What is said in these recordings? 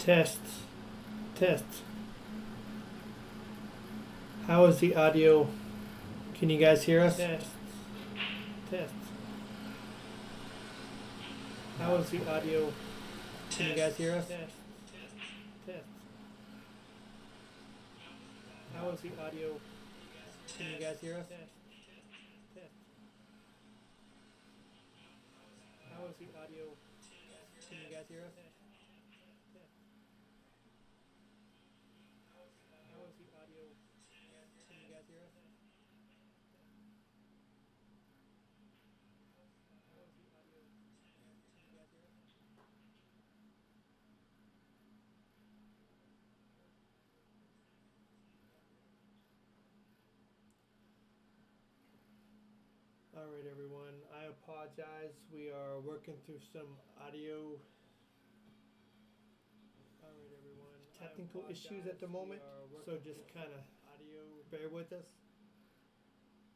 Test. Test. How is the audio? Can you guys hear us? Test. Test. How is the audio? Can you guys hear us? Test. Test. How is the audio? Can you guys hear us? Test. Test. How is the audio? Can you guys hear us? Test. How is the audio? Can you guys hear us? How is the audio? Can you guys hear us? Alright everyone, I apologize. We are working through some audio technical issues at the moment, so just kind of bear with us.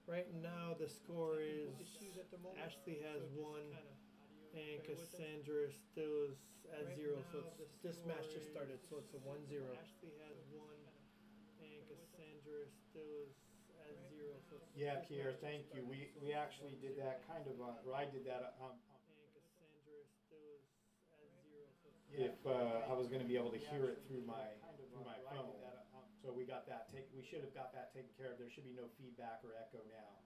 Right now the score is Ashley has 1 and Cassandra still is at 0, so it's, this match just started, so it's a 1-0. Ashley has 1 and Cassandra still is at 0, so it's Yeah, Pierre, thank you. We actually did that kind of, or I did that if I was going to be able to hear it through my phone. So we got that we should have got that taken care of. There should be no feedback or echo now.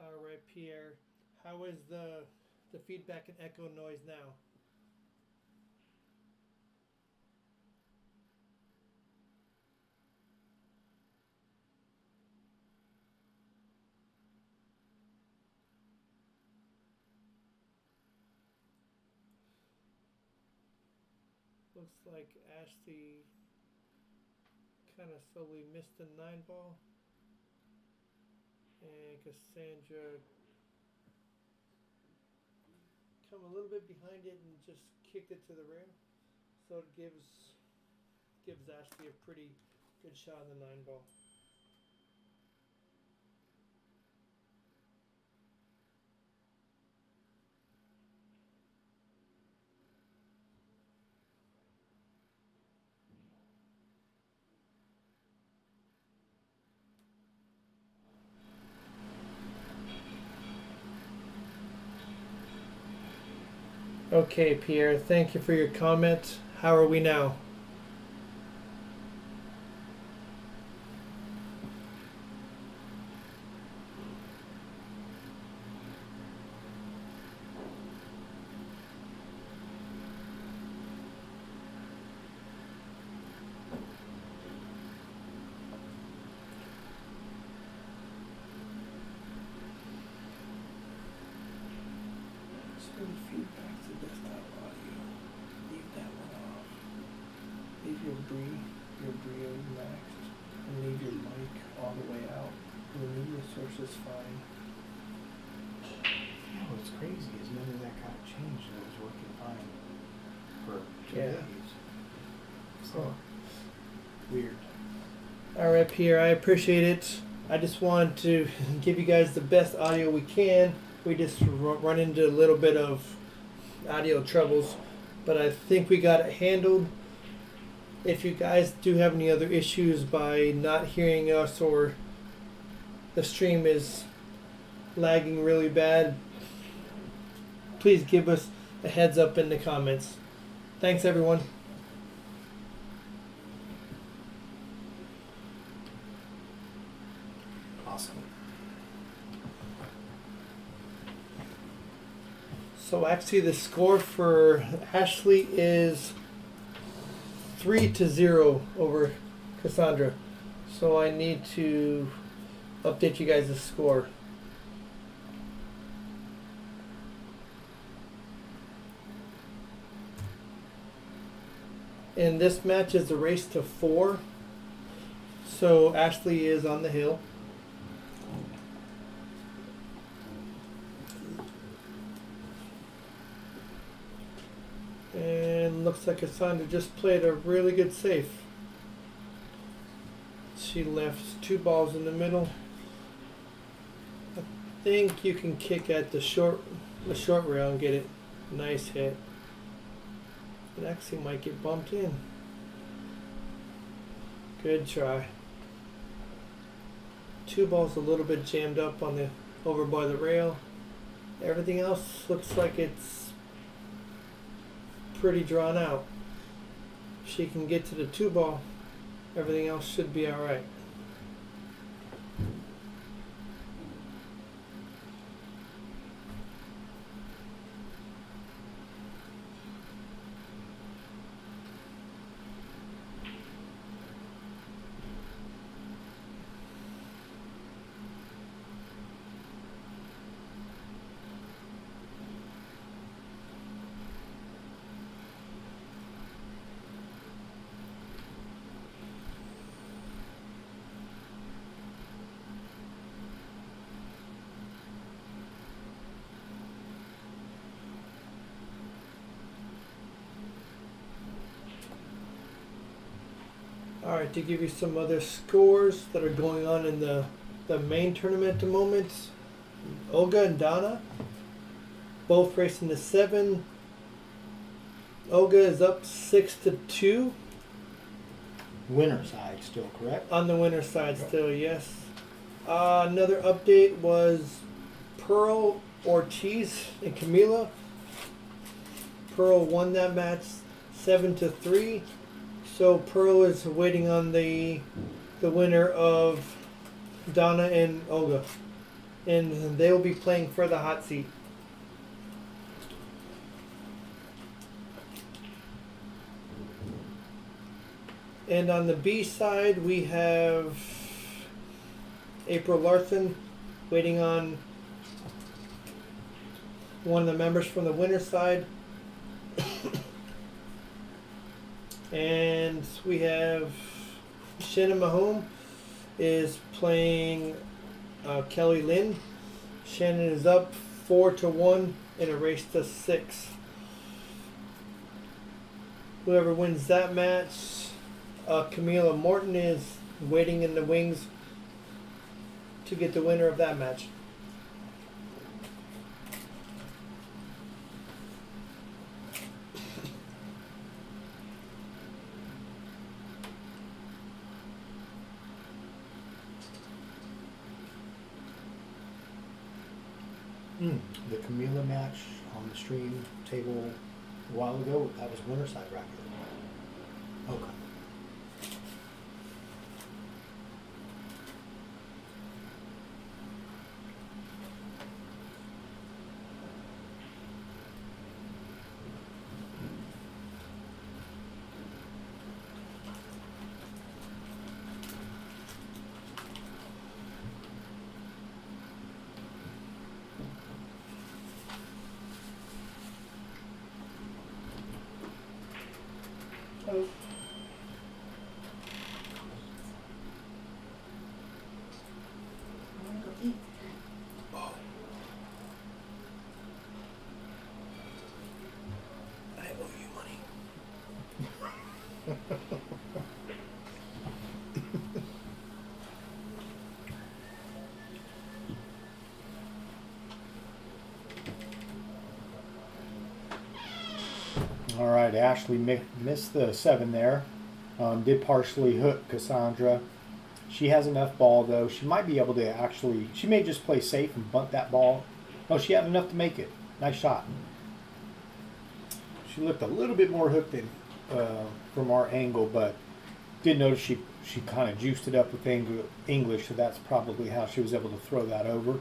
Alright, Pierre, how is the feedback and echo noise now? Looks like Ashley kind of slowly missed the 9 ball, and Cassandra come a little bit behind it and just kicked it to the rim, so it gives Ashley a pretty good shot on the 9 ball. Okay, Pierre, thank you for your comment. How are we now? Send feedback to desktop audio. Leave that one off. Leave your Brio maxed, and leave your mic all the way out. Your media source is fine. You know, what's crazy is none of that got changed and it was working fine for 2 Yeah. days. So, weird. Alright, Pierre, I appreciate it. I just wanted to give you guys the best audio we can. We just run into a little bit of audio troubles, but I think we got it handled. If you guys do have any other issues by not hearing us, or the stream is lagging really bad, please give us a heads up in the comments. Thanks, everyone. Awesome. So actually the score for Ashley is 3-0 over Cassandra. So I need to update you guys the score. And this match is a race to 4. So Ashley is on the hill. looks like Cassandra just played a really good safe. She left 2 balls in the middle. I think you can kick at the short rail and get it. Nice hit. It actually might get bumped in. Good try. 2 balls a little bit jammed up on the over by the rail. Everything else looks like it's pretty drawn out. If she can get to the 2 ball, everything else should be alright. Alright, to give you some other scores that are going on in the main tournament at the moment. Olga and Donna, both racing to 7. Olga is up 6-2 Winner side still, correct? on the winner's side still, yes. Another update was Pearl Ortiz and Camila. Pearl won that match 7-3. So Pearl is waiting on the winner of Donna and Olga, and they will be playing for the hot seat. And on the B side, we have April Larson waiting on one of the members from the winner's side. And we have Shannon Mahone is playing Kelly Lynn. Shannon is up 4-1 in a race to 6. Whoever wins that match, Camila Morton is waiting in the wings to get the winner of that match. The Camila match on the stream table a while ago, that was winner side record. Okay. Oh. I wanna go eat. I owe you money. All right, Ashley missed the 7 there. Did partially hook Cassandra. She has enough ball though. She might be able to actually. She may just play safe and bunt that ball. Oh, she had enough to make it. Nice shot. She looked a little bit more hooked than from our angle, but did notice she kind of juiced it up with English, so that's probably how she was able to throw that over.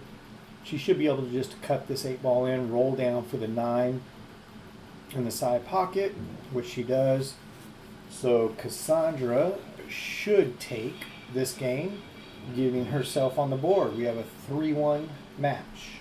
She should be able to just cut this 8 ball in, roll down for the 9 in the side pocket, which she does. So Cassandra should take this game, giving herself on the board. We have a 3-1 match.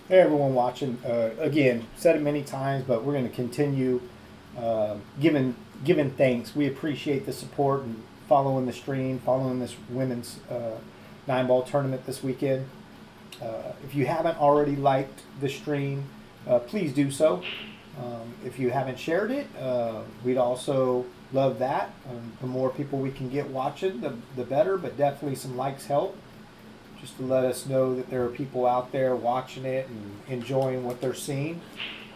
Hey everyone watching. Again, said it many times, but we're going to continue giving thanks. We appreciate the support and following the stream, following this women's 9-ball tournament this weekend. If you haven't already liked the stream, please do so. If you haven't shared it, we'd also love that. The more people we can get watching, the better. But definitely some likes help, just to let us know that there are people out there watching it and enjoying what they're seeing.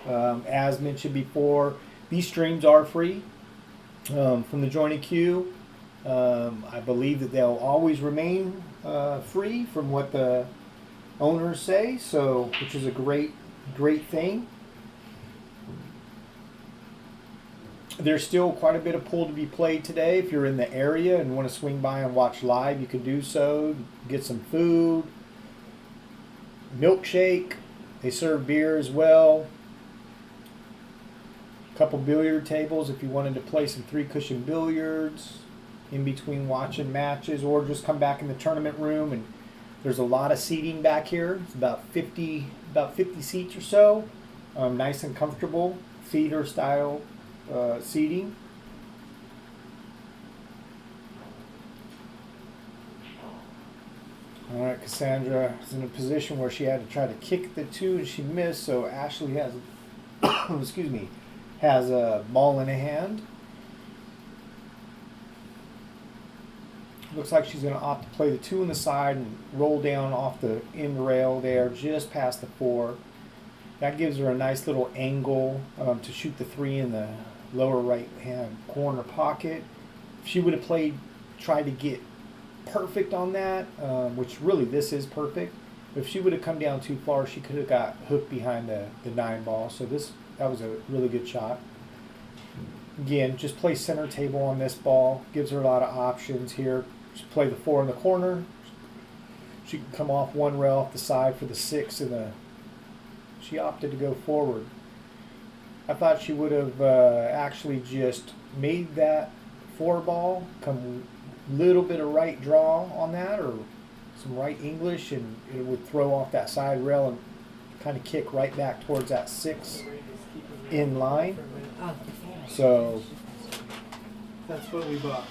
As mentioned before, these streams are free from the Joining Queue. I believe that they'll always remain free from what the owners say, so which is a great thing. There's still quite a bit of pool to be played today. If you're in the area and want to swing by and watch live, you can do so. Get some food, milkshake. They serve beer as well. A couple billiard tables if you wanted to play some 3-cushion billiards in between watching matches, or just come back in the tournament room. And there's a lot of seating back here. It's about 50 seats or so. Nice and comfortable, theater style seating. All right, Cassandra is in a position where she had to try to kick the 2 and she missed. So Ashley has, excuse me, has a ball in a hand. Looks like she's going to opt to play the 2 on the side and roll down off the end rail there, just past the 4. That gives her a nice little angle to shoot the 3 in the lower right hand corner pocket. If she would have tried to get perfect on that, which really this is perfect. If she would have come down too far, she could have got hooked behind the 9-ball. So that was a really good shot. Again, just play center table on this ball. Gives her a lot of options here. Just play the 4 in the corner. She can come off one rail off the side for the 6 and she opted to go forward. I thought she would have actually just made that 4 ball come a little bit of right draw on that, or some right English, and it would throw off that side rail and kind of kick right back towards that 6 in line. So That's what we bought.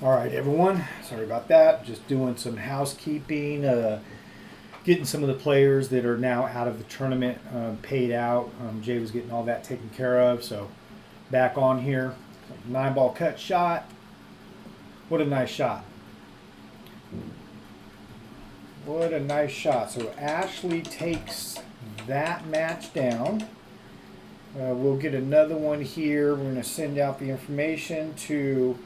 All right, everyone. Sorry about that. Just doing some housekeeping, getting some of the players that are now out of the tournament paid out. Jay was getting all that taken care of, so back on here. 9-ball cut shot. What a nice shot. What a nice shot. So Ashley takes that match down. We'll get another one here. We're going to send out the information to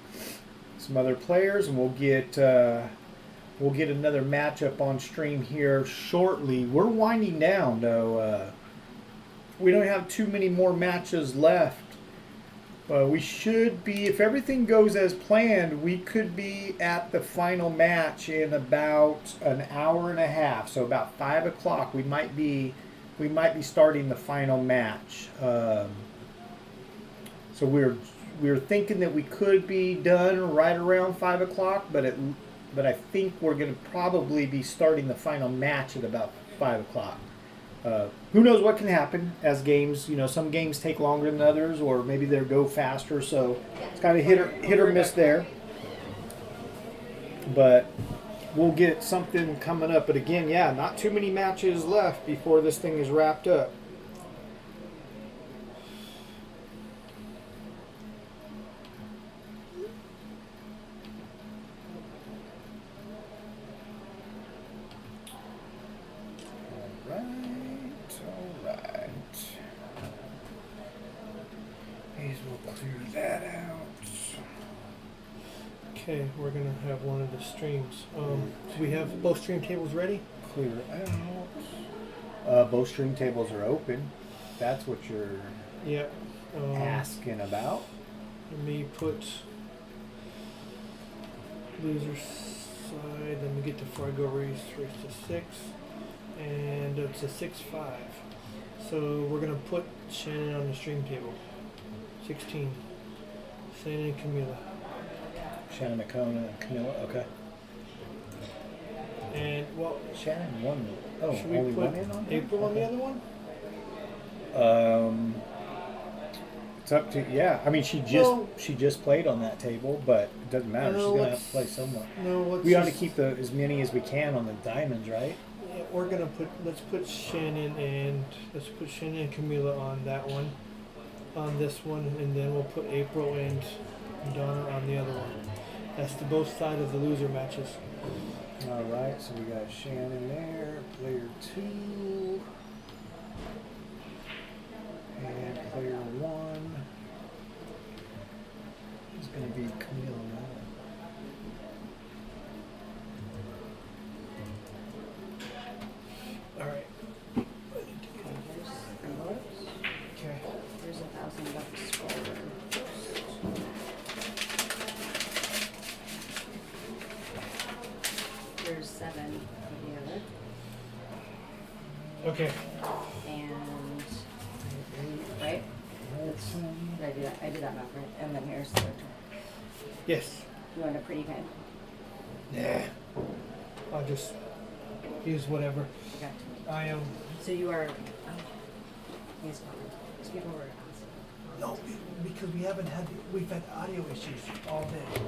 some other players, and we'll get another matchup on stream here shortly. We're winding down, though. We don't have too many more matches left. We should be, if everything goes as planned, we could be at the final match in about an hour and a half. So about 5 o'clock, we might be starting the final match. So we're thinking that we could be done right around 5 o'clock, but I think we're going to probably be starting the final match at about 5 o'clock. Who knows what can happen as games, some games take longer than others, or maybe they go faster, so it's kind of hit or miss there. But we'll get something coming up. But again, yeah, not too many matches left before this thing is wrapped up. We'll clear that out. Okay, we're gonna have one of the streams. Do we have both stream tables ready? Clear out. Both stream tables are open. That's what you're Yep. asking about. Let me put loser side. Let me get to Fargo race 3-6, and it's a 6-5. So we're gonna put Shannon on the stream table. 16. Shannon and Camila. Shannon McCona and Camilla. Okay. And well, Shannon won. Oh, should we only put one in on April on the other one? It's up to I mean, she just played on that table, but it doesn't matter. She's gonna have to play somewhere. No, We ought to keep as many as we can on the diamonds, right? Yeah, we're gonna let's put Shannon and Camila on that one, on this one, and then we'll put April and Donna on the other one. That's the both sides of the loser matches. All right, so we got Shannon there, player 2, and player 1 is going to be Camille now. All right. Okay. There's $1,000 for. There's 7 for the other, Okay. and right. Did I do that? I did that math right. And then here's the. Yes. You want a pretty pen? Yeah. I'll just use whatever. Okay. I am. So you are. Oh, yes, people were asking. No, because we've had audio issues all day.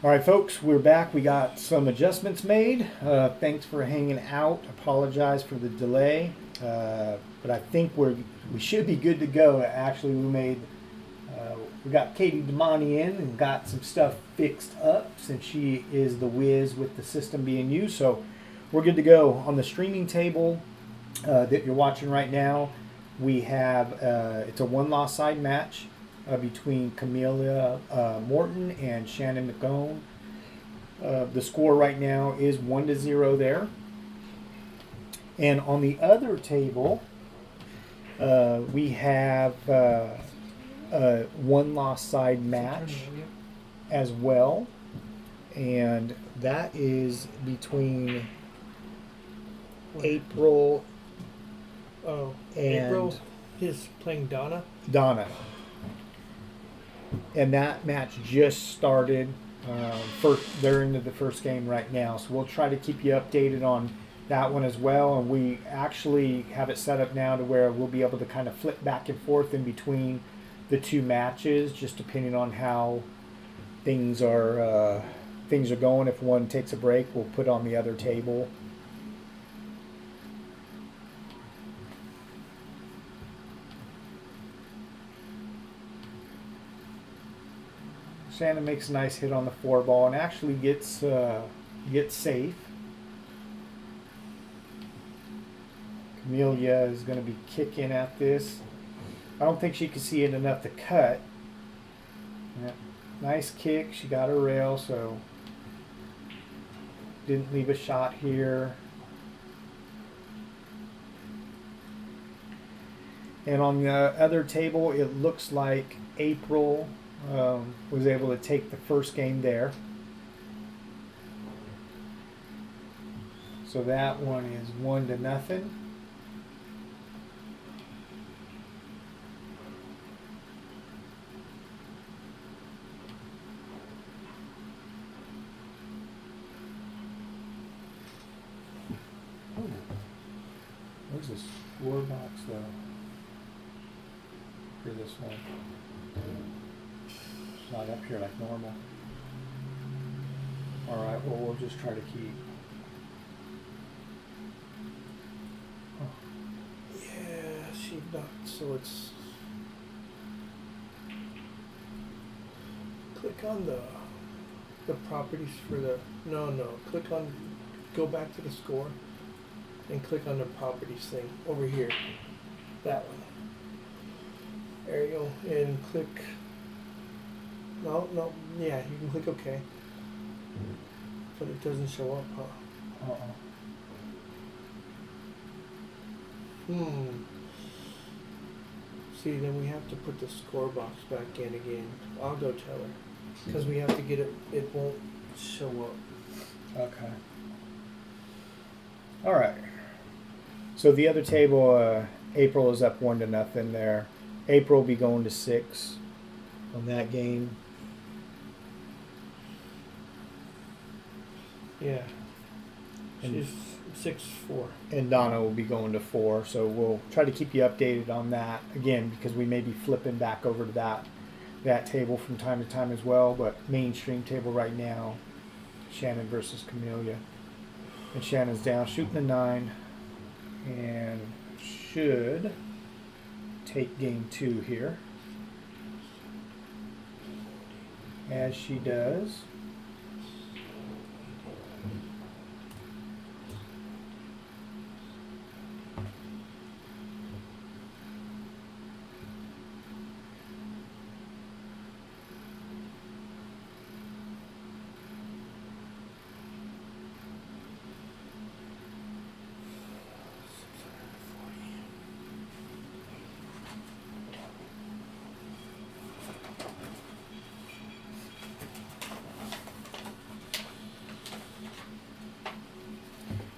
All right, folks, we're back. We got some adjustments made. Thanks for hanging out. Apologize for the delay, but I think we should be good to go. Actually, we got Katie Damani in and got some stuff fixed up since she is the whiz with the system being used. So we're good to go. On the streaming table that you're watching right now, we have it's a one-loss side match between Camelia Morton and Shannon McGone. The score right now is 1-0 there. And on the other table, we have a one-loss side match as well, and that is between April Oh, and April is playing Donna. Donna. And that match just started. They're into the first game right now, so we'll try to keep you updated on that one as well. And we actually have it set up now to where we'll be able to kind of flip back and forth in between the two matches, just depending on how things are going. If one takes a break, we'll put on the other table. Shannon makes a nice hit on the 4 ball and actually gets safe. Camelia is going to be kicking at this. I don't think she could see it enough to cut. Yeah. Nice kick. She got her rail, so didn't leave a shot here. And on the other table, it looks like April was able to take the first game there. So that one is 1-0. Where's this score box though? For this one. It's not up here like normal. Alright, well we'll just try to keep. Yeah, she knocked. So it's click on the properties for the click on, go back to the score and click on the properties thing over here, that one. There you go, and click. No, yeah, you can click OK, but it doesn't show up, huh? See, then we have to put the score box back in again. I'll go tell her, because we have to get it. It won't show up. Okay. All right. So the other table, April is up 1-0 there. April will be going to 6 on that game. Yeah. And- She's 6-4. And Donna will be going to 4. So we'll try to keep you updated on that again, because we may be flipping back over to that table from time to time as well. But mainstream table right now, Shannon versus Camelia. And Shannon's down shooting a 9 and should take game 2 here, as she does.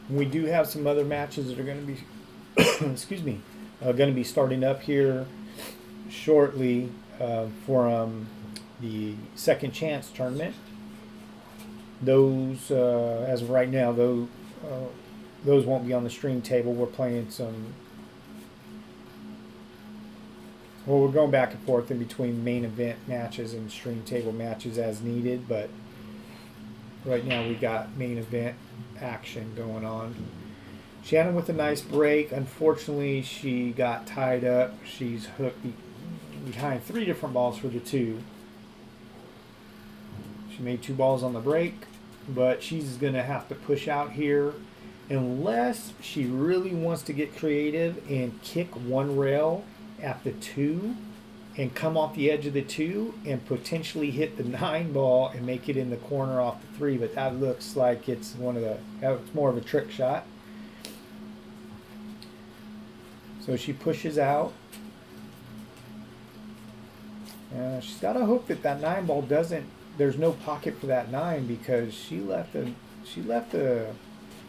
We do have some other matches that are going to be, excuse me, going to be starting up here shortly for the Second Chance tournament. Those, as of right now, those won't be on the stream table. We're playing some. Well, we're going back and forth in between main event matches and stream table matches as needed, but right now we got main event action going on. Shannon with a nice break. Unfortunately, she got tied up. She's hooked behind 3 different balls for the 2. She made 2 balls on the break, but she's going to have to push out here unless she really wants to get creative and kick 1 rail at the 2 and come off the edge of the 2 and potentially hit the 9 ball and make it in the corner off the 3. But that looks like it's it's more of a trick shot. So she pushes out. She's got to hope that that 9 ball doesn't. There's no pocket for that 9 because she left an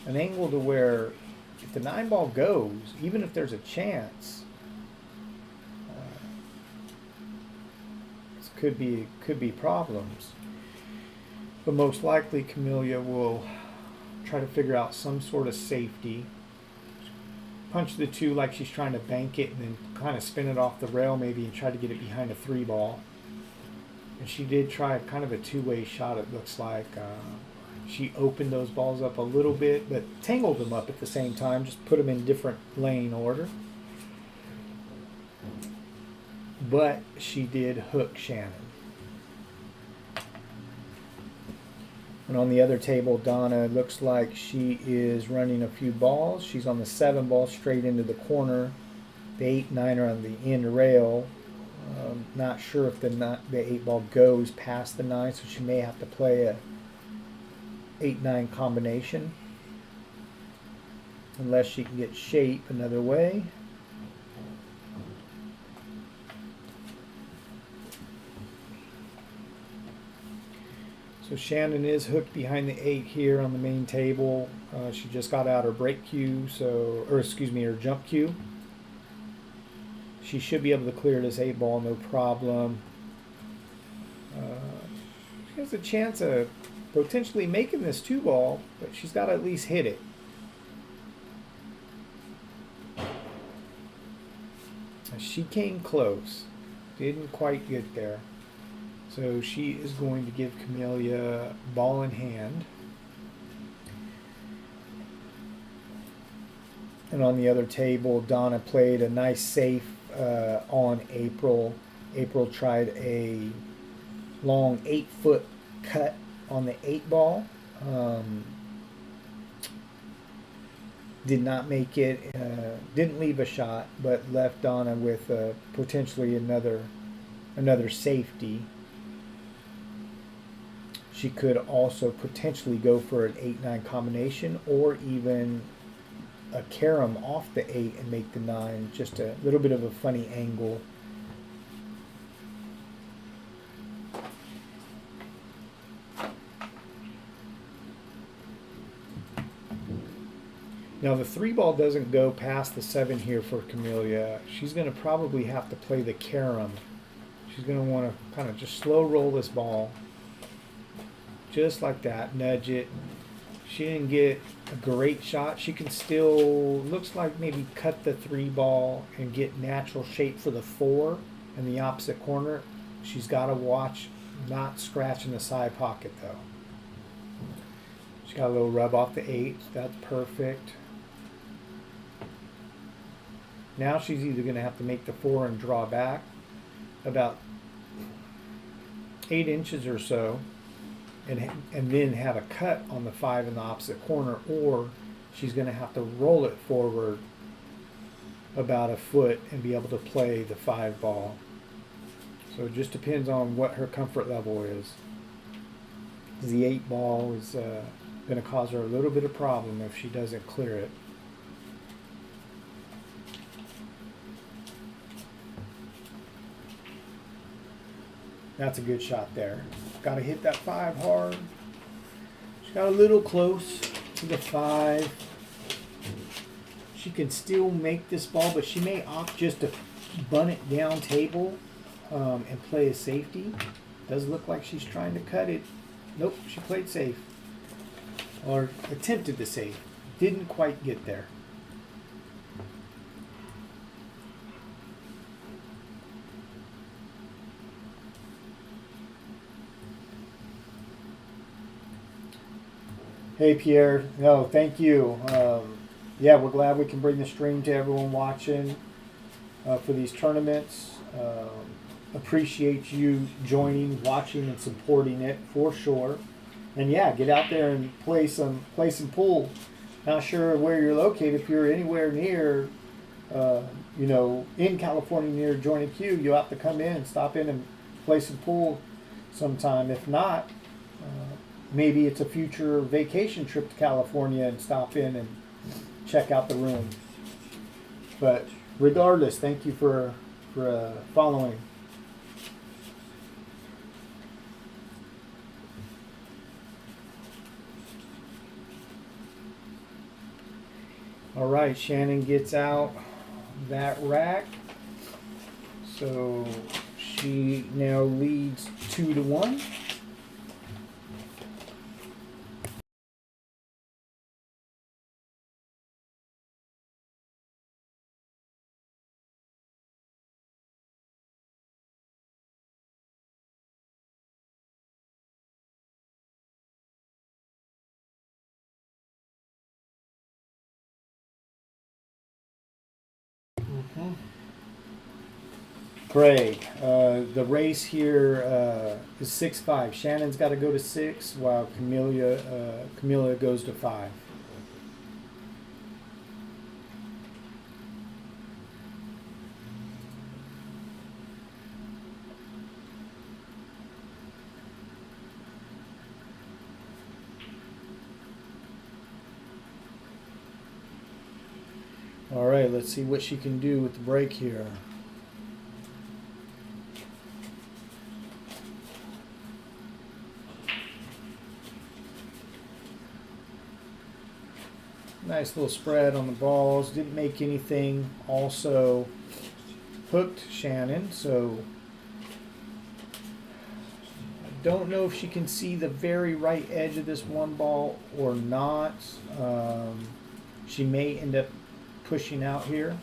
angle to where if the 9 ball goes, even if there's a chance, this could be problems. But most likely, Camellia will try to figure out some sort of safety. Punch the 2 like she's trying to bank it and then kind of spin it off the rail maybe and try to get it behind a 3 ball. And she did try kind of a 2-way shot, it looks like. She opened those balls up a little bit, but tangled them up at the same time, just put them in different lane order. But she did hook Shannon. And on the other table, Donna looks like she is running a few balls. She's on the 7 ball straight into the corner. The 8, 9 are on the end rail. Not sure if the 8 ball goes past the 9, so she may have to play a 8-9 combination. Unless she can get shape another way. So Shannon is hooked behind the 8 here on the main table. She just got out her break cue, her jump cue. She should be able to clear this 8 ball no problem. She has a chance of potentially making this 2 ball, but she's got to at least hit it. She came close, didn't quite get there. So she is going to give Camellia ball in hand. And on the other table, Donna played a nice safe on April. April tried a long 8-foot cut on the 8 ball. Did not make it, didn't leave a shot, but left Donna with potentially another safety. She could also potentially go for an 8-9 combination or even a carom off the 8 and make the 9. Just a little bit of a funny angle. Now the 3 ball doesn't go past the 7 here for Camellia. She's going to probably have to play the carom. She's going to want to kind of just slow roll this ball. Just like that, nudge it. She didn't get a great shot. She can still, looks like maybe cut the 3 ball and get natural shape for the 4 in the opposite corner. She's got to watch not scratching the side pocket though. She's got a little rub off the 8. That's perfect. Now she's either going to have to make the 4 and draw back about 8 inches or so. And then have a cut on the 5 in the opposite corner, or she's going to have to roll it forward about a foot and be able to play the 5 ball. So it just depends on what her comfort level is. The 8 ball is going to cause her a little bit of problem if she doesn't clear it. That's a good shot there. Got to hit that 5 hard. She got a little close to the 5. She can still make this ball, but she may opt just to bun it down table and play a safety. Does look like she's trying to cut it. Nope, she played safe. Or attempted to save. Didn't quite get there. Hey Pierre, no, thank you. Yeah, we're glad we can bring the stream to everyone watching for these tournaments. Appreciate you joining, watching, and supporting it for sure. And yeah, get out there and play some pool. Not sure where you're located. If you're anywhere near, in California near Joint Q, you'll have to come in, stop in, and play some pool sometime. If not, maybe it's a future vacation trip to California and stop in and check out the room. But regardless, thank you for following. All right, Shannon gets out that rack. So she now leads 2-1. Craig, the race here is 6-5. Shannon's got to go to 6, while Camellia goes to 5. All right, let's see what she can do with the break here. Nice little spread on the balls. Didn't make anything. Also hooked Shannon, so I don't know if she can see the very right edge of this one ball or not. She may end up pushing out here.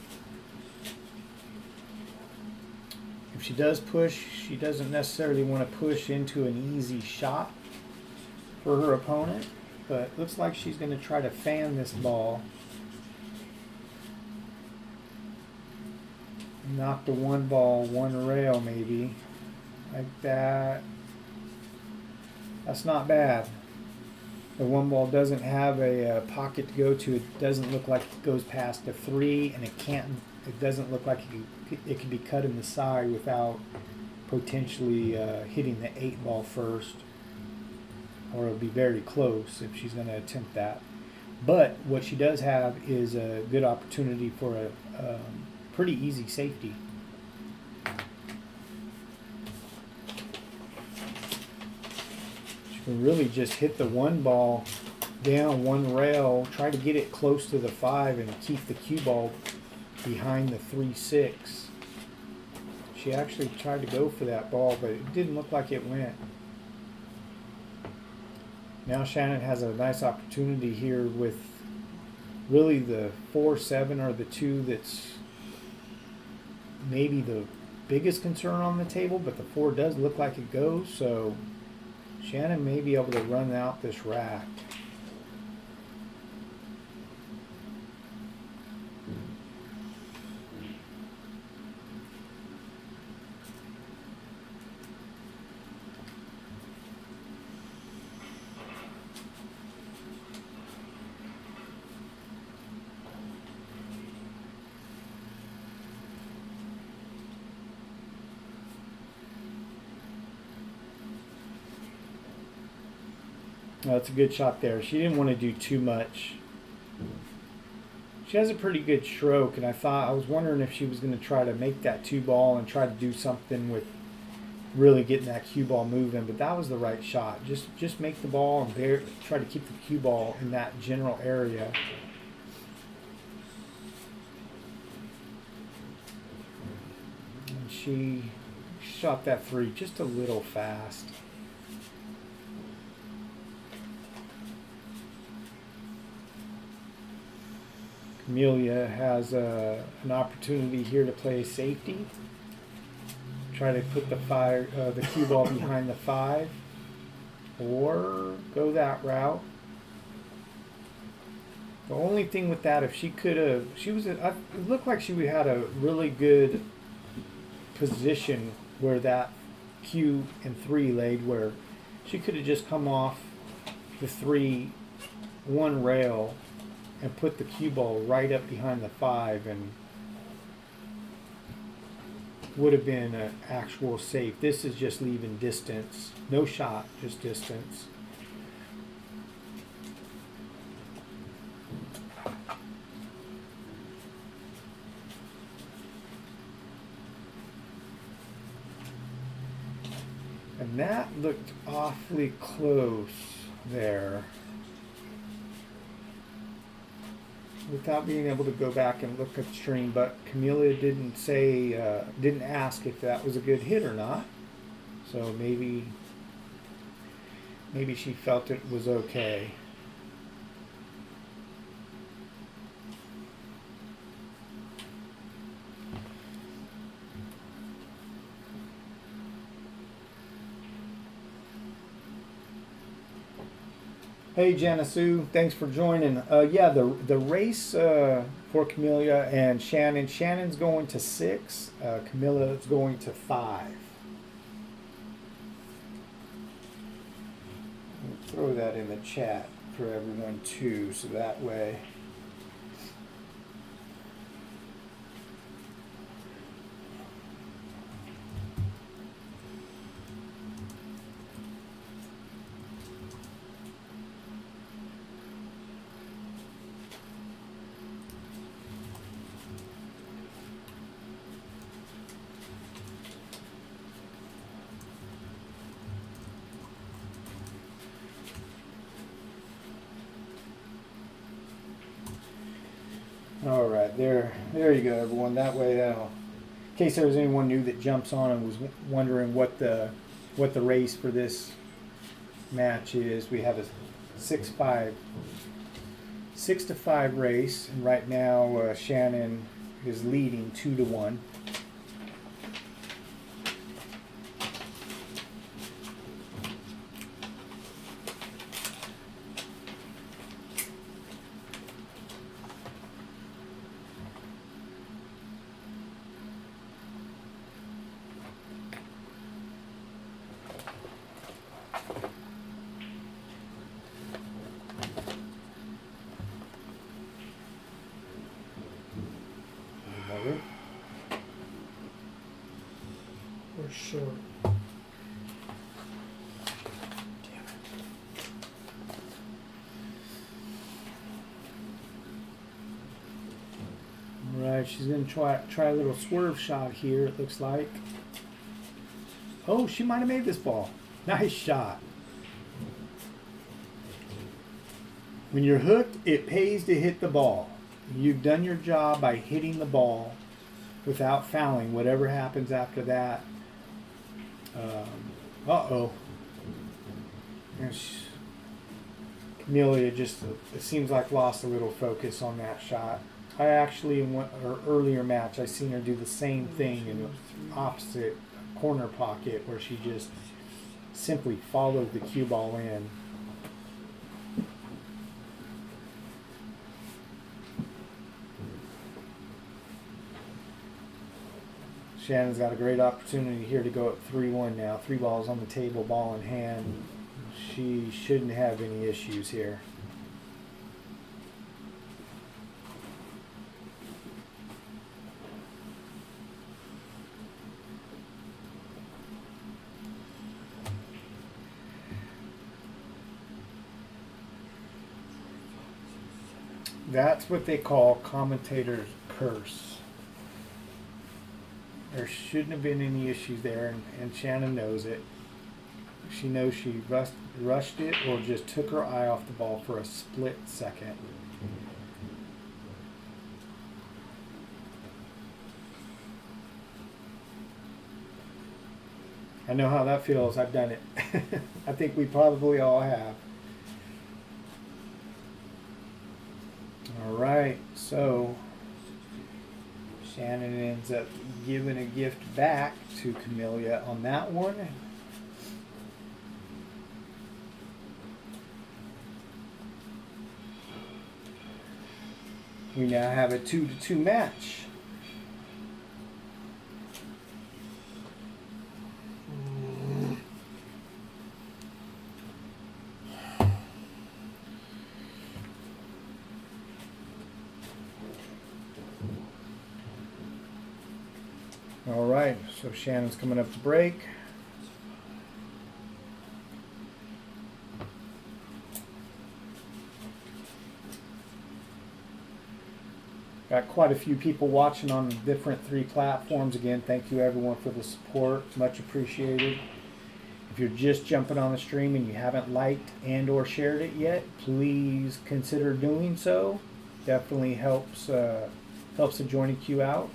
If she does push, she doesn't necessarily want to push into an easy shot for her opponent. But looks like she's going to try to fan this ball. Knock the one ball, one rail maybe. Like that. That's not bad. The one ball doesn't have a pocket to go to. It doesn't look like it goes past the 3, and it doesn't look like it can be cut in the side without potentially hitting the 8 ball first. Or it'll be very close if she's going to attempt that. But what she does have is a good opportunity for a pretty easy safety. She can really just hit the one ball down one rail, try to get it close to the 5 and keep the cue ball behind the 3-6. She actually tried to go for that ball, but it didn't look like it went. Now Shannon has a nice opportunity here with really the 4-7 or the 2 that's maybe the biggest concern on the table, but the 4 does look like it goes, so Shannon may be able to run out this rack. That's a good shot there. She didn't want to do too much. She has a pretty good stroke, and I was wondering if she was going to try to make that 2 ball and try to do something with really getting that cue ball moving, but that was the right shot. Just make the ball and try to keep the cue ball in that general area. And she shot that 3 just a little fast. Camellia has an opportunity here to play safety. Try to put the cue ball behind the 5, or go that route. The only thing with that, if she could have, it looked like she had a really good position where that Q and 3 laid, where she could have just come off the 3-1 rail and put the cue ball right up behind the 5 and would have been an actual safe. This is just leaving distance. No shot, just distance. And that looked awfully close there. Without being able to go back and look at the stream, but Camellia didn't say, didn't ask if that was a good hit or not. So maybe she felt it was okay. Hey Janisu, thanks for joining. Yeah, the race for Camellia and Shannon. Shannon's going to 6. Camilla's going to 5. Throw that in the chat for everyone too, so that way. All right, there you go, everyone. That way, in case there was anyone new that jumps on and was wondering what the race for this match is, we have a 6-5, 6-5 race, and right now Shannon is leading 2-1. We're short. Right, she's gonna try a little swerve shot here. It looks like. Oh, she might have made this ball. Nice shot. When you're hooked, it pays to hit the ball. You've done your job by hitting the ball without fouling. Whatever happens after that. Uh-oh. Camellia just, it seems like, lost a little focus on that shot. I actually, in her earlier match, I seen her do the same thing in the opposite corner pocket where she just simply followed the cue ball in. Shannon's got a great opportunity here to go up 3-1 now. 3 balls on the table, ball in hand. She shouldn't have any issues here. That's what they call commentator's curse. There shouldn't have been any issues there, and Shannon knows it. She knows she rushed it or just took her eye off the ball for a split second. I know how that feels. I've done it. I think we probably all have. All right, so Shannon ends up giving a gift back to Camellia on that one. We now have a 2-2 match. All right, so Shannon's coming up to break. Got quite a few people watching on the different 3 platforms. Again, thank you everyone for the support. Much appreciated. If you're just jumping on the stream and you haven't liked and or shared it yet, please consider doing so. Definitely helps the joining queue out.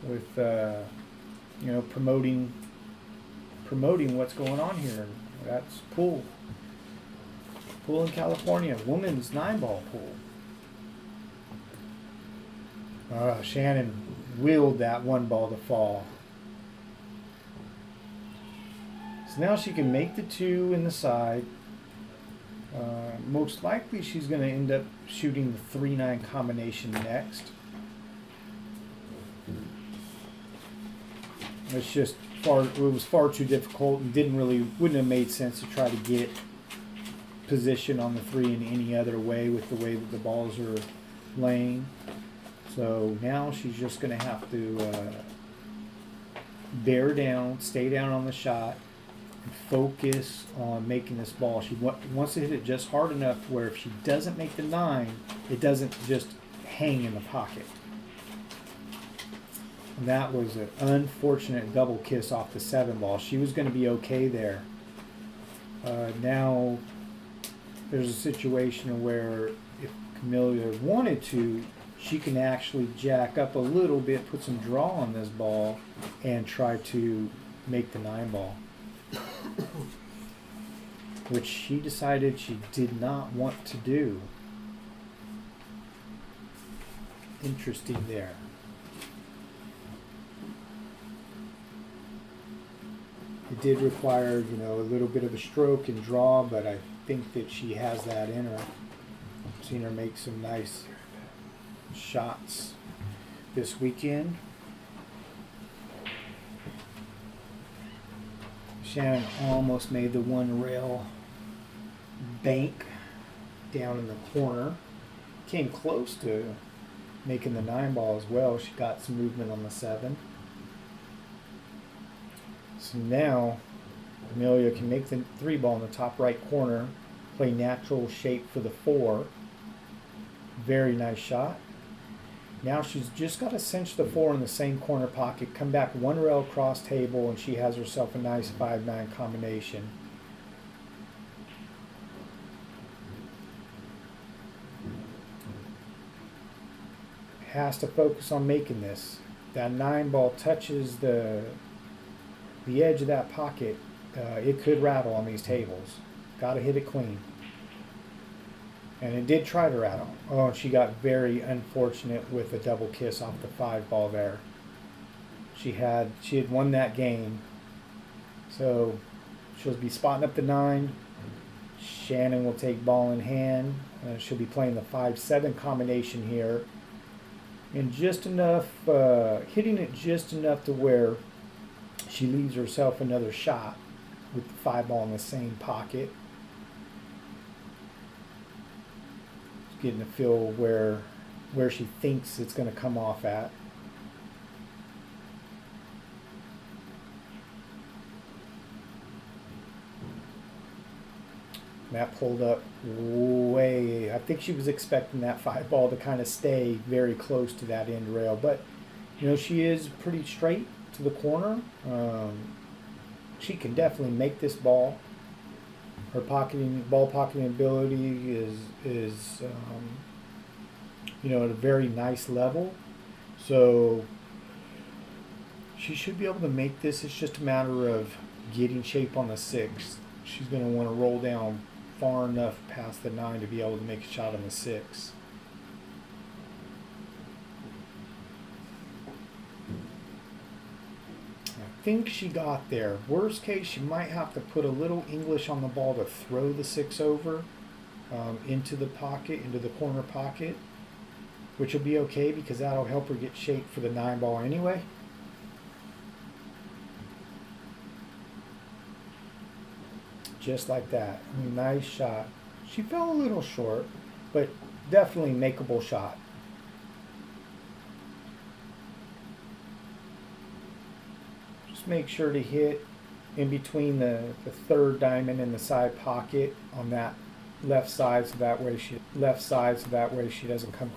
With you know, promoting what's going on here. That's pool in California, women's 9-ball pool. Shannon willed that 1 ball to fall. So now she can make the 2 in the side. Most likely she's going to end up shooting the 3-9 combination next. It's just it was far too difficult and wouldn't have made sense to try to get position on the 3 in any other way with the way that the balls are laying. So now she's just going to have to bear down, stay down on the shot, and focus on making this ball. She wants to hit it just hard enough where if she doesn't make the 9, it doesn't just hang in the pocket. And that was an unfortunate double kiss off the 7 ball. She was going to be okay there. Now there's a situation where if Camellia wanted to, she can actually jack up a little bit, put some draw on this ball, and try to make the 9 ball. Which she decided she did not want to do. Interesting there. It did require, you know, a little bit of a stroke and draw, but I think that she has that in her. I've seen her make some nice shots this weekend. Shannon almost made the 1 rail bank down in the corner. Came close to making the 9 ball as well. She got some movement on the 7. So now Amelia can make the 3 ball in the top right corner, play natural shape for the 4. Very nice shot. Now she's just got to cinch the 4 in the same corner pocket, come back 1 rail across table, and she has herself a nice 5-9 combination. Has to focus on making this. That 9 ball touches the edge of that pocket, it could rattle on these tables. Got to hit it clean. And it did try to rattle. Oh, and she got very unfortunate with a double kiss off the 5 ball there. She had won that game. So she'll be spotting up the 9. Shannon will take ball in hand. She'll be playing the 5-7 combination here. And just enough, hitting it just enough to where she leaves herself another shot with the 5 ball in the same pocket. Getting a feel where she thinks it's going to come off at. That pulled up way. I think she was expecting that 5 ball to kind of stay very close to that end rail, but you know, she is pretty straight to the corner. She can definitely make this ball. Her ball pocketing ability is you know, at a very nice level. So she should be able to make this. It's just a matter of getting shape on the 6. She's going to want to roll down far enough past the 9 to be able to make a shot on the 6. I think she got there. Worst case, she might have to put a little English on the ball to throw the 6 over. into the pocket, into the corner pocket, which will be okay because that'll help her get shaped for the 9-ball anyway. Just like that. I mean, nice shot. She fell a little short, but definitely makeable shot. Just make sure to hit in between the third diamond and the side pocket on that left side, so that way she doesn't come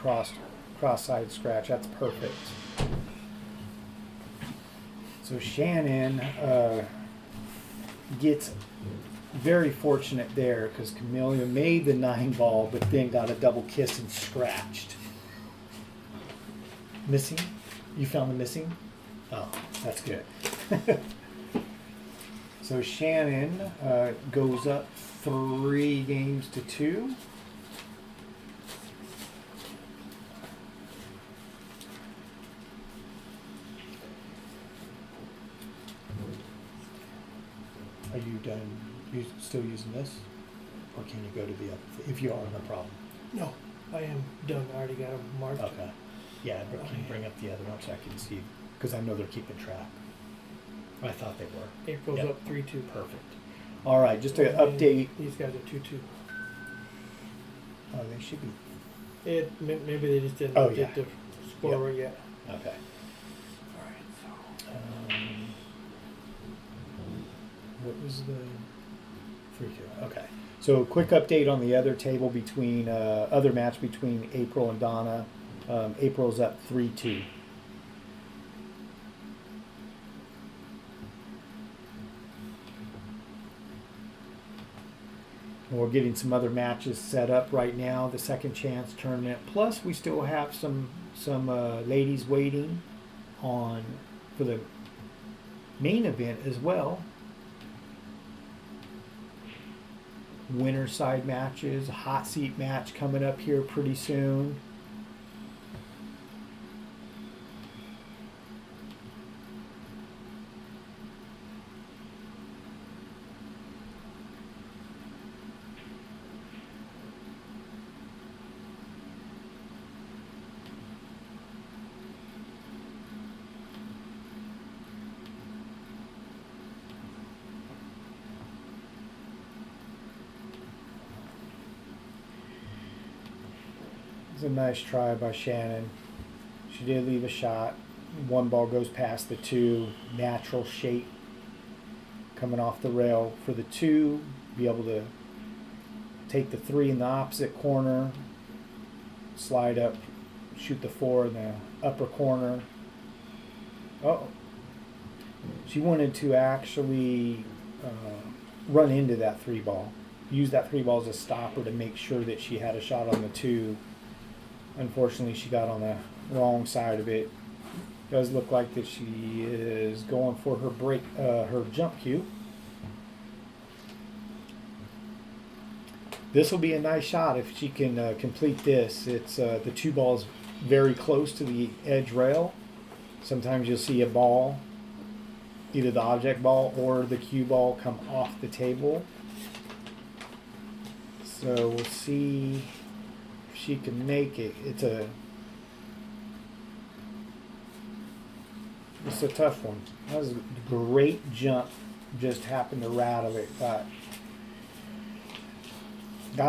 cross-side scratch. That's perfect. So Shannon gets very fortunate there because Camellia made the 9-ball, but then got a double kiss and scratched. Missing? You found the missing? Oh, that's good. So Shannon goes up 3 games to 2. Are you done? You still using this, or can you go to the other? If you are, no problem. No, I am done. I already got them marked. Okay. Yeah, but can you bring up the other one so I can see? Because I know they're keeping track. I thought they were. April's Yep. up 3-2. Perfect. All right, just to And update. These guys are 2-2. Oh, they should be. Maybe they just didn't Oh, get yeah. the score Yep. right yet. Okay. All right. So. What was the 3-2? Okay. So quick update on the other table between other match between April and Donna. April's up 3-2. And we're getting some other matches set up right now. The second chance tournament. Plus, we still have some ladies waiting on for the main event as well. Winner side matches, hot seat match coming up here pretty soon. It's a nice try by Shannon. She did leave a shot. 1 ball goes past the 2. Natural shape coming off the rail for the 2. Be able to take the 3 in the opposite corner. Slide up, shoot the 4 in the upper corner. Oh, she wanted to actually run into that 3 ball. Use that 3 ball as a stopper to make sure that she had a shot on the 2. Unfortunately, she got on the wrong side of it. Does look like that she is going for her break, her jump cue. This will be a nice shot if she can complete this. It's the 2 balls very close to the edge rail. Sometimes you'll see a ball, either the object ball or the cue ball, come off the table. So we'll see if she can make it. It's a tough one. That was a great jump. Just happened to rattle it. Got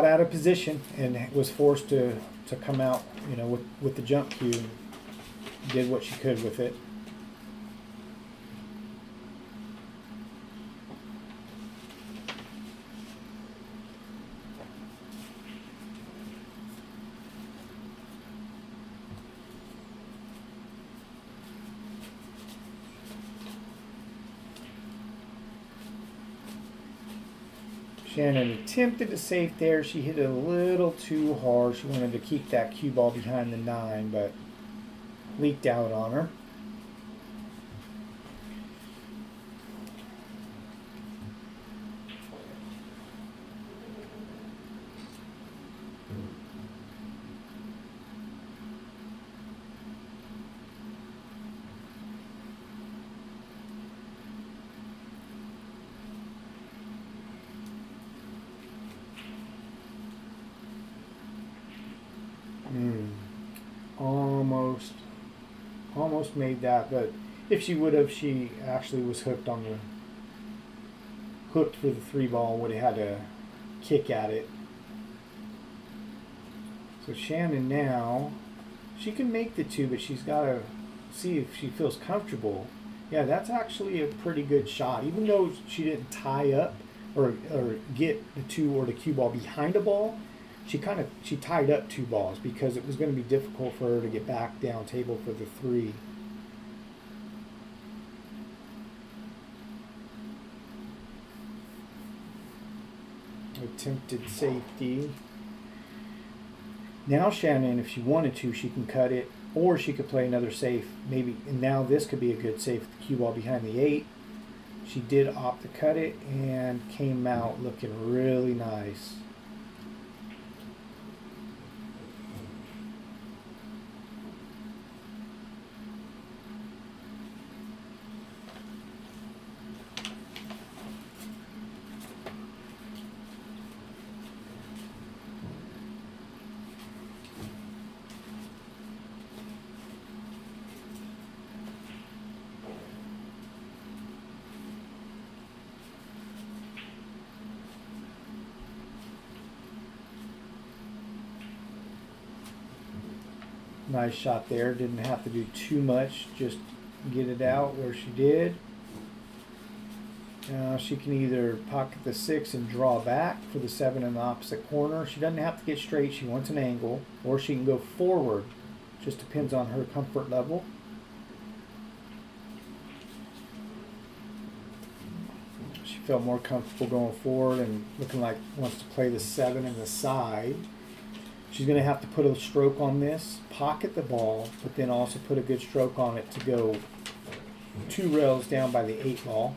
out of position and was forced to come out, with the jump cue. Did what she could with it. Shannon attempted to safe there. She hit it a little too hard. She wanted to keep that cue ball behind the 9, but leaked out on her. almost made that, but if she would have, she actually was hooked for the 3 ball, would have had to kick at it. So Shannon now, she can make the 2, but she's got to see if she feels comfortable. Yeah, that's actually a pretty good shot. Even though she didn't tie up or get the 2 or the cue ball behind a ball, she tied up 2 balls because it was going to be difficult for her to get back down table for the 3. Attempted safety. Now Shannon, if she wanted to, she can cut it, or she could play another safe. Maybe, and now this could be a good safe with the cue ball behind the 8. She did opt to cut it and came out looking really nice. Nice shot there. Didn't have to do too much. Just get it out where she did. Now she can either pocket the 6 and draw back for the 7 in the opposite corner. She doesn't have to get straight. She wants an angle. Or she can go forward. Just depends on her comfort level. She felt more comfortable going forward and looking like wants to play the 7 in the side. She's going to have to put a stroke on this, pocket the ball, but then also put a good stroke on it to go 2 rails down by the 8 ball.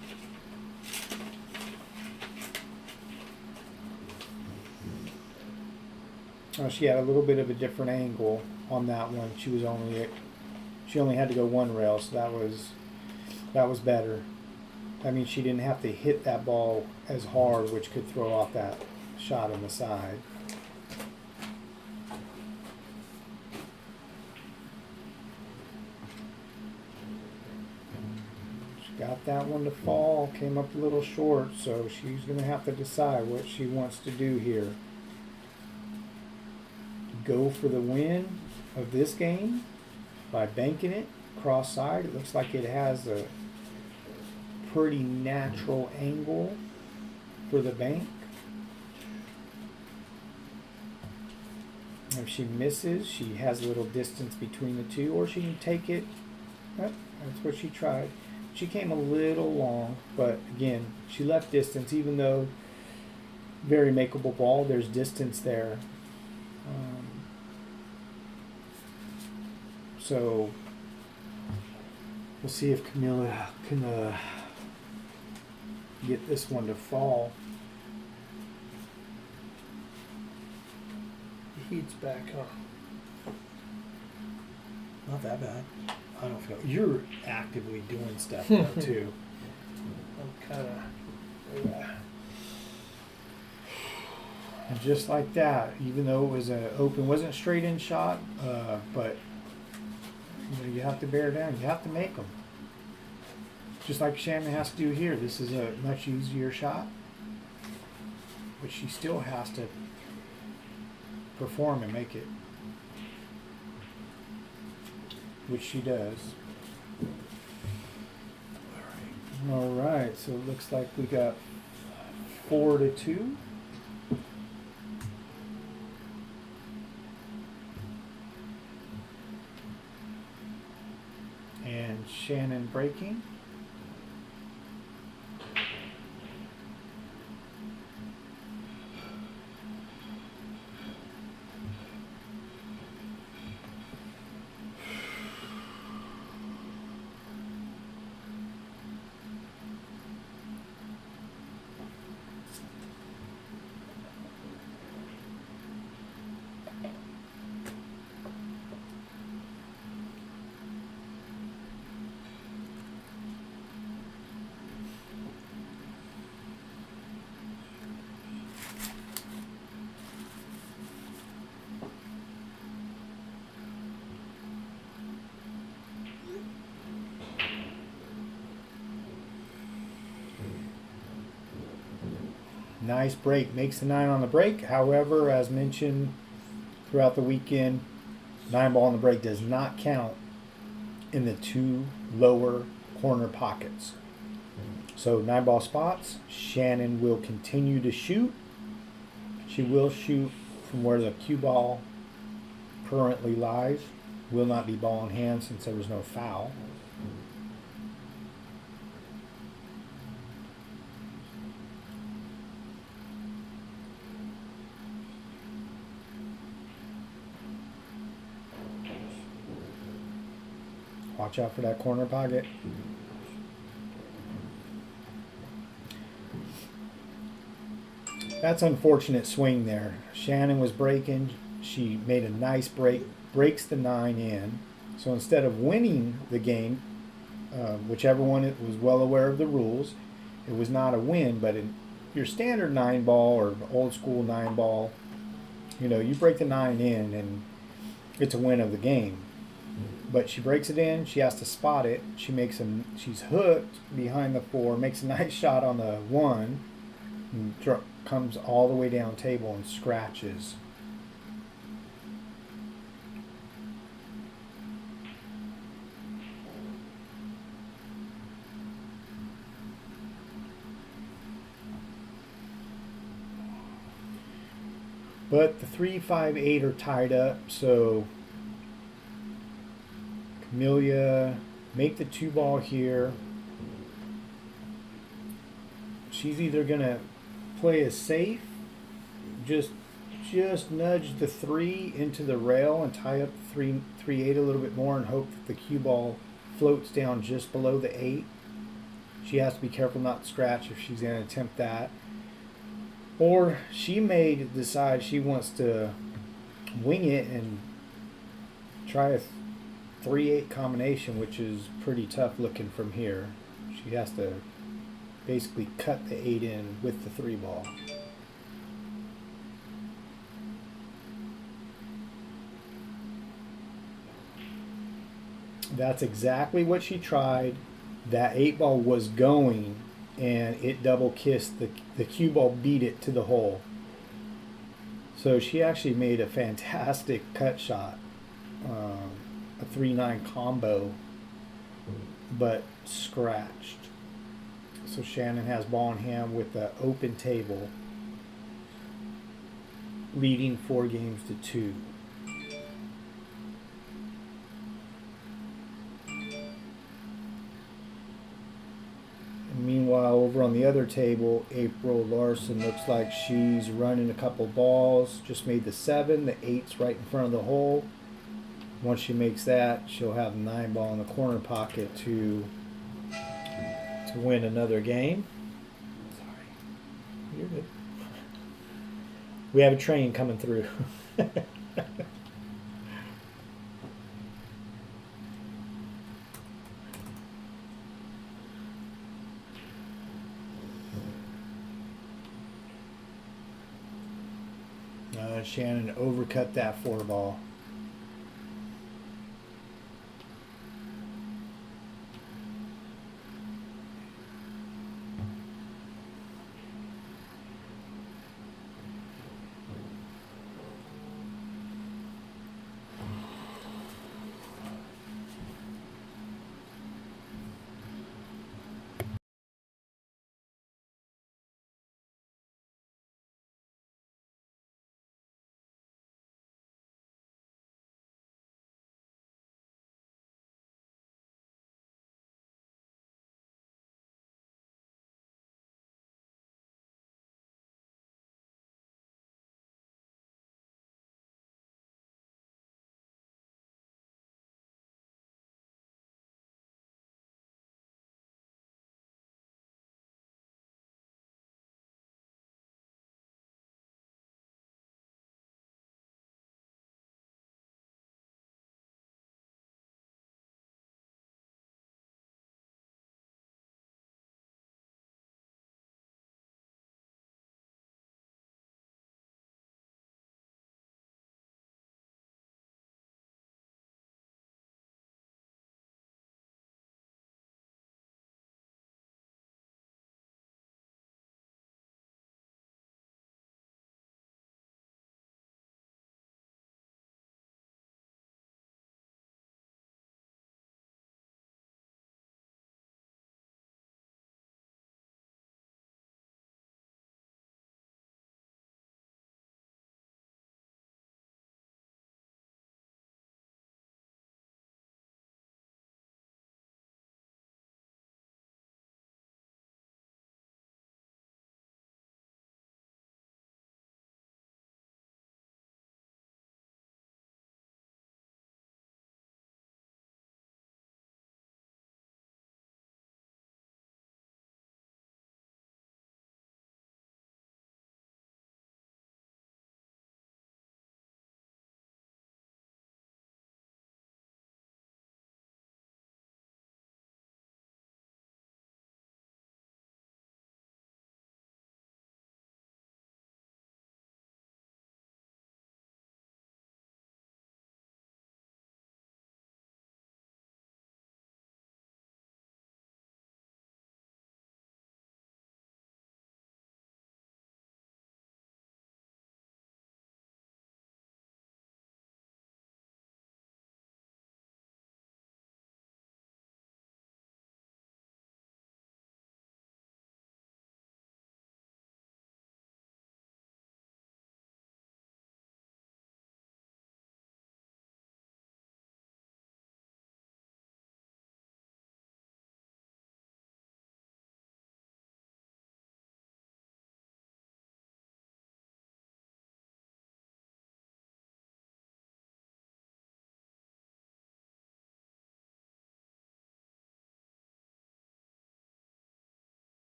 She had a little bit of a different angle on that one. She only had to go 1 rail, so that was better. That means she didn't have to hit that ball as hard, which could throw off that shot on the side. Got that one to fall, came up a little short, so she's going to have to decide what she wants to do here. Go for the win of this game by banking it cross side. It looks like it has a pretty natural angle for the bank. If she misses, she has a little distance between the 2, or she can take it. Oh, that's what she tried. She came a little long, but again, she left distance, even though very makeable ball, there's distance there. So we'll see if Camilla can get this one to fall. The heat's back, huh? Not that bad. I don't feel you're actively doing stuff though too. I'm kind of. And just like that, even though it was an open, wasn't straight in shot, but you have to bear down. You have to make them. Just like Shannon has to do here. This is a much easier shot, but she still has to perform and make it. Which she does. All right, so it looks like we got 4-2. And Shannon breaking. Nice break. Makes the 9 on the break. However, as mentioned throughout the weekend, 9 ball on the break does not count in the 2 lower corner pockets. So 9 ball spots. Shannon will continue to shoot. She will shoot from where the cue ball currently lies. Will not be ball in hand since there was no foul. Watch out for that corner pocket. That's unfortunate swing there. Shannon was breaking. She made a nice break, breaks the 9 in. So instead of winning the game, whichever one it was well aware of the rules, it was not a win. But in your standard 9 ball or old school 9 ball, you know, you break the 9 in and it's a win of the game. But she breaks it in. She has to spot it. She's hooked behind the 4. Makes a nice shot on the 1. And comes all the way down table and scratches. But the 3, 5, 8 are tied up, so Camellia make the 2 ball here. She's either gonna play it safe, just nudge the 3 into the rail and tie up the 3, 3, 8 a little bit more and hope that the cue ball floats down just below the 8. She has to be careful not to scratch if she's going to attempt that. Or she may decide she wants to wing it and try a 3-8 combination, which is pretty tough looking from here. She has to basically cut the 8 in with the 3 ball. That's exactly what she tried. That 8 ball was going and it double kissed the cue ball, beat it to the hole. So she actually made a fantastic cut shot, a 3-9 combo, but scratched. So Shannon has ball in hand with the open table, leading 4 games to 2. And meanwhile, over on the other table, April Larson looks like she's running a couple balls. Just made the 7. The 8's right in front of the hole. Once she makes that, she'll have 9 ball in the corner pocket to win another game. Sorry. You're good. We have a train coming through. Shannon overcut that 4 ball.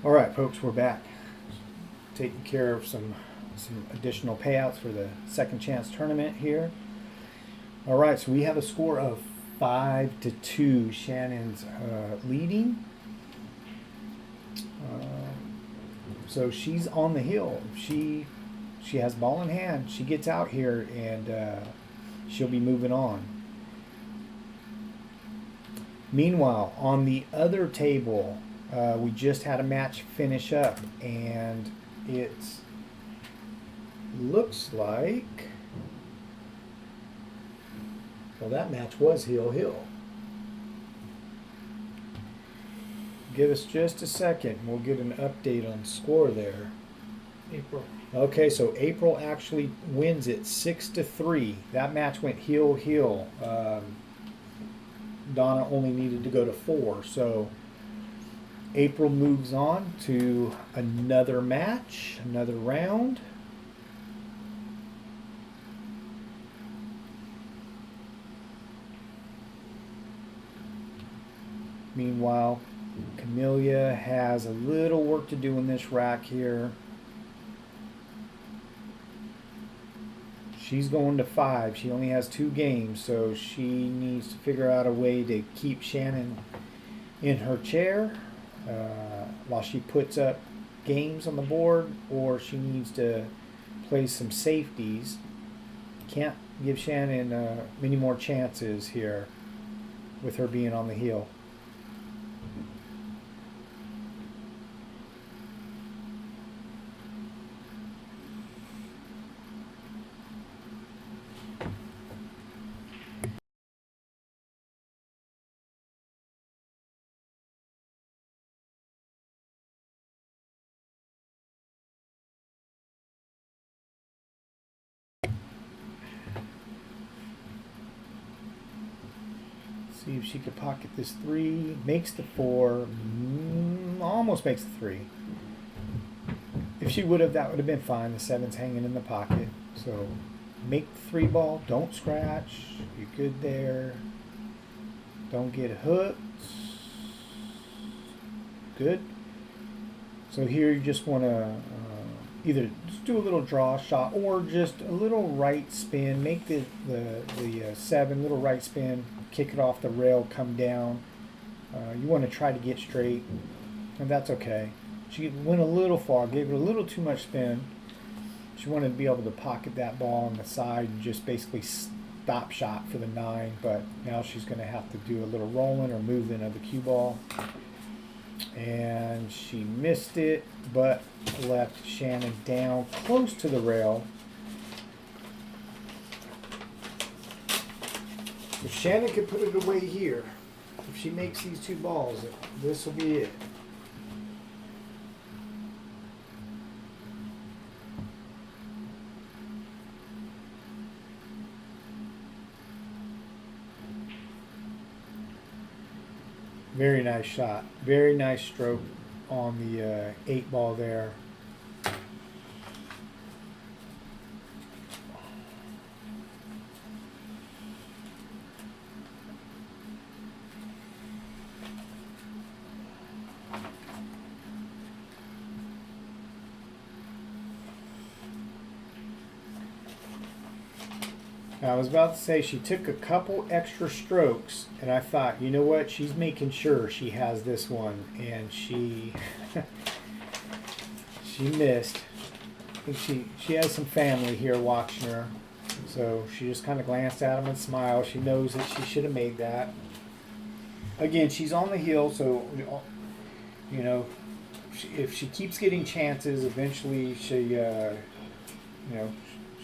All right, folks, we're back. Taking care of some additional payouts for the second chance tournament here. All right, so we have a score of 5-2. Shannon's leading. So she's on the hill. She has ball in hand. She gets out here and she'll be moving on. Meanwhile, on the other table, we just had a match finish up, and it looks like, well, that match was heel. Give us just a second. We'll get an update on score there. April. Okay, so April actually wins it 6-3. That match went heel. Donna only needed to go to 4, so April moves on to another match, another round. Meanwhile, Camellia has a little work to do in this rack here. She's going to 5. She only has 2 games, so she needs to figure out a way to keep Shannon in her chair while she puts up games on the board, or she needs to play some safeties. Can't give Shannon many more chances here with her being on the heel. See if she could pocket this 3. Makes the 4. Almost makes the 3. If she would have, that would have been fine. The 7's hanging in the pocket. So make the 3 ball. Don't scratch. You're good there. Don't get hooked. Good. So here you just want to either just do a little draw shot or just a little right spin. Make the 7 little right spin. Kick it off the rail, come down. You want to try to get straight, and that's okay. She went a little far, gave it a little too much spin. She wanted to be able to pocket that ball on the side and just basically stop shot for the 9, but now she's going to have to do a little rolling or moving of the cue ball. And she missed it, but left Shannon down close to the rail. If Shannon could put it away here, if she makes these 2 balls, this will be it. Very nice shot. Very nice stroke on the 8 ball there. I was about to say she took a couple extra strokes, and I thought, you know what, she's making sure she has this one, and she she missed. I think she has some family here watching her, so she just kind of glanced at them and smiled. She knows that she should have made that. Again, she's on the heel, so you know, if she keeps getting chances, eventually she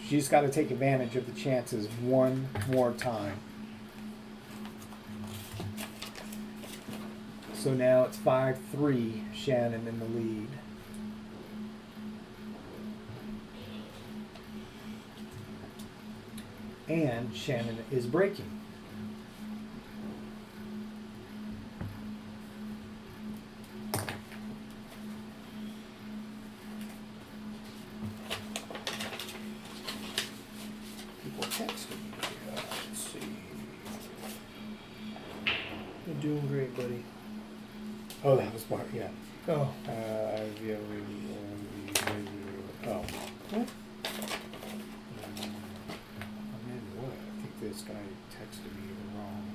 she just got to take advantage of the chances one more time. So now it's 5-3, Shannon in the lead. And Shannon is breaking. You're doing great, buddy. Oh, that was smart, yeah. Oh, Yeah, oh. What? I'm in what? I think this guy texted me wrong.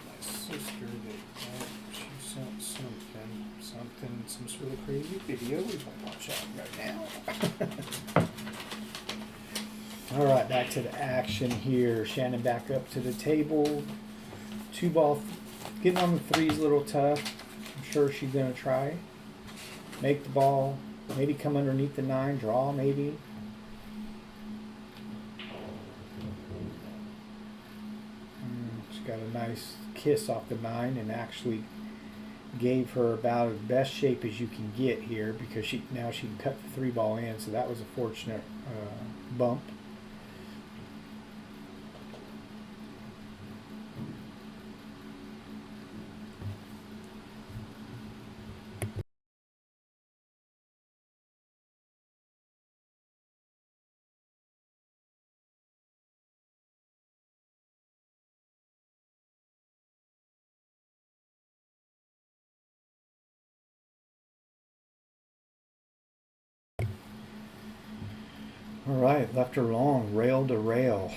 My sister that she sent some sort of crazy video. We won't watch that right now. All right, back to the action here. Shannon back up to the table. 2-ball, getting on the three's a little tough. I'm sure she's gonna try. Make the ball, maybe come underneath the 9, draw maybe. She got a nice kiss off the 9 and actually gave her about as best shape as you can get here because now she can cut the 3-ball in, so that was a fortunate bump. All right, left her long, rail to rail.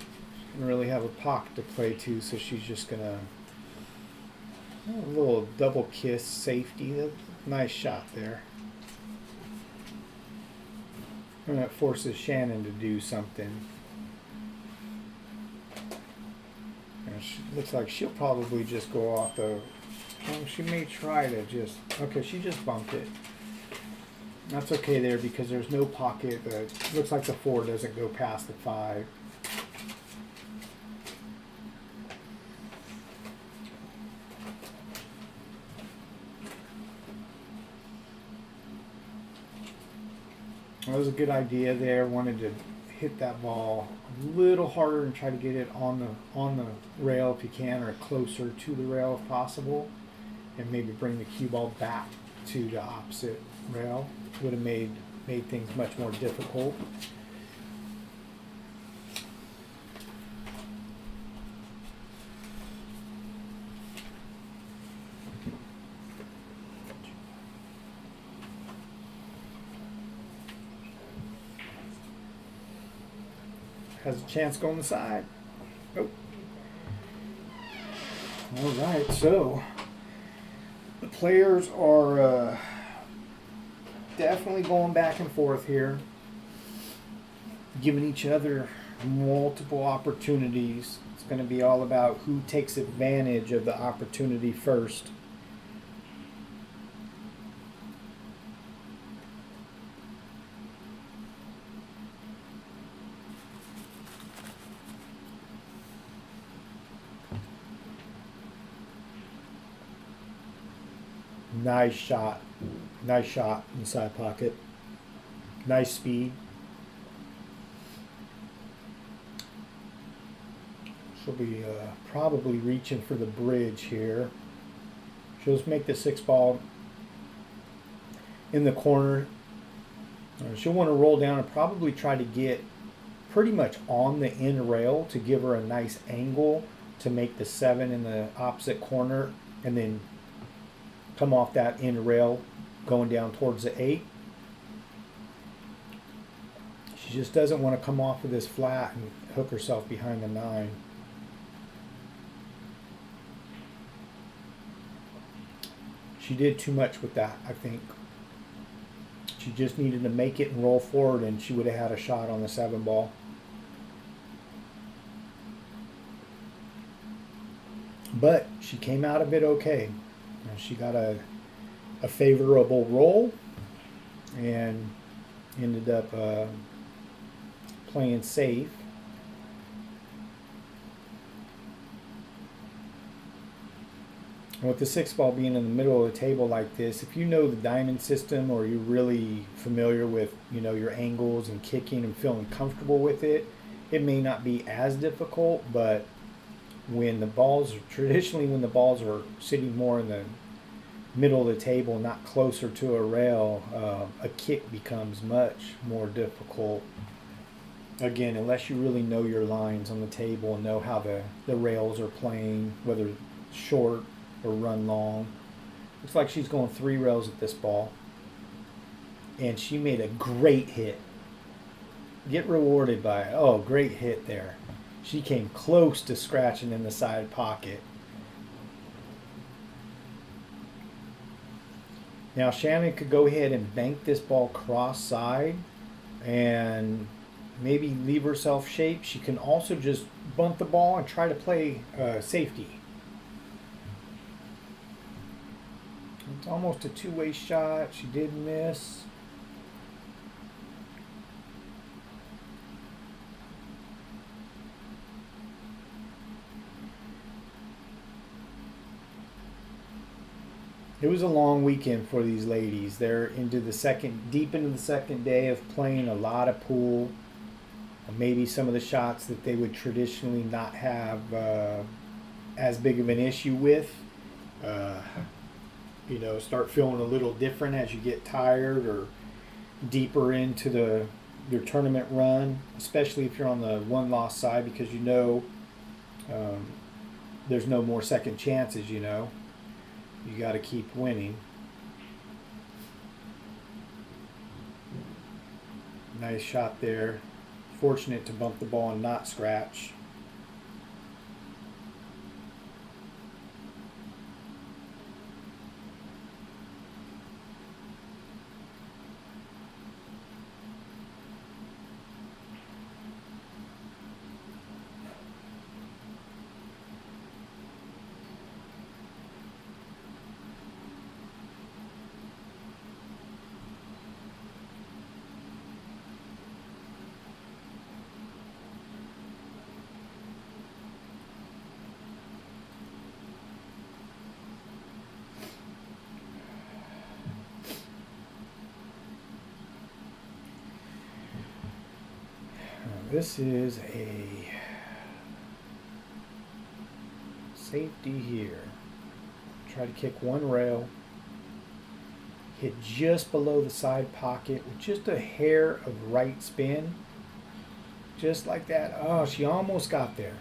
She doesn't really have a pocket to play to, so she's just gonna a little double kiss safety. Nice shot there. And that forces Shannon to do something. And she looks like she'll probably just go off the. Well, she may try to just. Okay, she just bumped it. That's okay there because there's no pocket. Looks like the 4 doesn't go past the 5. That was a good idea there. Wanted to hit that ball a little harder and try to get it on the rail if you can, or closer to the rail if possible, and maybe bring the cue ball back to the opposite rail. Would have made things much more difficult. Has a chance going the side. Nope. All right, so the players are definitely going back and forth here, giving each other multiple opportunities. It's going to be all about who takes advantage of the opportunity first. Nice shot. Nice shot inside pocket. Nice speed. She'll be probably reaching for the bridge here. She'll just make the 6-ball in the corner. She'll want to roll down and probably try to get pretty much on the end rail to give her a nice angle to make the 7 in the opposite corner, and then come off that end rail going down towards the 8. She just doesn't want to come off of this flat and hook herself behind the 9. She did too much with that, I think. She just needed to make it and roll forward, and she would have had a shot on the 7-ball. But she came out of it okay. She got a favorable roll and ended up playing safe. with the 6 ball being in the middle of the table like this, if you know the diamond system or you're really familiar with, you know, your angles and kicking and feeling comfortable with it, it may not be as difficult. But when the balls are sitting more in the middle of the table, not closer to a rail, a kick becomes much more difficult. Again, unless you really know your lines on the table and know how the rails are playing, whether short or run long. Looks like she's going 3 rails at this ball. And she made a great hit. Get rewarded by it. Oh, great hit there. She came close to scratching in the side pocket. Now Shannon could go ahead and bank this ball cross side and maybe leave herself shape. She can also just bunt the ball and try to play safety. It's almost a two-way shot. She did miss. It was a long weekend for these ladies. They're deep into the second day of playing a lot of pool. Maybe some of the shots that they would traditionally not have as big of an issue with. Start feeling a little different as you get tired or deeper into your tournament run, especially if you're on the one-loss side, because there's no more second chances. You got to keep winning. Nice shot there. Fortunate to bump the ball and not scratch. This is a safety here. Try to kick one rail. Hit just below the side pocket with just a hair of right spin. Just like that. Oh, she almost got there.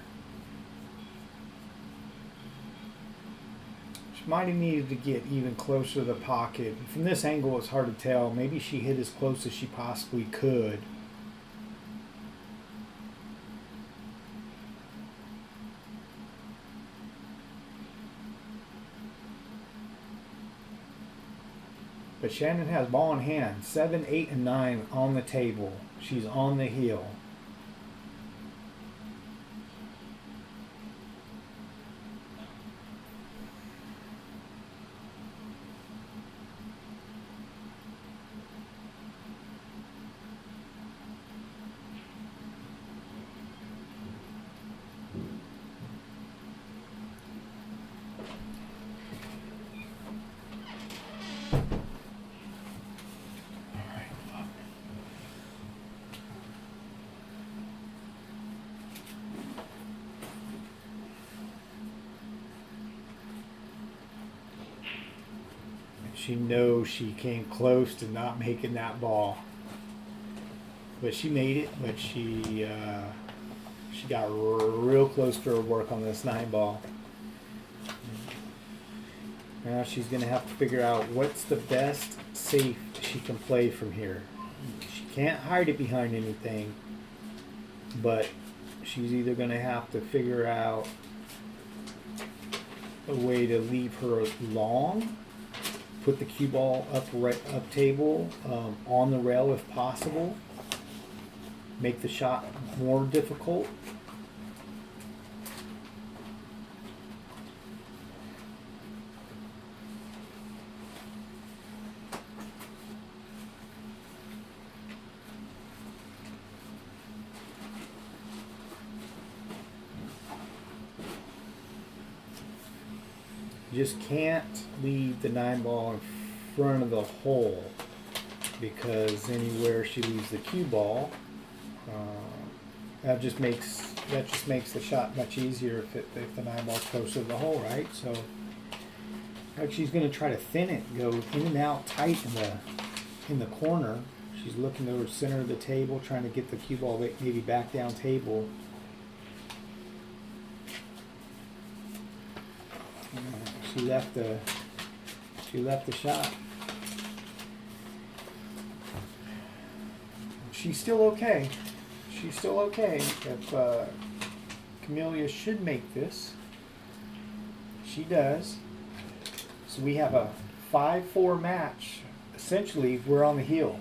She might have needed to get even closer to the pocket. From this angle, it's hard to tell. Maybe she hit as close as she possibly could. But Shannon has ball in hand. 7, 8, and 9 on the table. She's on the heel. She knows she came close to not making that ball, but she made it. But she got real close to her work on this 9 ball. Now she's going to have to figure out what's the best safe she can play from here. She can't hide it behind anything, but she's either going to have to figure out a way to leave her long, put the cue ball up table on the rail if possible, make the shot more difficult. just can't leave the 9 ball in front of the hole, because anywhere she leaves the cue ball, that just makes the shot much easier if the 9 ball's closer to the hole, right? So like she's going to try to thin it, go in and out tight in the corner. She's looking to the center of the table, trying to get the cue ball maybe back down table. She left the shot. She's still okay. She's still okay. If Camellia should make this, she does. So we have a 5-4 match. Essentially, we're on the heel.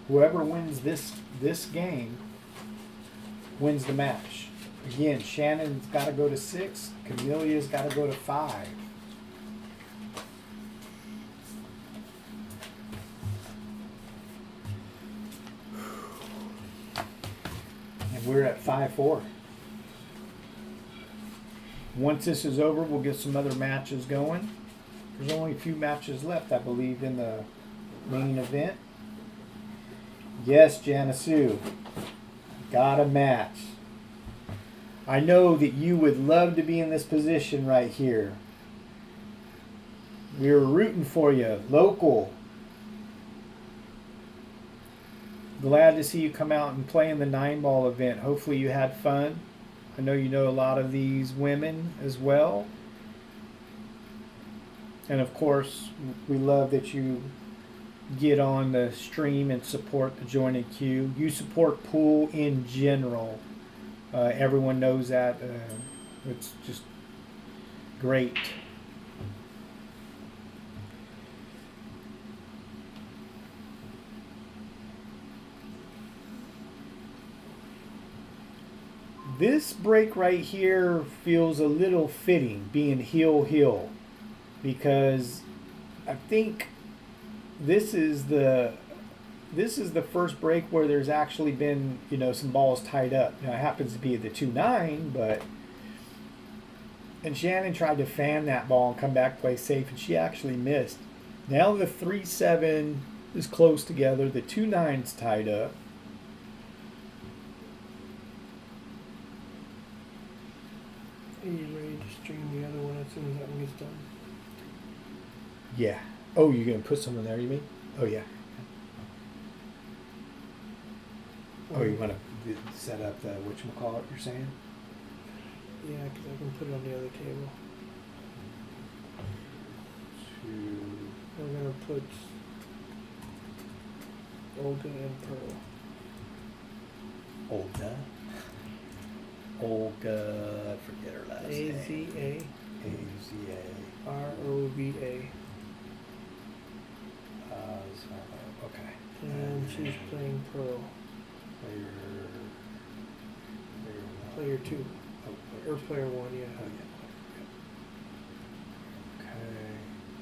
Whoever wins this game wins the match. Again, Shannon's got to go to 6. Camelia's got to go to 5. And we're at 5-4. Once this is over, we'll get some other matches going. There's only a few matches left, I believe, in the main event. Yes, Janisu, got a match. I know that you would love to be in this position right here. We were rooting for you, local. Glad to see you come out and play in the 9-ball event. Hopefully you had fun. I know you know a lot of these women as well. And of course, we love that you get on the stream and support the Join and Queue. You support pool in general. Everyone knows that. It's just great. This break right here feels a little fitting, being heel, because I think this is the first break where there's actually been, some balls tied up. Now it happens to be the 2-9, and Shannon tried to fan that ball and come back, play safe, and she actually missed. Now the 3-7 is close together, the 2-9's tied up. Are you ready to stream the other one as soon as that one gets done? Yeah. Oh, you're going to put some in there, you mean? Oh, yeah. Oh, you want to set up the whatchamacallit you're saying? Yeah, because I can put it on the other table. We're going to put Olga and Pearl. Olga, I forget her last name. A-Z-A. A-Z-A. R-O-V-A. Okay. And she's playing Pearl. Player 2. Or player 1, yeah. Oh, yeah. Okay.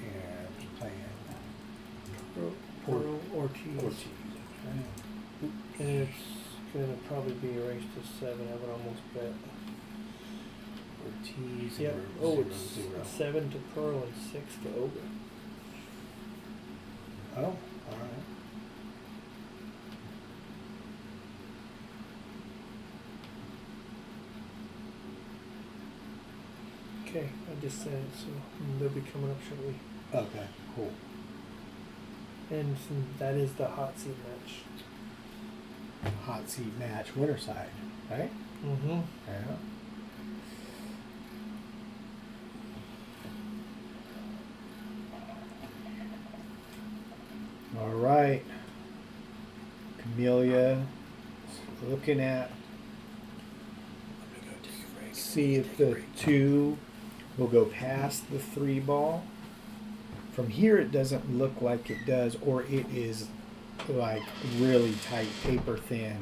And she's playing Pearl Ortiz. Ortiz. And it's going to probably be a race to 7, I would almost bet. Ortiz. Yep. Zero, It's zero. 7 to Pearl and 6 to Olga. Oh, all right. Okay, I just sent it, so they'll be coming up shortly. Okay, cool. And that is the hot seat match. Hot seat match, winner side, right? Mm-hmm. Yeah. All right. Camellia looking at, see if the 2 will go past the 3 ball. From here it doesn't look like it does, or it is like really tight, paper thin.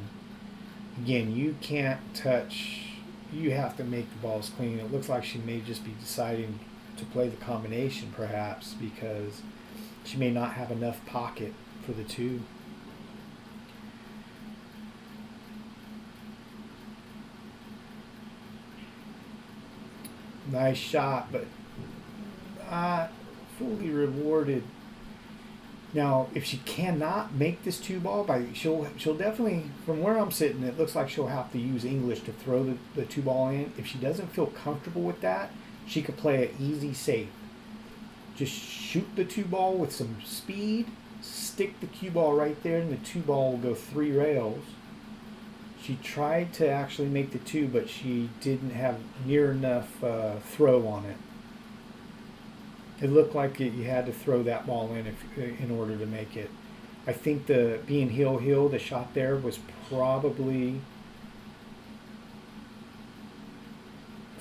Again, you can't touch, you have to make the balls clean. It looks like she may just be deciding to play the combination perhaps, because she may not have enough pocket for the 2. Nice shot, but not fully rewarded. Now, if she cannot make this 2-ball, she'll definitely, from where I'm sitting, it looks like she'll have to use English to throw the 2-ball in. If she doesn't feel comfortable with that, she could play it easy safe. Just shoot the 2-ball with some speed, stick the cue ball right there, and the 2-ball will go 3 rails. She tried to actually make the 2, but she didn't have near enough throw on it. It looked like you had to throw that ball in order to make it. I think the being heel, the shot there was probably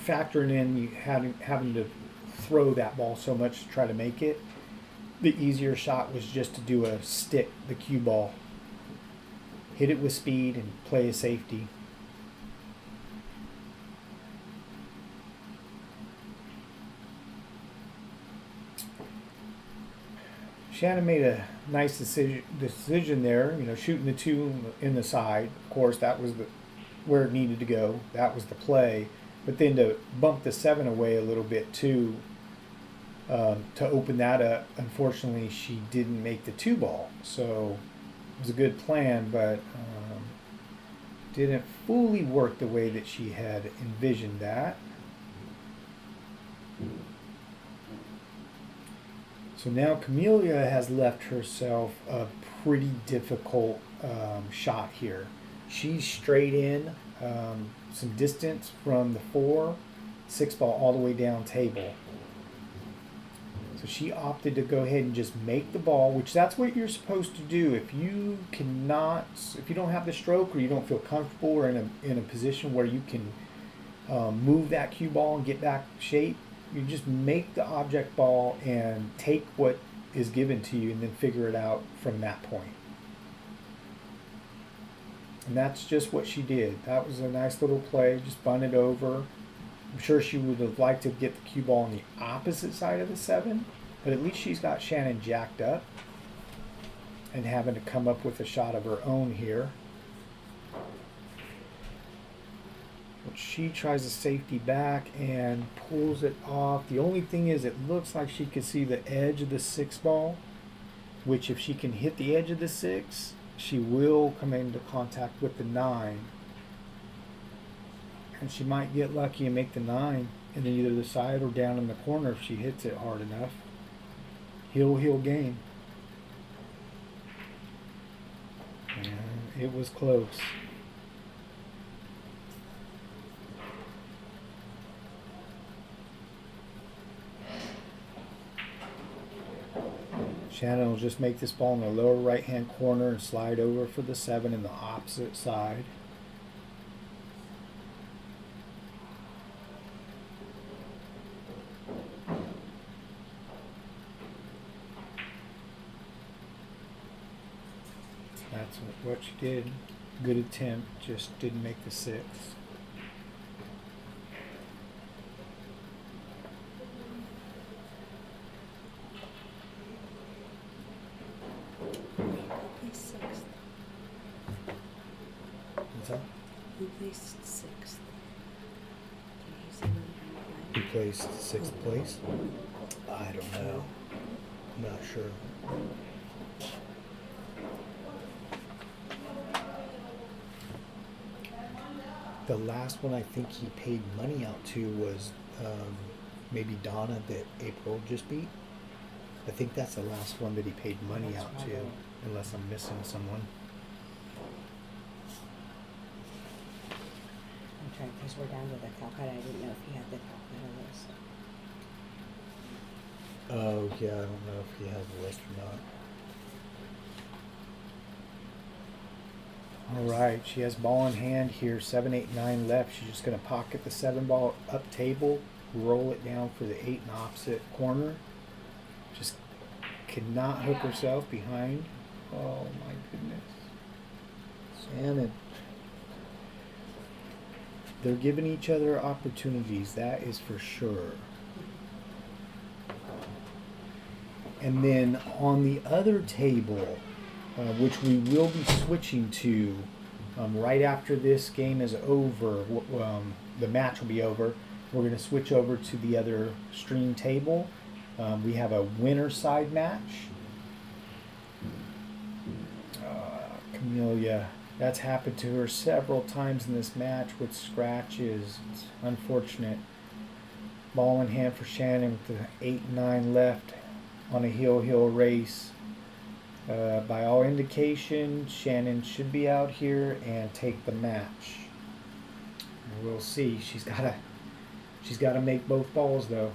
factoring in you having to throw that ball so much to try to make it. The easier shot was just to do a stick, the cue ball. Hit it with speed and play a safety. Shannon made a nice decision there, shooting the 2 in the side. Of course, that was where it needed to go. That was the play. But then to bump the 7 away a little bit too, to open that up, unfortunately, she didn't make the 2-ball. So it was a good plan, but didn't fully work the way that she had envisioned that. So now Camellia has left herself a pretty difficult shot here. She's straight in, some distance from the 4, 6-ball all the way down table. So she opted to go ahead and just make the ball, which that's what you're supposed to do. If you don't have the stroke, or you don't feel comfortable, or in a position where you can move that cue ball and get back shape, you just make the object ball and take what is given to you and then figure it out from that point. And that's just what she did. That was a nice little play, just bun it over. I'm sure she would have liked to get the cue ball on the opposite side of the 7, but at least she's got Shannon jacked up and having to come up with a shot of her own here. But she tries a safety back and pulls it off. The only thing is, it looks like she can see the edge of the 6-ball, which if she can hit the edge of the 6, she will come into contact with the 9. And she might get lucky and make the 9, and then either the side or down in the corner if she hits it hard enough. Heel game. And it was close. Shannon will just make this ball in the lower right-hand corner and slide over for the 7 in the opposite side. That's what she did. Good attempt, just didn't make the 6. Who placed 6th? He placed 6th place? I don't know. I'm not sure. The last one I think he paid money out to was maybe Donna that April just beat. I think that's the last one that he paid money out to, unless I'm missing someone. I'm trying, because we're down to the Calcutta. I didn't know if he had the Calcutta list. Oh, yeah, I don't know if he has a list or not. All right, she has ball in hand here, 7, 8, 9 left. She's just going to pocket the 7-ball up table, roll it down for the 8 in the opposite corner. Just cannot hook herself behind. Oh my goodness. Shannon. They're giving each other opportunities, that is for sure. And then on the other table, which we will be switching to right after this game is over, the match will be over. We're going to switch over to the other stream table, We have a winner side match. Camellia, that's happened to her several times in this match with scratches. It's unfortunate. Ball in hand for Shannon with the 8-9 left on a heel race. By all indication, Shannon should be out here and take the match. We'll see. She's gotta make both balls though.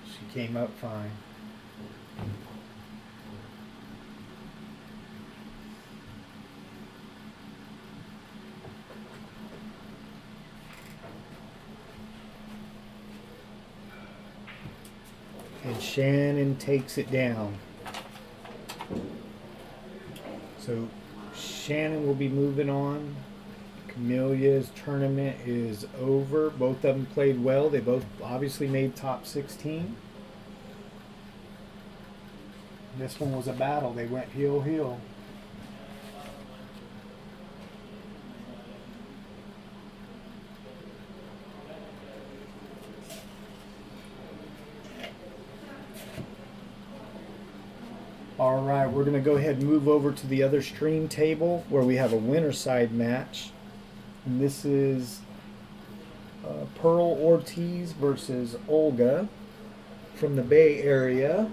She came up fine. And Shannon takes it down. So Shannon will be moving on. Camelia's tournament is over. Both of them played well. They both obviously made top 16. This one was a battle. They went heel. All right, we're going to go ahead and move over to the other stream table where we have a winner side match. And this is Pearl Ortiz versus Olga from the Bay Area.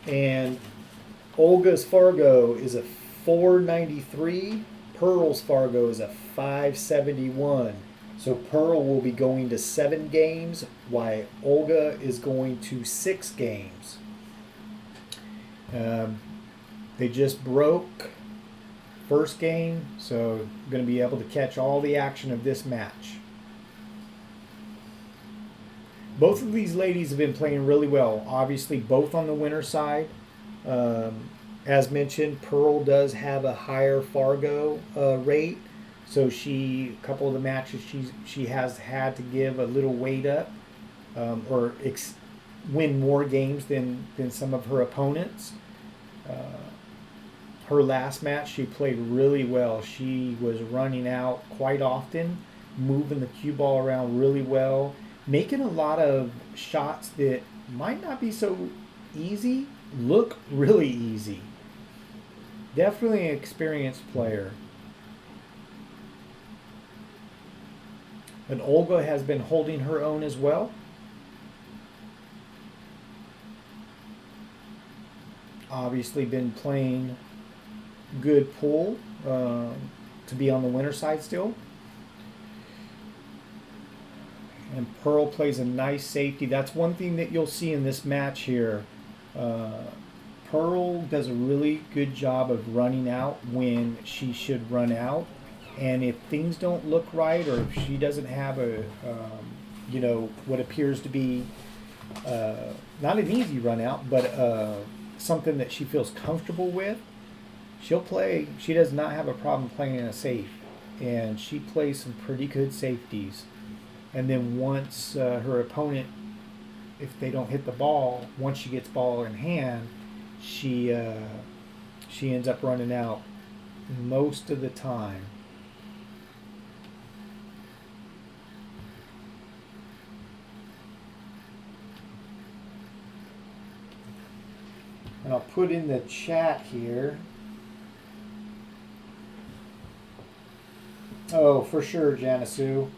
And Olga's Fargo is a 493. Pearl's Fargo is a 571. So Pearl will be going to 7 games, while Olga is going to 6 games. They just broke first game, so going to be able to catch all the action of this match. Both of these ladies have been playing really well. Obviously, both on the winner side. As mentioned, Pearl does have a higher Fargo rate, so a couple of the matches she has had to give a little weight up or win more games than some of her opponents. Her last match, she played really well. She was running out quite often, moving the cue ball around really well, making a lot of shots that might not be so easy look really easy. Definitely an experienced player. And Olga has been holding her own as well. Obviously been playing good pool to be on the winner side still. And Pearl plays a nice safety. That's one thing that you'll see in this match here. Pearl does a really good job of running out when she should run out, and if things don't look right, or if she doesn't have a what appears to be not an easy run out, but something that she feels comfortable with, she'll play. She does not have a problem playing in a safe, and she plays some pretty good safeties. And then once her opponent, if they don't hit the ball, once she gets ball in hand, she ends up running out most of the time. And I'll put in the chat here. Oh, for sure, Janisu.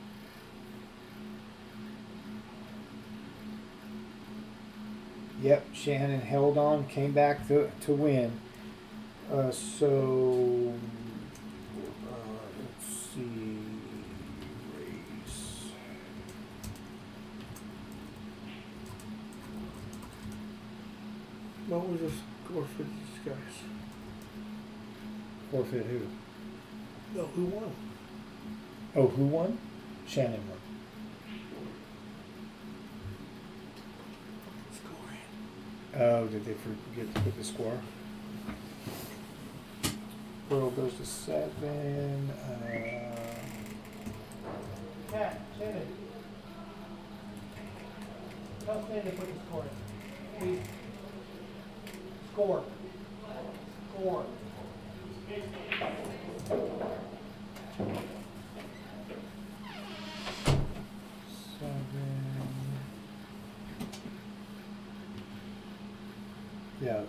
Yep, Shannon held on, came back to win. Let's see, race. What was the score for these guys? Forfeit who? No, who won? Oh, who won? Shannon won. Oh, did they forget to put the score? Pearl goes to 7. Outstanding, put the score in. Please. Score. Score. Yeah, it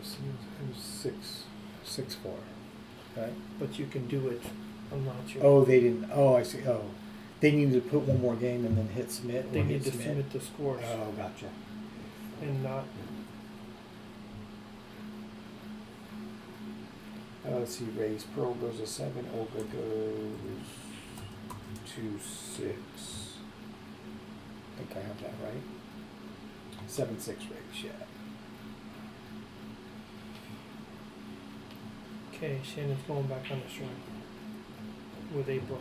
was 6-4, right? But you can do it. I'm not sure. Oh, they didn't. Oh, I see. Oh, they needed to put one more game and then hit submit. They or need hit to submit the scores Oh, gotcha. and not. Let's see. Raise Pearl goes to 7. Olga goes to 6. I think I have that right. 7-6 raise. Yeah. Okay, Shannon's going back on the string with April.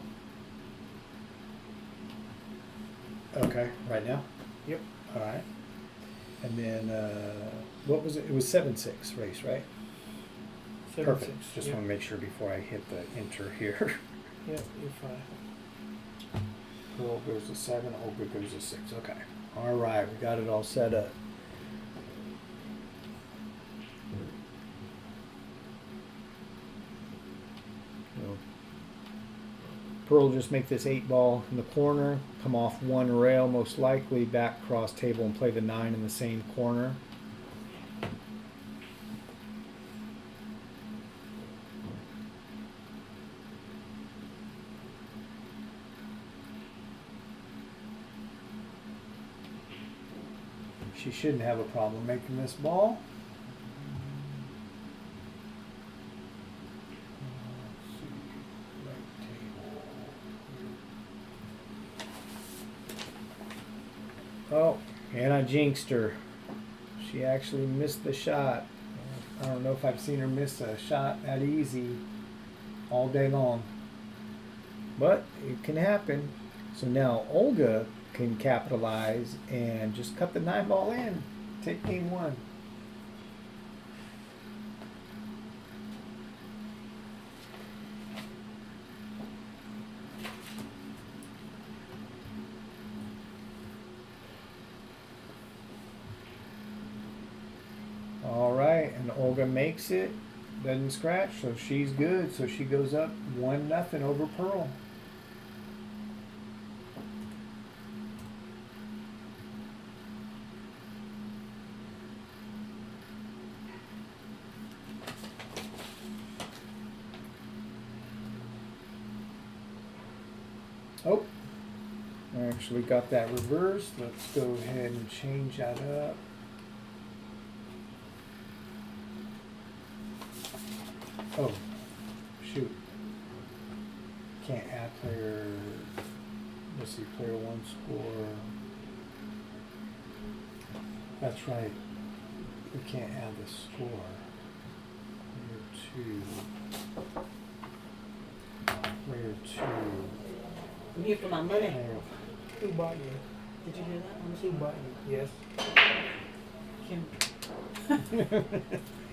Okay. Right now. Yep. All right. And then what was it? It was 7-6 race, right? 7-6. Perfect. Just Yep. want to make sure before I hit the enter here. Yep, you're fine. Pearl goes to 7. Olga goes to 6. Okay. All right. We got it all set up. So, Pearl just make this 8 ball in the corner, come off one rail, most likely back cross table and play the 9 in the same corner. She shouldn't have a problem making this ball. Let's see, right table. Oh, and I jinxed her. She actually missed the shot. I don't know if I've seen her miss a shot that easy all day long. But it can happen. So now Olga can capitalize and just cut the 9 ball in. Take game 1. All right, and Olga makes it, doesn't scratch, so she's good. So she goes up 1-0 over Pearl. Oh, I actually got that reversed. Let's go ahead and change that up. Oh, shoot. Can't add player. Let's see, player 1 score. That's right. We can't add the score. Player 2. I'm here for my money. Player Who bought you? Did you hear that? Who bought you? Yes. Kim.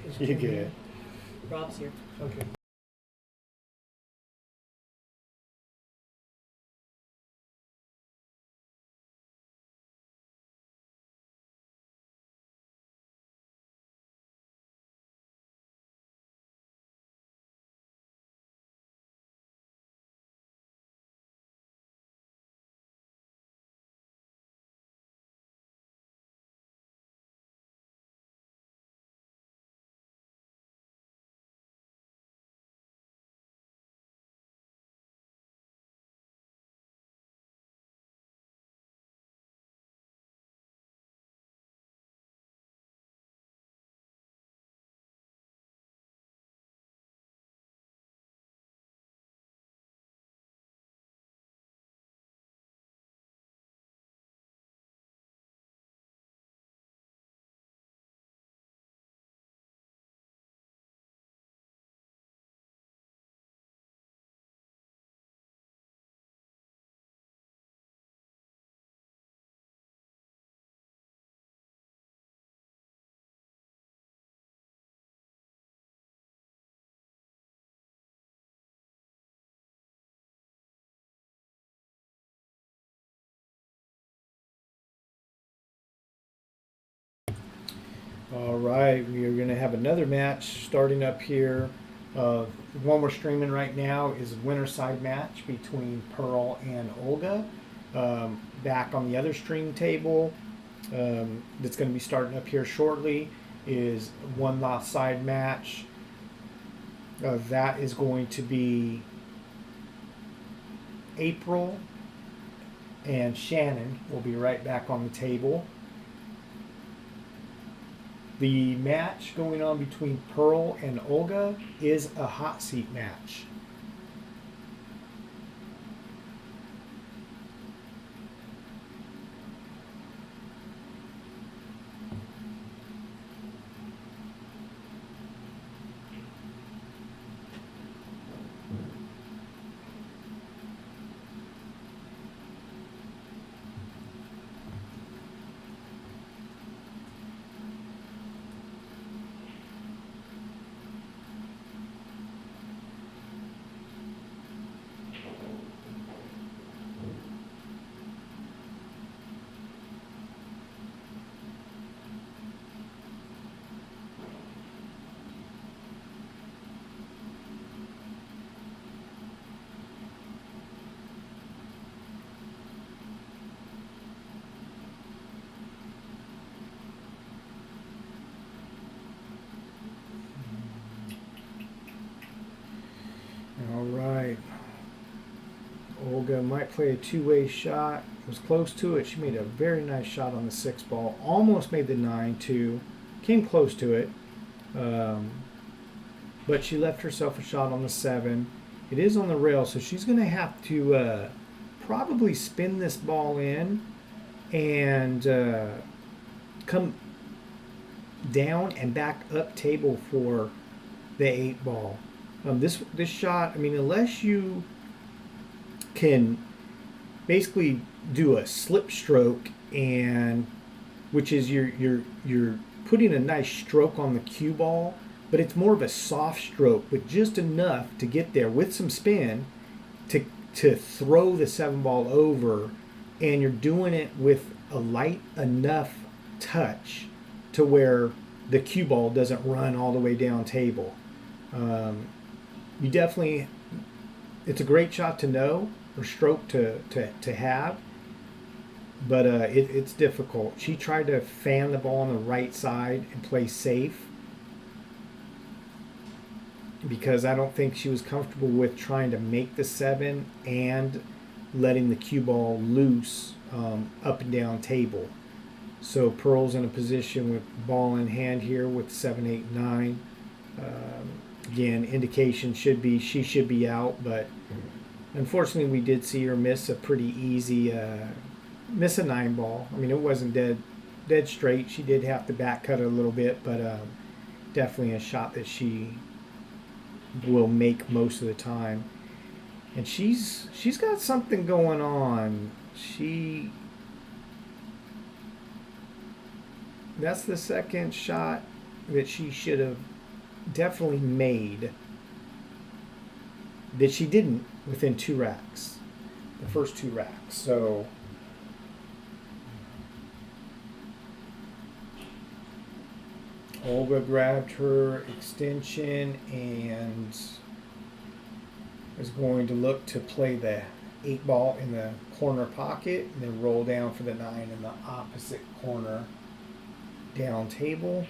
Is You Kim good. here? Rob's here. Okay. All right, we are going to have another match starting up here. The one we're streaming right now is a winter side match between Pearl and Olga. Back on the other stream table, that's going to be starting up here shortly, is one last side match. That is going to be April and Shannon will be right back on the table. The match going on between Pearl and Olga is a hot seat match. All right. Olga might play a two-way shot. Was close to it. She made a very nice shot on the 6 ball. Almost made the 9 too. Came close to it. But she left herself a shot on the 7. It is on the rail, so she's going to have to probably spin this ball in and come down and back up table for the 8 ball. This shot, I mean, unless you can basically do a slip stroke, and which is you're putting a nice stroke on the cue ball, but it's more of a soft stroke, but just enough to get there with some spin to throw the 7 ball over, and you're doing it with a light enough touch to where the cue ball doesn't run all the way down table. You definitely, it's a great shot to know, or stroke to have, but it's difficult. She tried to fan the ball on the right side and play safe, because I don't think she was comfortable with trying to make the 7 and letting the cue ball loose up and down table. So Pearl's in a position with ball in hand here with 7, 8, 9. Again, indication should be she should be out, but unfortunately we did see her miss a pretty easy miss a 9 ball. I mean, it wasn't dead straight. She did have to back cut it a little bit, but definitely a shot that she will make most of the time. And she's got something going on. That's the second shot that she should have definitely made that she didn't within 2 racks, the first 2 racks. So Olga grabbed her extension and is going to look to play the 8 ball in the corner pocket and then roll down for the 9 in the opposite corner down table.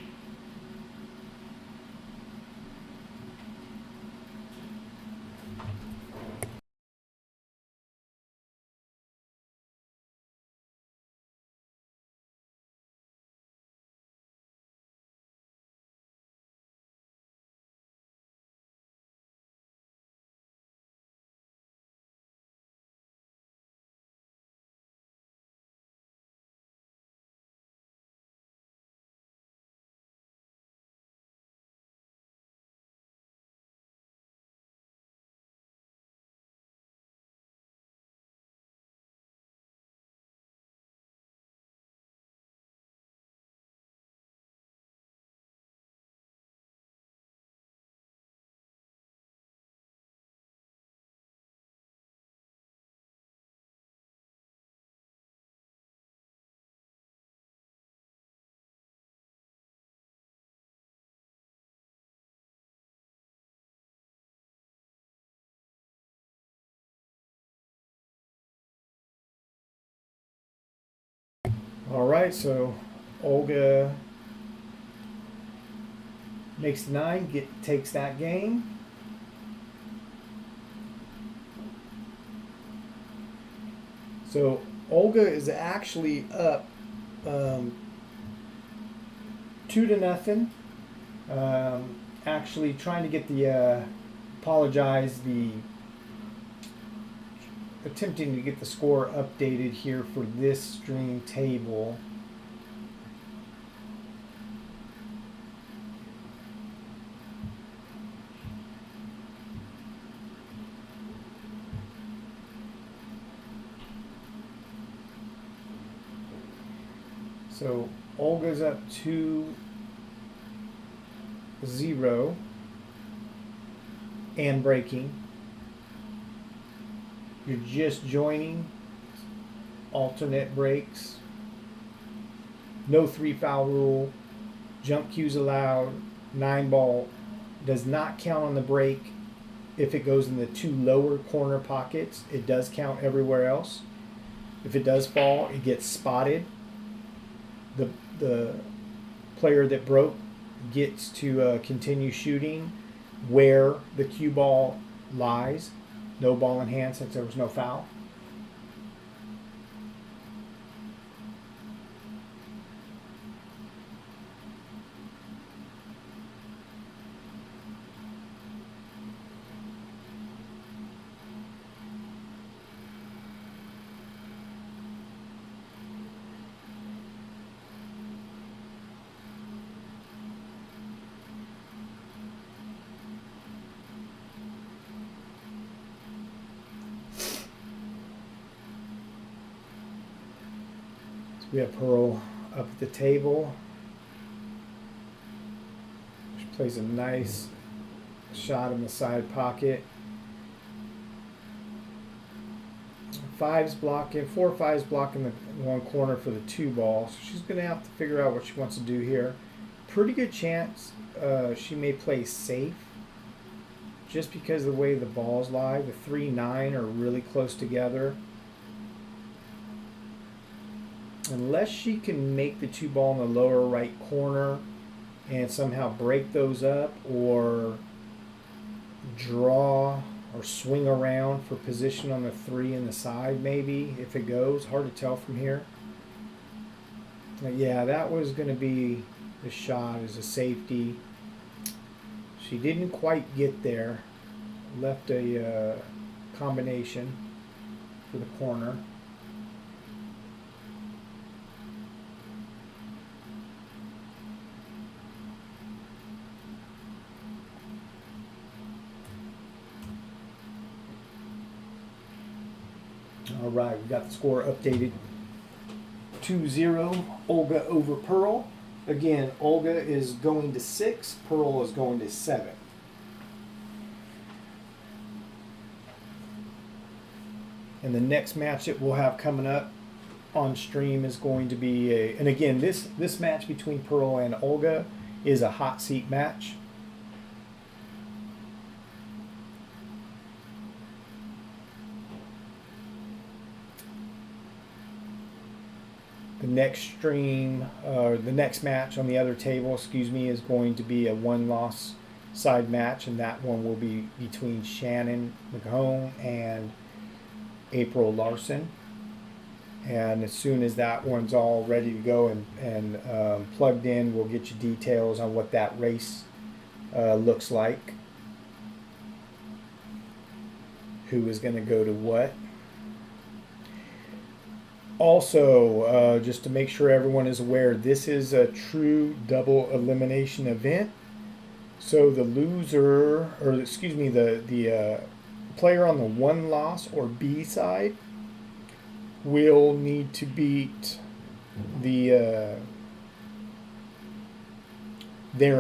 All right, so Olga makes the 9, takes that game. So Olga is actually up 2-0. Actually trying to get the attempting to get the score updated here for this stream table. So Olga's up 2-0 and breaking. You're just joining. Alternate breaks. No 3-foul rule. Jump cues allowed. 9-ball does not count on the break if it goes in the 2 lower corner pockets. It does count everywhere else. If it does fall, it gets spotted. The player that broke gets to continue shooting where the cue ball lies. No ball in hand since there was no foul. We have Pearl up at the table. She plays a nice shot in the side pocket. 5's blocking, 4-5's blocking the one corner for the 2-ball. So she's going to have to figure out what she wants to do here. Pretty good chance she may play safe just because of the way the balls lie. The 3-9 are really close together. Unless she can make the 2-ball in the lower right corner and somehow break those up or draw or swing around for position on the 3 in the side, maybe, if it goes. Hard to tell from here. But yeah, that was going to be the shot as a safety. She didn't quite get there. Left a combination for the corner. All right, we got the score updated. 2-0, Olga over Pearl. Again, Olga is going to 6, Pearl is going to 7. And the next match that we'll have coming up on stream is going to be and again, this match between Pearl and Olga is a hot seat match. The next stream, the next match on the other table, is going to be a 1-loss side match, and that one will be between Shannon McHone and April Larson. And as soon as that one's all ready to go and plugged in, we'll get you details on what that race looks like, who is going to go to what. Also, just to make sure everyone is aware, this is a true double elimination event. So the loser, or excuse me, the player on the 1-loss or B side will need to beat their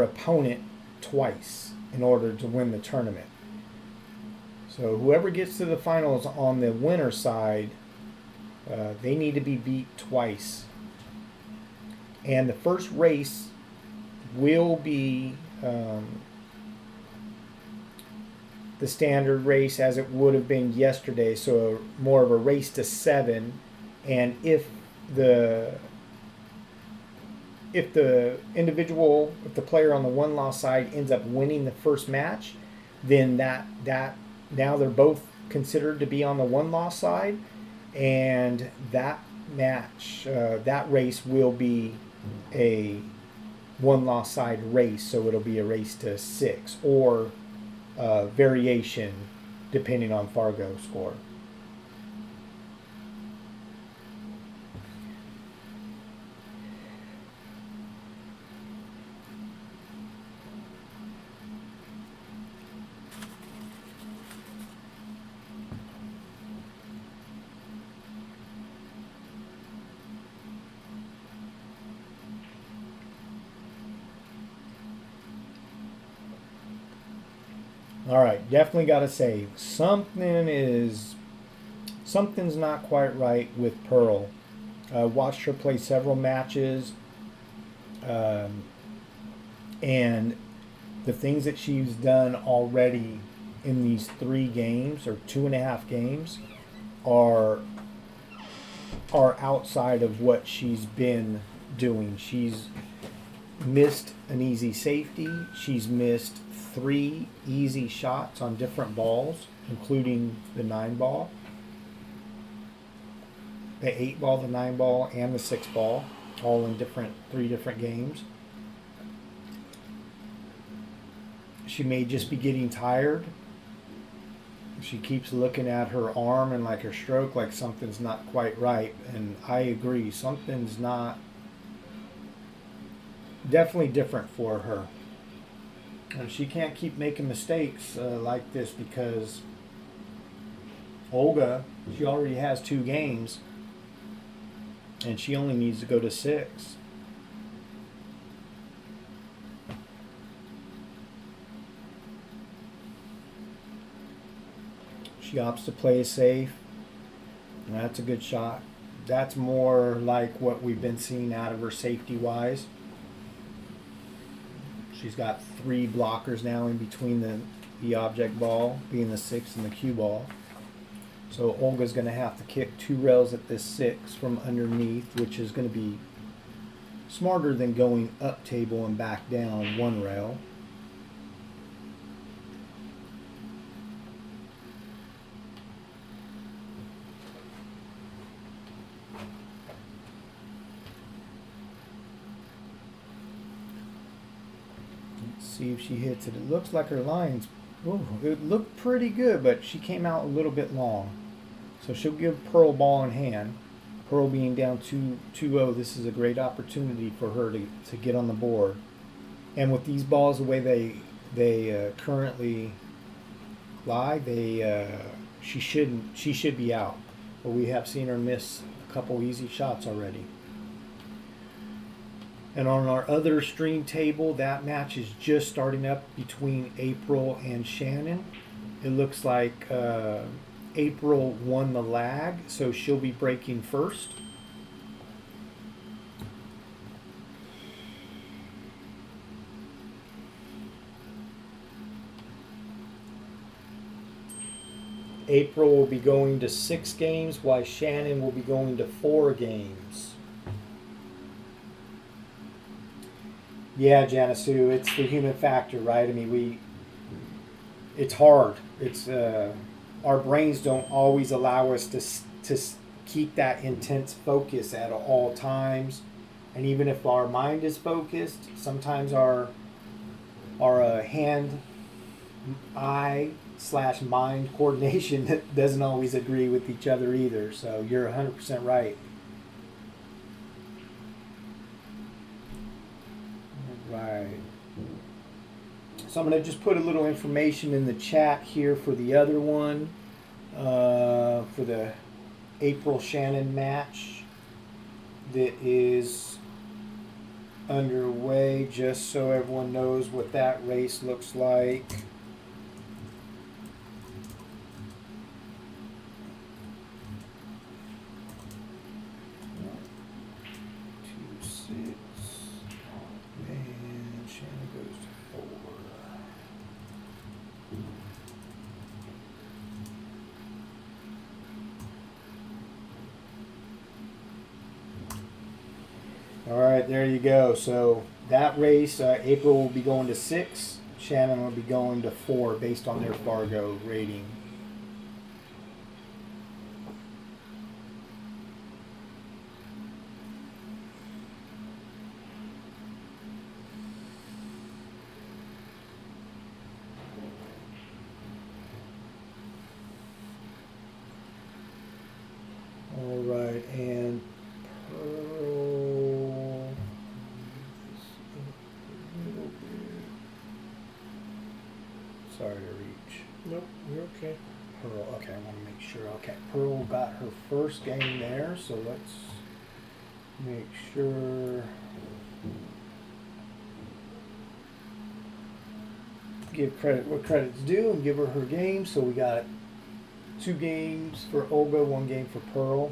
opponent twice in order to win the tournament. So whoever gets to the finals on the winner side, they need to be beat twice. And the first race will be the standard race as it would have been yesterday, so more of a race to 7. And if the if the player on the one loss side ends up winning the first match, then that now they're both considered to be on the one loss side, and that match, that race will be a one loss side race, so it'll be a race to 6 or variation depending on Fargo score. All right, definitely got to say something's not quite right with Pearl. Watched her play several matches, and the things that she's done already in these 3 games or 2.5 games are outside of what she's been doing. She's missed an easy safety. She's missed 3 easy shots on different balls, including the 9 ball, the 8 ball, the 9 ball, and the 6 ball, all in 3 different games. She may just be getting tired. She keeps looking at her arm and like her stroke, like something's not quite right. And I agree, something's not definitely different for her. And she can't keep making mistakes like this, because Olga, she already has 2 games and she only needs to go to 6. She opts to play safe. And that's a good shot. That's more like what we've been seeing out of her safety-wise. She's got 3 blockers now in between the object ball, being the 6 and the cue ball. So Olga's going to have to kick 2 rails at this 6 from underneath, which is going to be smarter than going up table and back down 1 rail. See if she hits it. It looks like her lines, it looked pretty good, but she came out a little bit long. So she'll give Pearl ball in hand. Pearl being down 2-0, this is a great opportunity for her to get on the board. And with these balls the way they currently lie, she should be out. But we have seen her miss a couple easy shots already. And on our other stream table, that match is just starting up between April and Shannon. It looks like April won the lag, so she'll be breaking first. April will be going to 6 games, while Shannon will be going to 4 games. Yeah, Janisu, it's the human factor, right? I mean, it's hard. It's our brains don't always allow us to keep that intense focus at all times. And even if our mind is focused, sometimes our hand-eye/mind coordination doesn't always agree with each other either. So you're 100% right. Right. So I'm going to just put a little information in the chat here for the other one, for the April Shannon match that is underway, just so everyone knows what that race looks like. All right, there you go. So that race, April will be going to 6. Shannon will be going to 4 based on their Fargo rating. All right, and Pearl. Sorry to reach. Nope, you're okay. Pearl. Okay, I want to make sure. Okay, Pearl got her first game there, so let's make sure. Give credit where credit's due and give her her game. So we got 2 games for Olga, 1 game for Pearl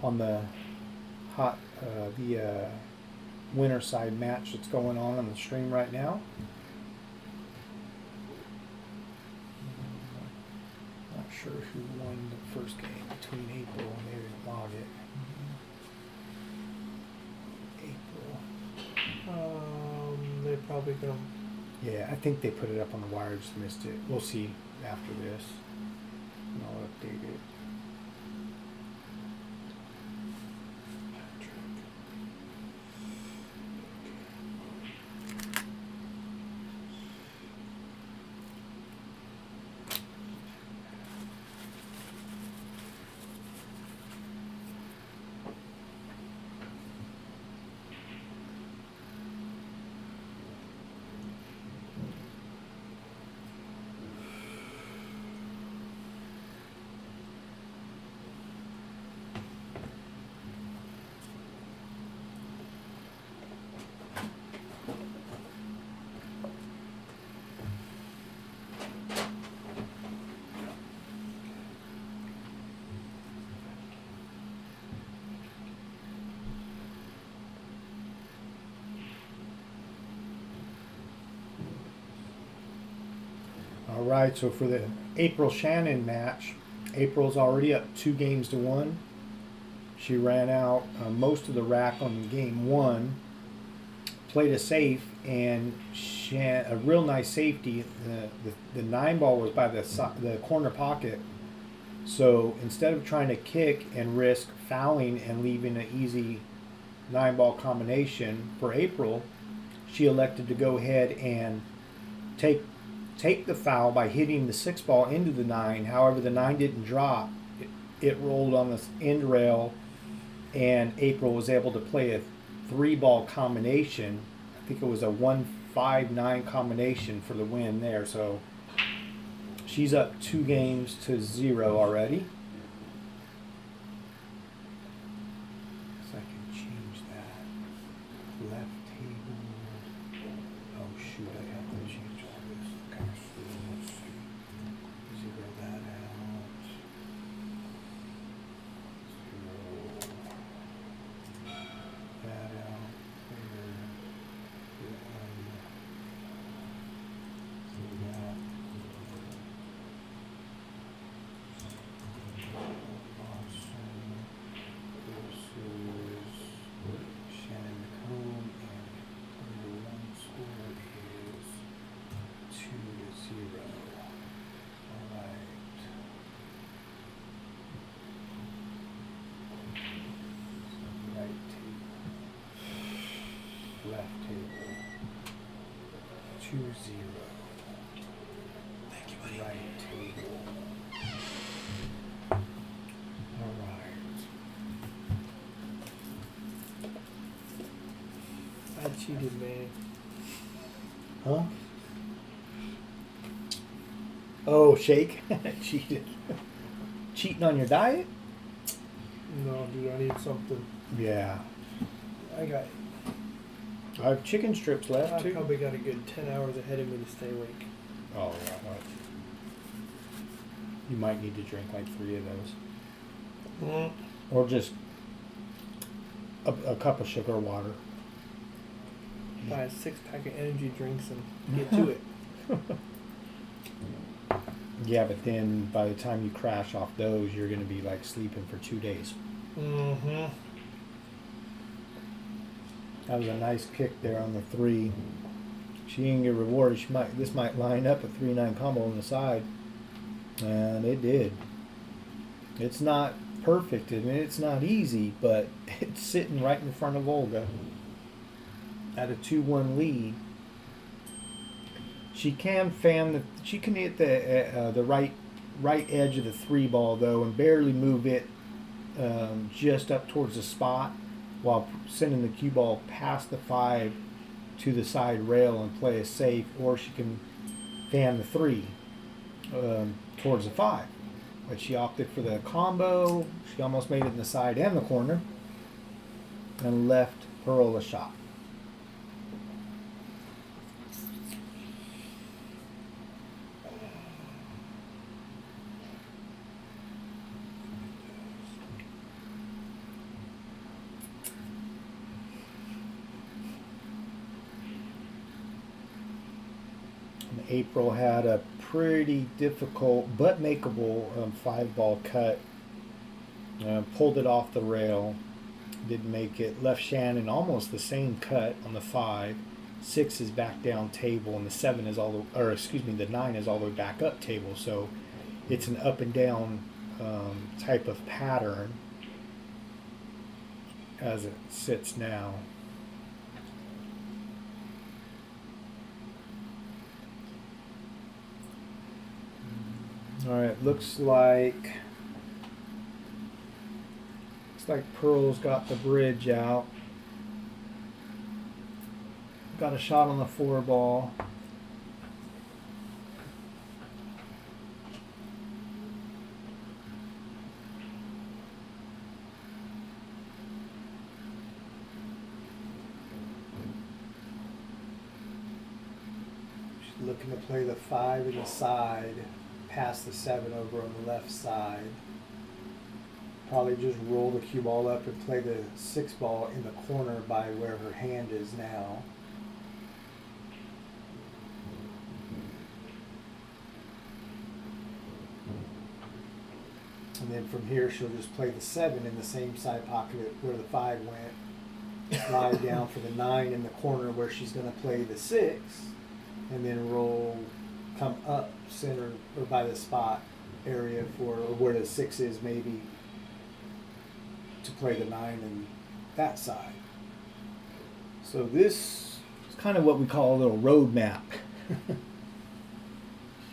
on the winter side match that's going on the stream right now. Not sure who won the first game between April and they didn't log it. April. They're probably gonna. Yeah, I think they put it up on the wire, just missed it. We'll see after this. And I'll update it. All right, so for the April Shannon match, April's already up 2-1. She ran out most of the rack on game 1, played a safe, and a real nice safety. The 9 ball was by the corner pocket. So instead of trying to kick and risk fouling and leaving an easy 9 ball combination for April, she elected to go ahead and take the foul by hitting the 6 ball into the 9. However, the 9 didn't drop. It rolled on the end rail, and April was able to play a 3 ball combination. I think it was a 1-5-9 combination for the win there. So she's up 2-0 already. So I can change that. Left table. Oh shoot, I have to change all this. Okay, so let's see. Zero that out. Zero that out. There. See that. Awesome. This is Shannon McComb, and number 1 score is 2-0. All right. Right table. Left table. 2-0. Thank you, buddy. Right table. All right. I cheated, man. Huh? Oh, shake. Cheated. Cheating on your diet? No, dude, I need something. Yeah. I I have chicken strips left too. probably got a good 10 hours ahead of me to stay awake. Oh, yeah. Well, you might need to drink like 3 of those. Or just a cup of sugar water. Buy a 6-pack of energy drinks and get to it. Yeah, but then by the time you crash off those, you're going to be like sleeping for 2 days. Mm-hmm. That was a nice kick there on the 3. She didn't get rewarded. This might line up a 3-9 combo on the side, and it did. It's not perfect. I mean, it's not easy, but it's sitting right in front of Olga at a 2-1 lead. She can she can hit the right edge of the 3 ball though, and barely move it just up towards the spot, while sending the cue ball past the 5 to the side rail and play a safe, or she can fan the 3 towards the 5. But she opted for the combo. She almost made it in the side and the corner, and left Pearl a shot. April had a pretty difficult but makeable 5-ball cut. Pulled it off the rail. Didn't make it. Left Shannon almost the same cut on the 5. 6 is back down table, and the 7 is the 9 is all the way back up table. So it's an up and down type of pattern as it sits now. All right, looks like Pearl's got the bridge out. Got a shot on the 4 ball. She's looking to play the 5 in the side, pass the 7 over on the left side. Probably just roll the cue ball up and play the 6 ball in the corner by where her hand is now. And then from here she'll just play the 7 in the same side pocket where the 5 went. Slide down for the 9 in the corner where she's going to play the 6. And then come up center or by the spot area or where the 6 is maybe, to play the 9 in that side. So this is kind of what we call a little road map.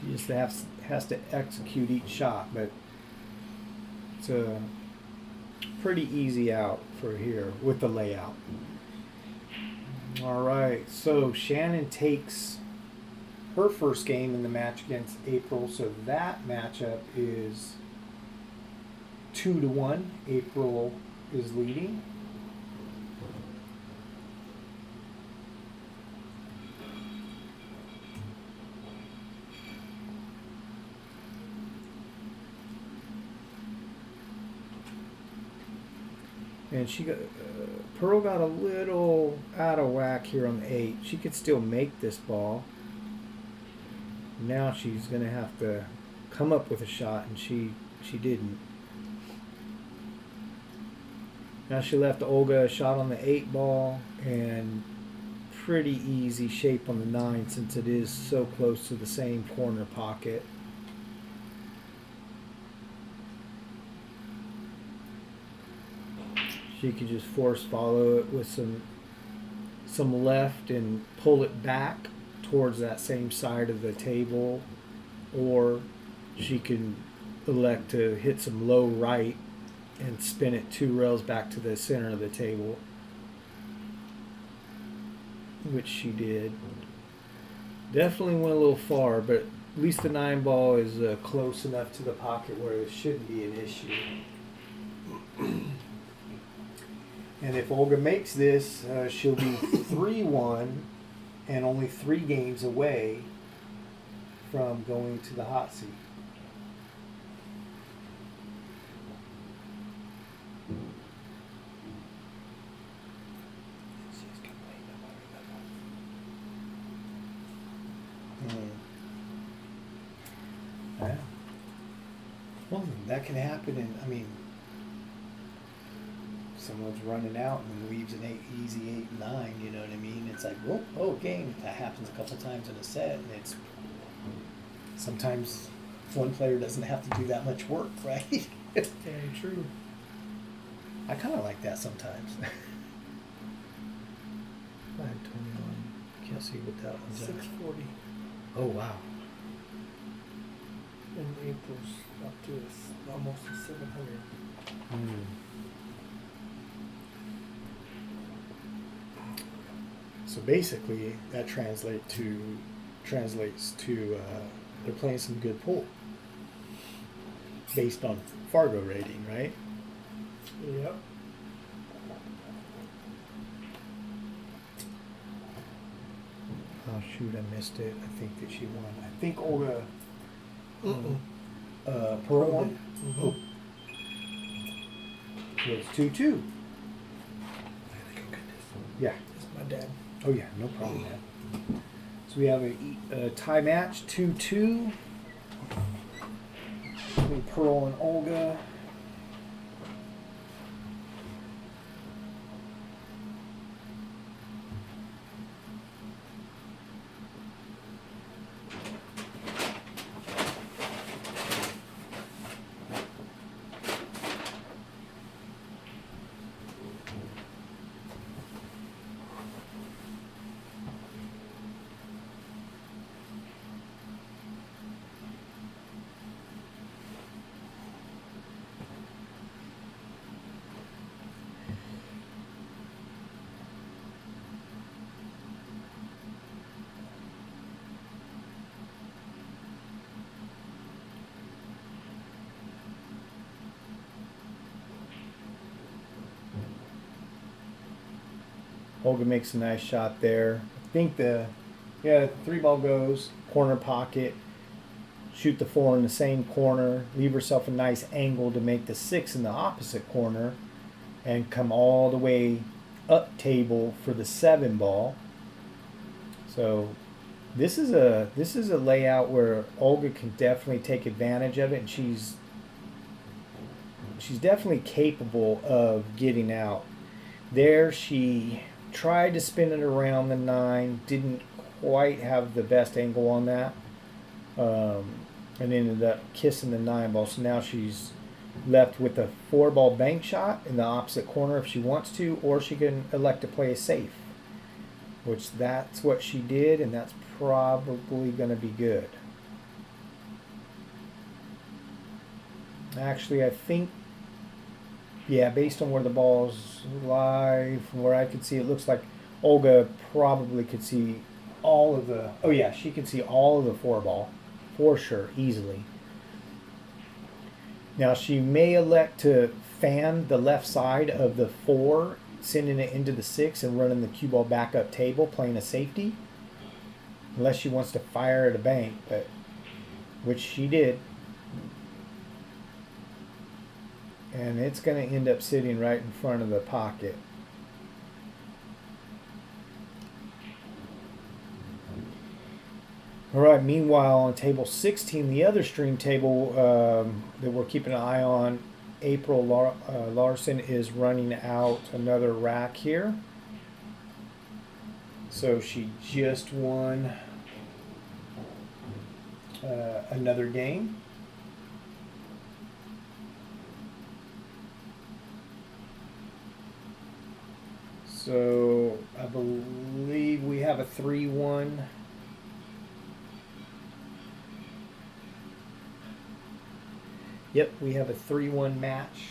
She just has to execute each shot, but it's a pretty easy out for here with the layout. All right, so Shannon takes her first game in the match against April, so that matchup is 2-1. April is leading. And Pearl got a little out of whack here on the 8. She could still make this ball. Now she's going to have to come up with a shot, and she didn't. Now she left Olga a shot on the 8 ball, and pretty easy shape on the 9 since it is so close to the same corner pocket. She could just force follow it with some left and pull it back towards that same side of the table, or she can elect to hit some low right and spin it 2 rails back to the center of the table, which she did. Definitely went a little far, but at least the 9 ball is close enough to the pocket where it shouldn't be an issue. And if Olga makes this, she'll be 3-1 and only 3 games away from going to the hot seat. Yeah. Well, that can happen, and I mean, someone's running out and leaves an easy 8-9, you know what I mean? It's like, whoa, oh, game. That happens a couple times in a set, and it's sometimes one player doesn't have to do that much work, right? Very true. I kind of like that sometimes. 521. Can't see what that one's at. 640. Oh, wow. And April's up to almost a 700. So basically, that translates to they're playing some good pool based on Fargo rating, right? Yep. Oh shoot, I missed it. I think that she won. I think Olga Pearl won. Mm-hmm. Oh. So it's 2-2. Yeah. That's my dad. Oh yeah, no problem, man. So we have a tie match, 2-2. Between Pearl and Olga. Olga makes a nice shot there. I think three ball goes, corner pocket, shoot the 4 in the same corner, leave herself a nice angle to make the 6 in the opposite corner, and come all the way up table for the 7 ball. So this is a layout where Olga can definitely take advantage of it, and she's definitely capable of getting out. There she tried to spin it around the 9, didn't quite have the best angle on that, and ended up kissing the 9 ball. So now she's left with a 4 ball bank shot in the opposite corner if she wants to, or she can elect to play a safe, which that's what she did, and that's probably going to be good. Actually, I think, yeah, based on where the balls lie, from where I could see, it looks like Olga probably could see all of the. Oh yeah, she can see all of the 4 ball, for sure, easily. Now she may elect to fan the left side of the 4, sending it into the 6 and running the cue ball back up table, playing a safety. Unless she wants to fire at a bank, but which she did. And it's going to end up sitting right in front of the pocket. All right, meanwhile, on table 16, the other stream table that we're keeping an eye on, April Larson is running out another rack here. So she just won another game. So I believe we have a 3-1. Yep, we have a 3-1 match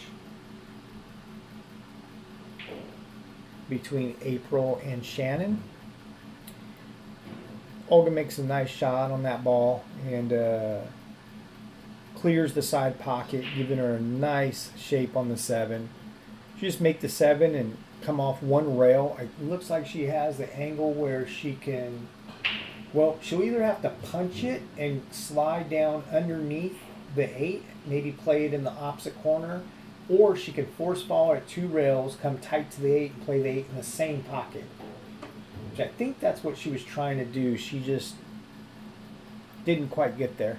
between April and Shannon. Olga makes a nice shot on that ball and clears the side pocket, giving her a nice shape on the 7. She just make the 7 and come off one rail. It looks like she has the angle where she can, well, she'll either have to punch it and slide down underneath the 8, maybe play it in the opposite corner, or she can force ball at 2 rails, come tight to the 8 and play the 8 in the same pocket. Which I think that's what she was trying to do. She just didn't quite get there.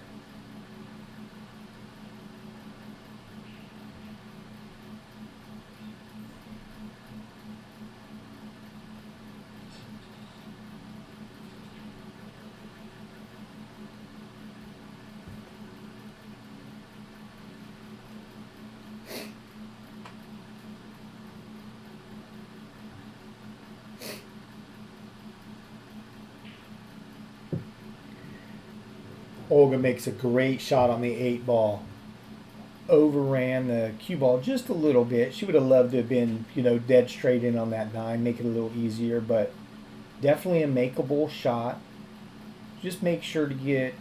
Olga makes a great shot on the 8 ball. Overran the cue ball just a little bit. She would have loved to have been, dead straight in on that 9, make it a little easier, but definitely a makeable shot. Just make sure to get,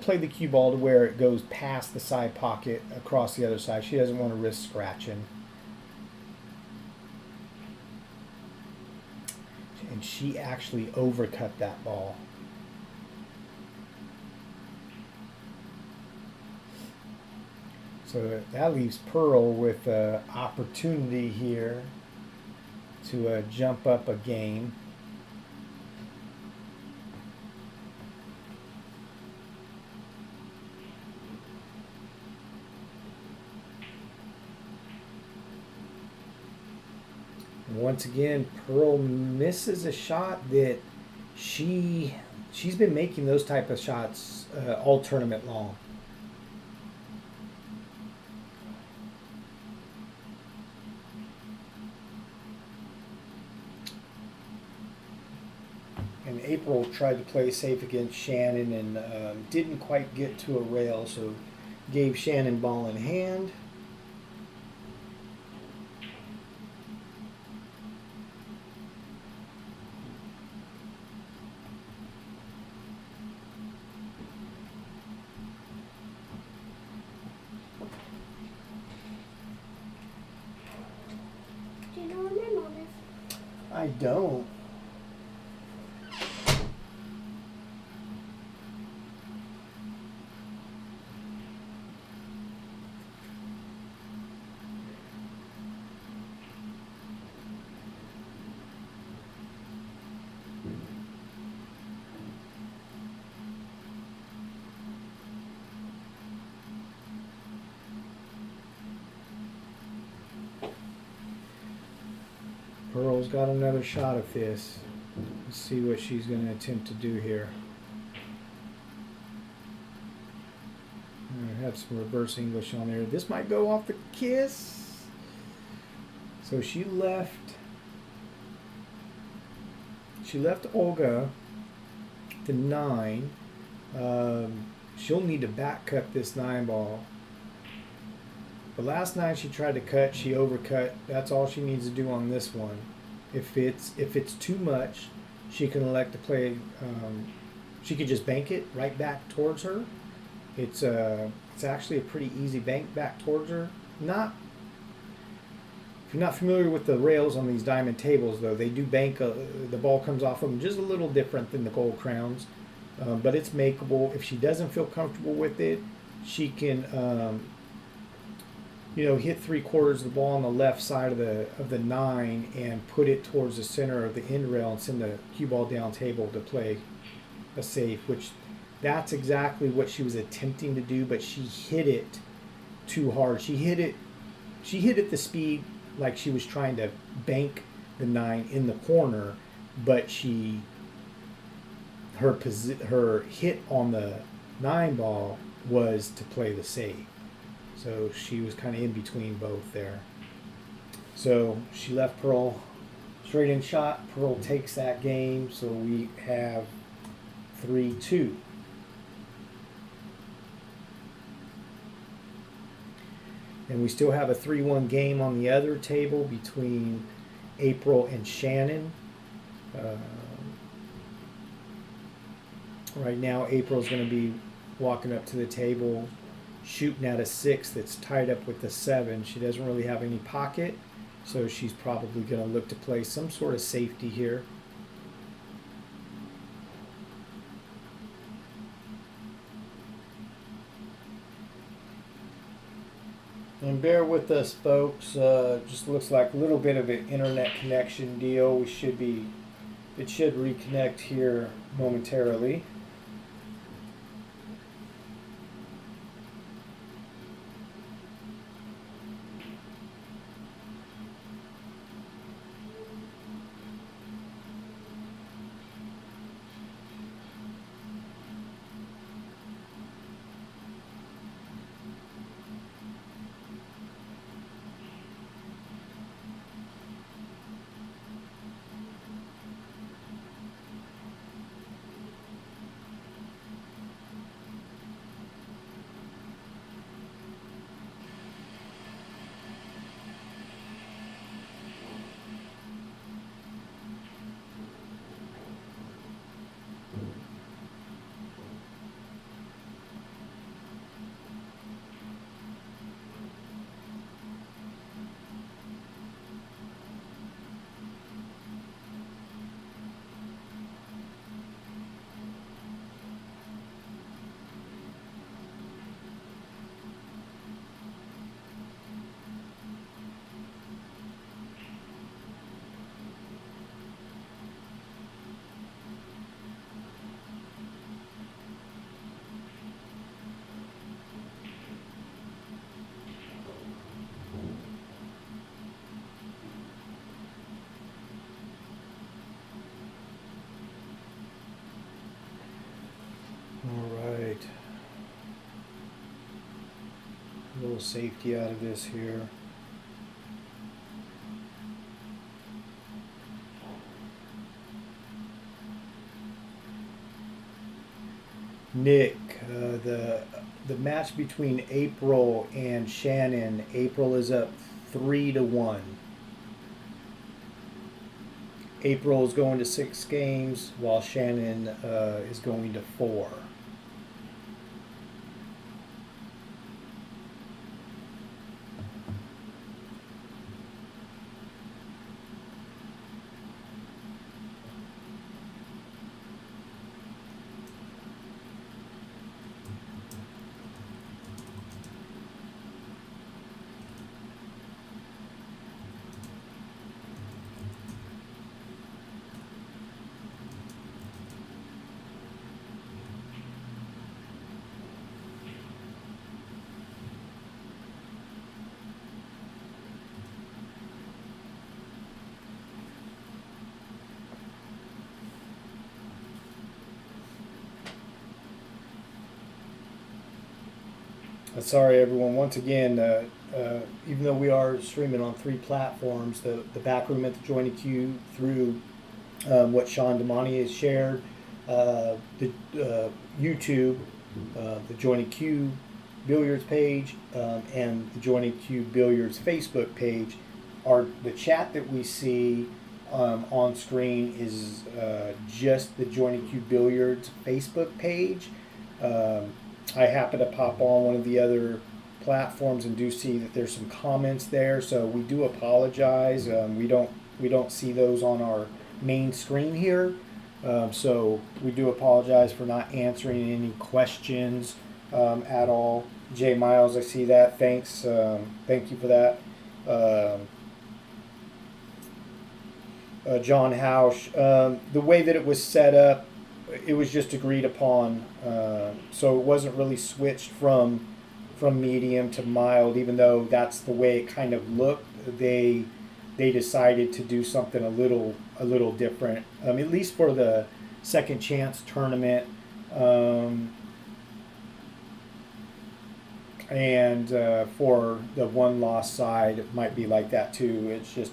play the cue ball to where it goes past the side pocket across the other side. She doesn't want to risk scratching. And she actually overcut that ball. So that leaves Pearl with an opportunity here to jump up a game. Once again, Pearl misses a shot that she's been making those type of shots all tournament long. And April tried to play safe against Shannon and didn't quite get to a rail, so gave Shannon ball in hand. Do you know what my mom is? I don't. Pearl's got another shot at this. Let's see what she's going to attempt to do here. I have some reverse English on there. This might go off the kiss. So she left Olga the 9. She'll need to back cut this 9 ball. The last 9 she tried to cut, she overcut. That's all she needs to do on this one. If it's too much, she can elect to play. She could just bank it right back towards her. It's actually a pretty easy bank back towards her. If you're not familiar with the rails on these diamond tables, though, they do bank. The ball comes off of them just a little different than the gold crowns, but it's makeable. If she doesn't feel comfortable with it, she can. Hit 3/4 of the ball on the left side of the 9 and put it towards the center of the end rail and send the cue ball down table to play a safe, which that's exactly what she was attempting to do, but she hit it too hard. She hit it the speed like she was trying to bank the 9 in the corner, but her hit on the 9 ball was to play the save. So she was kind of in between both there. So she left Pearl straight in shot. Pearl takes that game. So we have 3-2. And we still have a 3-1 game on the other table between April and Shannon. Right now, April's going to be walking up to the table, shooting at a 6 that's tied up with the 7. She doesn't really have any pocket, so she's probably going to look to play some sort of safety here. And bear with us, folks. Just looks like a little bit of an internet connection deal. It should reconnect here momentarily. little safety out of this here. Nick, the match between April and Shannon. April is up 3-1. April is going to 6 games, while Shannon is going to 4. Sorry, everyone. Once again, even though we are streaming on 3 platforms, the back room at the Join Queue through what Sean Damani has shared, the YouTube, the Join Queue Billiards page, and the Join Queue Billiards Facebook page, are the chat that we see on screen is just the Join Queue Billiards Facebook page. I happen to pop on one of the other platforms and do see that there's some comments there, so we do apologize. We don't see those on our main screen here, so we do apologize for not answering any questions at all. Jay Miles, I see that. Thanks. Thank you for that. John Hausch, the way that it was set up, it was just agreed upon, so it wasn't really switched from medium to mild, even though that's the way it kind of looked. They decided to do something a little different, at least for the second chance tournament, and for the one loss side, it might be like that too. It's just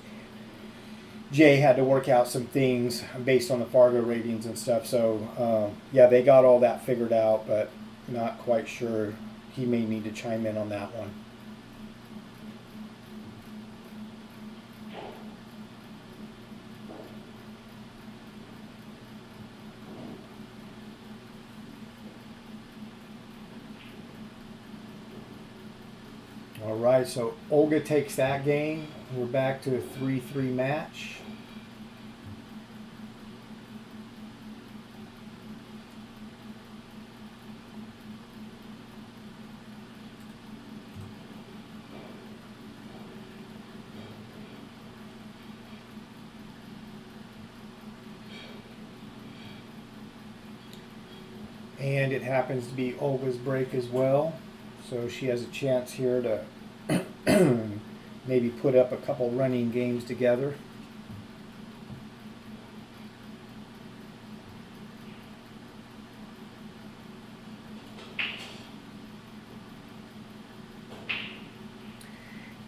Jay had to work out some things based on the Fargo ratings and stuff. So, yeah, they got all that figured out, but not quite sure. He may need to chime in on that one. All right, so Olga takes that game. We're back to a 3-3 match. And it happens to be Olga's break as well. So she has a chance here to maybe put up a couple running games together.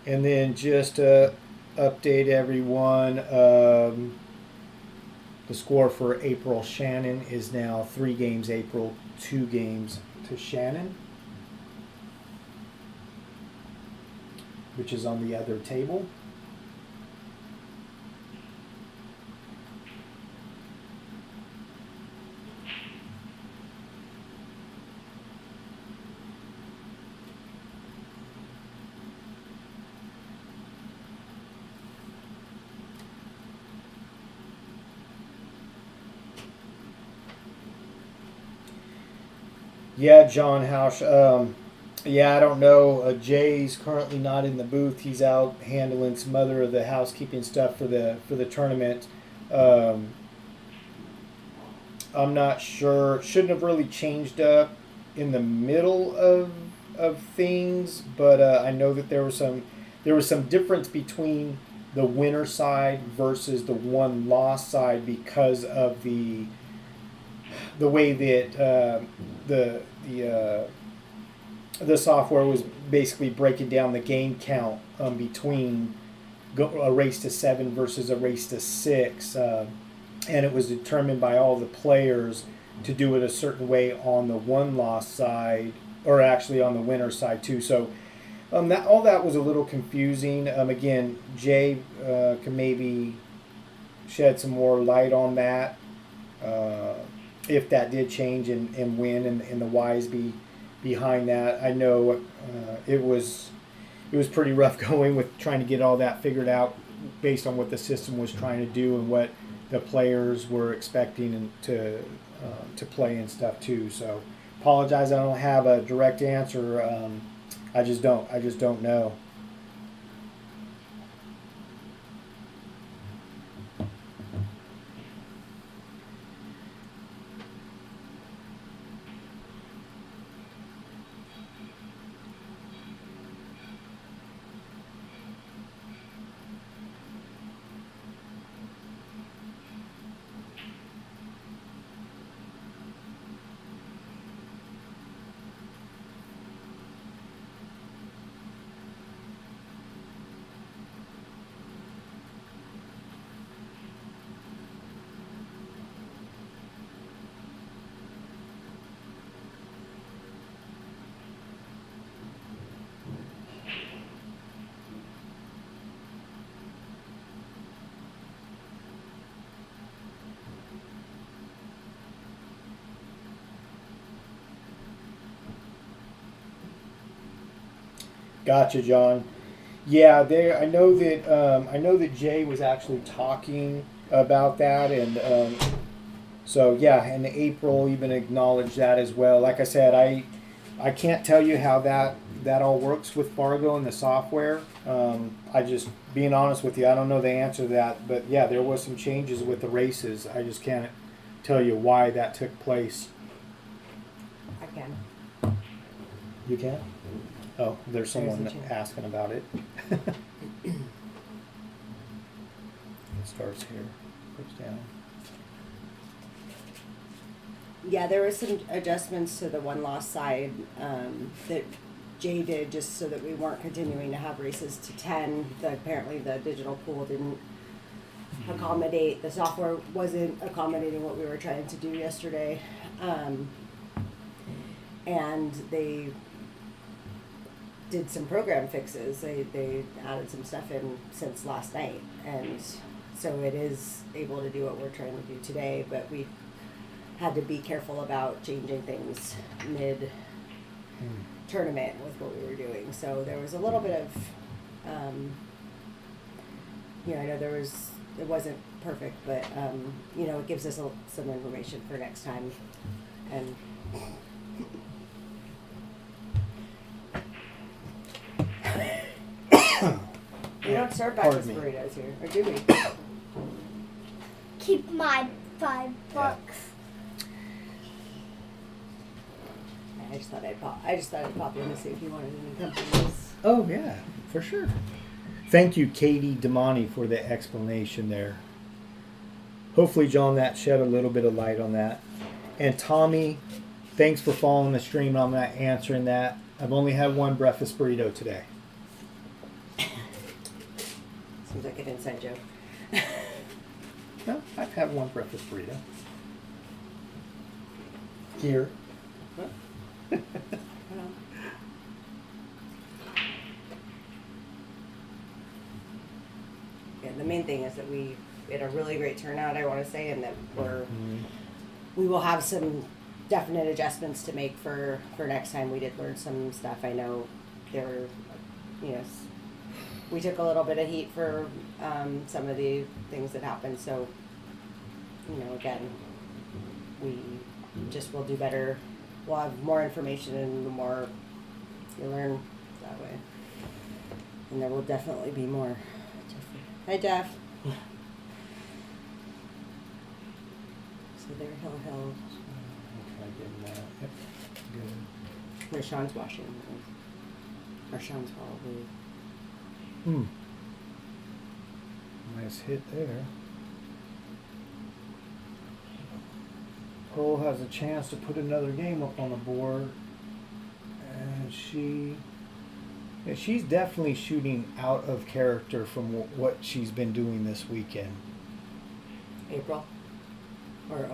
And then just to update everyone, the score for April Shannon is now 3 games April, 2 games to Shannon, which is on the other table. Yeah, John Hausch. Yeah, I don't know. Jay's currently not in the booth. He's out handling some other of the housekeeping stuff for the tournament. I'm not sure. Shouldn't have really changed up in the middle of things, but I know that there was some difference between the winner side versus the one loss side because of the way that the the software was basically breaking down the game count between a race to 7 versus a race to 6, and it was determined by all the players to do it a certain way on the one-loss side, or actually on the winner side too. So that all that was a little confusing. Again, Jay can maybe shed some more light on that, if that did change and when, and the whys behind that. I know it was pretty rough going with trying to get all that figured out based on what the system was trying to do and what the players were expecting and to play and stuff too. So apologize, I don't have a direct answer. I just don't know. Gotcha, John. Yeah, there. I know that Jay was actually talking about that, and so yeah, and April even acknowledged that as well. Like I said, I can't tell you how that all works with Fargo and the software. I just being honest with you, I don't know the answer to that. But yeah, there was some changes with the races. I just can't tell you why that took place. I can. You can? Oh, there's someone a change. asking about it. It starts here, goes down. Yeah, there were some adjustments to the one loss side that Jay did just so that we weren't continuing to have races to 10. Apparently the digital pool didn't accommodate, the software wasn't accommodating what we were trying to do yesterday. And they did some program fixes. They added some stuff in since last night. And so it is able to do what we're trying to do today, but we had to be careful about changing things mid tournament with what we were doing. So there was a little bit of, I know it wasn't perfect, but, it gives us some information for next time. And we don't serve breakfast Pardon me. burritos here, or do we? Keep my $5. I just thought I'd pop in to see if you wanted any companies. Oh yeah, for sure. Thank you, Katie Damani, for the explanation there. Hopefully, John, that shed a little bit of light on that. And Tommy, thanks for following the stream. I'm not answering that. I've only had one breakfast burrito today. Seems like an inside joke. No, I've had one breakfast burrito. Here. Yeah, the main thing is that we had a really great turnout, I want to say, and that we will have some definite adjustments to make for next time. We did learn some stuff. I know there were, we took a little bit of heat for some of the things that happened. So, again, we just will do better. We'll have more information, and the more you learn that way. And there will definitely be more. Hi, Jeff. So they're Hill. Yep. Good. Where Sean's washing. Or Sean's probably. Nice hit there. Pearl has a chance to put another game up on the board. And she's definitely shooting out of character from what she's been doing this weekend. April. Or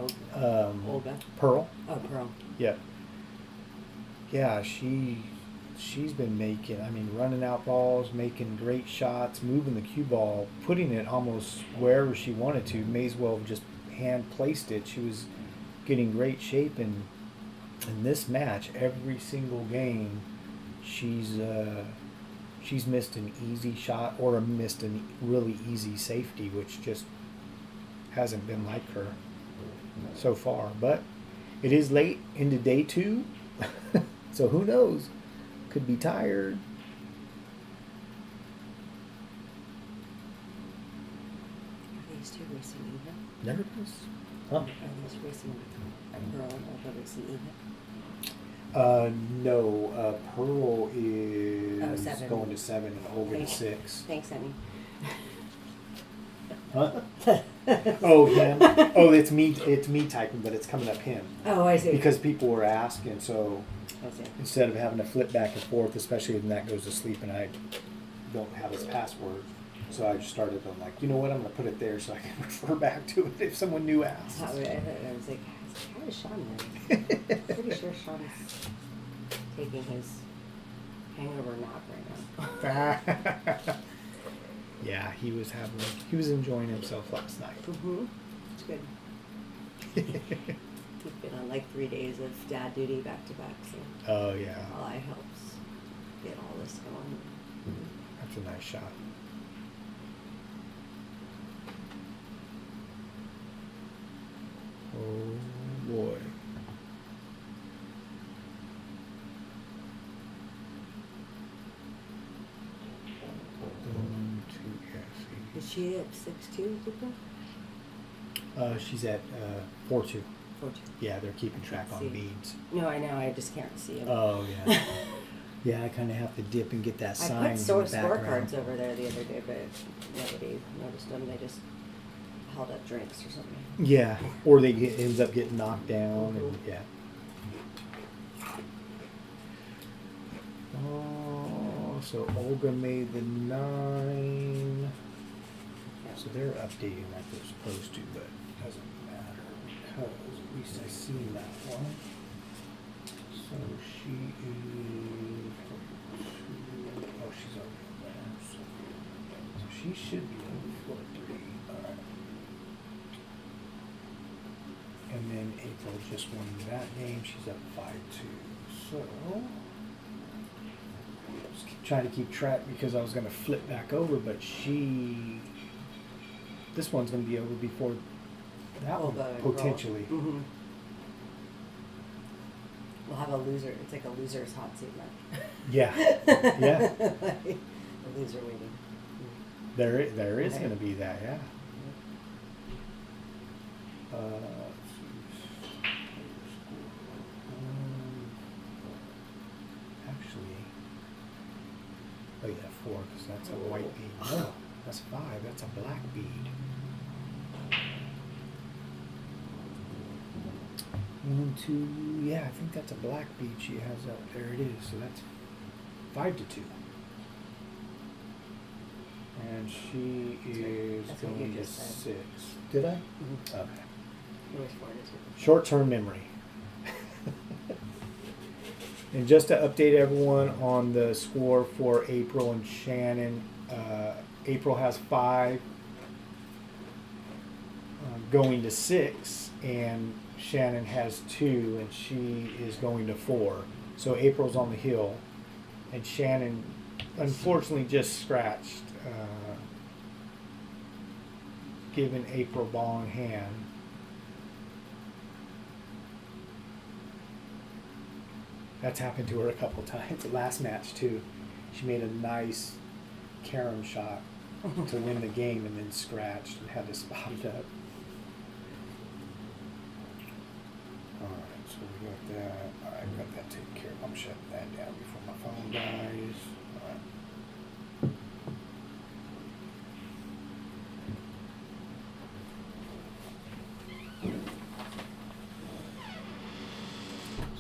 Olga. Pearl. Oh, Pearl. Yep. Yeah, she's been making, I mean, running out balls, making great shots, moving the cue ball, putting it almost wherever she wanted to. May as well have just hand placed it. She was getting great shape, and in this match, every single game, she's missed an easy shot or missed a really easy safety, which just hasn't been like her so far. But it is late into day 2, so who knows? Could be tired. Are these two racing even? Nervous? Huh? Are these racing Pearl and Olga racing even? No. Pearl is Oh, 7. going to 7 and Olga to Thanks. 6. Thanks, Emmy. Huh? Oh, him? Oh, it's me typing, but it's coming up him. Oh, I see. Because people were asking, so I see. instead of having to flip back and forth, especially when that goes to sleep and I don't have his password, so I just started, I'm like, you know what, I'm going to put it there so I can refer back to it if someone new asks. I was like, how is Sean doing? Pretty sure Sean's taking his hangover nap right now. Yeah, he was enjoying himself last night. Mm-hmm. It's good. He's been on like 3 days of dad duty back to back, so Oh, yeah. I helps get all this going. That's a nice shot. Oh, boy. Is she at 6'2", Dipper? She's at 4-2. 4'2". Yeah, they're keeping track on See. beads. No, I know. I just can't see him. Oh, yeah. Yeah, I kind of have to dip and get that I sign put in the background. scorecards over there the other day, but nobody noticed them. They just held up drinks or something. Yeah, or ends up getting knocked down, and yeah. Oh, so Olga made the 9. So they're updating like they're supposed to, but it doesn't matter because at least I seen that one. So she is. Oh, she's over there. So she should be over 4-3. All right. And then April just won that game. She's up 5-2. So just trying to keep track because I was going to flip back over, but this one's going to be over before that one, potentially. Mm-hmm. We'll have a loser. It's like a loser's hot seat match. Yeah, yeah. A loser waiting. There is Okay. going to be that, yeah. Actually, oh yeah, 4 because that's a white bead. No, that's 5. That's a black bead. 1, 2. Yeah, I think that's a black bead she has up there. It is. So that's 5-2. And she is That's what you going to just said. 6. Did I? Mm-hmm. Okay. It was 4-2. Short-term memory. And just to update everyone on the score for April and Shannon, April has 5, going to 6, and Shannon has 2, and she is going to 4. So April's on the hill, and Shannon unfortunately just scratched, giving April ball in hand. That's happened to her a couple times. The last match too, she made a nice carom shot to win the game and then scratched and had to spot it up. Alright, so we got that. Alright, got that taken care of. I'm shutting that down before my phone dies. Alright.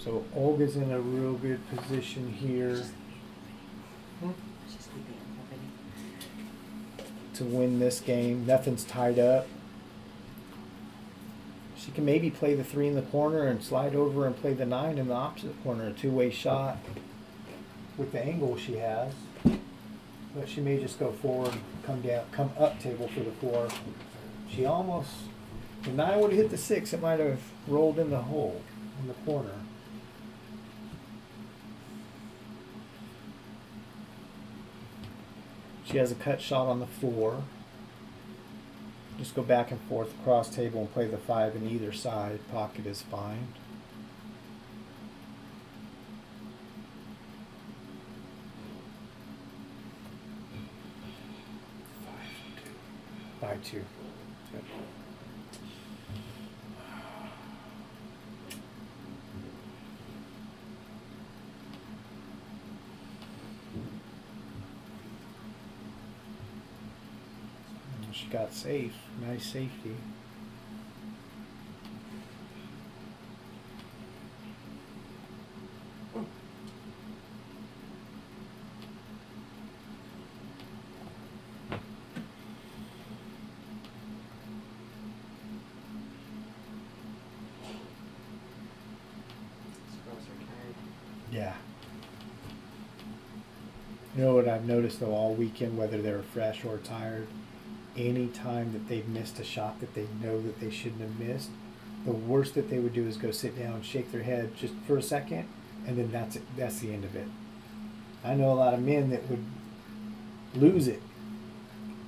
So Olga's in a real good position here Just keeping it company. to win this game. Nothing's tied up. She can maybe play the 3 in the corner and slide over and play the 9 in the opposite corner. A two-way shot with the angle she has. But she may just go forward, come up table for the 4. She almost, the 9 would have hit the 6. It might have rolled in the hole in the corner. She has a cut shot on the 4. Just go back and forth across table and play the 5 in either side. Pocket is fine. Five two. Good. She got safe. Nice safety. These girls are tired. Yeah. You know what I've noticed though all weekend, whether they're fresh or tired, any time that they've missed a shot that they know that they shouldn't have missed, the worst that they would do is go sit down, shake their head just for a second, and then that's it. That's the end of it. I know a lot of men that would lose it.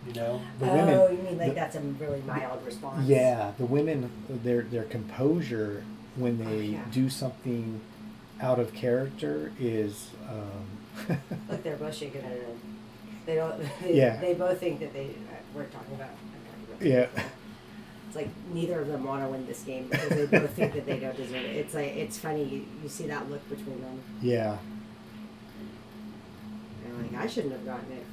You know, the women. Oh, you mean like the- that's a really mild response? Yeah, the women, their composure when they yeah. do something out of character is. Look, they're both shaking their head. They don't. Yeah. They both think that they. We're talking about. Yeah. It's like neither of them want to win this game because they both think that they don't deserve it. It's like it's funny. You see that look between them. Yeah. They're like, I shouldn't have gotten it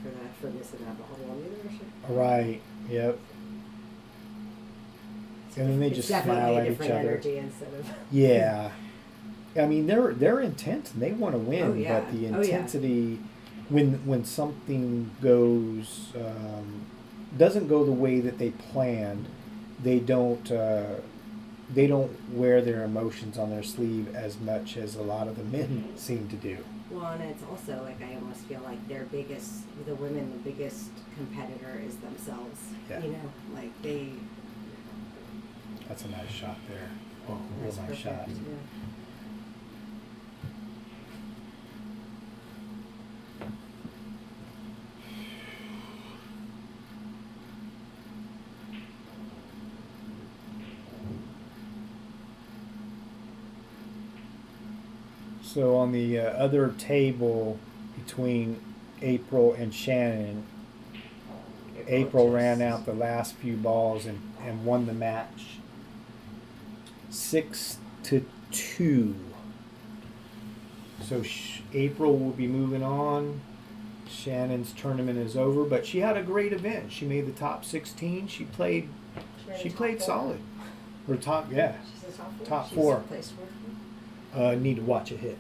for missing that ball. Well, neither should. Right. Yep. And then they It's just definitely smile a at each different other. energy instead of. Yeah. I mean, they're intense and they want to win, Oh, yeah. but the Oh, yeah. intensity when something goes doesn't go the way that they planned, they don't wear their emotions on their sleeve as much as a lot of the men seem to do. Well, and it's also like I almost feel like the biggest competitor is themselves. Yeah. You know, like they. That's a nice shot there. Oh, real That's nice perfect, shot. yeah. So on the other table between April and Shannon, April ran out the last few balls and won the match 6-2. So April will be moving on. Shannon's tournament is over, but she had a great event. She made the top 16. She played solid. Or top, yeah. She's a top four. Top She's four. placed fourth. Need to watch a hit.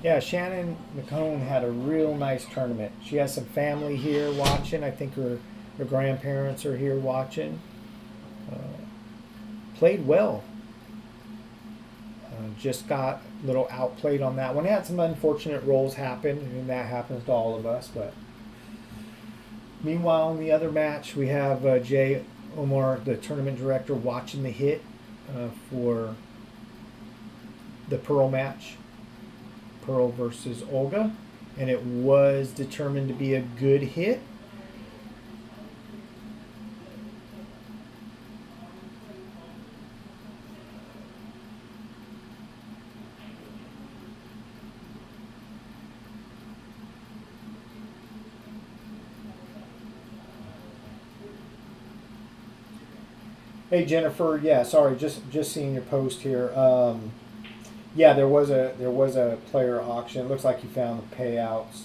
Yeah, Shannon McCone had a real nice tournament. She has some family here watching. I think her grandparents are here watching. Played well. Just got a little outplayed on that one. Had some unfortunate rolls happen, and that happens to all of us. But meanwhile, in the other match, we have Jay Omar, the tournament director, watching the hit for the Pearl match. Pearl versus Olga, and it was determined to be a good hit. Hey Jennifer, yeah, sorry, just seeing your post here. Yeah, there was a player auction. It looks like you found the payouts.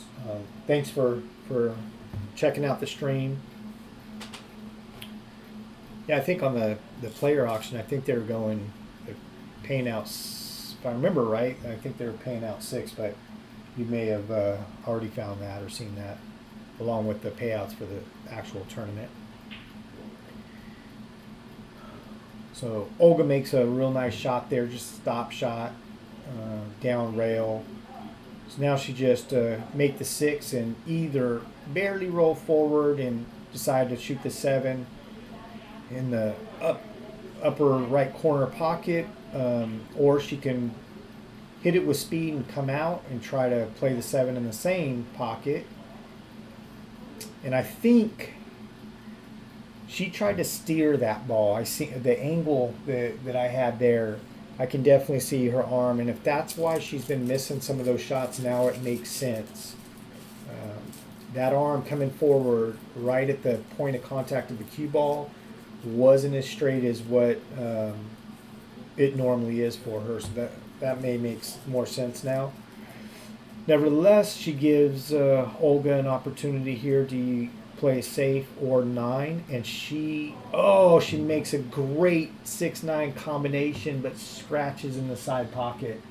Thanks for checking out the stream. Yeah, I think on the player auction, I think they're paying out. If I remember right, I think they were paying out 6, but you may have already found that or seen that, along with the payouts for the actual tournament. So Olga makes a real nice shot there, just stop shot, down rail. So now she just make the 6 and either barely roll forward and decide to shoot the 7 in the upper right corner pocket, or she can hit it with speed and come out and try to play the 7 in the same pocket. And I think she tried to steer that ball. I see the angle that I had there. I can definitely see her arm, and if that's why she's been missing some of those shots, now it makes sense. That arm coming forward right at the point of contact of the cue ball wasn't as straight as what it normally is for her. So that may make more sense now. Nevertheless, she gives Olga an opportunity here to play safe or 9, and she makes a great 6-9 combination, but scratches in the side pocket.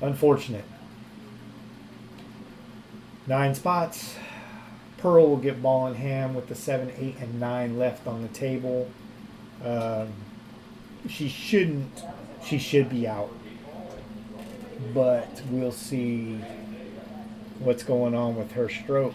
Unfortunate. 9 spots. Pearl will get ball in hand with the 7, 8, and 9 left on the table. She should be out, but we'll see what's going on with her stroke.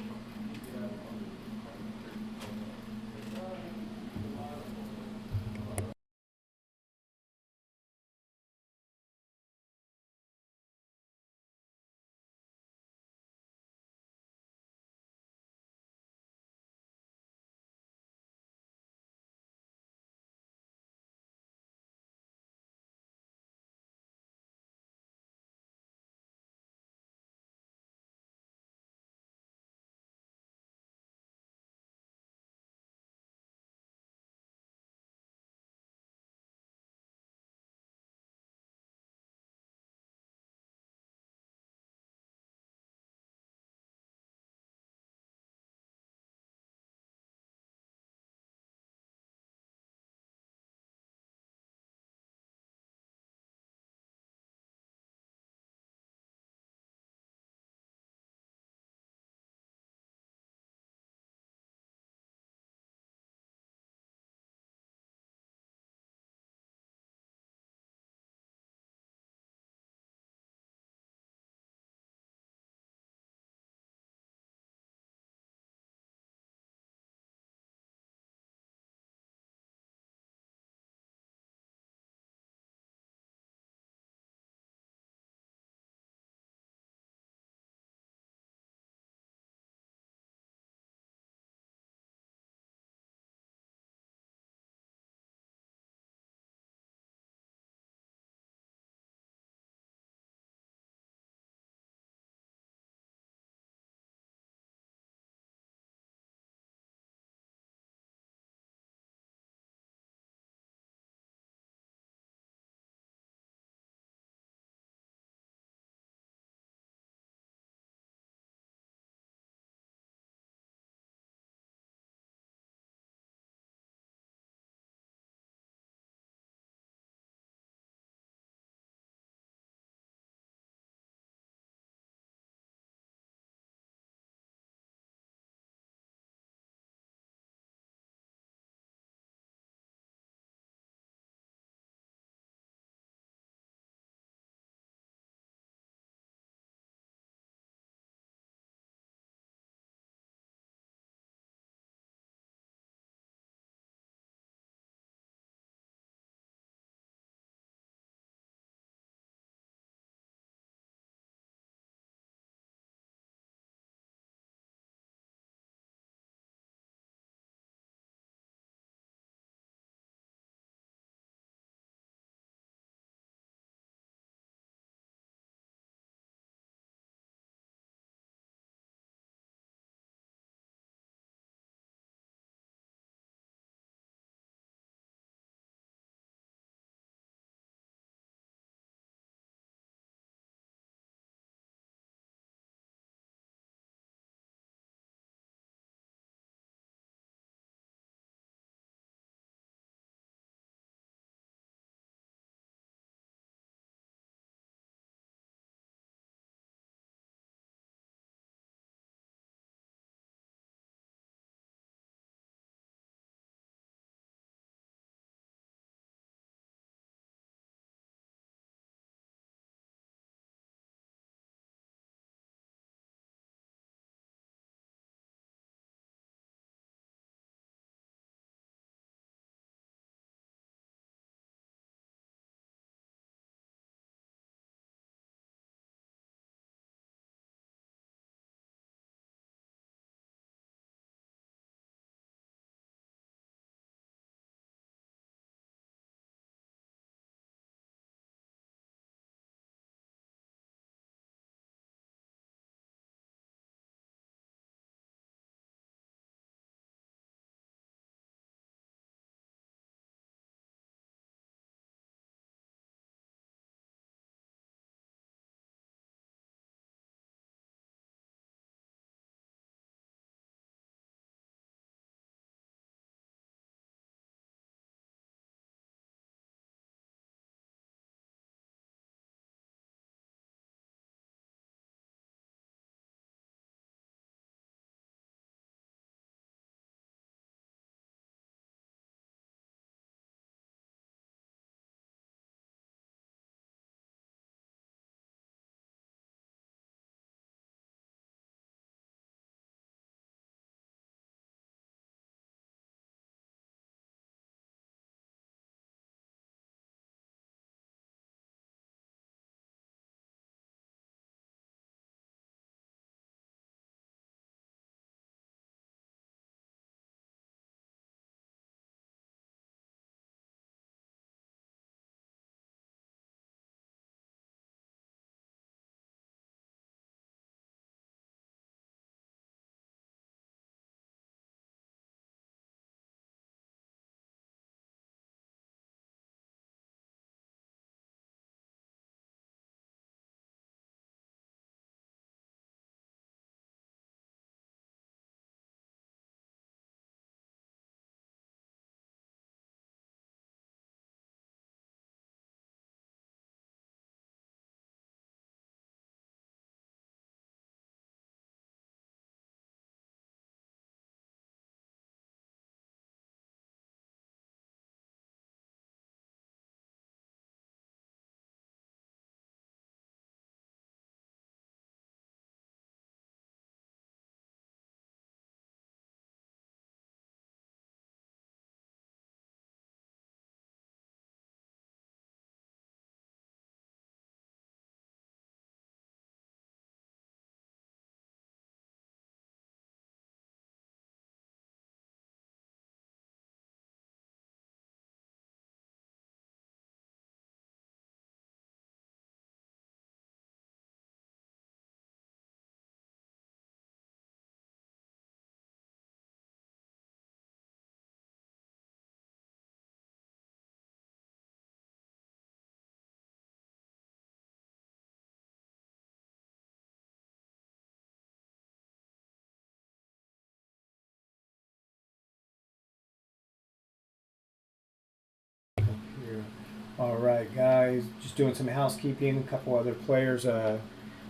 All right, guys, just doing some housekeeping. A couple other players.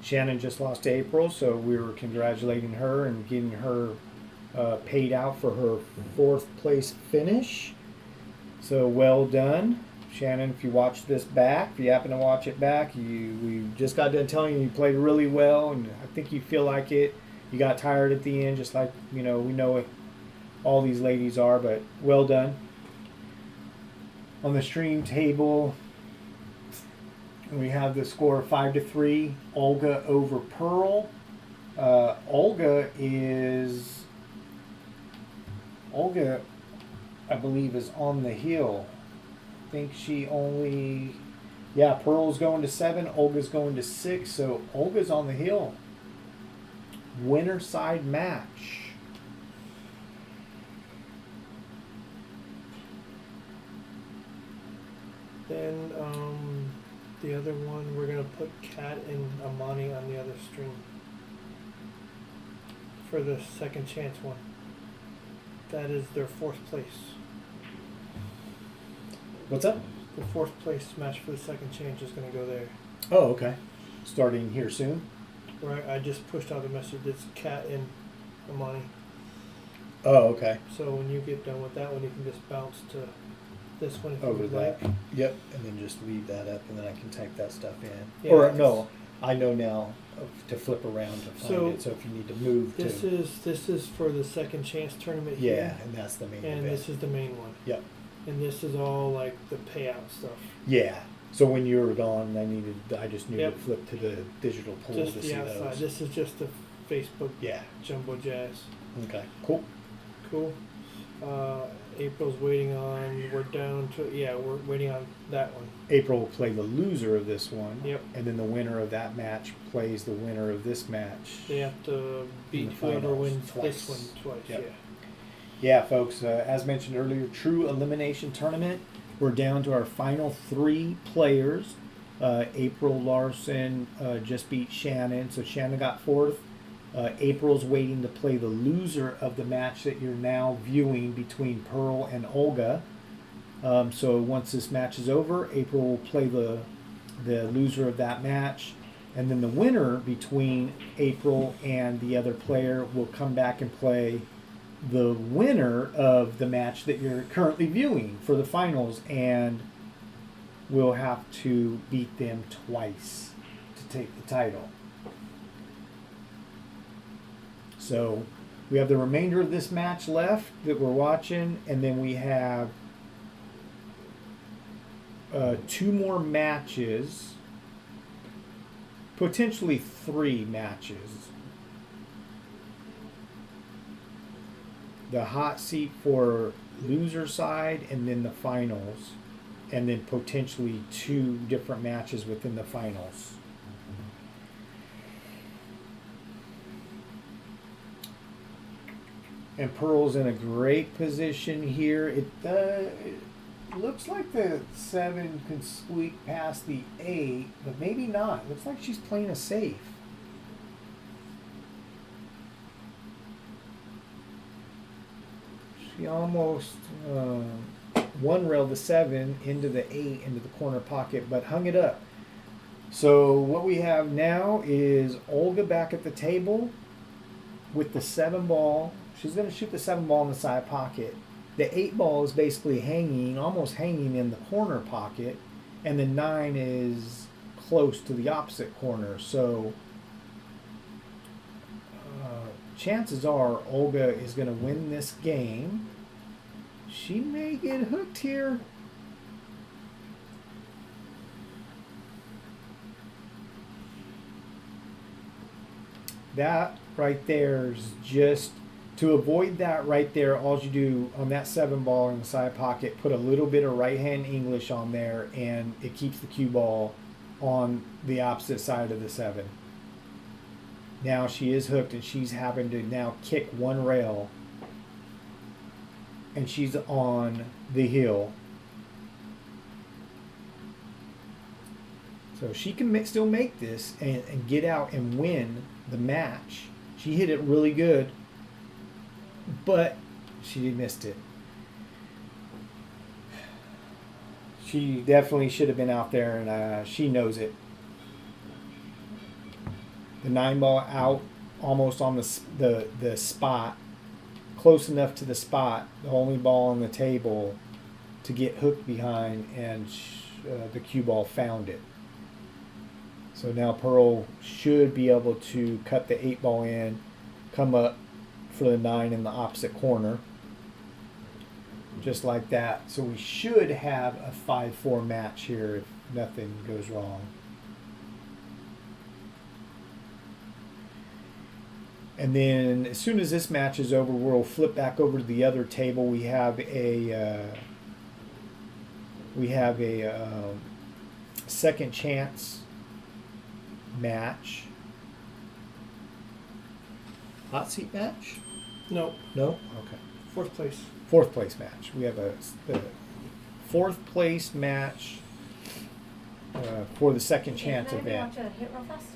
Shannon just lost to April, so we were congratulating her and getting her paid out for her 4th place finish. So well done, Shannon. If you watch this back, if you happen to watch it back, we just got done telling you played really well, and I think you feel like it. You got tired at the end, just like we know it, all these ladies are, but well done. On the stream table, we have the score 5-3, Olga over Pearl. Olga, I believe, is on the hill. I think Pearl's going to 7, Olga's going to 6, so Olga's on the hill. Winner side match. Then the other one, we're gonna put Kat and Amani on the other stream for the second chance one. That is their 4th place. What's up? The 4th place match for the second chance is gonna go there. Oh, okay. Starting here soon. Right, I just pushed out a message. It's Kat and Amani. Oh, okay. So when you get done with that one, you can just bounce to this one if you Over would that. like. Yep. And then just leave that up, and then I can type that stuff in. Yeah, or it's- no, I know now to flip around to find So, it. So if you need to move This to, is for the second chance tournament yeah, here. and that's the main And event. this is the main one. Yep. And this is all like the payout stuff. Yeah. So when you were gone, I just knew Yep. to flip to the digital pool Just to the see outside. those. This is just the Facebook Yeah. Jumbo Jazz. Okay. Cool. Cool. April's waiting on. We're waiting on that one. April will play the loser of this one. Yep. And then the winner of that match plays the winner of this match. They have to beat the whoever finals wins twice. this one twice. Yep. Yeah. Yeah, folks, as mentioned earlier, true elimination tournament. We're down to our final 3 players. April Larson just beat Shannon, so Shannon got 4th. April's waiting to play the loser of the match that you're now viewing between Pearl and Olga. So once this match is over, April will play the loser of that match. And then the winner between April and the other player will come back and play the winner of the match that you're currently viewing for the finals, and will have to beat them twice to take the title. So we have the remainder of this match left that we're watching, and then we have 2 more matches, potentially 3 matches. The hot seat for loser side, and then the finals, and then potentially 2 different matches within the finals. And Pearl's in a great position here. It looks like the 7 can squeak past the 8, but maybe not. Looks like she's playing a safe. She almost one railed the 7 into the 8 into the corner pocket, but hung it up. So what we have now is Olga back at the table with the 7 ball. She's going to shoot the 7 ball in the side pocket. The 8 ball is basically hanging, almost hanging in the corner pocket, and the 9 is close to the opposite corner. So chances are Olga is going to win this game. She may get hooked here. That right there is just, to avoid that right there, all you do on that 7 ball in the side pocket, put a little bit of right hand English on there, and it keeps the cue ball on the opposite side of the 7. Now she is hooked, and she's having to now kick 1 rail, and she's on the hill. So she can still make this and get out and win the match. She hit it really good, but she missed it. She definitely should have been out there, and she knows it. The 9 ball out, almost on the spot, close enough to the spot. The only ball on the table to get hooked behind, and the cue ball found it. So now Pearl should be able to cut the 8 ball in, come up for the 9 in the opposite corner. Just like that. So we should have a 5-4 match here if nothing goes wrong. And then as soon as this match is over, we'll flip back over to the other table. We have a second chance match. Hot seat match? No, No? Okay. 4th place. 4th place match. We have a 4th place match for the second chance Can I event. watch a hit real fast?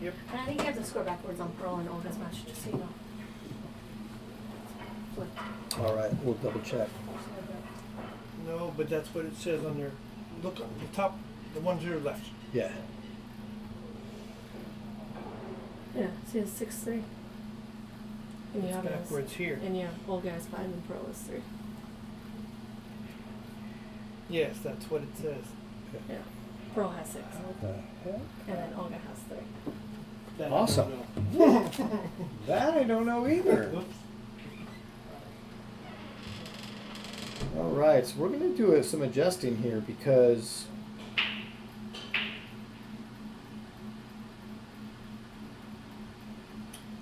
Yep. And I think you have to score backwards on Pearl and Olga's match, just so you know. Flip. All right, we'll double check. No, but that's what it says on there. Look on the top, the one to your left. Yeah. Yeah, see it's 6-3. And you It's have it as, backwards here. and yeah, Olga is 5 and Pearl is 3. Yes, that's what it says. Yeah. Pearl has 6. The heck? And then Olga has 3. That I don't Awesome. know. That I don't know either. Whoops. All right, so we're going to do some adjusting here because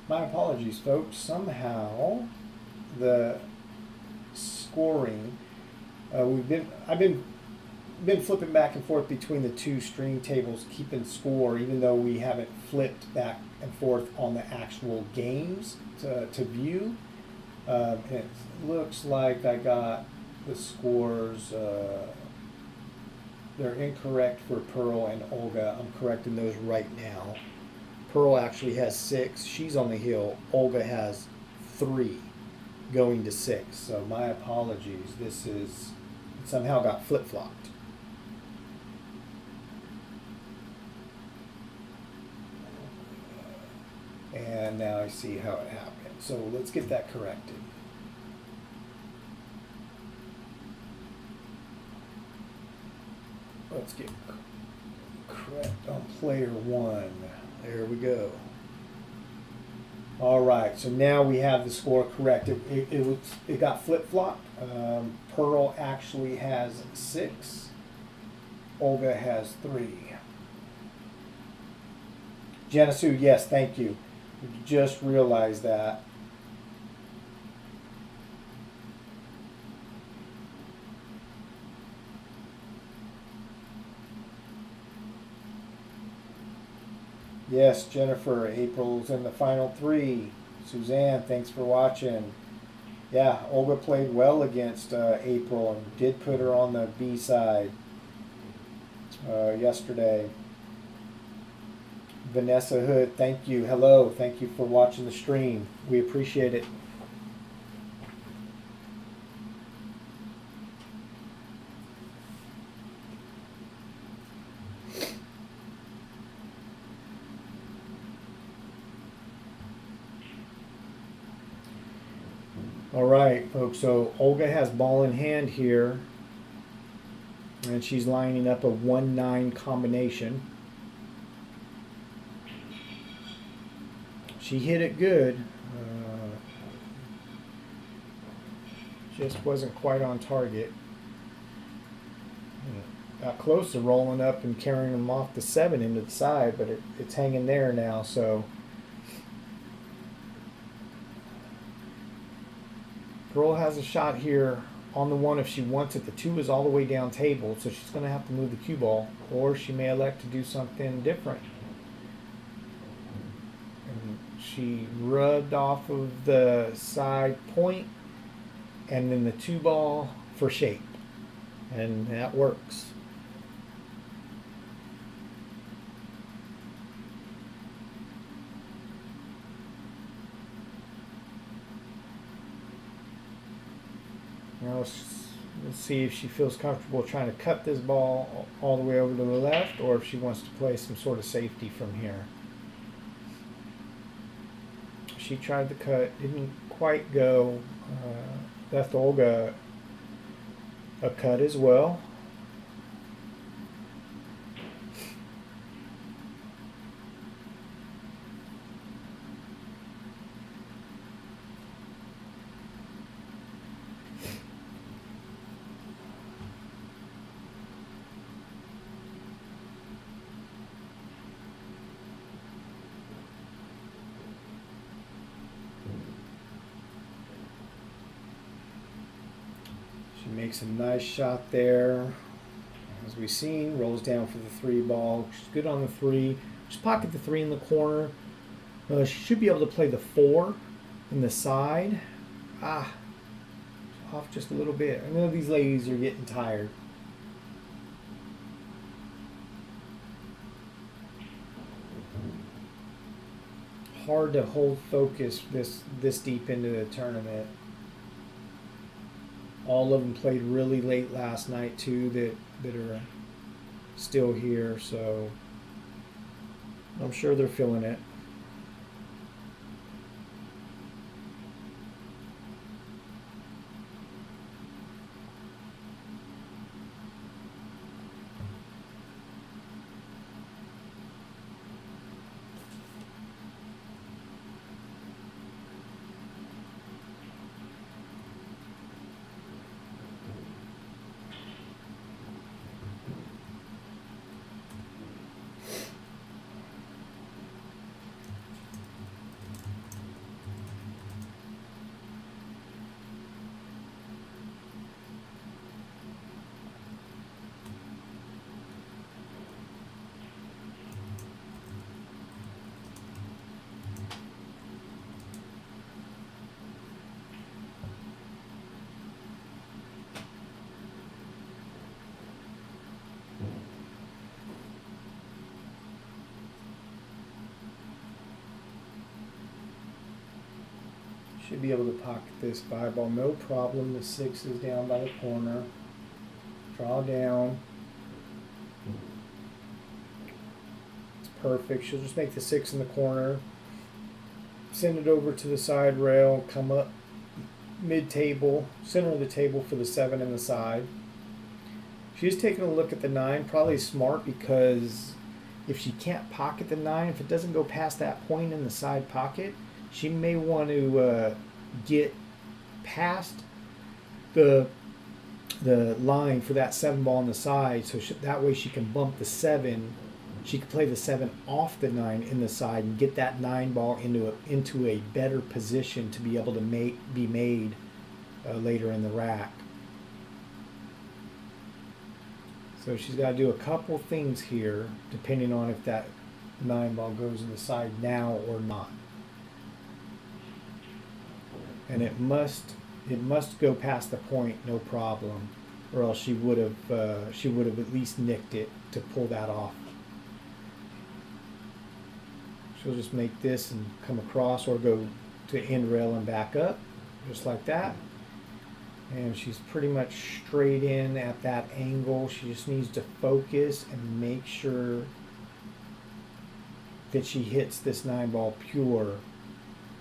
my apologies, folks. Somehow the scoring I've been flipping back and forth between the two stream tables, keeping score, even though we haven't flipped back and forth on the actual games to view. It looks like I got the scores. They're incorrect for Pearl and Olga. I'm correcting those right now. Pearl actually has 6. She's on the hill. Olga has 3 going to 6. So my apologies. This is somehow got flip-flopped. And now I see how it happened. So let's get that corrected. Let's get correct on player 1. There we go. All right, so now we have the score corrected. It got flip-flopped. Pearl actually has 6. Olga has 3. Genesu, yes, thank you. Just realized that. Yes, Jennifer, April's in the final 3. Suzanne, thanks for watching. Yeah, Olga played well against April and did put her on the B side yesterday. Vanessa Hood, thank you. Hello, thank you for watching the stream. We appreciate it. All right, folks, so Olga has ball in hand here, and she's lining up a 1-9 combination. She hit it good, just wasn't quite on target. Got close to rolling up and carrying them off the 7 into the side, but it's hanging there now, so. Pearl has a shot here on the 1 if she wants it. The 2 is all the way down table, so she's going to have to move the cue ball, or she may elect to do something different. And she rubbed off of the side point, and then the 2 ball for shape, and that works. Now We'll see if she feels comfortable trying to cut this ball all the way over to the left, or if she wants to play some sort of safety from here. She tried to cut, didn't quite go. Left Olga a cut as well. She makes a nice shot there. As we've seen, rolls down for the 3 ball. She's good on the 3. Just pocket the 3 in the corner. She should be able to play the 4 in the side. Off just a little bit. I know these ladies are getting tired. Hard to hold focus this deep into the tournament. All of them played really late last night too that are still here, so I'm sure they're feeling it. Should be able to pocket this 5 ball, no problem. The 6 is down by the corner. Draw down. It's perfect. She'll just make the 6 in the corner. Send it over to the side rail. Come up mid-table, center of the table for the 7 in the side. She's taking a look at the 9. Probably smart, because if she can't pocket the 9, if it doesn't go past that point in the side pocket, she may want to get past the line for that 7 ball on the side, so that way she can bump the 7. She can play the 7 off the 9 in the side and get that 9 ball into a better position to be able to be made later in the rack. So she's got to do a couple things here, depending on if that 9 ball goes in the side now or not. And it must go past the point, no problem, or else she would have at least nicked it to pull that off. She'll just make this and come across, or go to end rail and back up, just like that. And she's pretty much straight in at that angle. She just needs to focus and make sure that she hits this 9 ball pure.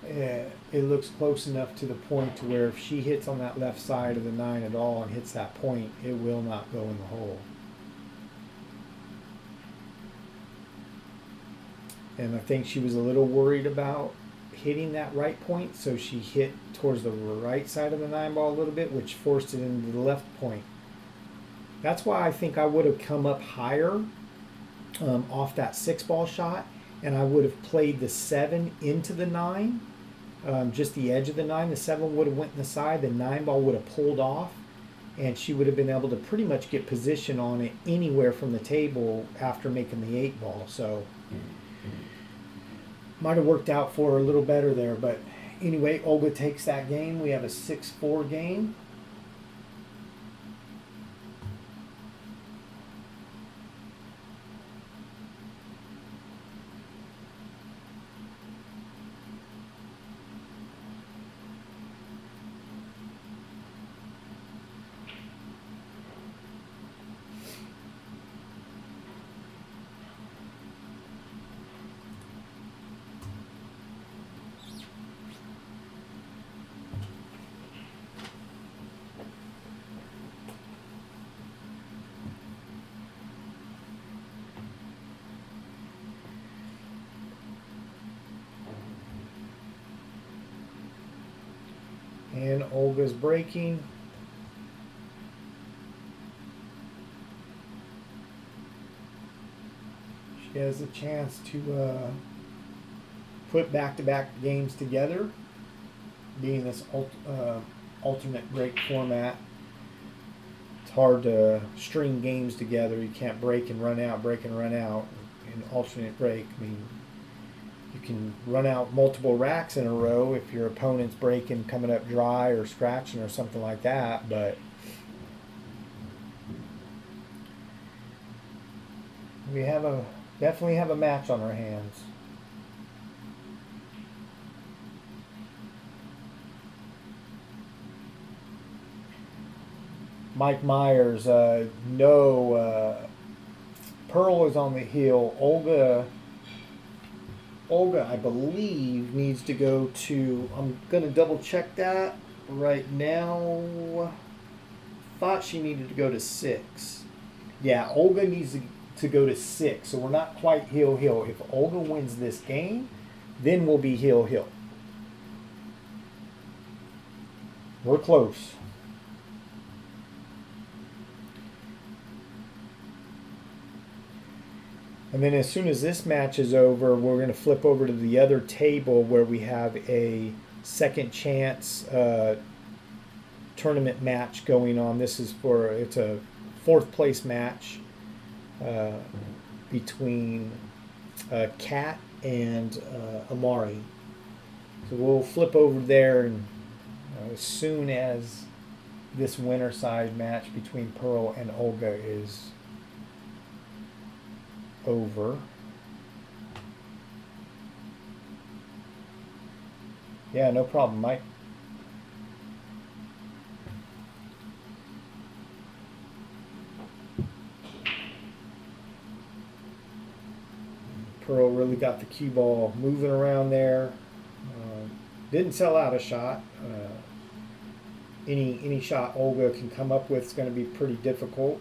It looks close enough to the point to where if she hits on that left side of the 9 at all and hits that point, it will not go in the hole. And I think she was a little worried about hitting that right point, so she hit towards the right side of the 9 ball a little bit, which forced it into the left point. That's why I think I would have come up higher off that 6 ball shot, and I would have played the 7 into the 9, just the edge of the 9. The 7 would have went in the side, the 9 ball would have pulled off, and she would have been able to pretty much get position on it anywhere from the table after making the 8 ball. So might have worked out for her a little better there. But anyway, Olga takes that game. We have a 6-4 game. And Olga's breaking. She has a chance to put back-to-back games together, being this alternate break format. It's hard to string games together. You can't break and run out, break and run out in alternate break. I mean, you can run out multiple racks in a row if your opponent's breaking, coming up dry or scratching or something like that, but we definitely have a match on our hands. Mike Myers, no, Pearl is on the heel. Olga, I believe, needs to go to, I'm going to double check that right now. Thought she needed to go to 6. Yeah, Olga needs to go to 6, so we're not quite heel. If Olga wins this game, then we'll be heel. We're close. And then as soon as this match is over, we're going to flip over to the other table where we have a second chance tournament match going on. It's a 4th place match between Kat and Amari. So we'll flip over there, and as soon as this winner side match between Pearl and Olga is over. Yeah, no problem, Mike. Pearl really got the cue ball moving around there. Didn't sell out a shot. Any shot Olga can come up with is going to be pretty difficult.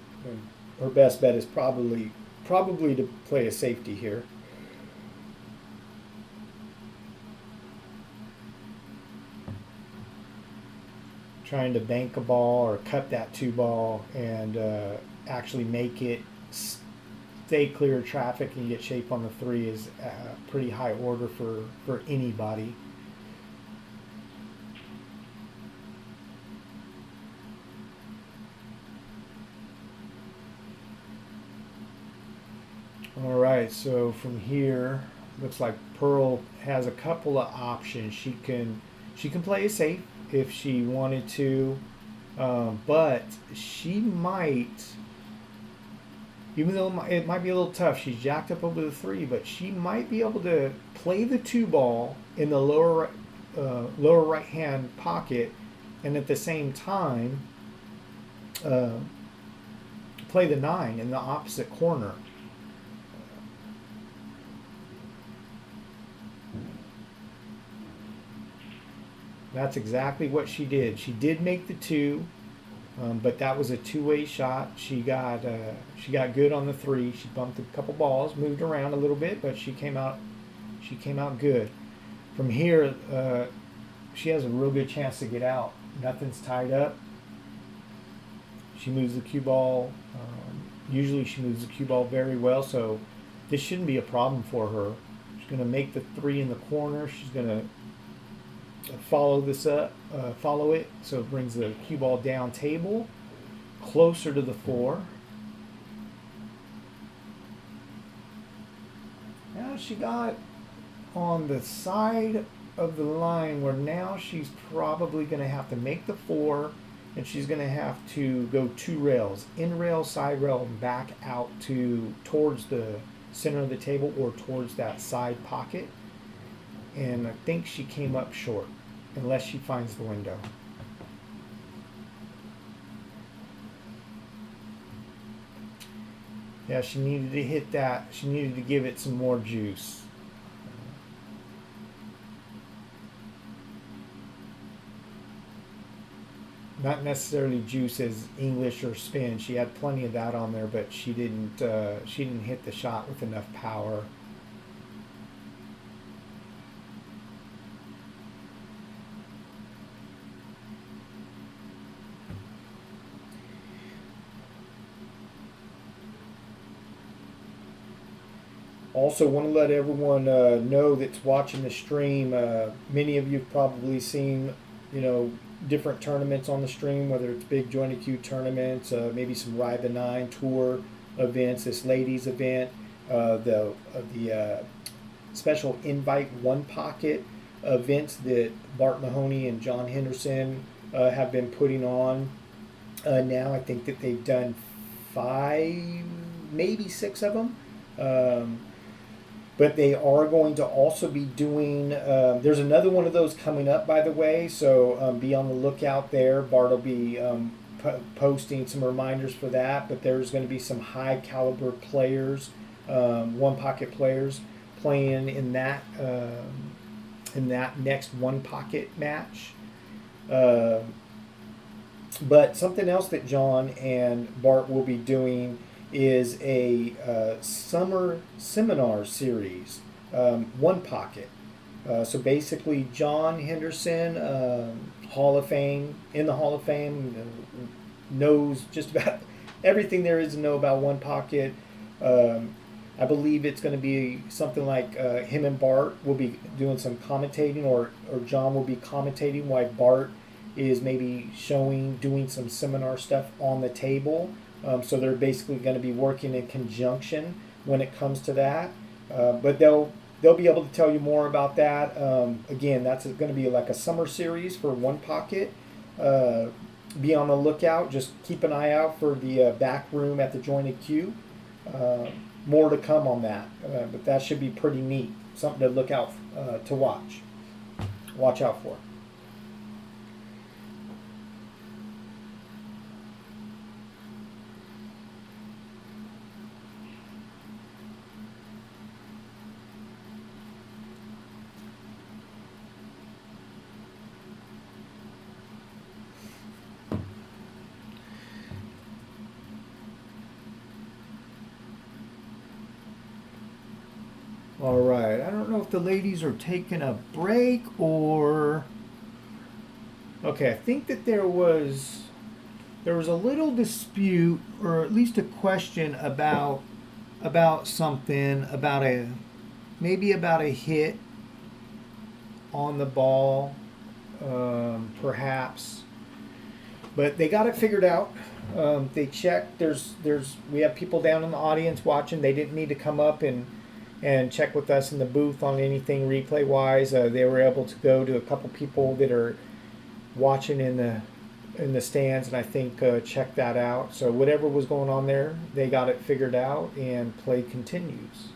Her best bet is probably to play a safety here. Trying to bank a ball or cut that 2 ball and actually make it stay clear of traffic and get shape on the 3 is pretty high order for anybody. All right, so from here, looks like Pearl has a couple of options. She can play it safe if she wanted to, but she might, even though it might be a little tough, she's jacked up over the 3, but she might be able to play the 2 ball in the lower right hand pocket, and at the same time play the 9 in the opposite corner. That's exactly what she did. She did make the 2, but that was a 2-way shot. She got good on the 3. She bumped a couple balls, moved around a little bit, but she came out good. From here, she has a real good chance to get out. Nothing's tied up. She moves the cue ball. Usually she moves the cue ball very well, so this shouldn't be a problem for her. She's going to make the 3 in the corner. She's going to follow it, so it brings the cue ball down table, closer to the 4. Now she got on the side of the line where now she's probably going to have to make the 4, and she's going to have to go 2 rails, in rail, side rail, and back out towards the center of the table or towards that side pocket. And I think she came up short, unless she finds the window. Yeah, she needed to hit that. She needed to give it some more juice. Not necessarily juice as English or spin. She had plenty of that on there, but she didn't hit the shot with enough power. Also, want to let everyone know that's watching the stream. Many of you have probably seen, different tournaments on the stream, whether it's big Join Q tournaments, maybe some Ride the Nine tour events, this ladies event, the special invite one pocket events that Bart Mahoney and John Henderson have been putting on. Now I think that they've done 5, maybe 6 of them. But they are going to also be doing, there's another one of those coming up, by the way, so be on the lookout there. Bart will be posting some reminders for that, but there's going to be some high caliber players, one pocket players, playing in that next one pocket match. But something else that John and Bart will be doing is a summer seminar series, one pocket. So basically, John Henderson, Hall of Fame, in the Hall of Fame, knows just about everything there is to know about one pocket. I believe it's going to be something like him and Bart will be doing some commentating, or John will be commentating while Bart is maybe doing some seminar stuff on the table. So they're basically going to be working in conjunction when it comes to that. But they'll be able to tell you more about that. Again, that's going to be like a summer series for one pocket. Be on the lookout. Just keep an eye out for the back room at the Jointed Q. More to come on that, but that should be pretty neat. Something to look out to watch. Watch out for. All right, I don't know if the ladies are taking a break or... Okay, I think that there was a little dispute, or at least a question about something, about a hit on the ball, perhaps. But they got it figured out. They checked. We have people down in the audience watching. They didn't need to come up and check with us in the booth on anything replay wise. They were able to go to a couple people that are watching in the stands, and I think check that out. So whatever was going on there, they got it figured out, and play continues.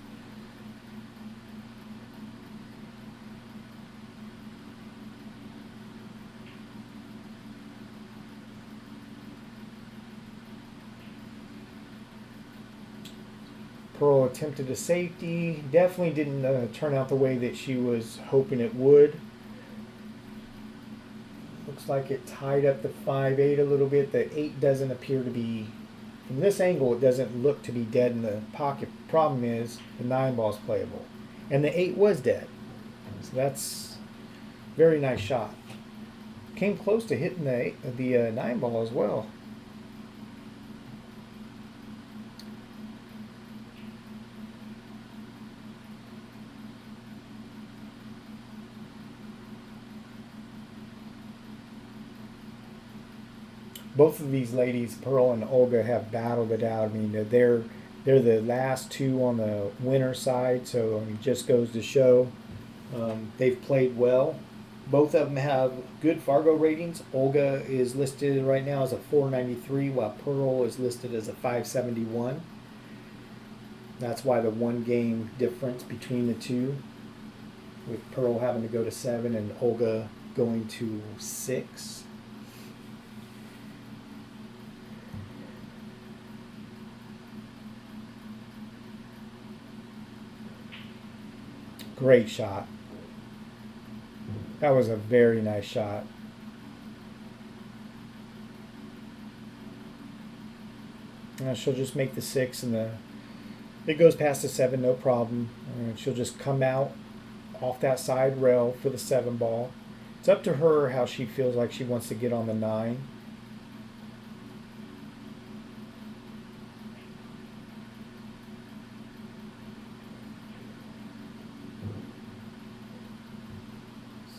Pearl attempted a safety. Definitely didn't turn out the way that she was hoping it would. Looks like it tied up the 5-8 a little bit. The 8 doesn't appear to be, from this angle, it doesn't look to be dead in the pocket. Problem is, the 9 ball's playable. And the 8 was dead. So that's a very nice shot. Came close to hitting the 9 ball as well. Both of these ladies, Pearl and Olga, have battled it out. I mean, they're the last two on the winner side, so I mean, just goes to show they've played well. Both of them have good Fargo ratings. Olga is listed right now as a 493, while Pearl is listed as a 571. That's why the 1 game difference between the two, with Pearl having to go to 7 and Olga going to 6. Great shot. That was a very nice shot. Now she'll just make the 6, and it goes past the 7, no problem. And she'll just come out off that side rail for the 7 ball. It's up to her how she feels like she wants to get on the 9.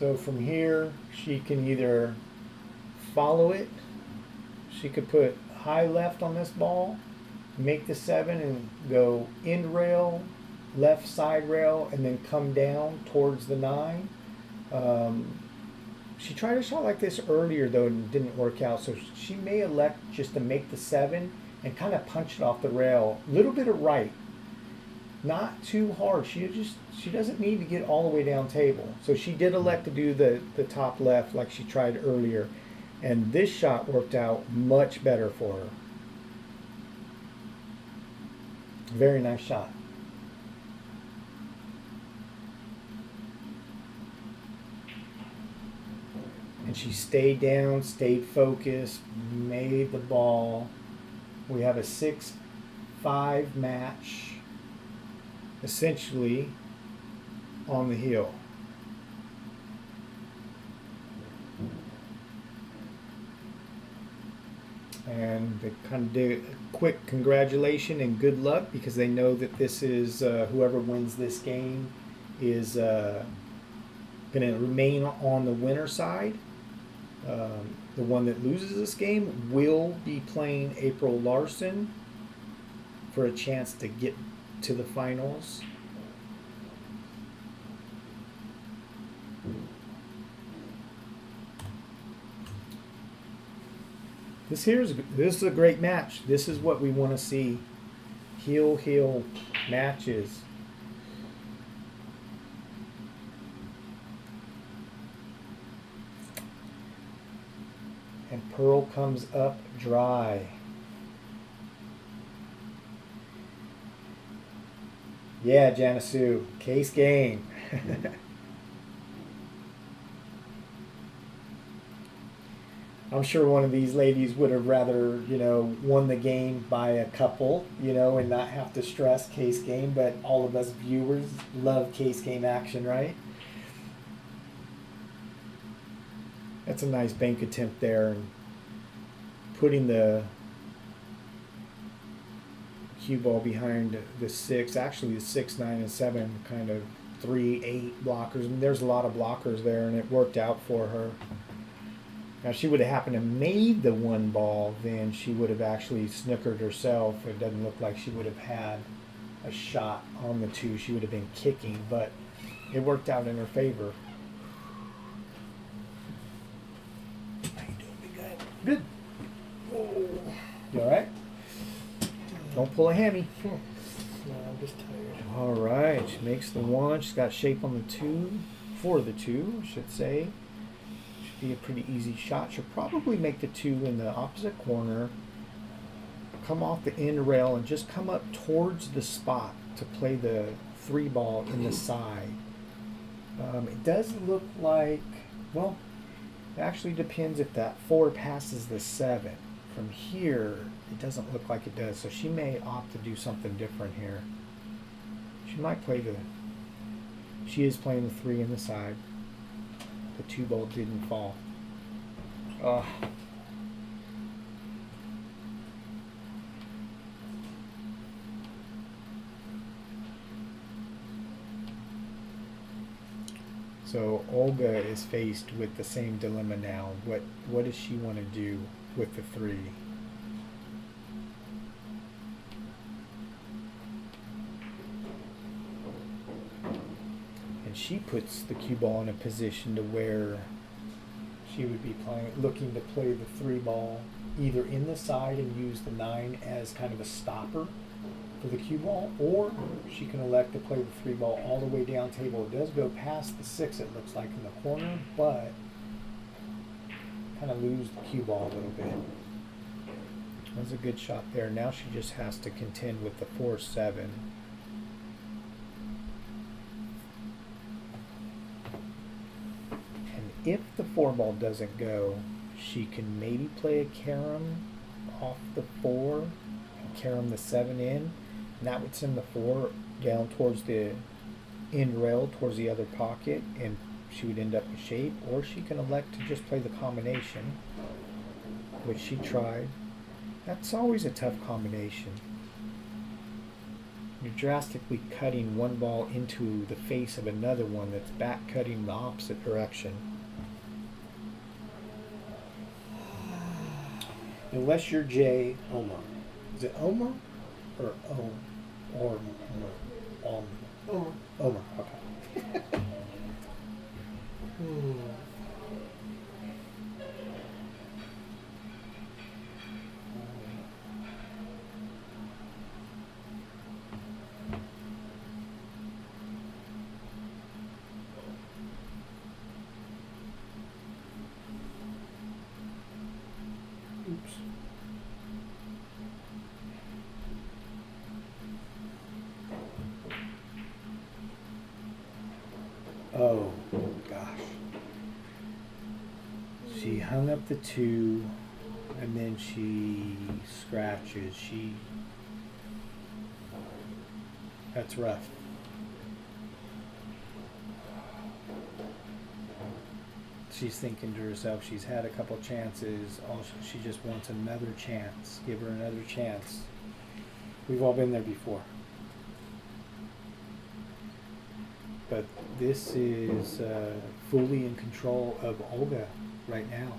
So from here, she can either follow it. She could put high left on this ball, make the 7 and go end rail, left side rail, and then come down towards the 9. She tried a shot like this earlier though and didn't work out, so she may elect just to make the 7 and kind of punch it off the rail. A little bit of right, not too hard. She doesn't need to get all the way down table. So she did elect to do the top left like she tried earlier, and this shot worked out much better for her. Very nice shot. And she stayed down, stayed focused, made the ball. We have a 6-5 match, essentially, on the heel. And they kind of did a quick congratulation and good luck because they know that this is whoever wins this game is going to remain on the winner side. The one that loses this game will be playing April Larson for a chance to get to the finals. This is a great match. This is what we want to see. Heel matches. And Pearl comes up dry. Yeah, Janisu, case game. I'm sure one of these ladies would have rather, won the game by a couple, and not have to stress case game, but all of us viewers love case game action, right? That's a nice bank attempt there, and putting the cue ball behind the 6, actually the 6, 9, and 7, kind of 3, 8 blockers. And there's a lot of blockers there, and it worked out for her. Now, if she would have happened to made the 1 ball, then she would have actually snookered herself. It doesn't look like she would have had a shot on the 2. She would have been kicking, but it worked out in her favor. How you doing, big guy? Good. You all right? Don't pull a hammy. No, I'm just tired. All right. She makes the 1. She's got shape on the 2. For the 2, I should say. Should be a pretty easy shot. She'll probably make the 2 in the opposite corner. Come off the end rail and just come up towards the spot to play the 3 ball in the side. It does look like, well, it actually depends if that 4 passes the 7. From here, it doesn't look like it does, so she may opt to do something different here. She might play she is playing the 3 in the side. The 2 ball didn't fall. So Olga is faced with the same dilemma now. What does she want to do with the 3? And she puts the cue ball in a position to where she would be looking to play the 3 ball either in the side and use the 9 as kind of a stopper for the cue ball, or she can elect to play the 3 ball all the way down table. It does go past the 6, it looks like, in the corner, but kind of lose the cue ball a little bit. That was a good shot there. Now she just has to contend with the 4-7. And if the 4 ball doesn't go, she can maybe play a carom off the 4 and carom the 7 in. And that would send the 4 down towards the end rail, towards the other pocket, and she would end up in shape. Or she can elect to just play the combination, which she tried. That's always a tough combination. you're drastically cutting one ball into the face of another one that's back cutting the opposite direction. Unless you're Jay Omar. Is it Omar or Omar? Omar. Okay. Oops. Oh gosh. She hung up the 2 and then she scratches. That's rough. She's thinking to herself, she's had a couple chances. She just wants another chance. Give her another chance. We've all been there before. But this is fully in control of Olga right now.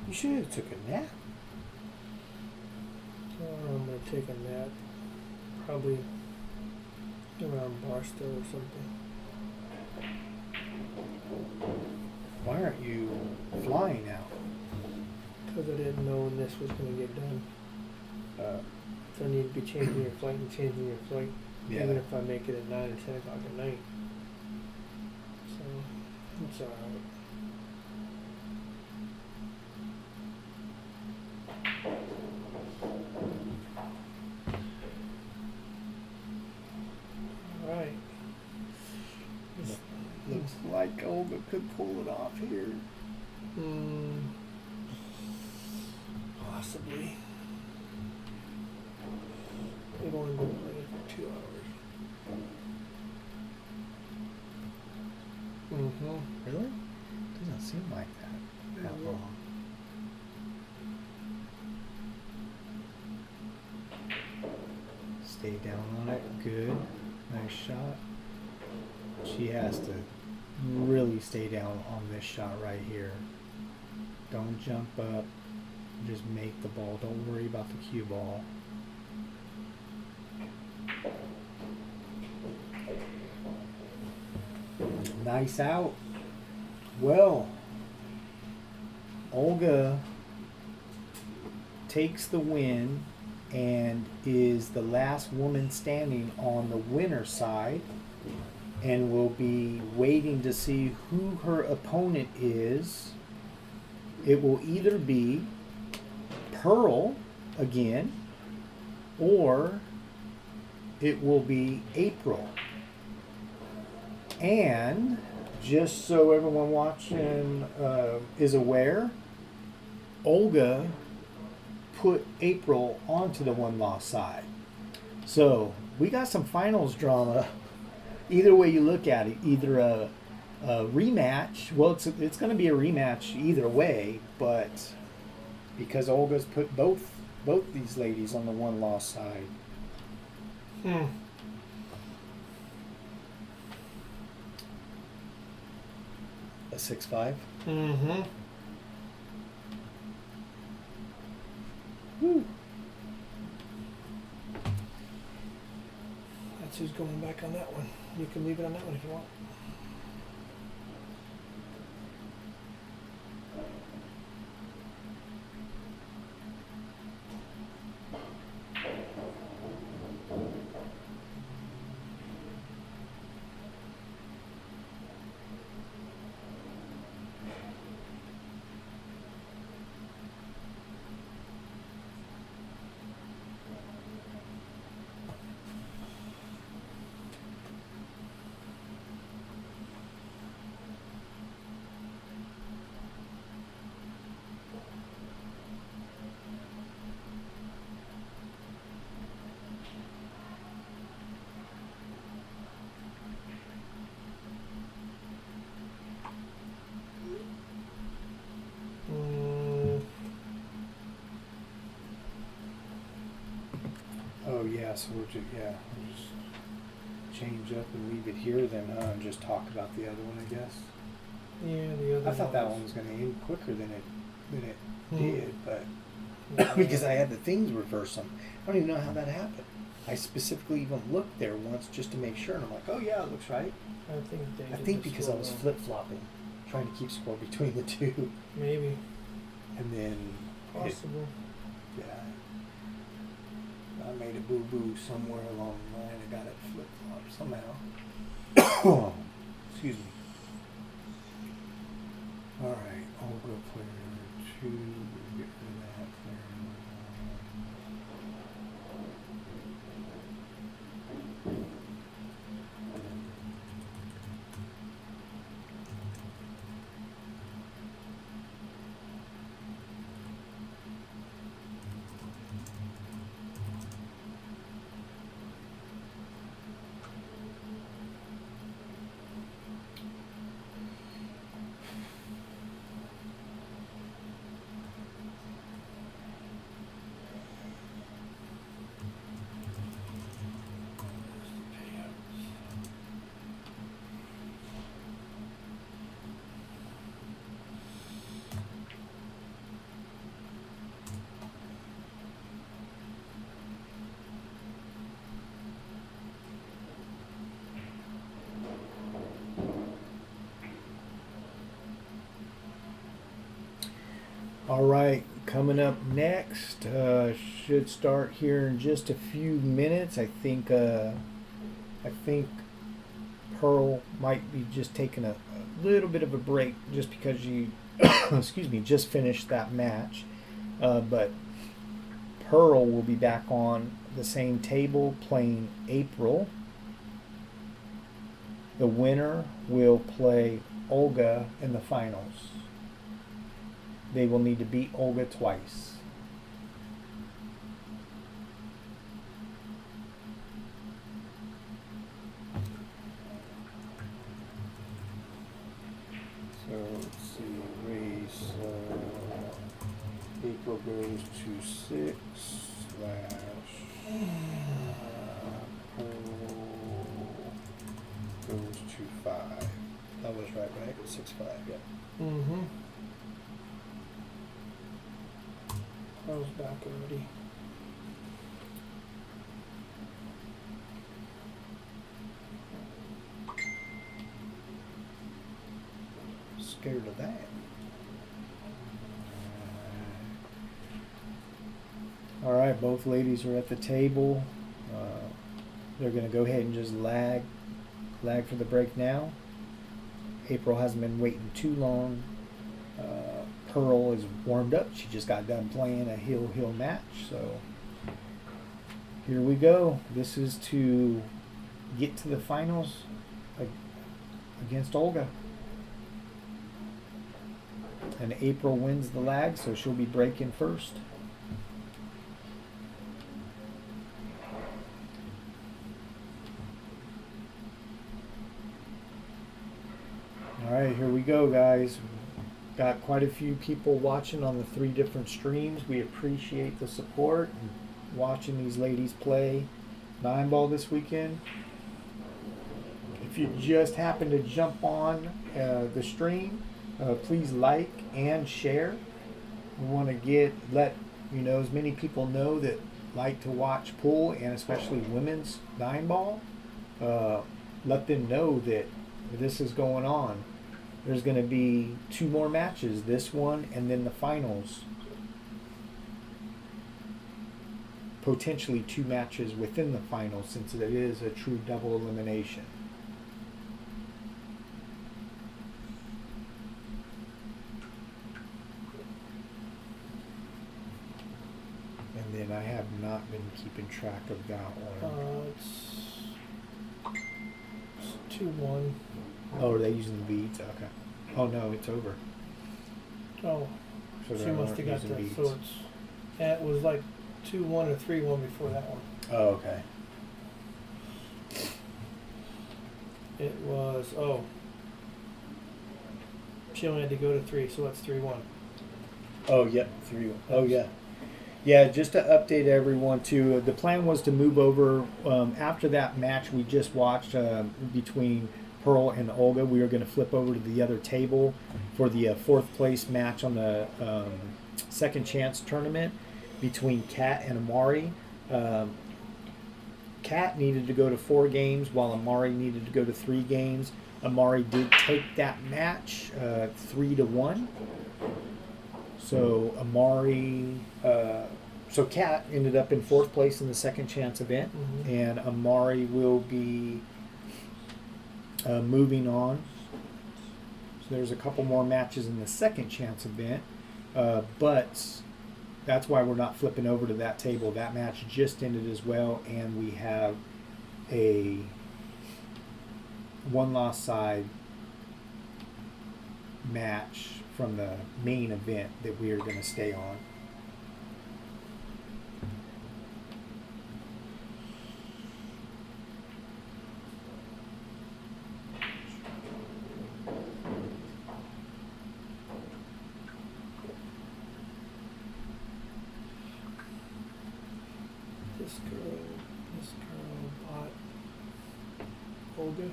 You should have took a nap. I'm gonna take a nap. Probably around Barstow or something. Why aren't you flying now? Because I didn't know when this was gonna get done. So I need to be changing your flight and changing your flight. Yeah. Even if I make it at 9 or 10 o'clock at night. So it's alright. Alright. Looks like Olga could pull it off here. Possibly. They've only been playing for 2 hours. Really? Doesn't seem like that Yeah. long. Stay down on it. Good. Nice shot. She has to really stay down on this shot right here. Don't jump up. Just make the ball. Don't worry about the cue ball. Nice out. Well, Olga takes the win and is the last woman standing on the winner side, and will be waiting to see who her opponent is. It will either be Pearl again, or it will be April. And just so everyone watching is aware, Olga put April onto the one-loss side. So we got some finals drama. Either way you look at it, either a rematch. Well, it's going to be a rematch either way, but because Olga's put both these ladies on the one-loss side. A 6-5. Woo. That's who's going back on that one. You can leave it on that one if you want. Yeah, so we'll just change up and leave it here then, and just talk about the other one, I guess. Yeah, the other I thought that was- one was gonna end quicker than it Hmm. did, but Yeah. because I had the things reverse them. I don't even know how that happened. I specifically even looked there once just to make sure, and I'm like, oh yeah, it looks right. I think they I did think the because I was slow flip flopping, trying to keep score between the two, down. Maybe. and then Possible. yeah, I made a boo boo somewhere along the line. I got it flip flopped somehow. Excuse me. All right, Olga player 2. Get rid of that player. All right, coming up next, should start here in just a few minutes. I think Pearl might be just taking a little bit of a break just because you, excuse me, just finished that match. But Pearl will be back on the same table playing April. The winner will play Olga in the finals. They will need to beat Olga twice. So let's see, race, April goes to 6 slash Pearl goes to 5. That was right? 6-5, yeah. Mm-hmm. I was back already. Scared of that. All right, both ladies are at the table. They're going to go ahead and just lag for the break now. April hasn't been waiting too long. Pearl is warmed up. She just got done playing a heel match. So here we go. This is to get to the finals against Olga. And April wins the lag, so she'll be breaking first. All right, here we go, guys. Got quite a few people watching on the 3 different streams. We appreciate the support and watching these ladies play 9-ball this weekend. If you just happen to jump on the stream, please like and share. We want to let as many people know that like to watch pool and especially women's 9-ball. Let them know that this is going on. There's going to be 2 more matches, this one and then the finals. Potentially 2 matches within the finals since it is a true double elimination. And then I have not been keeping track of that one. It's 2-1. Oh, are they using the beads? Okay. Oh no, it's over. Oh, So she they must aren't have got using that. beads. So it was like 2-1 or 3-1 before that one. Oh, okay. It was she only had to go to 3, so that's 3-1. Oh, yep. 3. Oh, yeah. Yeah, just to update everyone too, the plan was to move over after that match we just watched between Pearl and Olga. We were going to flip over to the other table for the fourth place match on the second chance tournament between Kat and Amari. Kat needed to go to 4 games while Amari needed to go to 3 games. Amari did take that match 3-1. So Amari, so Kat ended up in 4th place in the second chance event, and Amari will be moving on. So there's a couple more matches in the second chance event, but that's why we're not flipping over to that table. That match just ended as well, and we have a one lost side match from the main event that we are going to stay on. This girl bought Olga.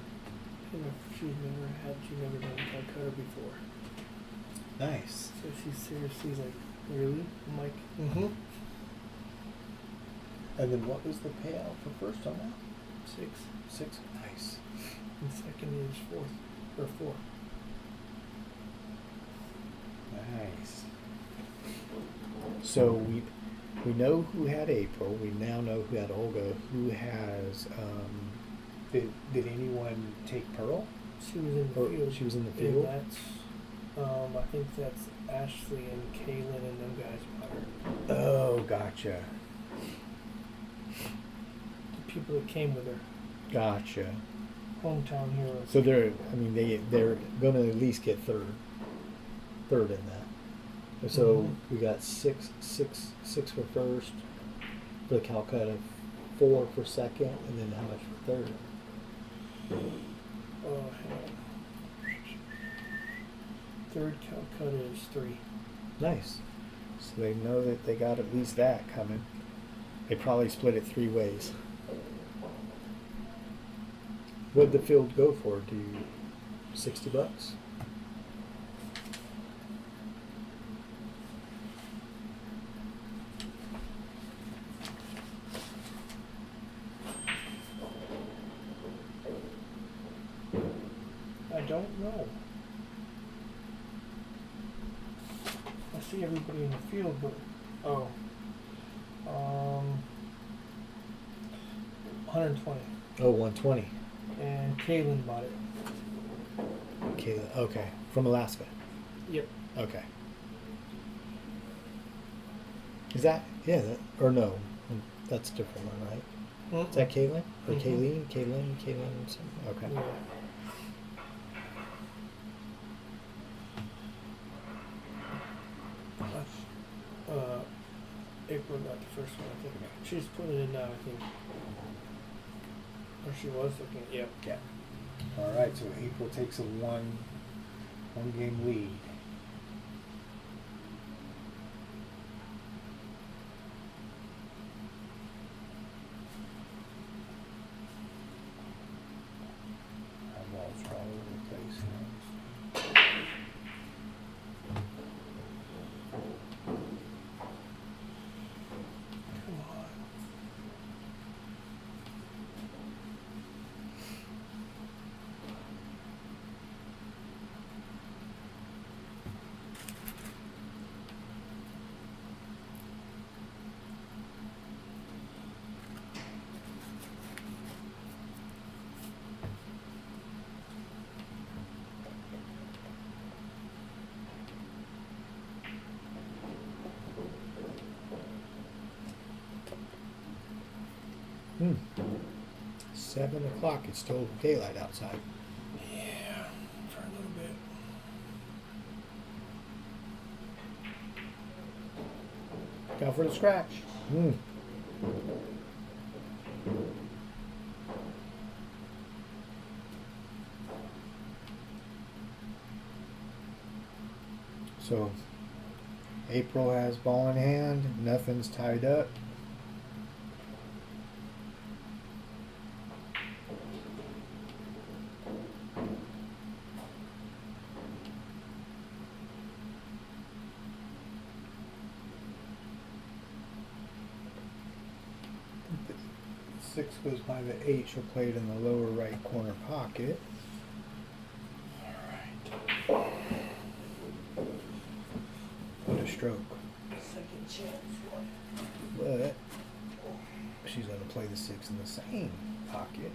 And if she's never done Calcutta before. Nice. So she's seriously like, really? I'm like, And then what was the payout for first on that? 6. 6. Nice. And second is 4th or 4. Nice. So we know who had April. We now know who had Olga. Who has? Did anyone take Pearl? She was in the Or field. she was in the And field? that's, I think that's Ashley and Kaylin and them guys bought her. Oh, gotcha. The people that came with her, Gotcha. hometown heroes. So they're going to at least get third in that. So we got six for first for the Calcutta, 4 for second, and then how much for third? Oh, hang on. Third Calcutta is 3. Nice. So they know that they got at least that coming. They probably split it 3 ways. What'd the field go for? Do you $60? I don't know. I see everybody in the field, but 120. Oh, 120. And Kaylin bought it. Okay, okay. From Alaska. Yep. Okay. Is that, yeah, that, or no? That's a different one, right? Is that Caitlin? Or Mhm. Kayleen, something? Okay. Yeah. April got the first one, I think. She's putting it in now, I think. Or she was looking. Yep. Yeah. All right, so April takes a one game lead. Our balls are all over the place now. Come on. Hmm. 7 o'clock. It's still daylight outside. Yeah, for a little bit. Go for the scratch. Hmm. So April has ball in hand. Nothing's tied up. Six goes by the 8. She'll play it in the lower right corner pocket. What a stroke. Second chance. But she's going to play the 6 in the same pocket.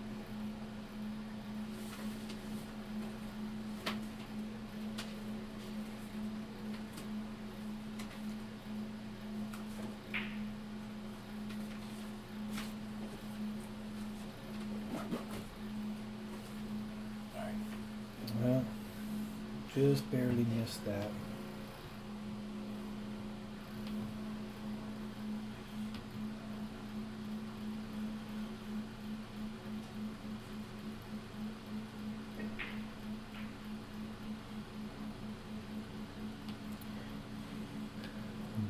Well, just barely missed that.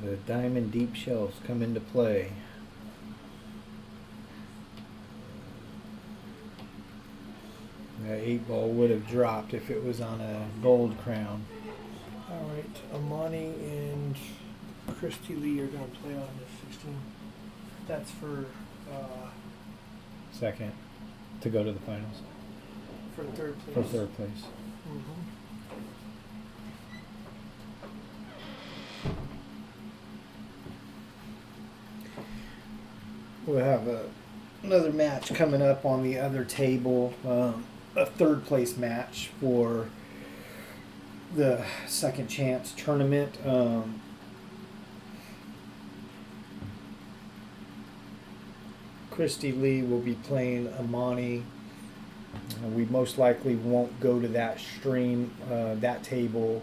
The diamond deep shells come into play. That 8 ball would have dropped if it was on a gold crown. All right, Amani and Christy Lee are going to play on the 16. That's for Second to go to the finals third place. for third place. Mhm. We'll have another match coming up on the other table, a third place match for the second chance tournament. Christy Lee will be playing Amani. We most likely won't go to that stream, that table.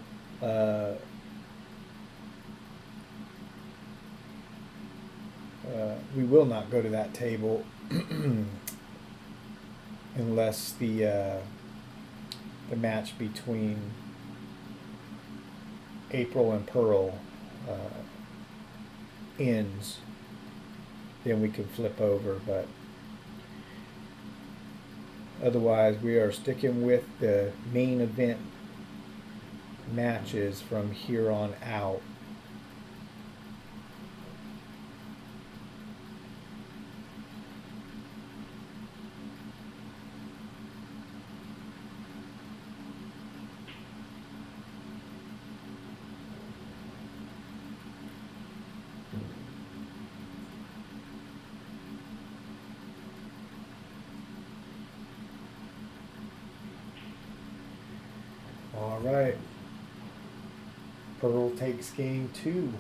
We will not go to that table unless the match between April and Pearl ends. Then we can flip over, but otherwise we are sticking with the main event matches from here on out. All right. Pearl takes game 2.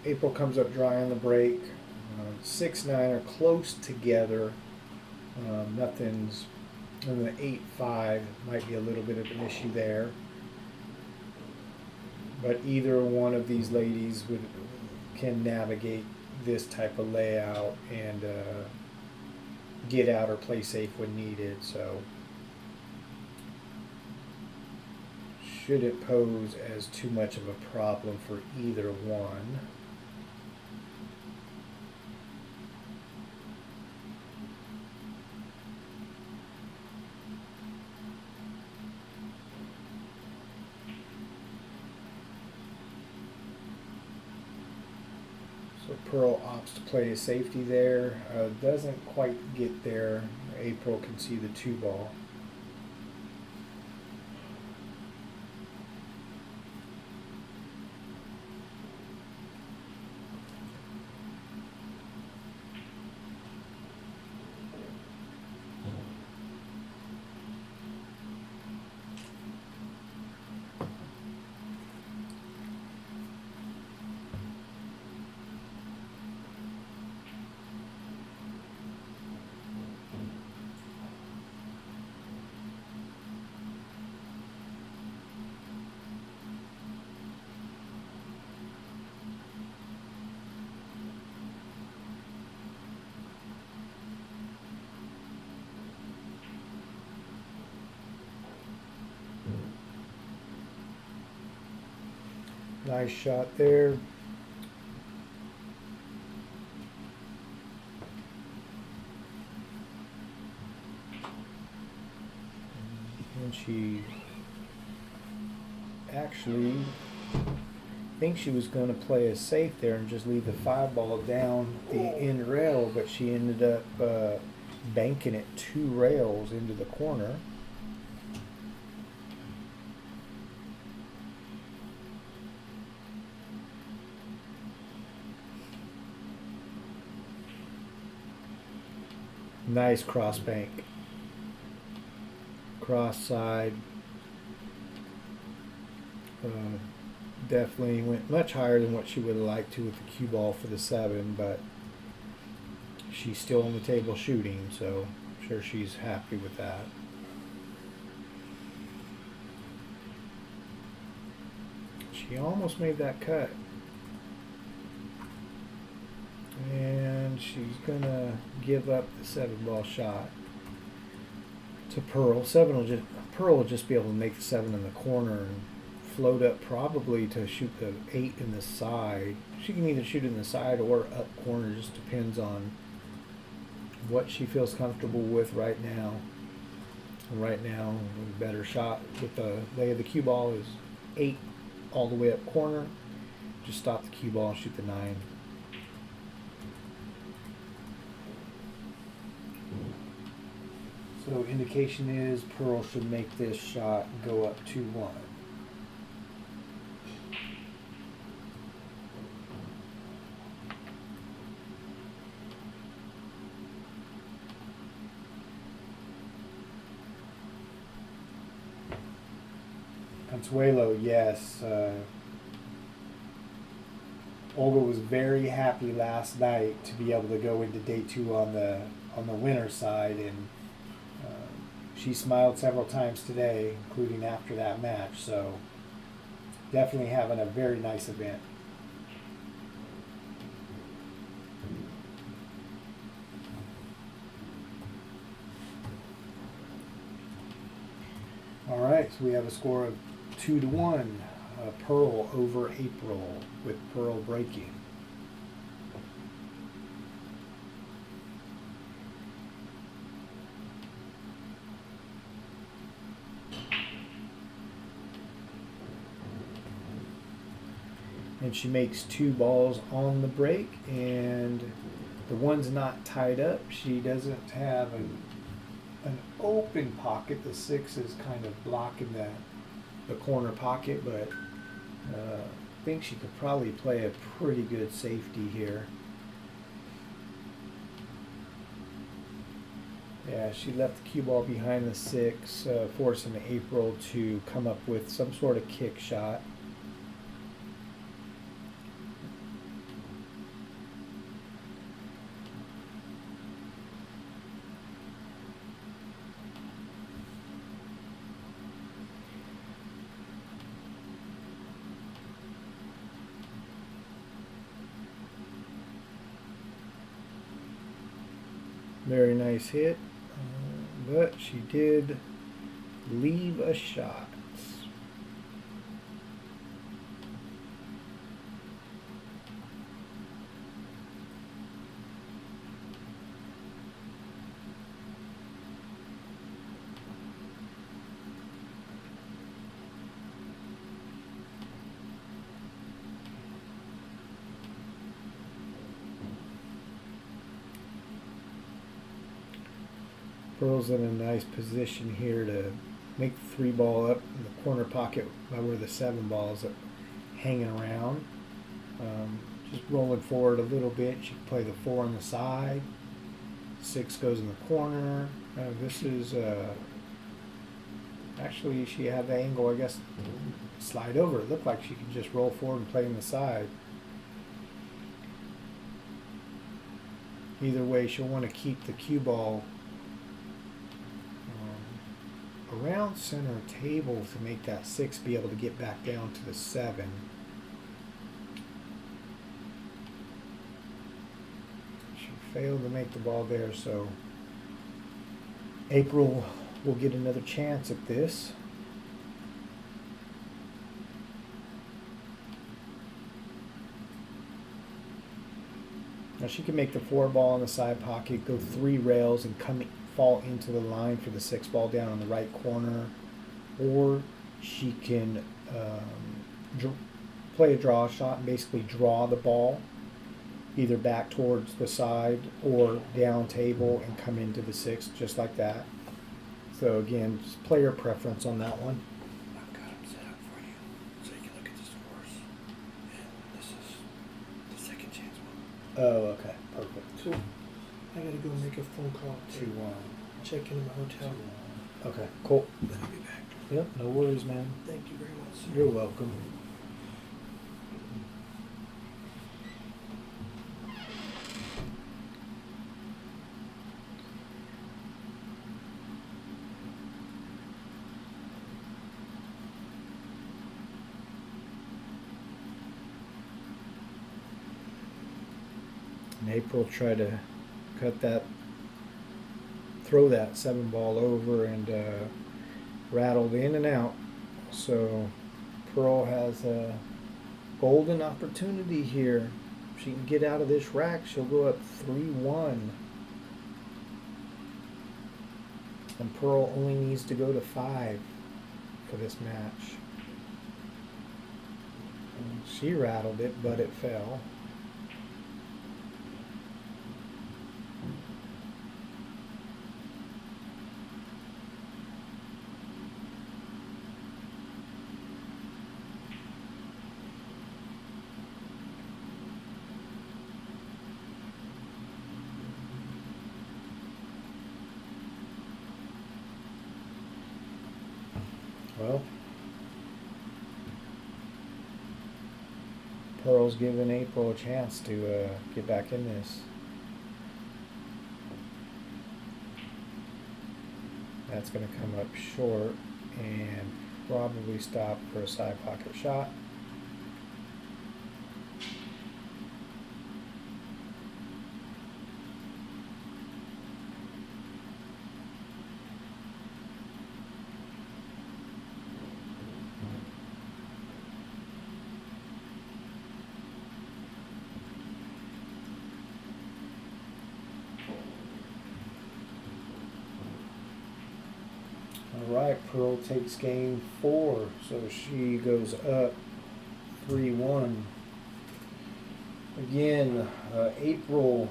April comes up dry on the break. 6-9 are close together. Nothing's. And the 8-5 might be a little bit of an issue there. But either one of these ladies can navigate this type of layout and get out or play safe when needed. So shouldn't pose as too much of a problem for either one. So Pearl opts to play a safety there. Doesn't quite get there. April can see the 2 ball. Nice shot there. And she actually thinks she was going to play it safe there and just leave the 5 ball down the end rail, but she ended up banking it 2 rails into the corner. Nice cross bank. Cross side. Definitely went much higher than what she would have liked to with the cue ball for the 7, but she's still on the table shooting, so I'm sure she's happy with that. She almost made that cut. And she's gonna give up the 7-ball shot to Pearl. Pearl will just be able to make the 7 in the corner and float up probably to shoot the 8 in the side. She can either shoot in the side or up corner, just depends on what she feels comfortable with right now. Right now, the better shot with the lay of the cue ball is 8 all the way up corner. Just stop the cue ball and shoot the 9. So indication is Pearl should make this shot go up 2-1. Consuelo, yes. Olga was very happy last night to be able to go into day 2 on the winner's side, and she smiled several times today, including after that match. So definitely having a very nice event. All right, so we have a score of 2-1. Pearl over April, with Pearl breaking. And she makes 2 balls on the break, and the one's not tied up. She doesn't have an open pocket. The 6 is kind of blocking the corner pocket, but I think she could probably play a pretty good safety here. Yeah, she left the cue ball behind the 6, forcing April to come up with some sort of kick shot. Very nice hit, but she did leave a shot. Pearl's in a nice position here to make the 3-ball up in the corner pocket by where the 7 balls are hanging around. Just rolling forward a little bit. She can play the 4 on the side. 6 goes in the corner. This is actually, she had the angle, I guess, slide over. It looked like she could just roll forward and play on the side. Either way, she'll want to keep the cue ball around center table to make that 6 be able to get back down to the 7. She failed to make the ball there, so April will get another chance at this. Now she can make the 4 ball in the side pocket, go 3 rails, and fall into the line for the 6 ball down in the right corner, or she can play a draw shot and basically draw the ball either back towards the side or down table and come into the 6 just like that. So again, just player preference on that one. I've got them set up for you so you can look at the scores. And this is the second chance one. Oh, okay, perfect. So I gotta go make a phone call to 2-1. check into my hotel. Okay, cool. Then I'll be back. Yep, no worries, man. Thank you very much, sir. You're welcome. And April tried to throw that 7 ball over and rattled in and out. So Pearl has a golden opportunity here. If she can get out of this rack, she'll go up 3-1. And Pearl only needs to go to 5 for this match. And she rattled it, but it fell. Well, Pearl's giving April a chance to get back in this. That's going to come up short and probably stop for a side pocket shot. All right, Pearl takes game 4, so she goes up 3-1. Again, April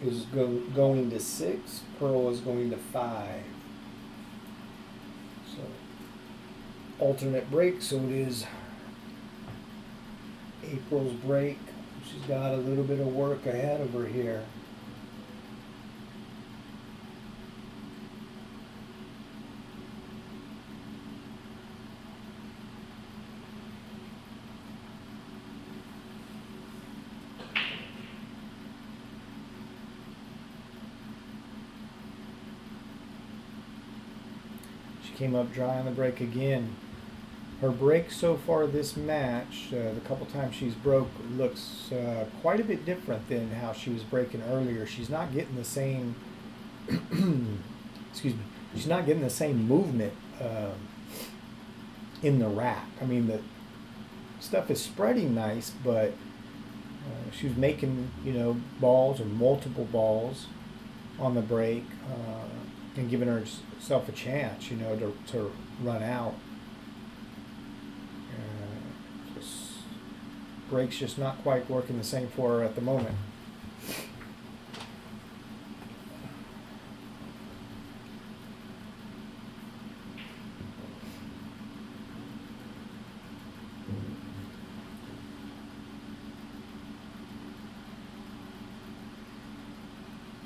is going to 6, Pearl is going to 5. So, alternate break, so it is April's break. She's got a little bit of work ahead of her here. Came up dry on the break again. Her break so far this match, the couple times she's broke, looks quite a bit different than how she was breaking earlier. She's not getting the same excuse me, she's not getting the same movement in the rack. I mean, the stuff is spreading nice, but she's making, balls or multiple balls on the break and giving herself a chance, to run out. Break's just not quite working the same for her at the moment.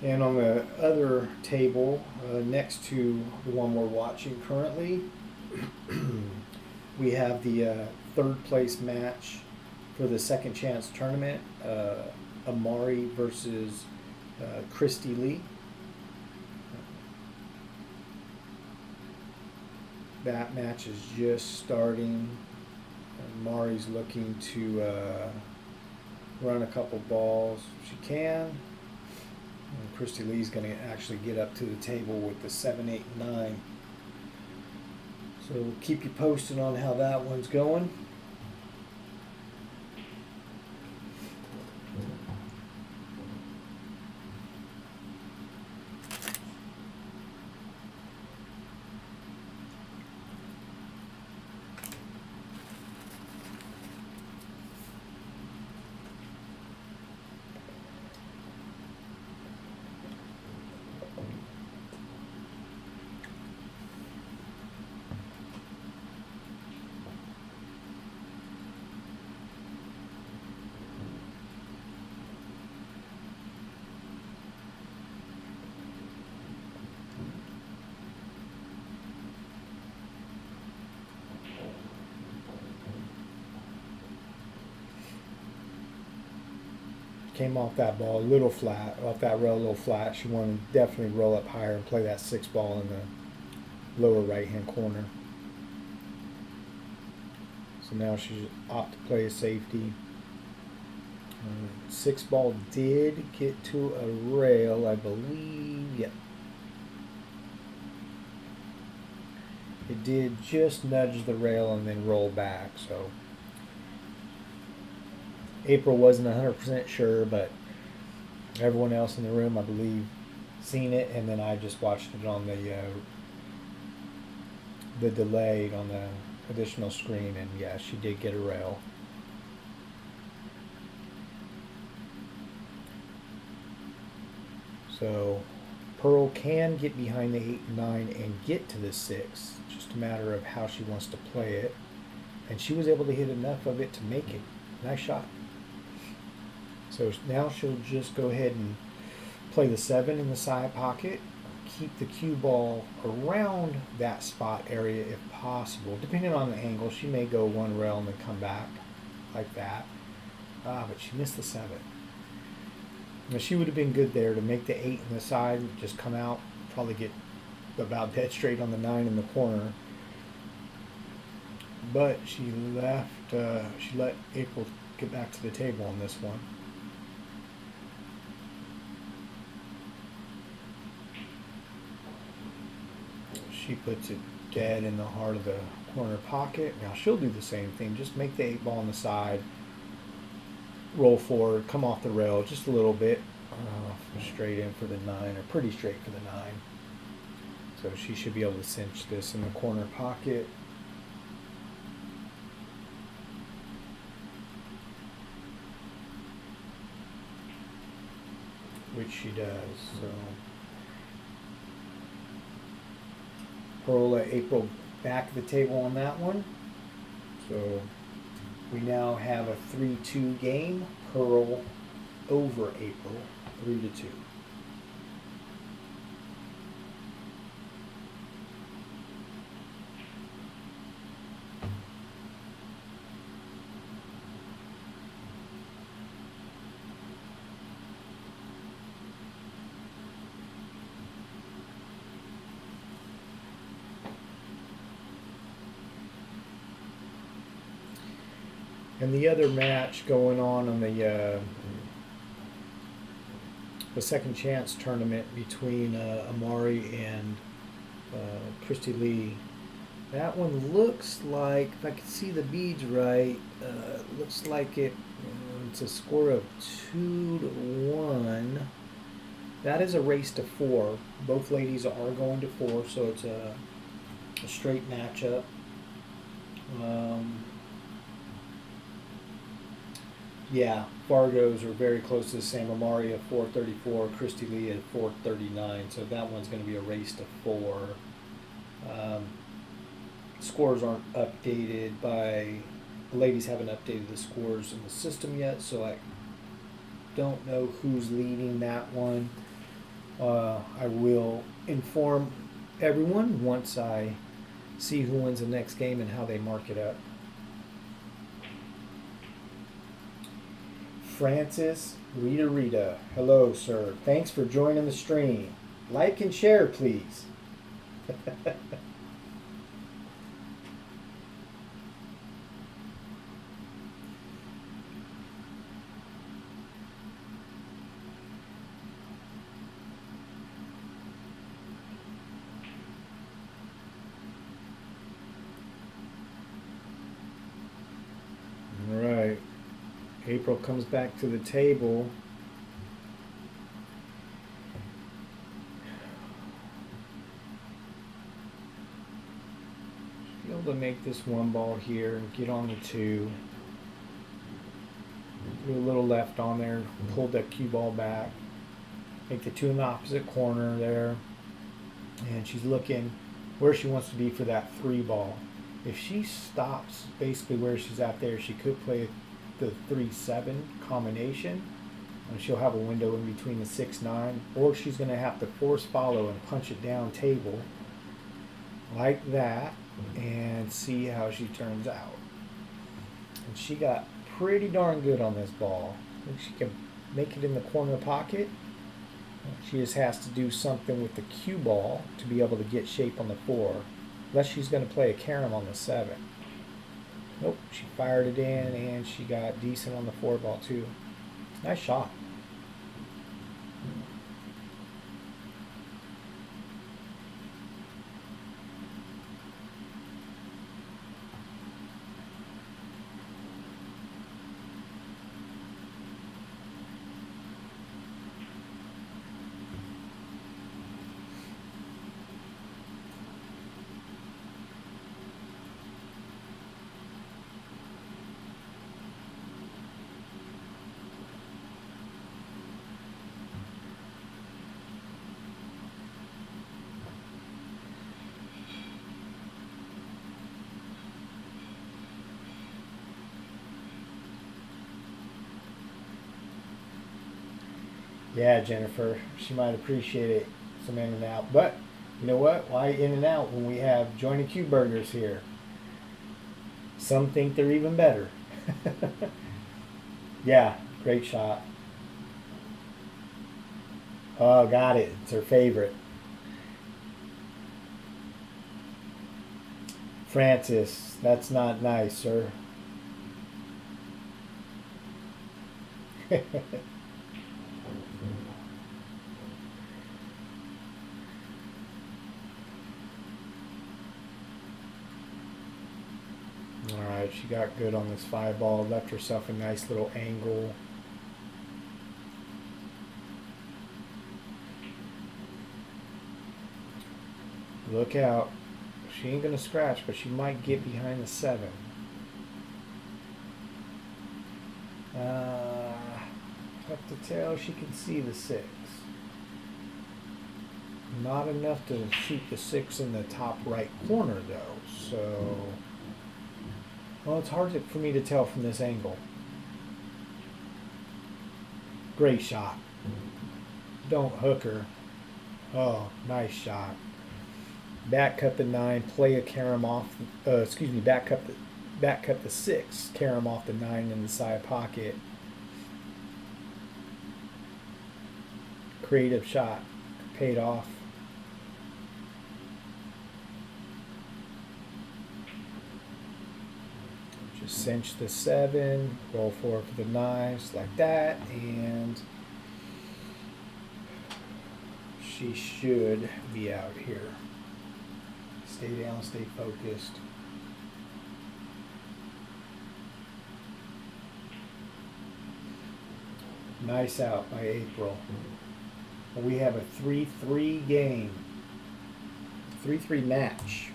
And on the other table, next to the one we're watching currently, we have the third place match for the second chance tournament, Amari versus Christy Lee. That match is just starting. Amari's looking to run a couple balls if she can. And Christy Lee's going to actually get up to the table with the 7, 8, 9. So we'll keep you posted on how that one's going. came off that ball a little flat, off that rail a little flat. She wanted to definitely roll up higher and play that 6 ball in the lower right hand corner. So now she's opt to play a safety. 6 ball did get to a rail, I believe. Yep. It did just nudge the rail and then roll back. So April wasn't 100% sure, but everyone else in the room, I believe, seen it, and then I just watched it on the delay on the additional screen, and yeah, she did get a rail. So Pearl can get behind the 8 and 9 and get to the 6. Just a matter of how she wants to play it. And she was able to hit enough of it to make it. Nice shot. So now she'll just go ahead and play the 7 in the side pocket. Keep the cue ball around that spot area if possible. Depending on the angle, she may go 1 rail and then come back like that. But she missed the 7. Now she would have been good there to make the 8 in the side, just come out, probably get about dead straight on the 9 in the corner. But she let April get back to the table on this one. She puts it dead in the heart of the corner pocket. Now she'll do the same thing, just make the 8 ball on the side, roll forward, come off the rail just a little bit, straight in for the 9, or pretty straight for the 9. So she should be able to cinch this in the corner pocket. Which she does. So Pearl let April back at the table on that one. So we now have a 3-2 game. Pearl over April, 3-2. And the other match going on the second chance tournament between Amari and Christy Lee. That one looks like, if I can see the beads right, looks like it's a score of 2-1. That is a race to 4. Both ladies are going to 4, so it's a straight matchup. Yeah, Fargo's are very close to the same. Amari at 434, Christy Lee at 439. So that one's going to be a race to 4. Scores aren't updated by the ladies. Haven't updated the scores in the system yet, so I don't know who's leading that one. I will inform everyone once I see who wins the next game and how they mark it up. Francis Rita, hello sir. Thanks for joining the stream. Like and share, please. All right. April comes back to the table. Be able to make this 1 ball here and get on the 2. Do a little left on there, pull that cue ball back. Make the 2 in the opposite corner there. And she's looking where she wants to be for that 3 ball. If she stops basically where she's at there, she could play the 3-7 combination, and she'll have a window in between the 6-9, or she's going to have to force follow and punch it down table like that and see how she turns out. And she got pretty darn good on this ball. I think she can make it in the corner pocket. She just has to do something with the cue ball to be able to get shape on the 4. Unless she's going to play a carom on the 7. Nope, she fired it in and she got decent on the 4 ball too. Nice shot. Yeah, Jennifer, she might appreciate it, some in and out. But you know what? Why in and out when we have Join the Q burgers here? Some think they're even better. Yeah, great shot. Oh, got it. It's her favorite. Francis, that's not nice, sir. Alright, she got good on this 5 ball, left herself a nice little angle. Look out. She ain't gonna scratch, but she might get behind the 7. Tough to tell. She can see the 6. Not enough to shoot the 6 in the top right corner, though. So, well, it's hard for me to tell from this angle. Great shot. Don't hook her. Oh, nice shot. Back cut the 9, play a carom off. Back cut the 6, carom off the 9 in the side pocket. Creative shot, paid off. Just cinch the 7, roll forward for the 9, just like that, and she should be out here. Stay down, stay focused. Nice out by April. We have a 3-3 game. 3-3 match.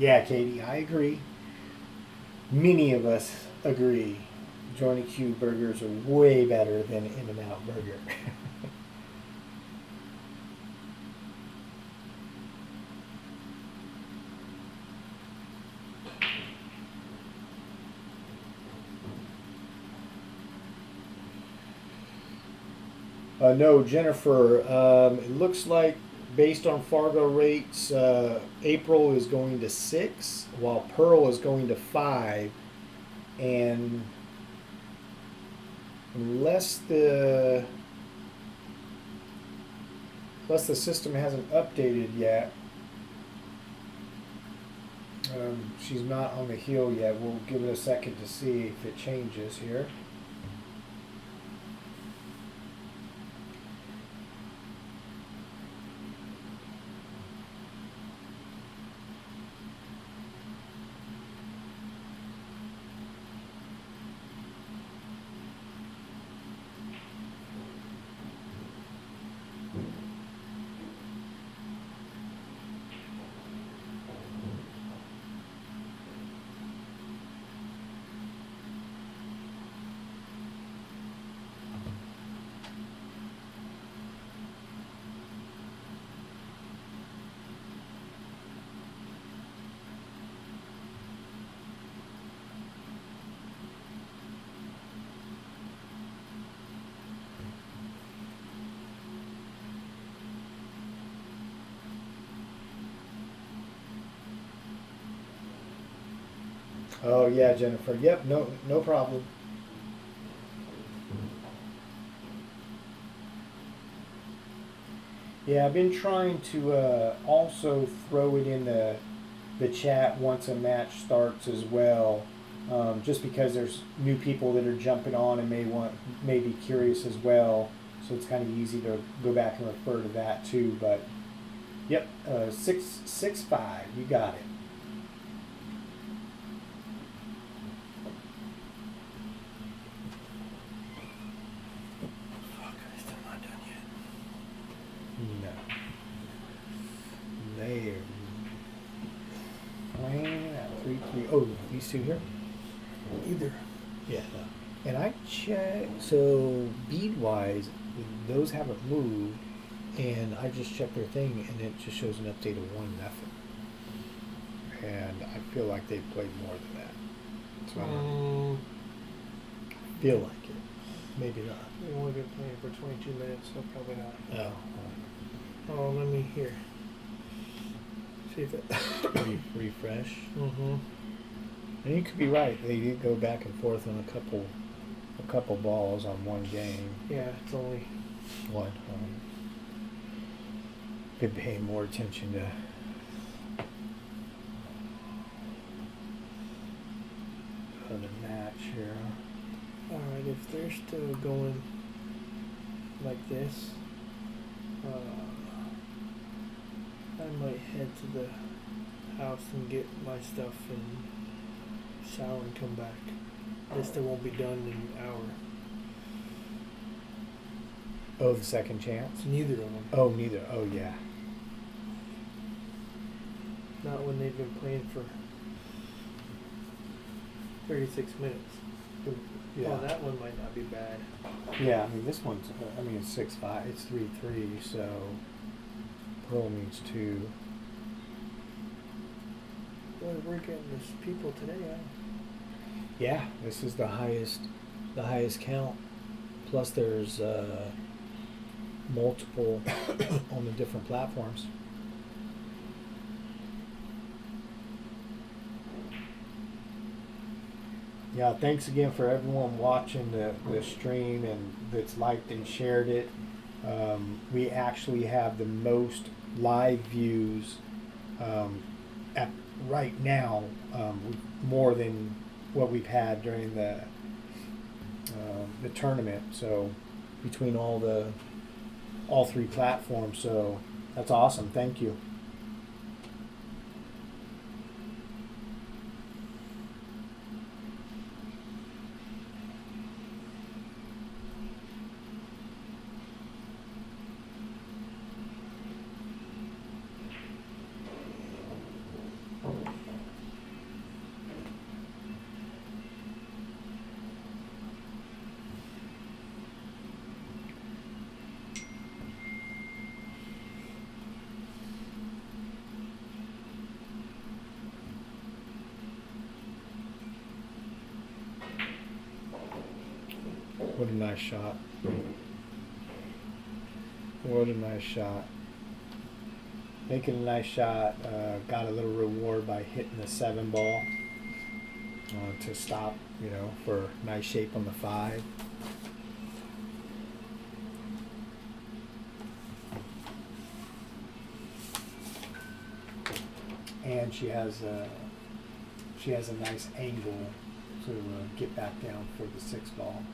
Yeah, Katie, I agree. Many of us agree. Johnny Q burgers are way better than In-N-Out Burger. No, Jennifer, it looks like based on Fargo rates, April is going to 6, while Pearl is going to 5. And unless the system hasn't updated yet, she's not on the heel yet. We'll give it a second to see if it changes here. Oh yeah, Jennifer. Yep, no problem. Yeah, I've been trying to also throw it in the chat once a match starts as well, just because there's new people that are jumping on and may be curious as well. So it's kind of easy to go back and refer to that too. But yep, 665, you got it. Fuck, I'm still not done yet. No. There. Playing at 3-3. Oh, these two here? Either. Yeah. And I checked, so bead wise, those haven't moved, and I just checked their thing, and it just shows an update of 1-0. And I feel like they played more than that. So I don't feel like it. Maybe not. We've only been playing for 22 minutes, so probably not. Oh. Oh, let me hear. See if it. Refresh. Mm-hmm. And you could be right. They did go back and forth on a couple balls on one game. Yeah, it's only. One. Could pay more attention to. The match here. Alright, if they're still going like this, I might head to the house and get my stuff and shower and come back. This still won't be done in an hour. Oh, the second chance? Neither of them. Oh, neither. Oh, yeah. Not when they've been playing for 36 minutes. Yeah. Oh, that one might not be bad. Yeah, I mean, this one's, it's 6-5. It's 3-3, so Pearl needs 2. Boy, we're getting this people today, huh? Yeah, this is the highest count. Plus, there's multiple on the different platforms. Yeah, thanks again for everyone watching the stream and that's liked and shared it. We actually have the most live views at right now, more than what we've had during the tournament. So between all 3 platforms, so that's awesome. Thank you. What a nice shot. What a nice shot. Making a nice shot. Got a little reward by hitting the 7 ball to stop, for nice shape on the 5. And she has a nice angle to get back down for the 6 ball.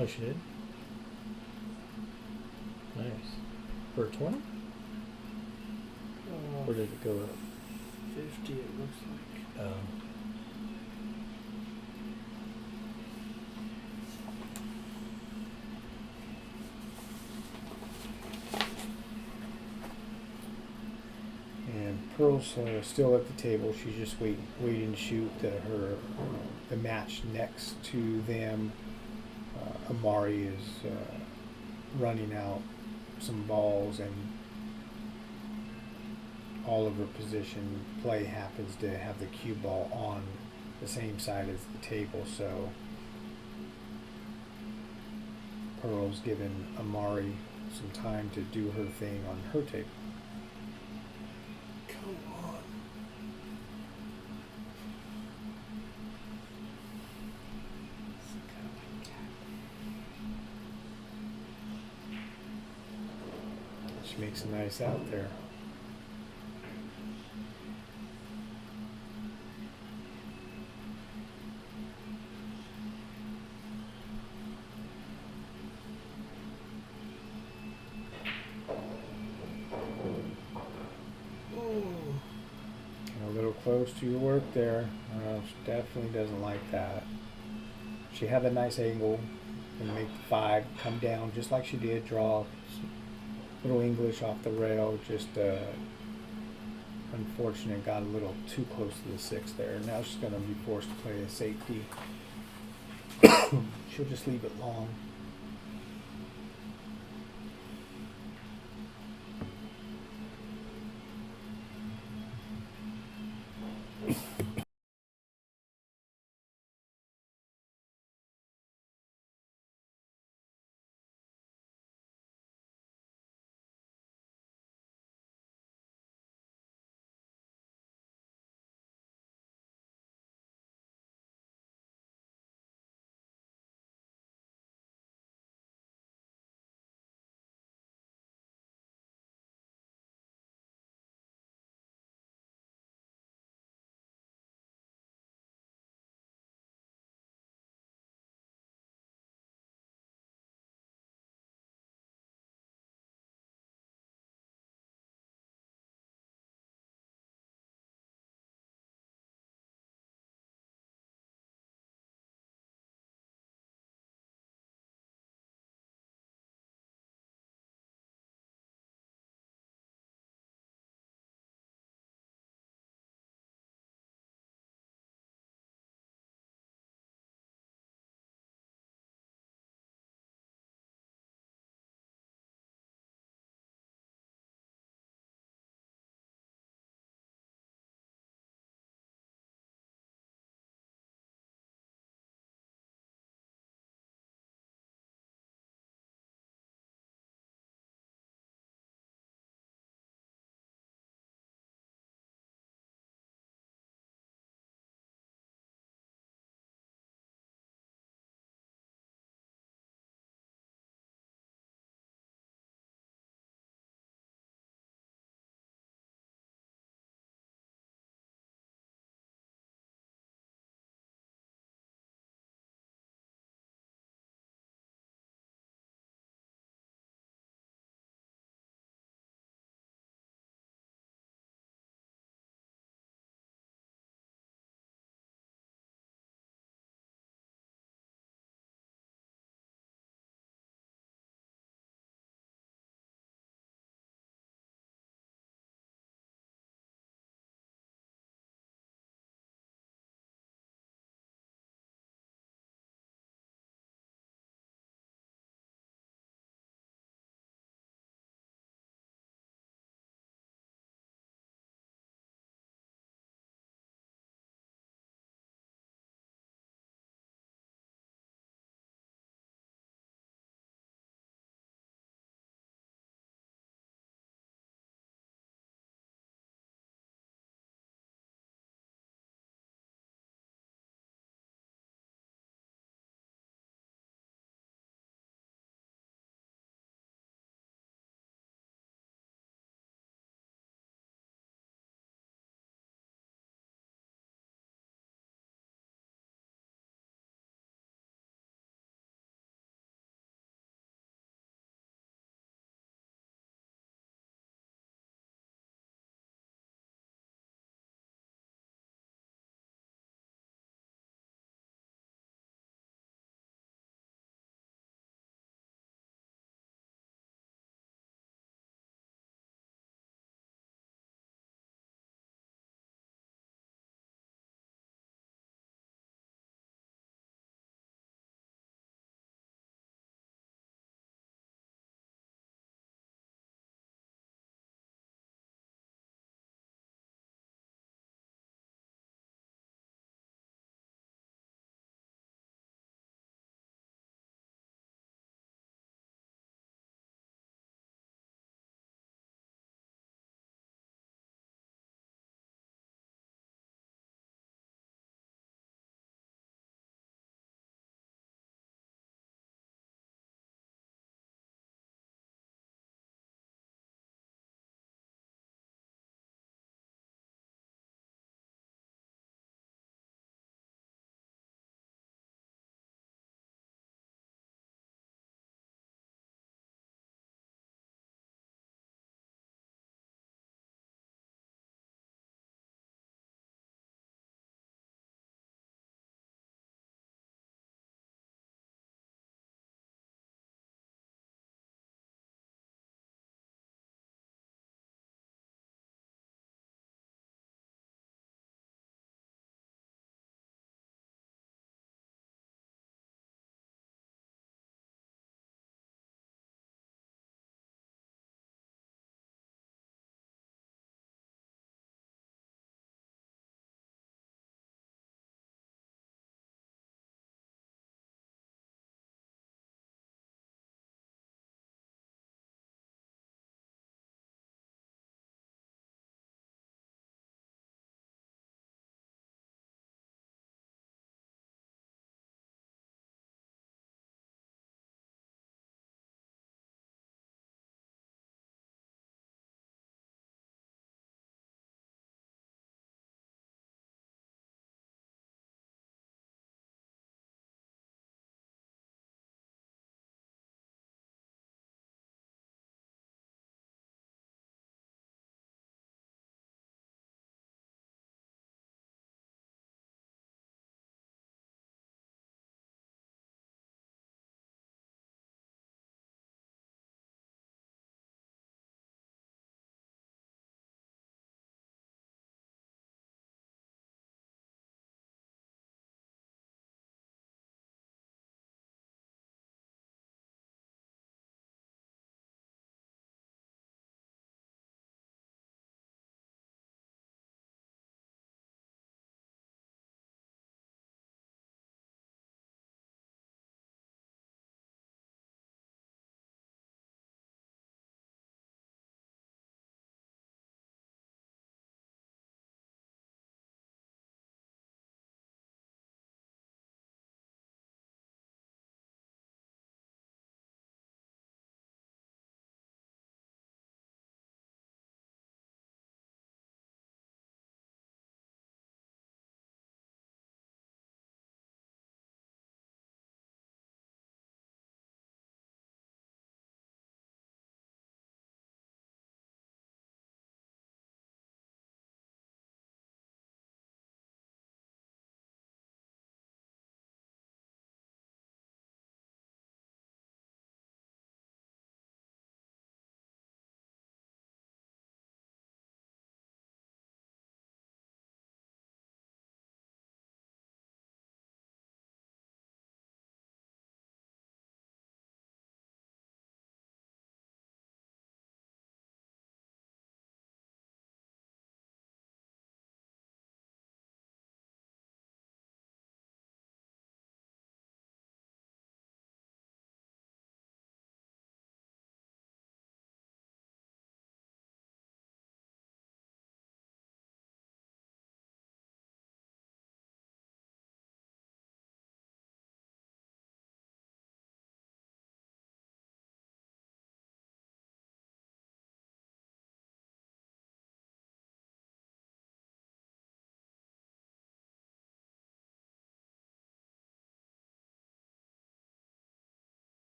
Oh, she did? Nice. For a 20? Or did it go up? 50, it looks like. Oh. And Pearl's still at the table. She's just waiting to shoot the match next to them. Amari is running out some balls, and Oliver position, play happens to have the cue ball on the same side as the table, so Pearl's given Amari some time to do her thing on her table. Come on. She makes a nice out there. A little close to your work there. She definitely doesn't like that. She had a nice angle and make the 5 come down just like she did. Draw little English off the rail. Just unfortunate, got a little too close to the 6 there. Now she's going to be forced to play a safety. She'll just leave it long.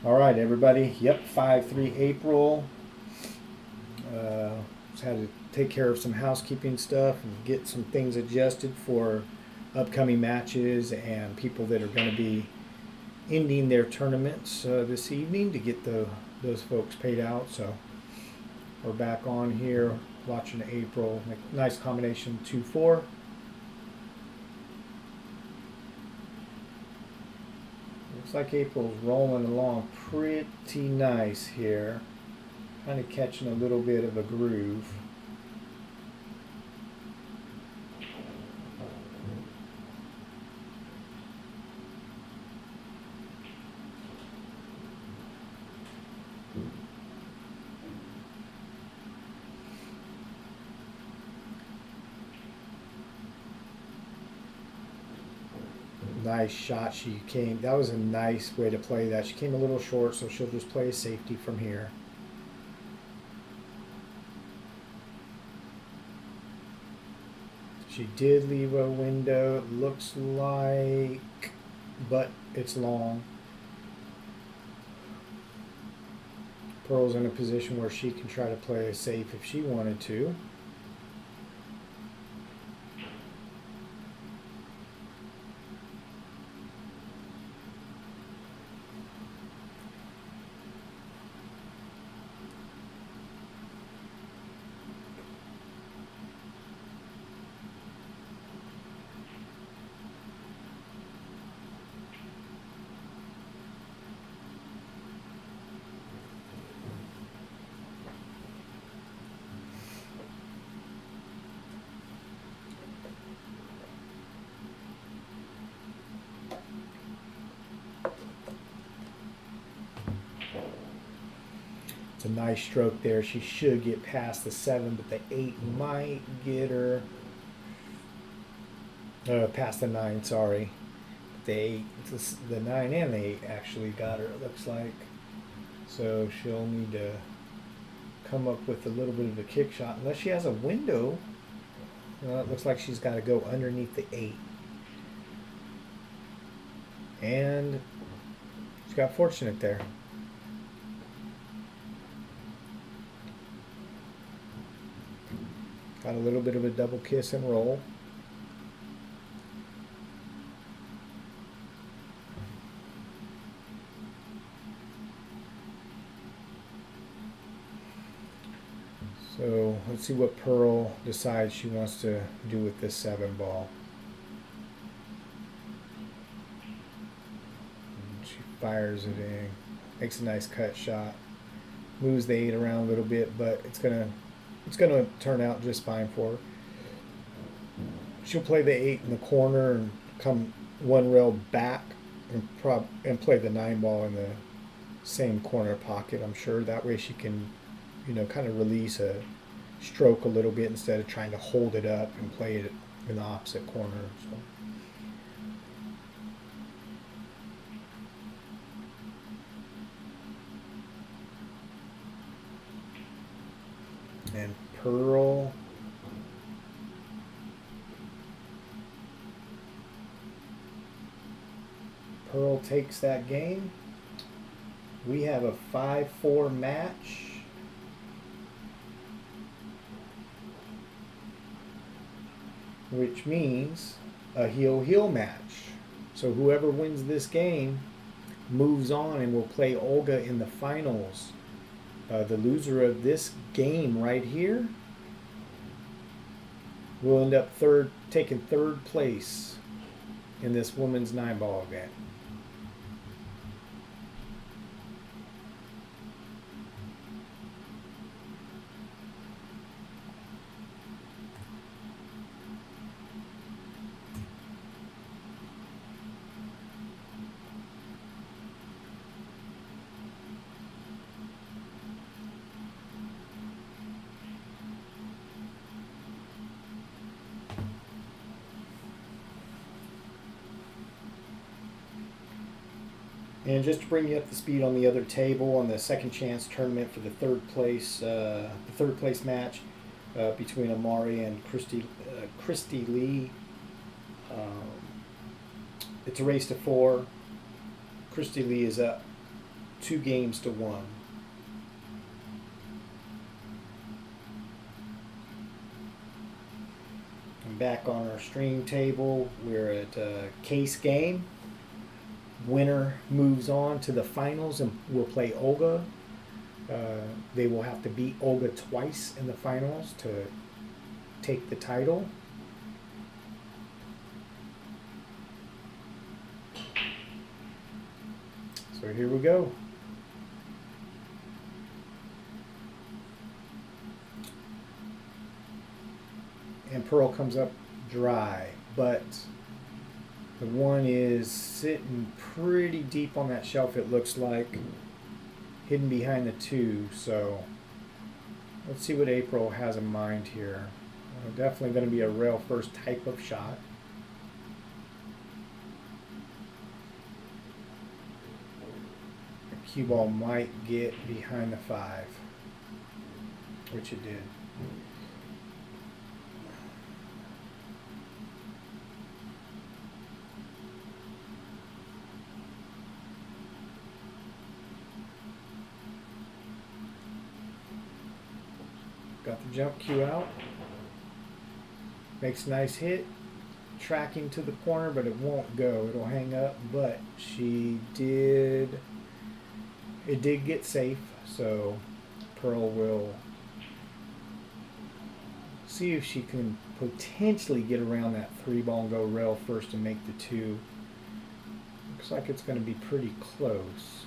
All right, everybody. Yep, 5-3 April. Just had to take care of some housekeeping stuff and get some things adjusted for upcoming matches and people that are going to be ending their tournaments this evening to get those folks paid out. So we're back on here watching April. Nice combination 2-4. Looks like April's rolling along pretty nice here. Kind of catching a little bit of a groove. Nice shot she came. That was a nice way to play that. She came a little short, so she'll just play a safety from here. She did leave a window, it looks like, but it's long. Pearl's in a position where she can try to play it safe if she wanted to. It's a nice stroke there. She should get past the 7, but the 8 might get her. Past the 9, sorry. The 8, the 9 and the 8 actually got her, it looks like. So she'll need to come up with a little bit of a kick shot. Unless she has a window. It looks like she's got to go underneath the 8. And she got fortunate there. Got a little bit of a double kiss and roll. So let's see what Pearl decides she wants to do with this 7 ball. And she fires it in, makes a nice cut shot, moves the 8 around a little bit, but it's gonna turn out just fine for her. She'll play the 8 in the corner and come one rail back and play the 9 ball in the same corner pocket, I'm sure. That way she can, kind of release a stroke a little bit instead of trying to hold it up and play it in the opposite corner. So. And Pearl takes that game. We have a 5-4 match. Which means a heel-heel match. So whoever wins this game moves on and will play Olga in the finals. The loser of this game right here will end up taking third place in this women's 9-ball event. And just to bring you up to speed on the other table, on the second chance tournament for the third place match between Amari and Christy Lee. It's a race to 4. Christy Lee is up 2-1. And back on our stream table, we're at case game. Winner moves on to the finals and will play Olga. They will have to beat Olga twice in the finals to take the title. So here we go. And Pearl comes up dry, but the one is sitting pretty deep on that shelf, it looks like, hidden behind the 2. So let's see what April has in mind here. Definitely going to be a rail first type of shot. The cue ball might get behind the 5, which it did. Got the jump cue out. Makes a nice hit. Tracking to the corner, but it won't go. It'll hang up, but it did get safe, so Pearl will see if she can potentially get around that 3 ball and go rail first and make the 2. Looks like it's going to be pretty close.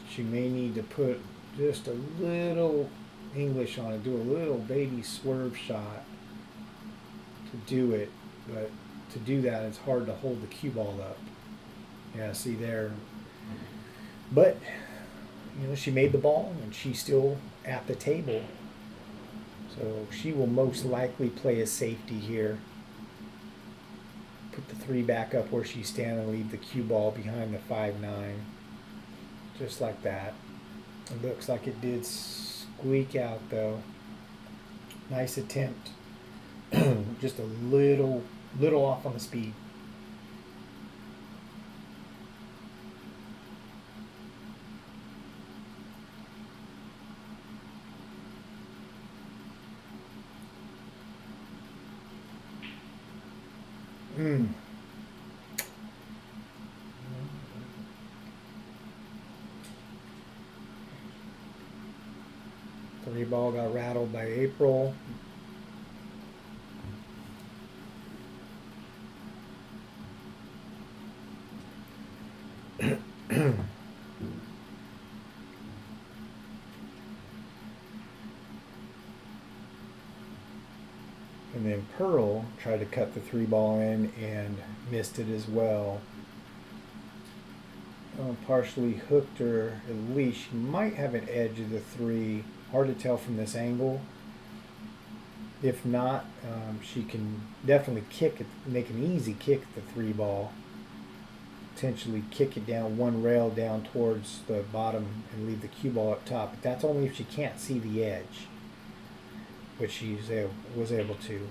She may need to put just a little English on it, do a little baby swerve shot to do it, but to do that it's hard to hold the cue ball up. Yeah, see there. But, she made the ball and she's still at the table. So she will most likely play a safety here. Put the 3 back up where she's standing, leave the cue ball behind the 5-9. Just like that. It looks like it did squeak out though. Nice attempt. Just a little off on the speed. Three ball got rattled by April. And then Pearl tried to cut the 3 ball in and missed it as well. Partially hooked her. At least she might have an edge of the 3. Hard to tell from this angle. If not, she can definitely kick it, make an easy kick at the 3 ball. Potentially kick it down 1 rail down towards the bottom and leave the cue ball up top. But that's only if she can't see the edge, which she was able to.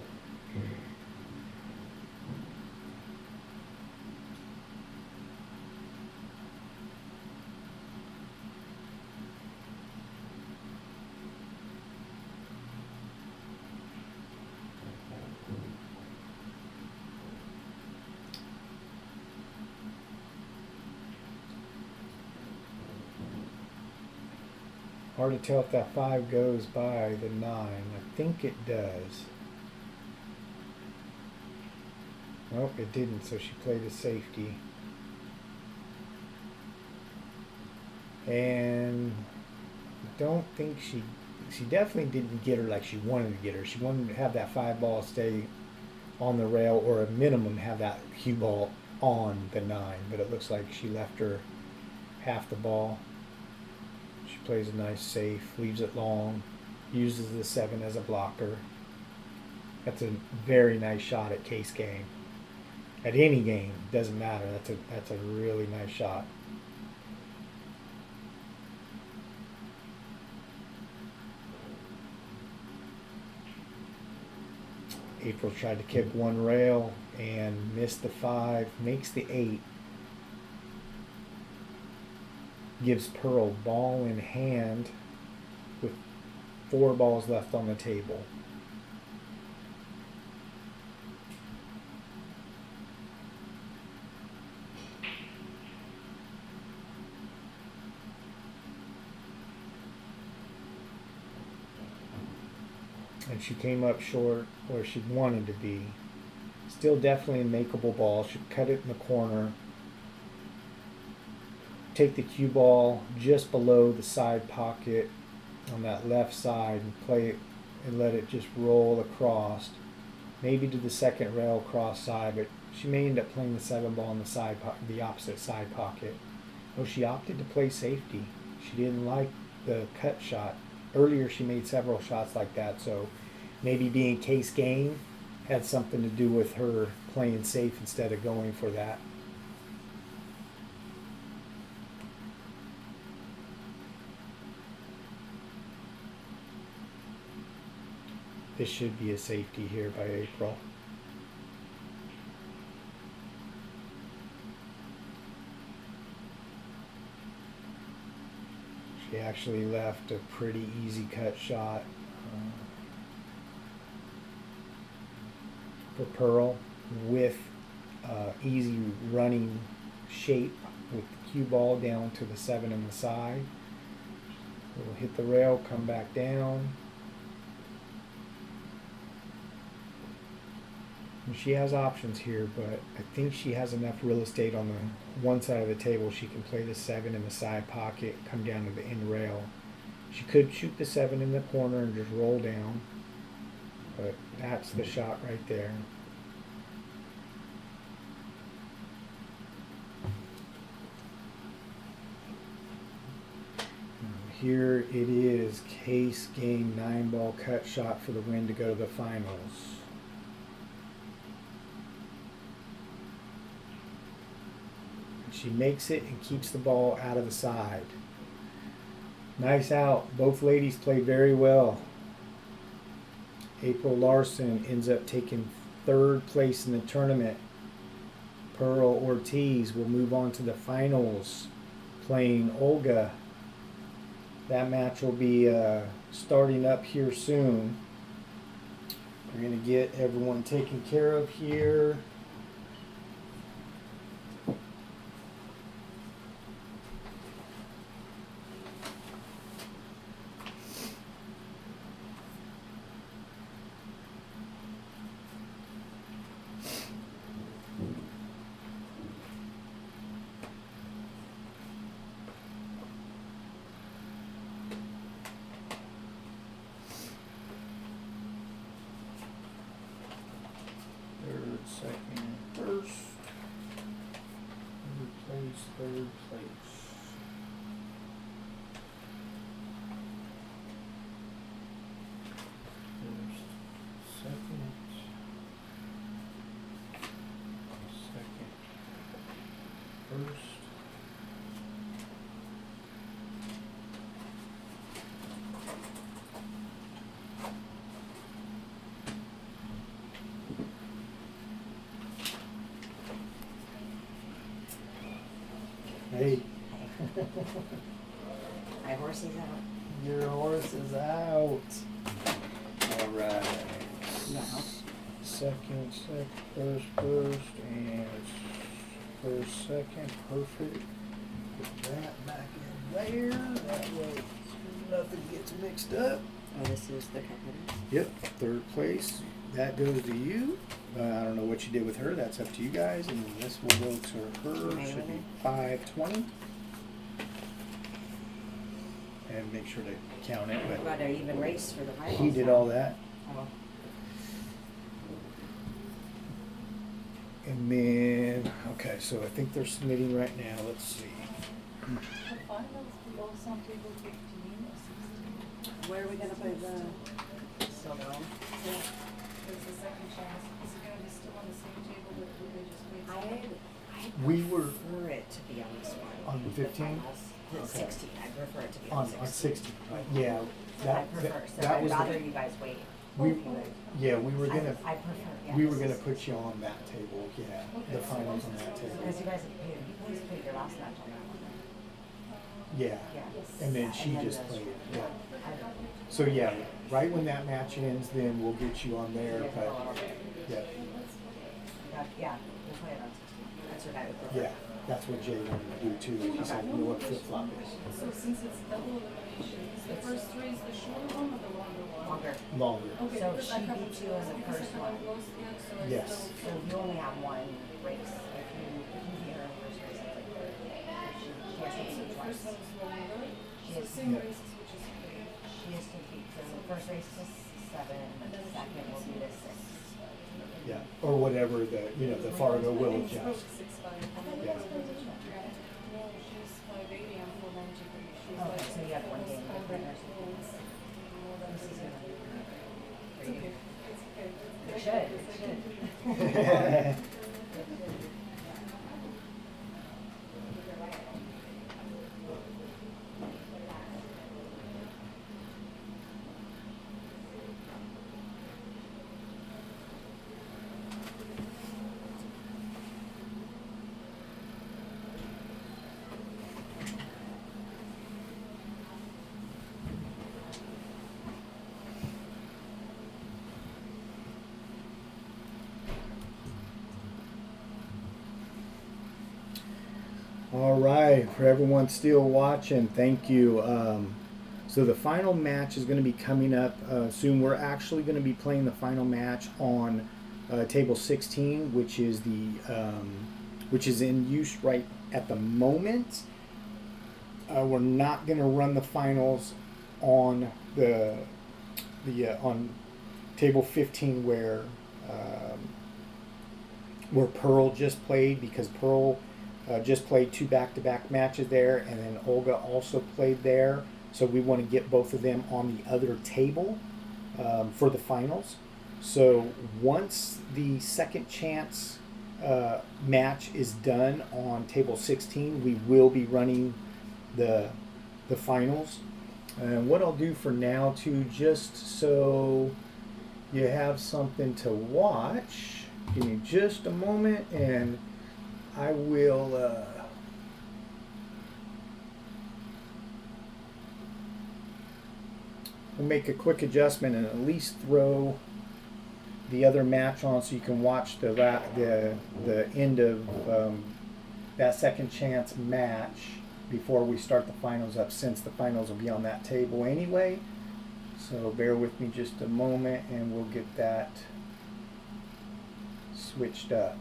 Hard to tell if that 5 goes by the 9. I think it does. Nope, it didn't, so she played a safety. And I don't think she definitely didn't get her like she wanted to get her. She wanted to have that 5 ball stay on the rail, or a minimum have that cue ball on the 9, but it looks like she left her half the ball. She plays a nice safe, leaves it long, uses the 7 as a blocker. That's a very nice shot at case game. At any game, doesn't matter. That's a really nice shot. April tried to kick one rail and missed the 5, makes the 8. Gives Pearl ball in hand with 4 balls left on the table. And she came up short where she wanted to be. Still definitely a makeable ball. Should cut it in the corner. Take the cue ball just below the side pocket on that left side and play it and let it just roll across. Maybe to the second rail cross side, but she may end up playing the 7 ball in the side the opposite side pocket. Oh, she opted to play safety. She didn't like the cut shot. Earlier she made several shots like that, so maybe being case game had something to do with her playing safe instead of going for that. This should be a safety here by April. She actually left a pretty easy cut shot for Pearl with easy running shape with the cue ball down to the 7 on the side. We'll hit the rail, come back down. And she has options here, but I think she has enough real estate on the one side of the table. She can play the 7 in the side pocket, come down to the end rail. She could shoot the 7 in the corner and just roll down, but that's the shot right there. Here it is, case game 9 ball cut shot for the win to go to the finals. She makes it and keeps the ball out of the side. Nice out. Both ladies played very well. April Larson ends up taking 3rd place in the tournament. Pearl Ortiz will move on to the finals playing Olga. That match will be starting up here soon. We're going to get everyone taken care of here. Second, first. 3rd place. First, second, first. Hey. My horse is out. Your horse is out. All right. No. Second, first, and first, second. Perfect. Put that back in there. That way nothing gets mixed up. Oh, this is the company. Yep, 3rd place. That goes to you. I don't know what you did with her. That's up to you guys. And then this will go to her. Should be 520. And make sure to count it. What But about an even race for the finals? he did all that. Oh. And then, okay, so I think they're submitting right now. Let's see. The finals belongs on table 15 or 16. Where are we gonna play the? Still going. Yeah. There's a second chance. Is it gonna be still on the same table that we just played? I We were prefer it to be on this one. on the 15? The Okay. 16. I prefer it to be on on 16. 60. Yeah, I that prefer. So that I'd was rather the, you guys wait. We, If you would. yeah, we were gonna, I prefer, yeah. we were gonna put you on that table, yeah, the finals on that table. Because you guys played your last match on that one, right? Yeah, Yeah. and then she And then just the- played, yeah. I- So yeah, right when that match ends, then we'll get you on there, Yeah, but, a little bit. yeah, Yeah, we'll play it on 16. That's what I would prefer. yeah, that's what Jay wanted to do too, he said, you know what, flip-flop it. So since it's double elimination, is the first three is the shorter one or the longer one? Longer. Longer. Okay, So because she I have beat you in the because first the one. goes, yeah, so it's Yes. double. So you only have one race. If you beat her in the first race, it's like third. She has to So beat the twice. first one is longer, She so is- same Yeah. races, which is okay. She has to beat, so the first race is 7, and the second will be the 6. Yeah, or whatever the, the Fargo will I think adjust. it's 6'5". Yeah. No, she's 5'80", I'm 4'93". She's Okay, like so you have one game almost different or 100 something. pounds more than This is me. gonna- It's okay. It's okay. It should, it should. All right, for everyone still watching, thank you. So the final match is going to be coming up soon. We're actually going to be playing the final match on table 16, which is which is in use right at the moment. We're not going to run the finals on on table 15 where Pearl just played, because Pearl just played 2 back-to-back matches there, and then Olga also played there. So we want to get both of them on the other table for the finals. So once the second chance match is done on table 16, we will be running the finals. And what I'll do for now too, just so you have something to watch, give me just a moment and I will we'll make a quick adjustment and at least throw the other match on so you can watch the end of that second chance match before we start the finals up, since the finals will be on that table anyway. So bear with me just a moment and we'll get that switched up.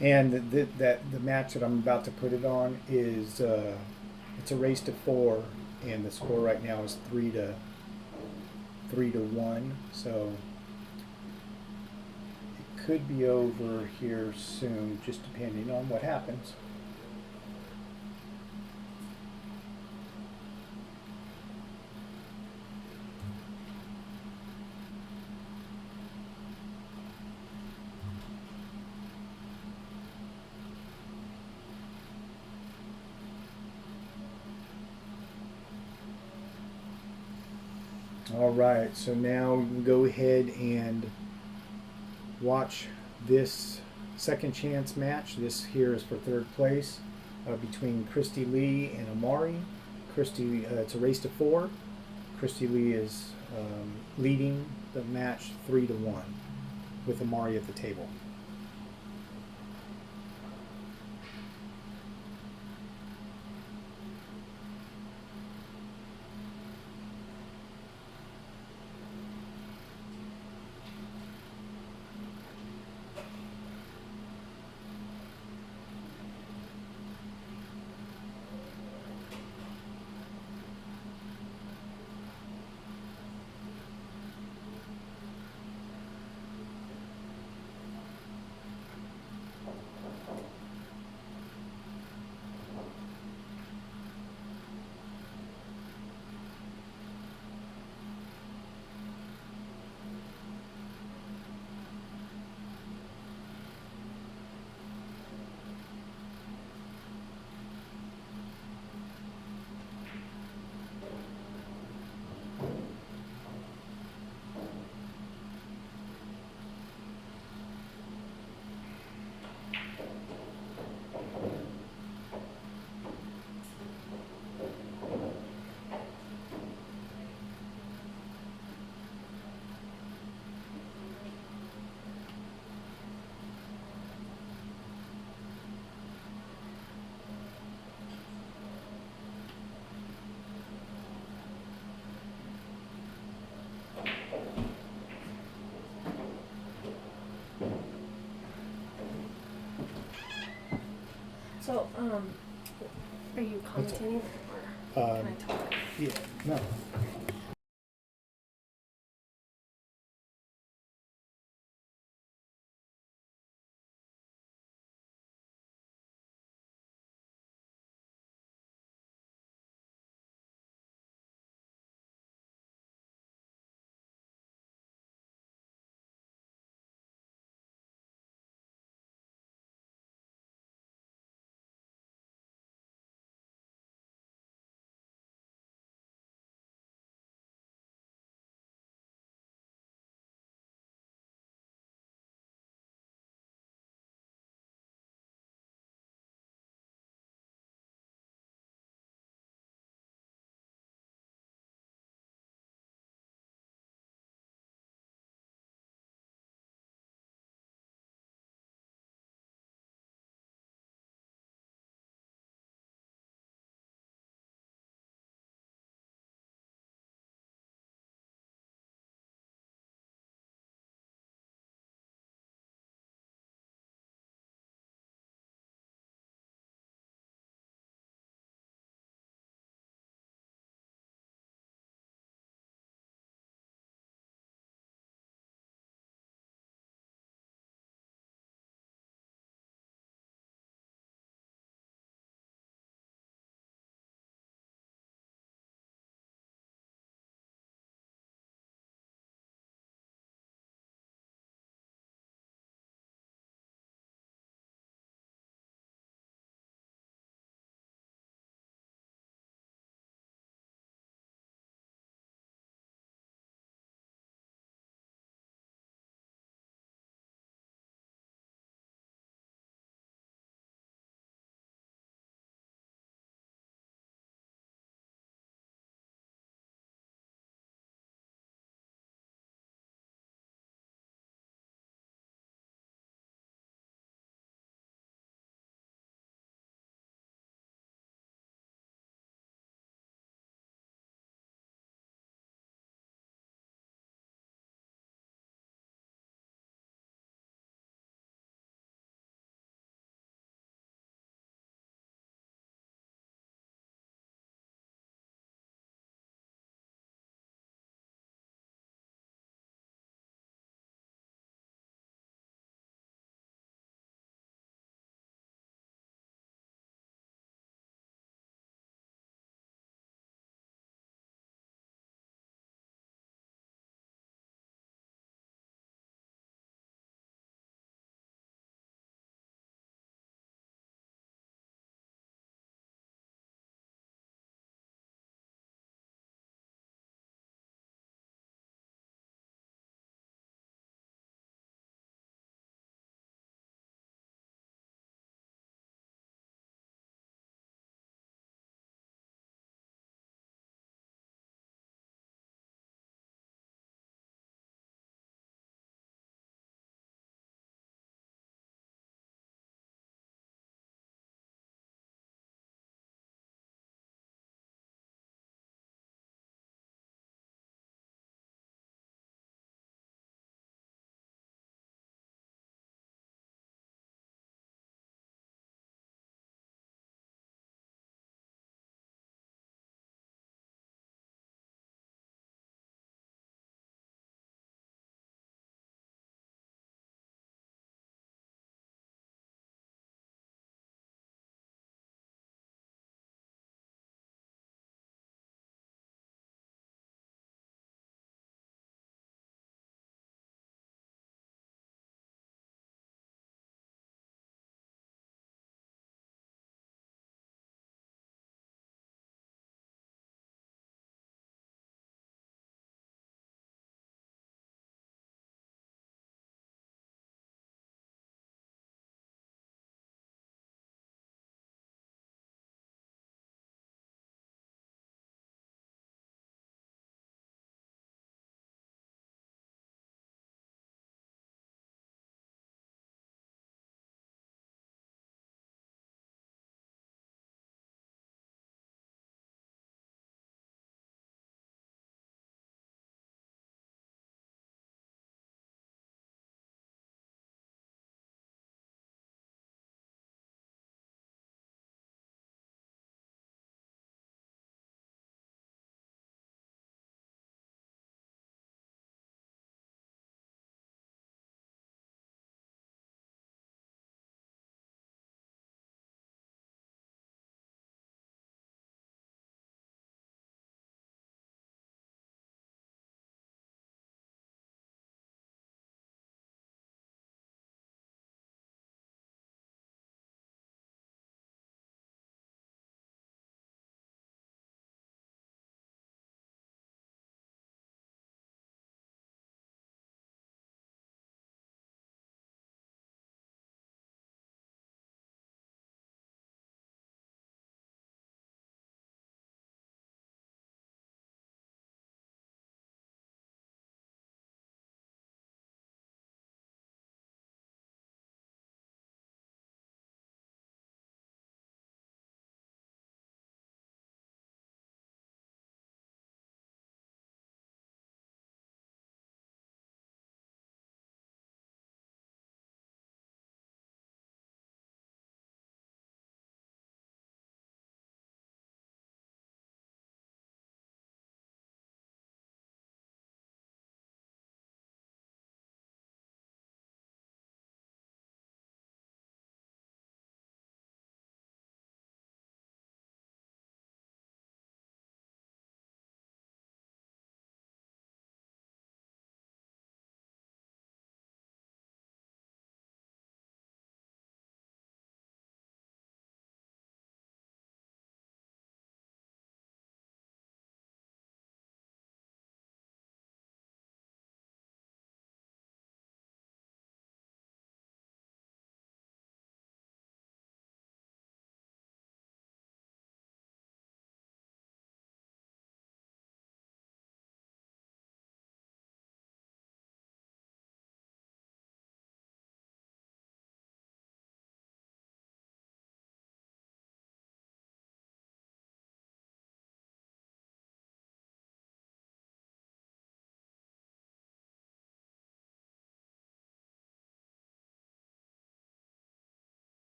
And the match that I'm about to put it on is it's a race to 4, and the score right now is 3-1. So it could be over here soon, just depending on what happens. All right, so now we can go ahead and watch this second chance match. This here is for third place between Christy Lee and Amari. Christy, it's a race to 4. Christy Lee is leading the match 3-1 with Amari at the table. So, are you commentating or can I talk? Yeah, no.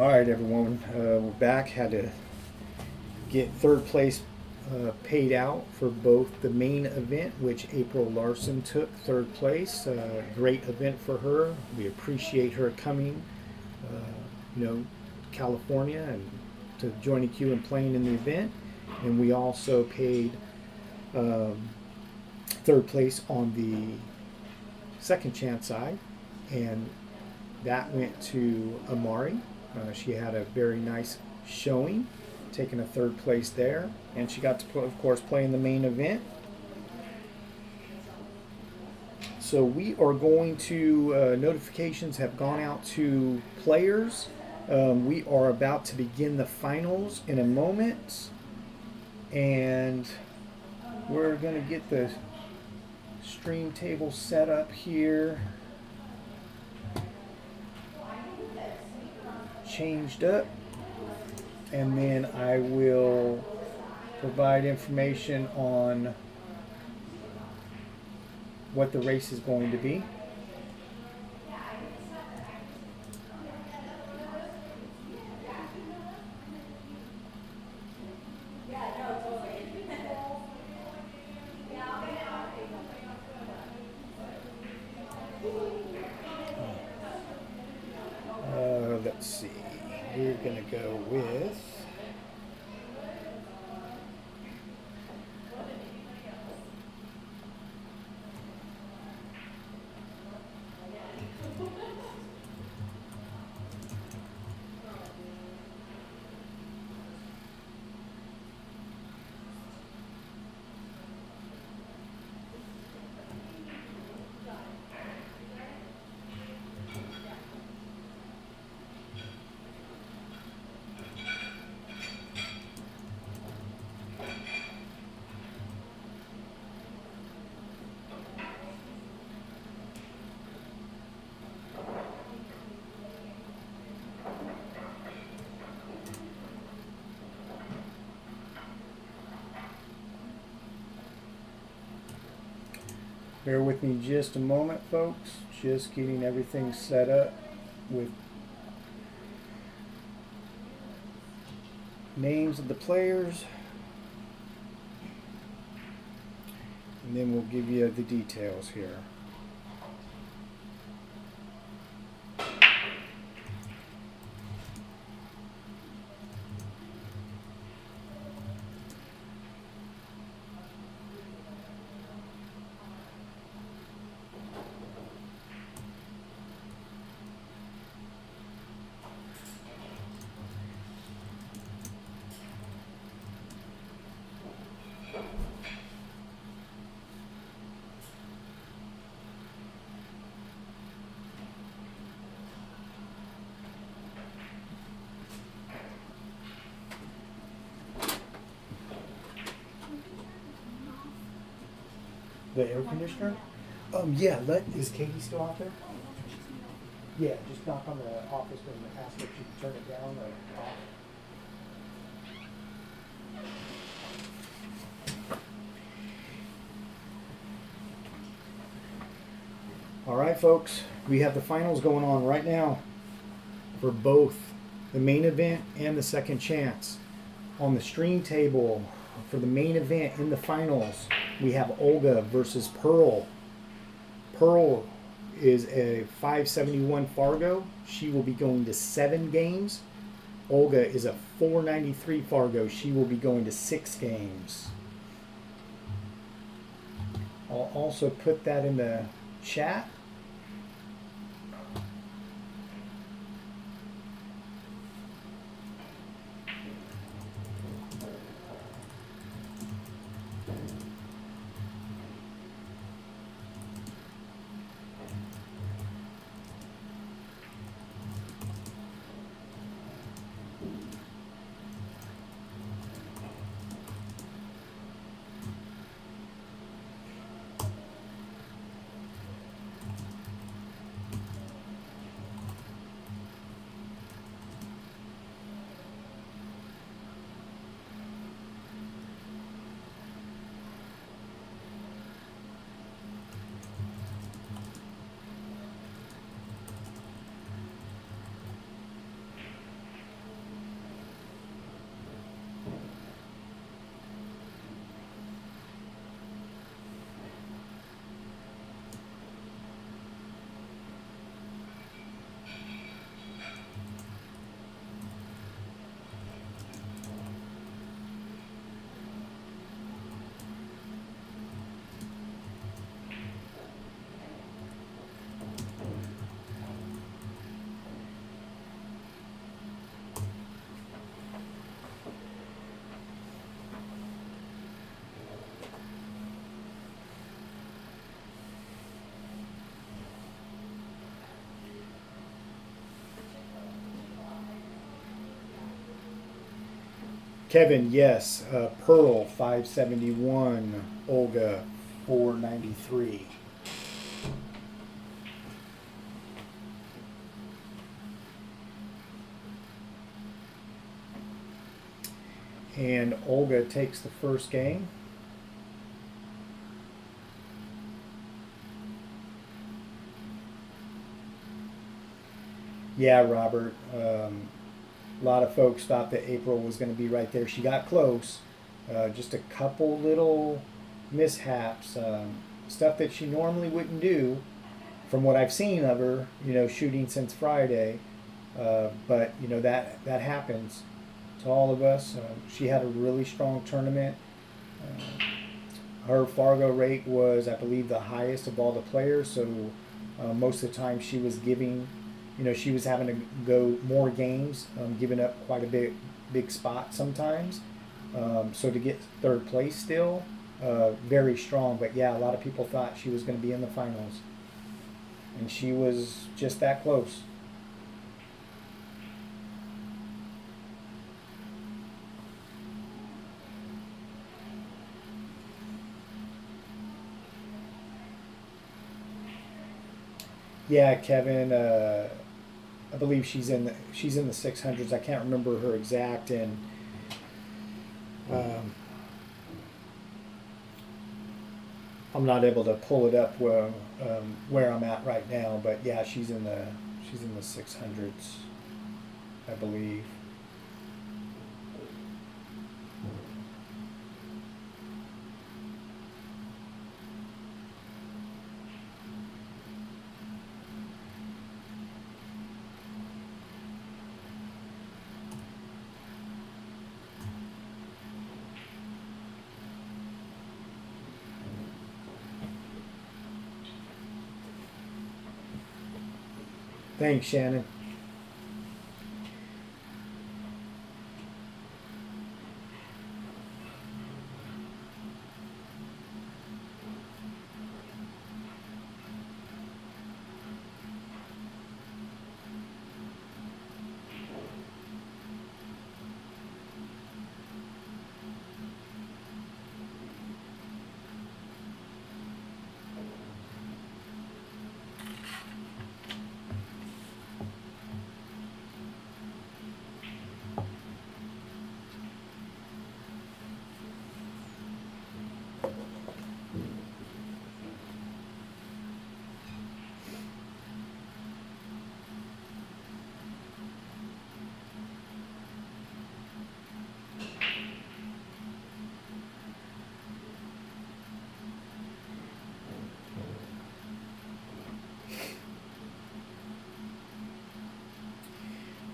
All right, everyone, we're back. Had to get third place paid out for both the main event, which April Larson took third place. Great event for her. We appreciate her coming, California, and to joining Q and playing in the event. And we also paid third place on the second chance side, and that went to Amari. She had a very nice showing, taking a third place there, and she got to, of course, play in the main event. So we are going to, notifications have gone out to players. We are about to begin the finals in a moment, and we're going to get the stream table set up here, changed up, and then I will provide information on what the race is going to be. Let's see, we're going to go with bear with me just a moment, folks. Just getting everything set up with names of the players, and then we'll give you the details here. The air conditioner? Yeah, is Katie still out there? Yeah, just knock on the office door and ask if she can turn it down or off. All right, folks, we have the finals going on right now for both the main event and the second chance. On the stream table for the main event in the finals, we have Olga versus Pearl. Pearl is a 571 Fargo. She will be going to 7 games. Olga is a 493 Fargo. She will be going to 6 games. I'll also put that in the chat. Kevin, yes. Pearl 571. Olga 493. And Olga takes the first game. Yeah, Robert. A lot of folks thought that April was going to be right there. She got close. Just a couple little mishaps, stuff that she normally wouldn't do, from what I've seen of her. Shooting since Friday. But that happens to all of us. She had a really strong tournament. Her Fargo rate was, I believe, the highest of all the players. So most of the time she was giving. She was having to go more games, giving up quite a big spot sometimes. So to get third place still, very strong. But yeah, a lot of people thought she was going to be in the finals. And she was just that close. Yeah, Kevin. I believe she's in the 600s. I can't remember her exact, and I'm not able to pull it up where I'm at right now. But yeah, she's in the 600s, I believe. Thanks, Shannon.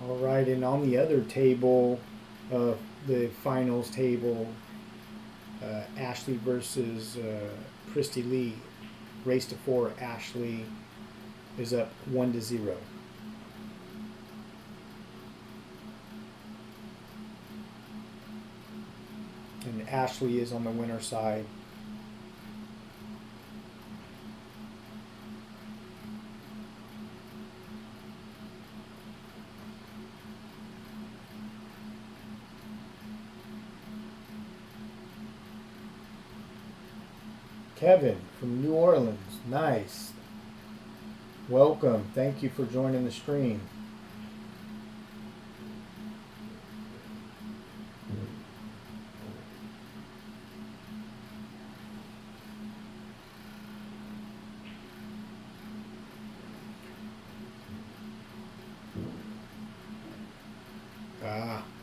All right, and on the other table, the finals table, Ashley versus Christy Lee, race to 4. Ashley is up 1-0. And Ashley is on the winner side. Kevin from New Orleans, nice. Welcome. Thank you for joining the stream.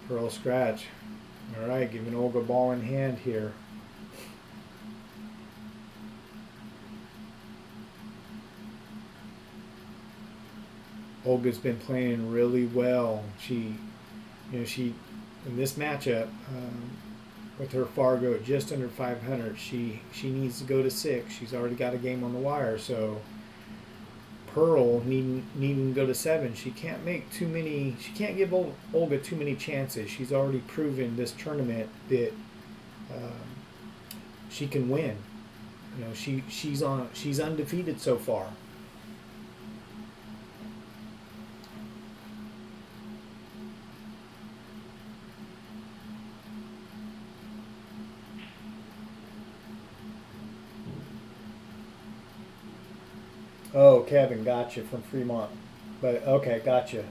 Pearl scratch. All right, giving Olga ball in hand here. Olga's been playing really well. She in this matchup with her Fargo at just under 500, she needs to go to 6. She's already got a game on the wire, so Pearl needing to go to 7. She can't make too many. She can't give Olga too many chances. She's already proven this tournament that she can win. She's undefeated so far. Oh, Kevin, gotcha, from Fremont. But okay, gotcha.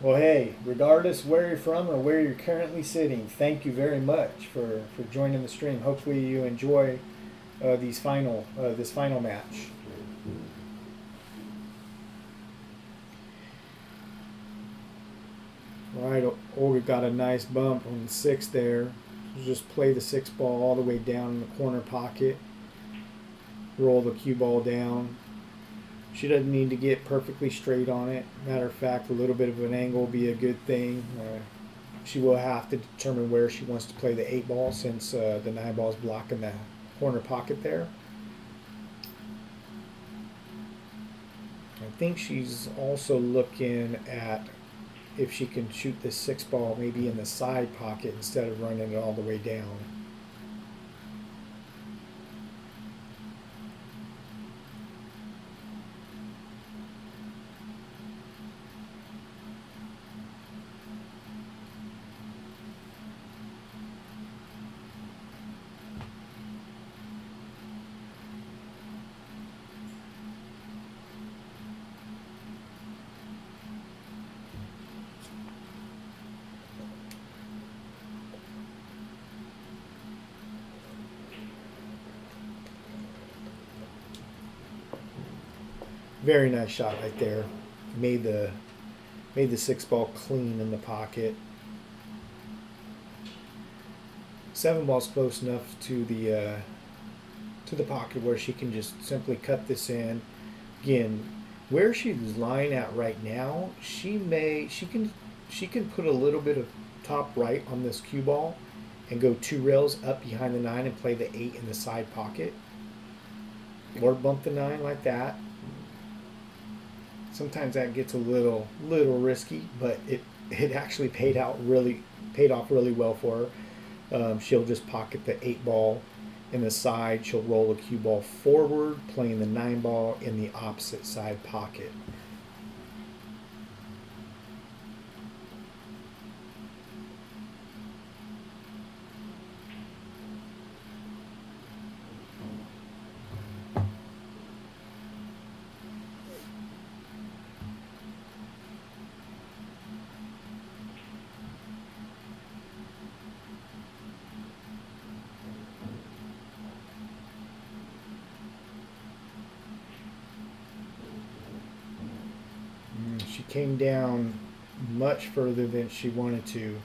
Well, hey, regardless where you're from or where you're currently sitting, thank you very much for joining the stream. Hopefully you enjoy this final match. All right, Olga got a nice bump on the 6 there. Just play the 6 ball all the way down in the corner pocket. Roll the cue ball down. She doesn't need to get perfectly straight on it. Matter of fact, a little bit of an angle will be a good thing. She will have to determine where she wants to play the 8 ball since the 9 ball is blocking the corner pocket there. I think she's also looking at if she can shoot this 6 ball maybe in the side pocket instead of running it all the way down. Very nice shot right there. Made the 6 ball clean in the pocket. 7 ball's close enough to the pocket where she can just simply cut this in. Again, where she's lying at right now, she can put a little bit of top right on this cue ball and go 2 rails up behind the 9 and play the 8 in the side pocket, or bump the 9 like that. Sometimes that gets a little risky, but it actually paid off really well for her. She'll just pocket the 8 ball in the side. She'll roll the cue ball forward, playing the 9 ball in the opposite side pocket. She came down much further than she wanted to.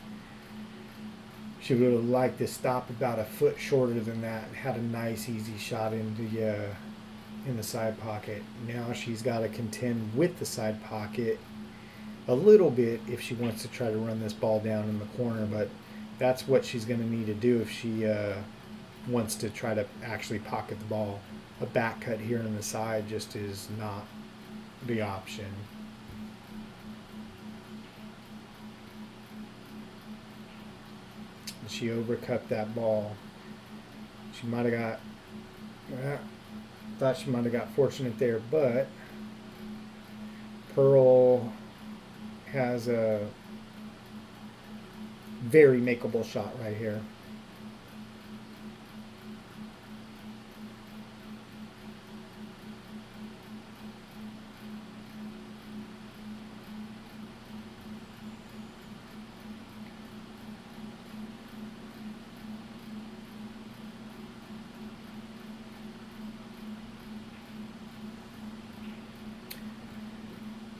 She would have liked to stop about a foot shorter than that and had a nice easy shot in the side pocket. Now she's got to contend with the side pocket a little bit if she wants to try to run this ball down in the corner, but that's what she's going to need to do if she wants to try to actually pocket the ball. A back cut here on the side just is not the option. She overcut that ball. She might have got, thought she might have got fortunate there, but Pearl has a very makeable shot right here.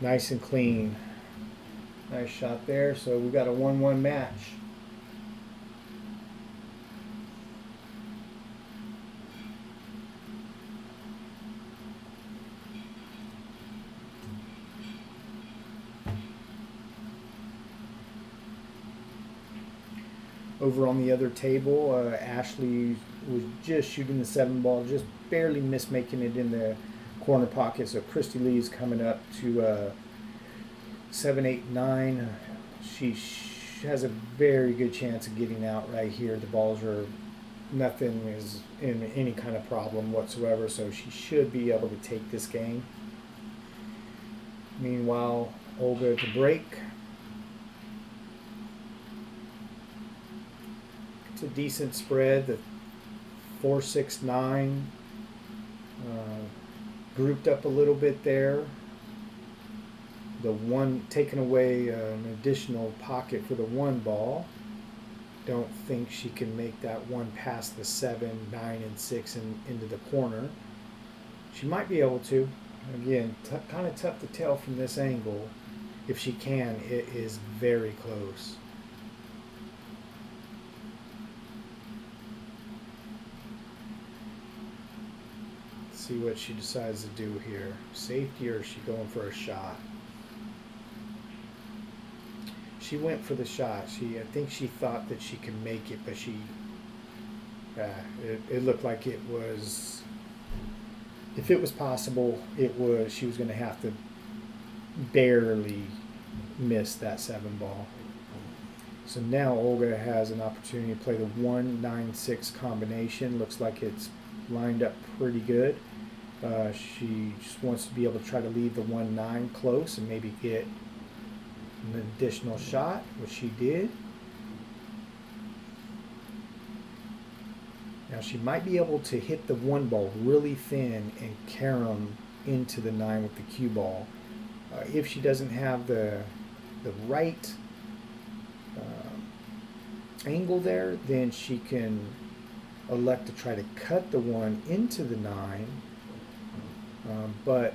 Nice and clean. Nice shot there. So we got a 1-1 match. Over on the other table, Ashley was just shooting the 7 ball, just barely making it in the corner pocket. So Christy Lee's coming up to 7, 8, 9. She has a very good chance of getting out right here. The balls are, nothing is in any kind of problem whatsoever, so she should be able to take this game. Meanwhile, Olga to break. It's a decent spread, the 4, 6, 9. grouped up a little bit there. The one taking away an additional pocket for the one ball. Don't think she can make that one past the 7, 9, and 6 and into the corner. She might be able to. Again, kind of tough to tell from this angle. If she can, it is very close. Let's see what she decides to do here. Safety, or is she going for a shot? She went for the shot. I think she thought that she could make it, but it looked like it was, if it was possible, she was going to have to barely miss that 7 ball. So now Olga has an opportunity to play the 1-9-6 combination. Looks like it's lined up pretty good. She just wants to be able to try to leave the 1-9 close and maybe get an additional shot, which she did. Now she might be able to hit the 1 ball really thin and carom into the 9 with the cue ball. If she doesn't have the right angle there, then she can elect to try to cut the 1 into the 9. But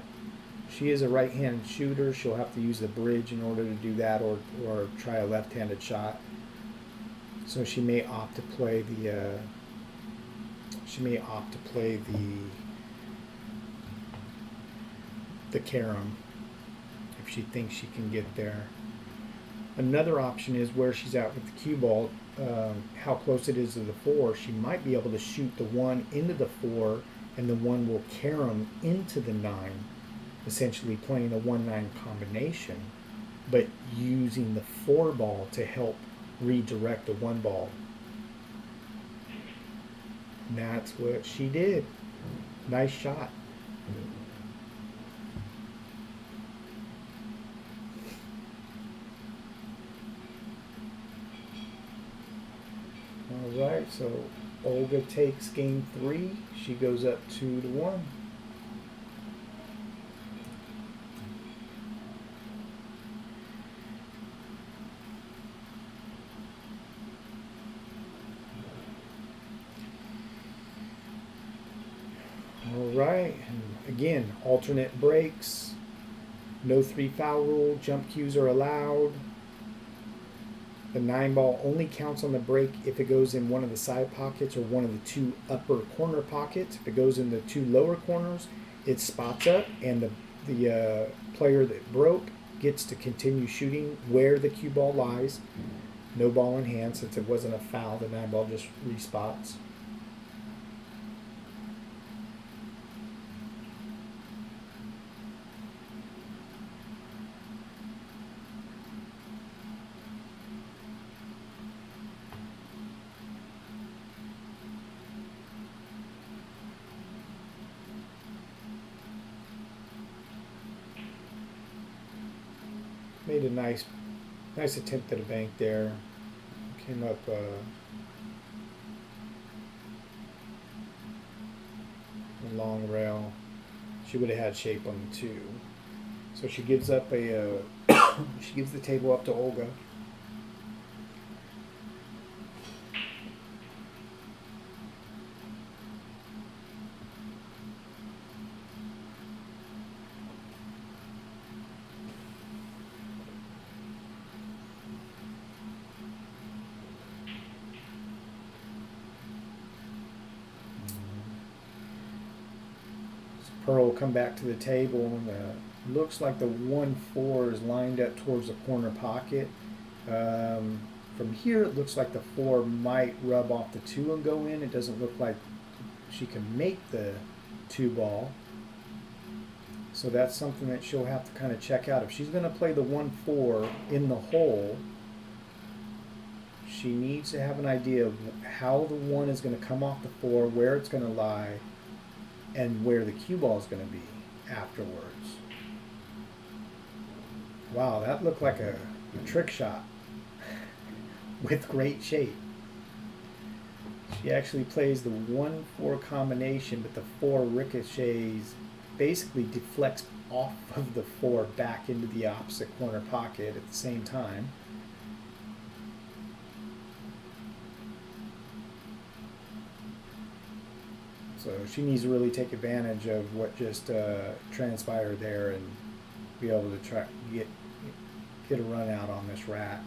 she is a right-handed shooter. She'll have to use the bridge in order to do that, or try a left-handed shot. So she may opt to play the carom if she thinks she can get there. Another option is where she's at with the cue ball, how close it is to the 4. She might be able to shoot the 1 into the 4, and the 1 will carom into the 9, essentially playing a 1-9 combination, but using the 4 ball to help redirect the 1 ball. And that's what she did. Nice shot. All right, so Olga takes game 3. She goes up 2-1. All right, and again, alternate breaks. No 3 foul rule. Jump cues are allowed. The 9 ball only counts on the break if it goes in one of the side pockets or one of the 2 upper corner pockets. If it goes in the 2 lower corners, it spots up, and the player that broke gets to continue shooting where the cue ball lies. No ball in hand. Since it wasn't a foul, the 9 ball just respots. Made a nice attempt at a bank there. Came up a long rail. She would have had shape on the 2. So she gives up she gives the table up to Olga. Pearl will come back to the table, and looks like the 1-4 is lined up towards the corner pocket. From here, it looks like the 4 might rub off the 2 and go in. It doesn't look like she can make the 2 ball. So that's something that she'll have to kind of check out. If she's going to play the 1-4 in the hole, she needs to have an idea of how the 1 is going to come off the 4, where it's going to lie, and where the cue ball is going to be afterwards. Wow, that looked like a trick shot with great shape. She actually plays the 1-4 combination, but the 4 ricochets basically deflects off of the 4 back into the opposite corner pocket at the same time. So she needs to really take advantage of what just transpired there and be able to try get a run out on this rack.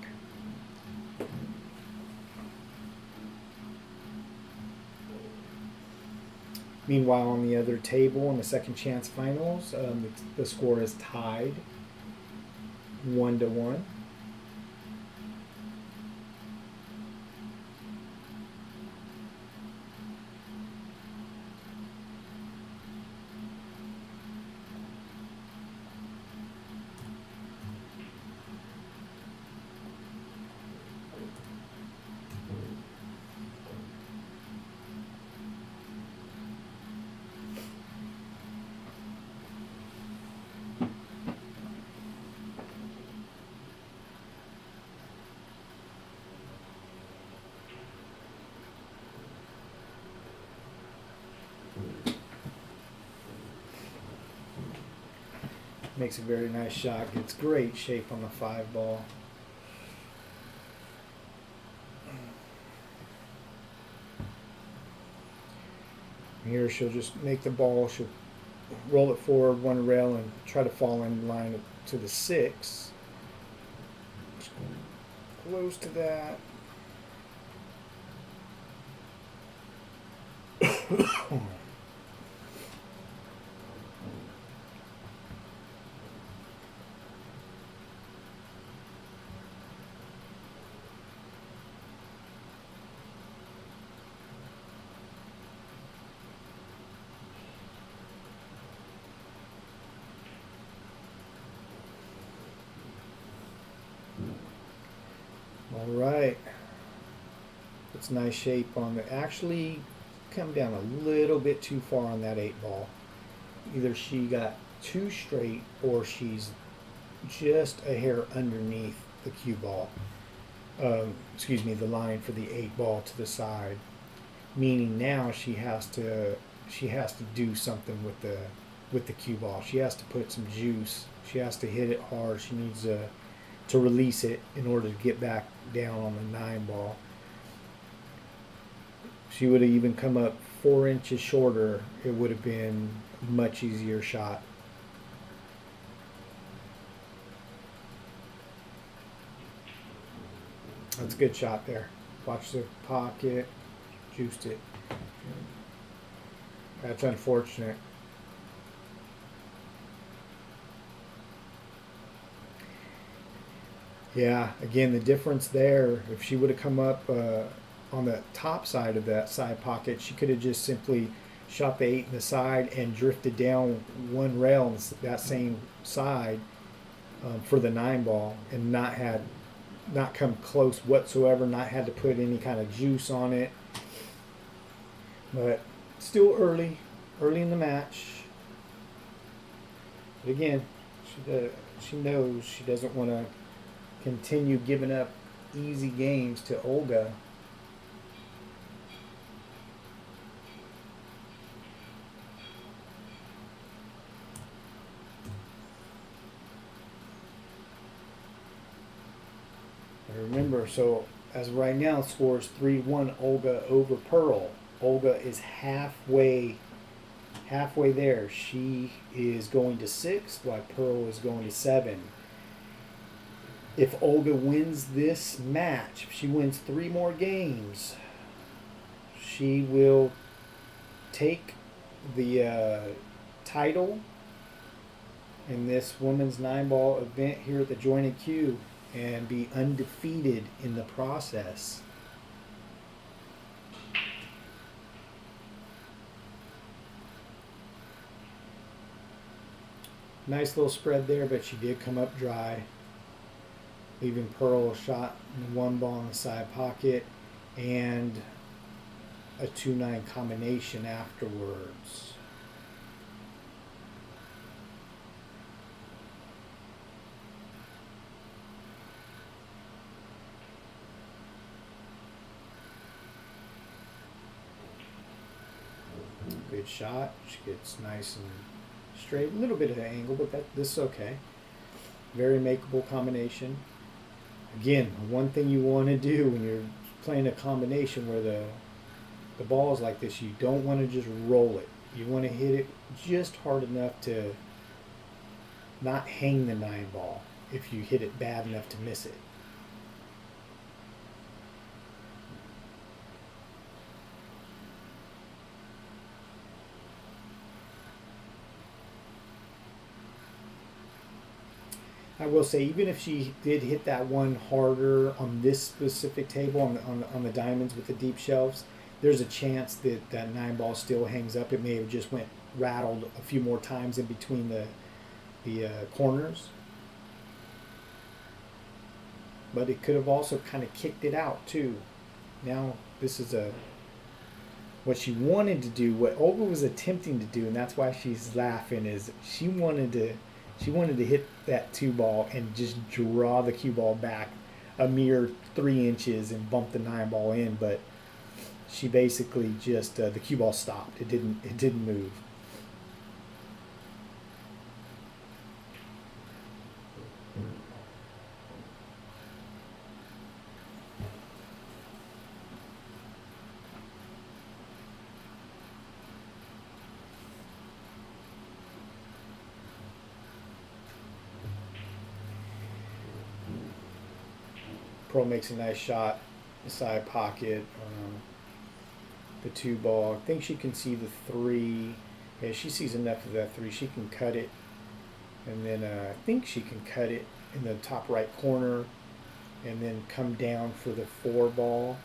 Meanwhile, on the other table in the second chance finals, the score is tied 1-1. Makes a very nice shot. Gets great shape on the 5 ball. Here she'll just make the ball. She'll roll it forward 1 rail and try to fall in line to the 6. Close to that. All right. It's nice shape on the. Actually, come down a little bit too far on that 8 ball. Either she got too straight or she's just a hair underneath the cue ball. Excuse me, the line for the 8 ball to the side. Meaning now she has to do something with the cue ball. She has to put some juice. She has to hit it hard. She needs to release it in order to get back down on the 9 ball. She would have even come up 4 inches shorter. It would have been a much easier shot. That's a good shot there. Watch the pocket. Juiced it. That's unfortunate. Yeah, again, the difference there, if she would have come up on the top side of that side pocket, she could have just simply shot the 8 in the side and drifted down 1 rail on that same side for the 9 ball and not come close whatsoever, not had to put any kind of juice on it. But still early in the match. But again, she knows she doesn't want to continue giving up easy games to Olga. And remember, so as right now, the score is 3-1 Olga over Pearl. Olga is halfway there. She is going to 6, while Pearl is going to 7. If Olga wins this match, if she wins 3 more games, she will take the title in this women's 9-ball event here at the Joint Q and be undefeated in the process. Nice little spread there, but she did come up dry, leaving Pearl a shot in 1 ball in the side pocket and a 2-9 combination afterwards. Good shot. She gets nice and straight, a little bit of an angle, but this is okay. Very makeable combination. Again, one thing you want to do when you're playing a combination where the ball is like this, you don't want to just roll it. You want to hit it just hard enough to not hang the 9 ball if you hit it bad enough to miss it. I will say, even if she did hit that one harder on this specific table, on the diamonds with the deep shelves, there's a chance that that 9 ball still hangs up. It may have just went rattled a few more times in between the corners. But it could have also kind of kicked it out too. Now this is what she wanted to do, what Olga was attempting to do, and that's why she's laughing, is she wanted to hit that 2 ball and just draw the cue ball back a mere 3 inches and bump the 9 ball in, but she basically just the cue ball stopped. It didn't move. Pearl makes a nice shot, the side pocket, the 2 ball. I think she can see the 3. Yeah, she sees enough of that 3. She can cut it, and then I think she can cut it in the top right corner, and then come down for the 4 ball.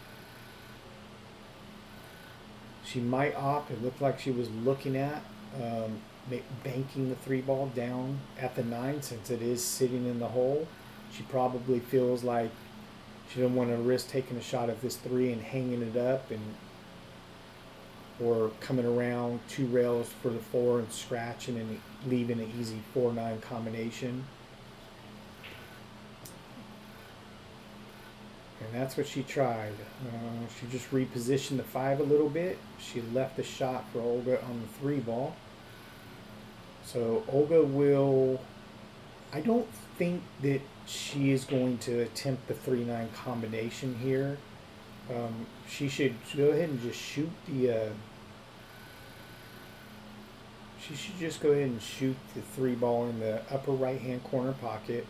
She might opt. It looked like she was looking at banking the 3 ball down at the 9, since it is sitting in the hole. She probably feels like she didn't want to risk taking a shot at this 3 and hanging it up, or coming around 2 rails for the 4 and scratching and leaving an easy 4-9 combination. And that's what she tried. She just repositioned the 5 a little bit. She left the shot for Olga on the 3 ball. So Olga will, I don't think that she is going to attempt the 3-9 combination here. She should go ahead and just shoot the. She should just go ahead and shoot the 3 ball in the upper right hand corner pocket.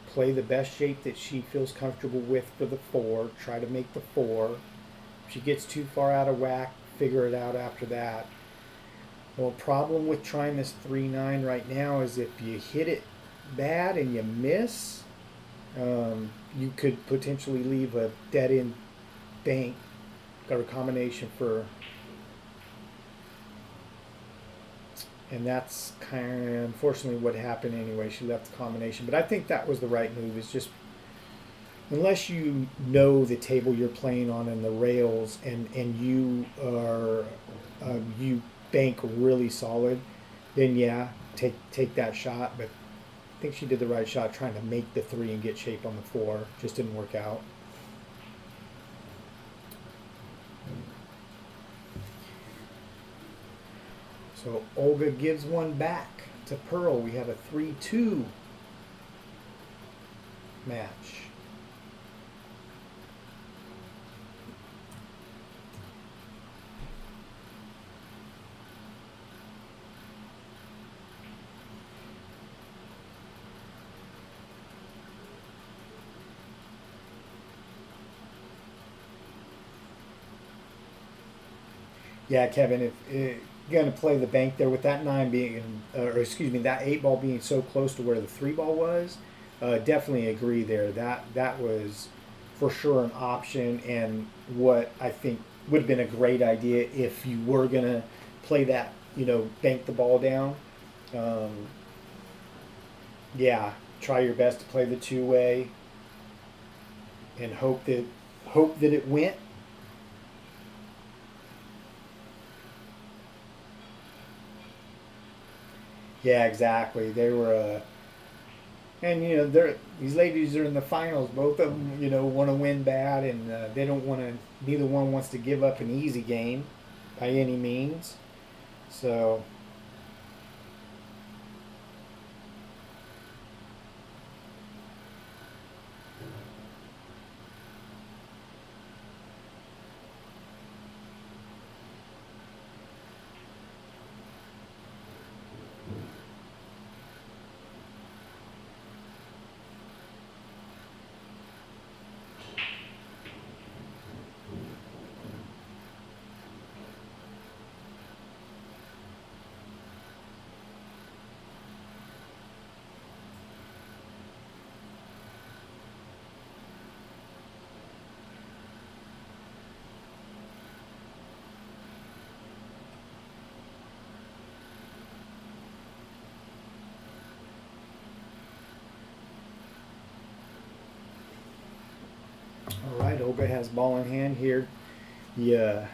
Play the best shape that she feels comfortable with for the 4. Try to make the 4. If she gets too far out of whack, figure it out after that. Well, problem with trying this 3-9 right now is if you hit it bad and you miss, you could potentially leave a dead end bank or a combination for, and that's kind of unfortunately what happened anyway. She left the combination, but I think that was the right move. It's just, unless you know the table you're playing on and the rails, and you are you bank really solid, then yeah, take that shot. But I think she did the right shot, trying to make the 3 and get shape on the 4. Just didn't work out. So Olga gives one back to Pearl. We have a 3-2 match. Yeah, Kevin, if you're going to play the bank there with that 9 being, or excuse me, that 8 ball being so close to where the 3 ball was, definitely agree there. That was for sure an option, and what I think would have been a great idea if you were going to play that, bank the ball down. Yeah, try your best to play the 2-way and hope that it went. Yeah, exactly. They were, and these ladies are in the finals. Both of them, want to win bad, and they don't want to. Neither one wants to give up an easy game, by any means. So, All right, Olga has ball in hand here. Yeah,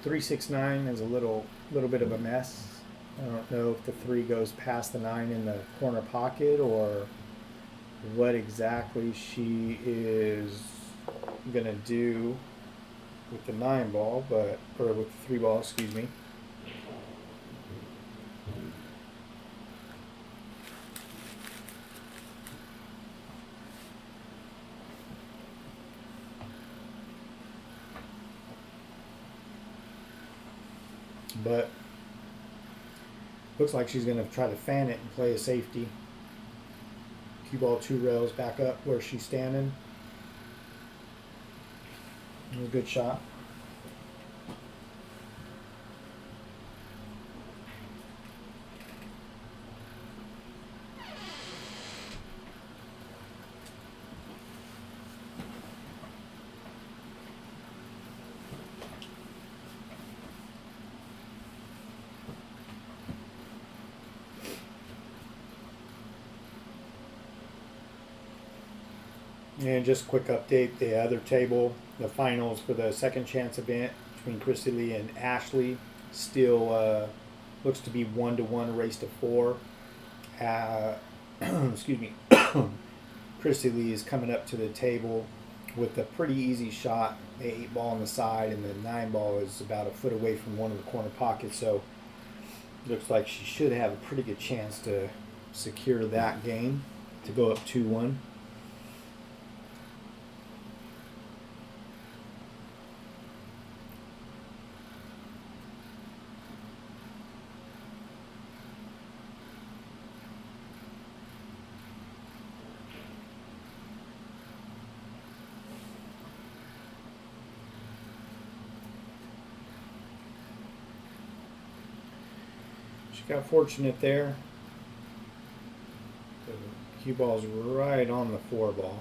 3-6-9 is a little bit of a mess. I don't know if the 3 goes past the 9 in the corner pocket or what exactly she is gonna do with the 9 ball, or with the 3 ball, excuse me. But looks like she's going to try to fan it and play a safety. Cue ball 2 rails back up where she's standing. A good shot. And just a quick update, the other table, the finals for the second chance event between Christy Lee and Ashley still looks to be 1-1, race to 4. Excuse me. Christy Lee is coming up to the table with a pretty easy shot, the 8 ball on the side, and the 9 ball is about a foot away from one of the corner pockets, so looks like she should have a pretty good chance to secure that game to go up 2-1. She got fortunate there. The cue ball's right on the 4 ball.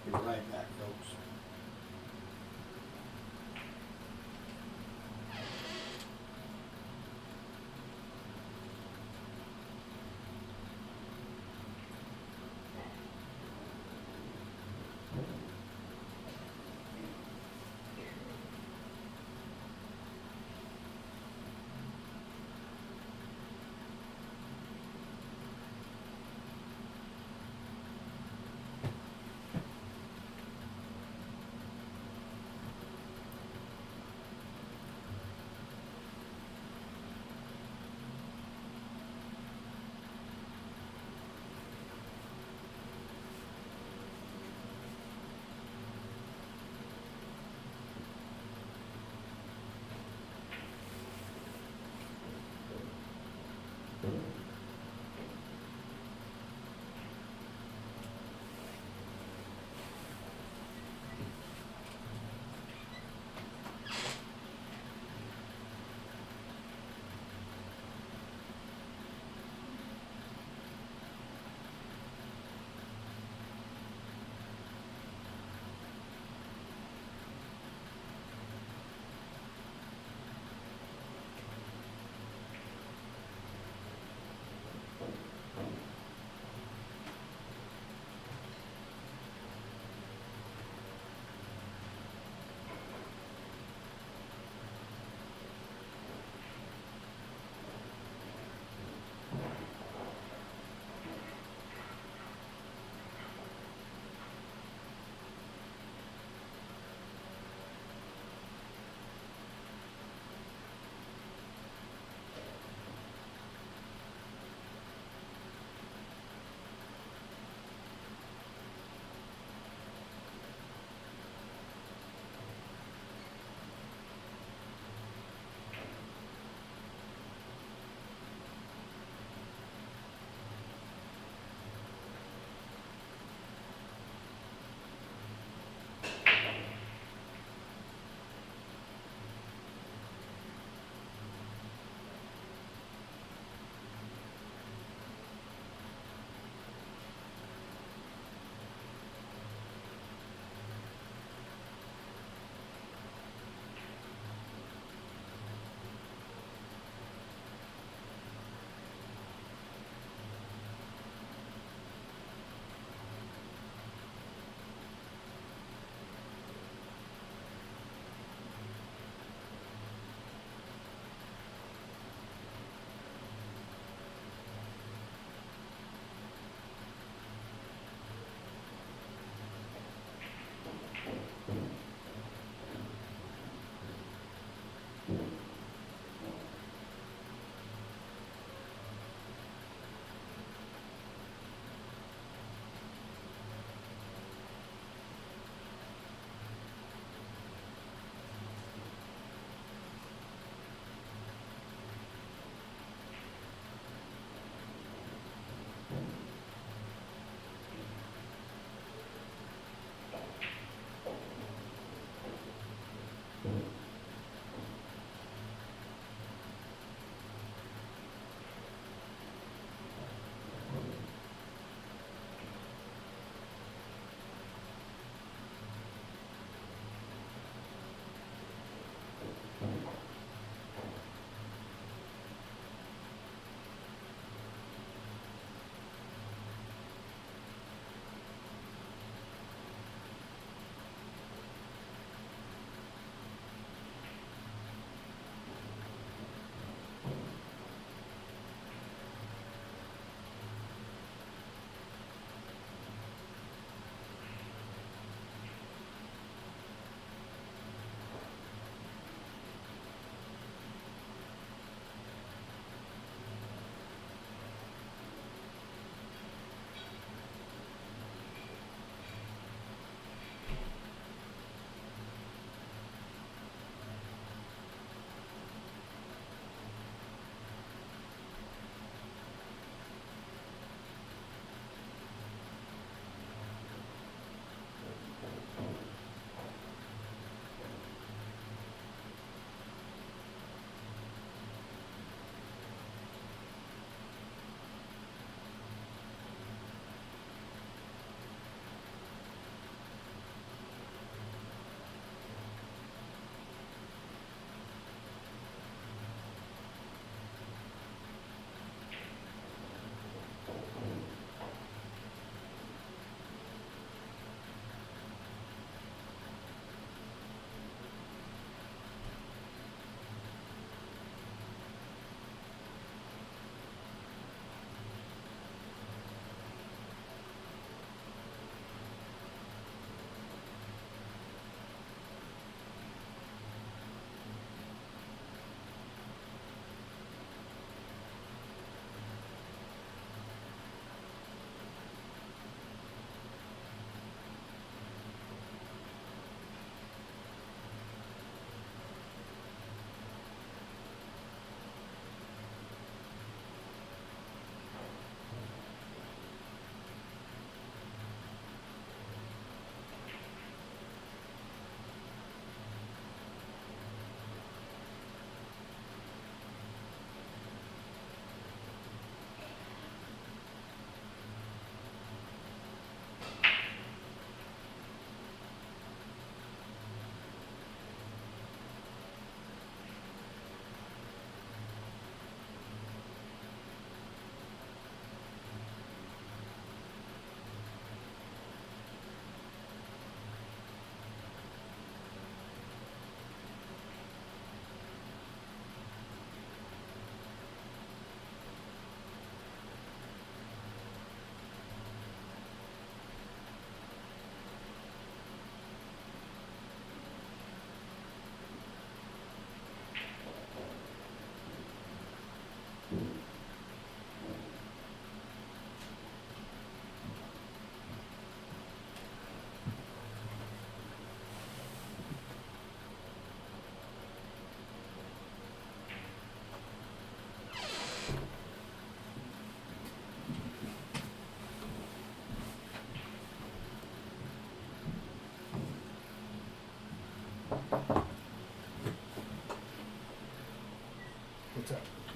Be right back, folks.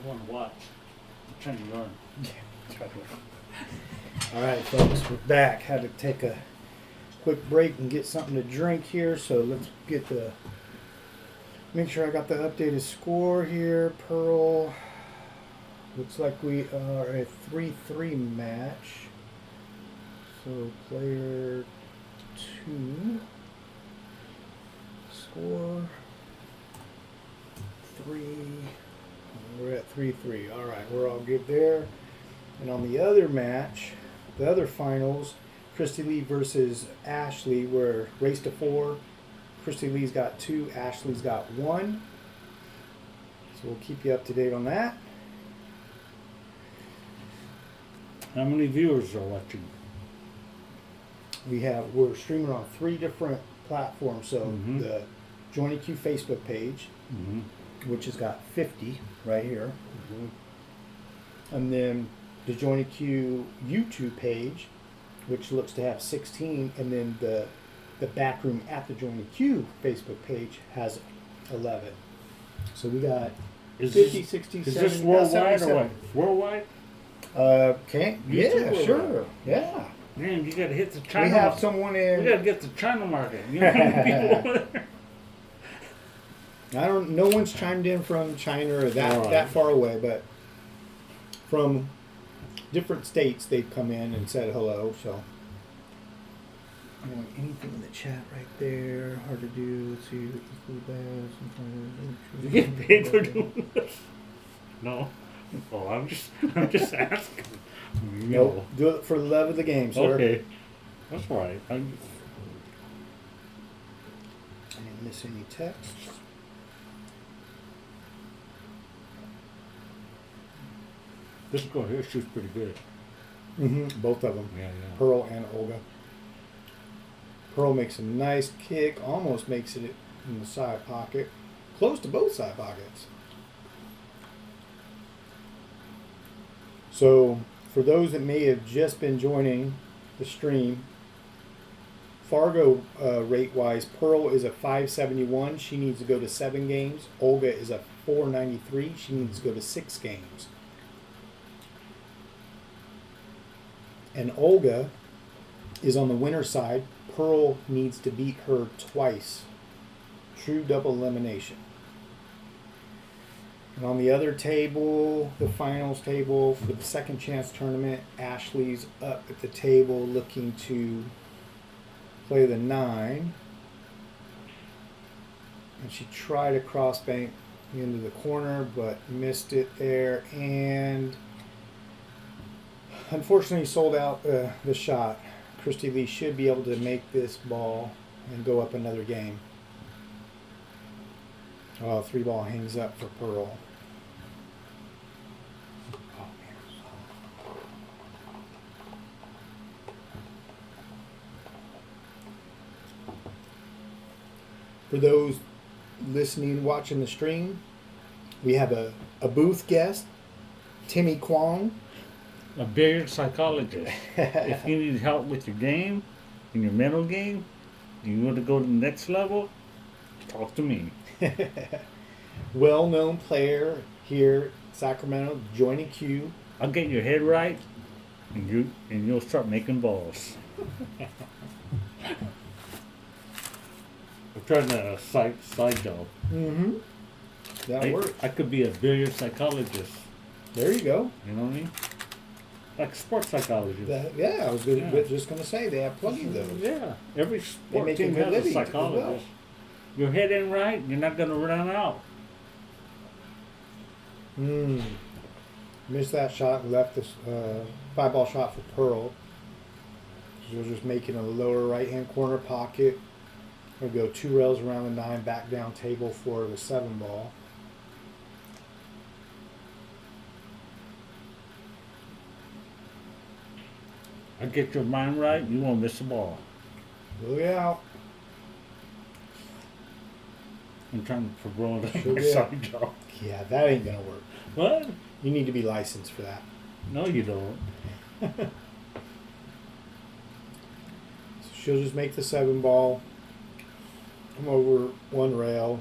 I want to watch. I'm trying to learn. All right, folks, we're back. Had to take a quick break and get something to drink here. So let's get the. Make sure I got the updated score here. Pearl. Looks like we are a 3-3 match. So player 2. Score 3. We're at 3-3. All right, we're all good there. And on the other match, the other finals, Christy Lee versus Ashley, were race to 4. Christy Lee's got 2, Ashley's got 1. So we'll keep you up to date on that. How many viewers are watching? We're streaming on 3 different platforms. So Mhm. the Join EQ Facebook page, Mm-hmm. which has got 50 right here, and then the Join EQ YouTube page, which looks to have 16, and then the back room at the Join EQ Facebook page has 11. So we got Is 50, this, 60, is 70, this worldwide or 77. what? Worldwide? Okay. Yeah, YouTube or sure. Yeah. Man, you gotta hit the China We have market. someone We in. gotta get the China market. You know how many people over there? No one's chimed in from China or that Alright. that far away, but from different states they've come in and said hello. So anything in the chat right there, hard to do. Let's see, equally bad. Sometimes You get paid for doing this? No. Oh, I'm just asking. Nope. Do it for the love of the game, sir. Okay. That's right. I didn't miss any texts. This girl here shoots pretty good. Both of them. Yeah, yeah. Pearl and Olga. Pearl makes a nice kick, almost makes it in the side pocket. Close to both side pockets. So, for those that may have just been joining the stream, Fargo rate-wise, Pearl is a 571. She needs to go to 7 games. Olga is a 493. She needs to go to 6 games. And Olga is on the winner side. Pearl needs to beat her twice. True double elimination. And on the other table, the finals table for the second chance tournament, Ashley's up at the table looking to play the 9. And she tried a cross bank into the corner, but missed it there. And unfortunately sold out the shot. Christy Lee should be able to make this ball and go up another game. Oh, 3 ball hangs up for Pearl. Oh, man. For those listening, watching the stream, we have a booth guest, Timmy Kwong. A billiard psychologist. If you need help with your game, in your mental game, you want to go to the next level, talk to me. Well-known player here in Sacramento, Join EQ. I'll get your head right, and you'll start making balls. I'm trying a side job. Mm-hmm. That works. I could be a billiard psychologist. There you go. You know what I mean? Like sports psychologist. Yeah, I was good, Yeah. just going to say they have plenty of those. Yeah, every sport make a team good has a living as psychologist. well. Your head ain't right, you're not gonna run out. Missed that shot and left this 5-ball shot for Pearl. She'll just make it in the lower right-hand corner pocket. We'll go 2 rails around the 9, back down table for the 7-ball. I get your mind right, you won't miss a ball. Look out. I'm trying to grow Sure a did. side job. Yeah, that ain't going to work. What? You need to be licensed for that. No, you don't. So she'll just make the 7-ball, come over 1 rail,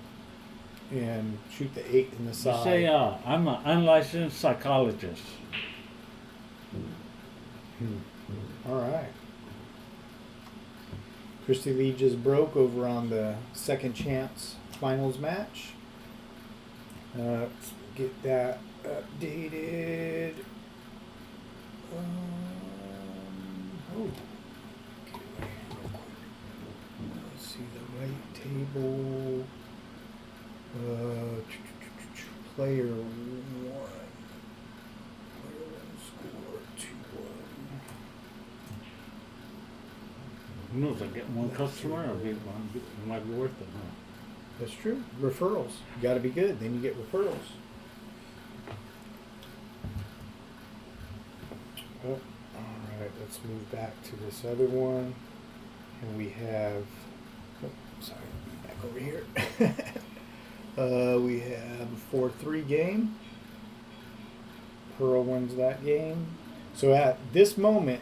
and shoot the 8 in the Just side. say, I'm an unlicensed psychologist. All right. Christy Lee just broke over on the second chance finals match. Let's get that updated. Oh. Okay, real quick. Let's see the right table. Player 1. Player 1 score 2-1. Who knows? I get one customer, I'll get one. It might be worth it, huh? That's true. Referrals. You got to be good. Then you get referrals. Oh, all right. Let's move back to this other one, and we have. Oh, sorry. Back over here. We have a 4-3 game. Pearl wins that game. So at this moment,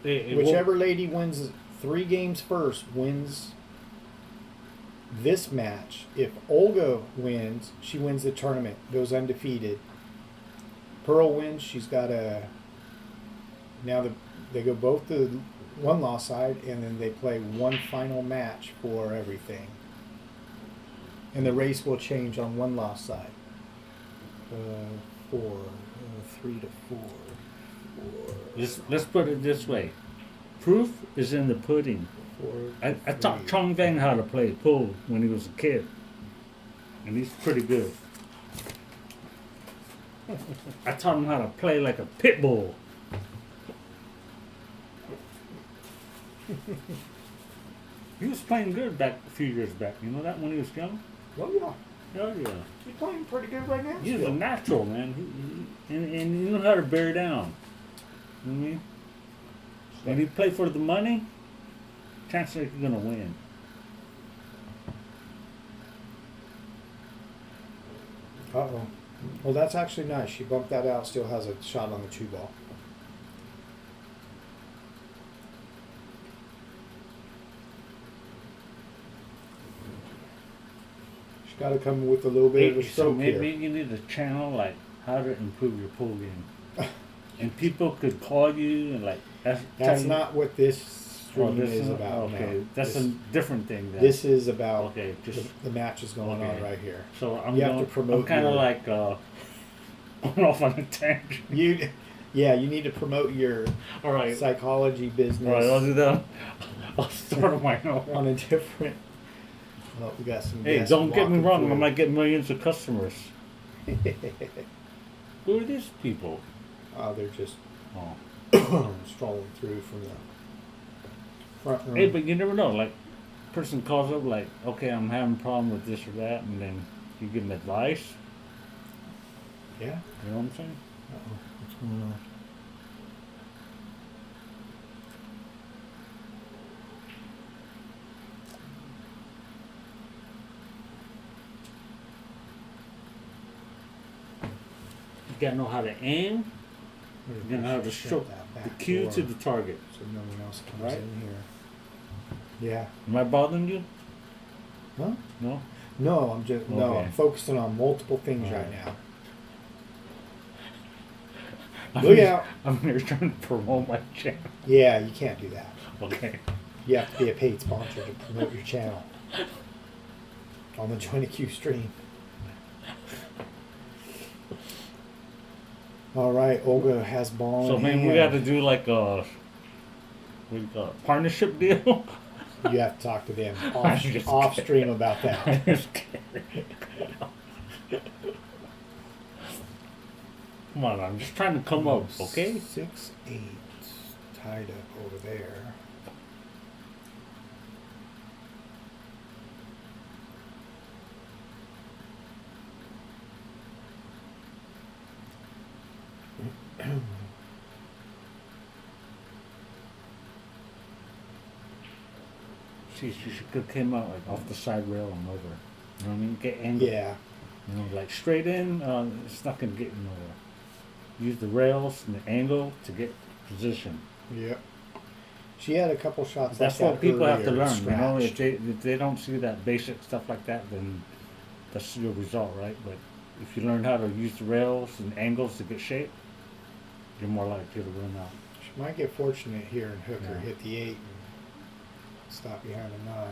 whichever lady wins 3 games first wins this match. If Olga wins, she wins the tournament, goes undefeated. Pearl wins, she's got a. Now they go both to the 1 loss side, and then they play one final match for everything. And the race will change on 1 loss side. 3 to 4. Let's put it this way. Proof is in the pudding. 4 I to taught 3. Chong Veng how to play pool when he was a kid. And he's pretty good. I taught him how to play like a pit bull. He was playing good back a few years back. You know that when he was young? Oh yeah, Oh yeah. he's playing pretty good right now. He's a still. natural, man. And you know how to bear down. You know what I mean? When you play for the money, chances are you're gonna win. Uh-oh. Well, that's actually nice. She bumped that out. Still has a shot on the 2 ball. She's got to come with a little bit of a So stroke maybe here. you need a channel like how to improve your pool game. And people could call you and like That's tell you- not what this stream this is not- about. Okay, now. that's this, a different thing then. this is about okay, just the match is going on okay. right here. so I'm you have going, to promote I'm kind of your- like going off on a tangent. You need to promote your All right, psychology business all right, I'll do that. I'll start on my on own. a different. Well, we got some. Hey, guests don't get me walking wrong. I through. might get millions of customers. Who are these people? They're just Oh. strolling through from the front room. Hey, but you never know. Like, person calls up, like, okay, I'm having a problem with this or that, and then you give them advice. Yeah. You know what I'm saying? Uh-oh. What's going on? You gotta know how to aim. You gotta know how to Shut stroke that the back cue door to the target. so no one else comes Right. in here. Yeah. Am I bothering you? Huh? No. No, I'm just no. Okay. I'm focusing on multiple things right Alright. now. I'm Look just- out! I'm here trying to promote my channel. Yeah, you can't do that. Okay. You have to be a paid sponsor to promote your channel on the Join a Q stream. All right, Olga has ball. So in maybe hand. we got to do like a partnership deal. You have to talk to them I'm off, just off kidding. stream about that. I'm just kidding. Come on, I'm just trying to come up, okay? 6-8 tied up over there. She should have came out like off the side rail and over. You know what I mean? Get angle. Yeah, You know, like straight in, it's not gonna get you nowhere. Use the rails and the angle to get position. yep. She had a couple shots. That's like what that people have to earlier, learn. You know, scratched. if they don't see that basic stuff like that, then that's your result, right? But if you learn how to use the rails and angles to get shape, you're more likely to win out. She might get fortunate here and hook her, Yeah. hit the 8 and stop behind the 9.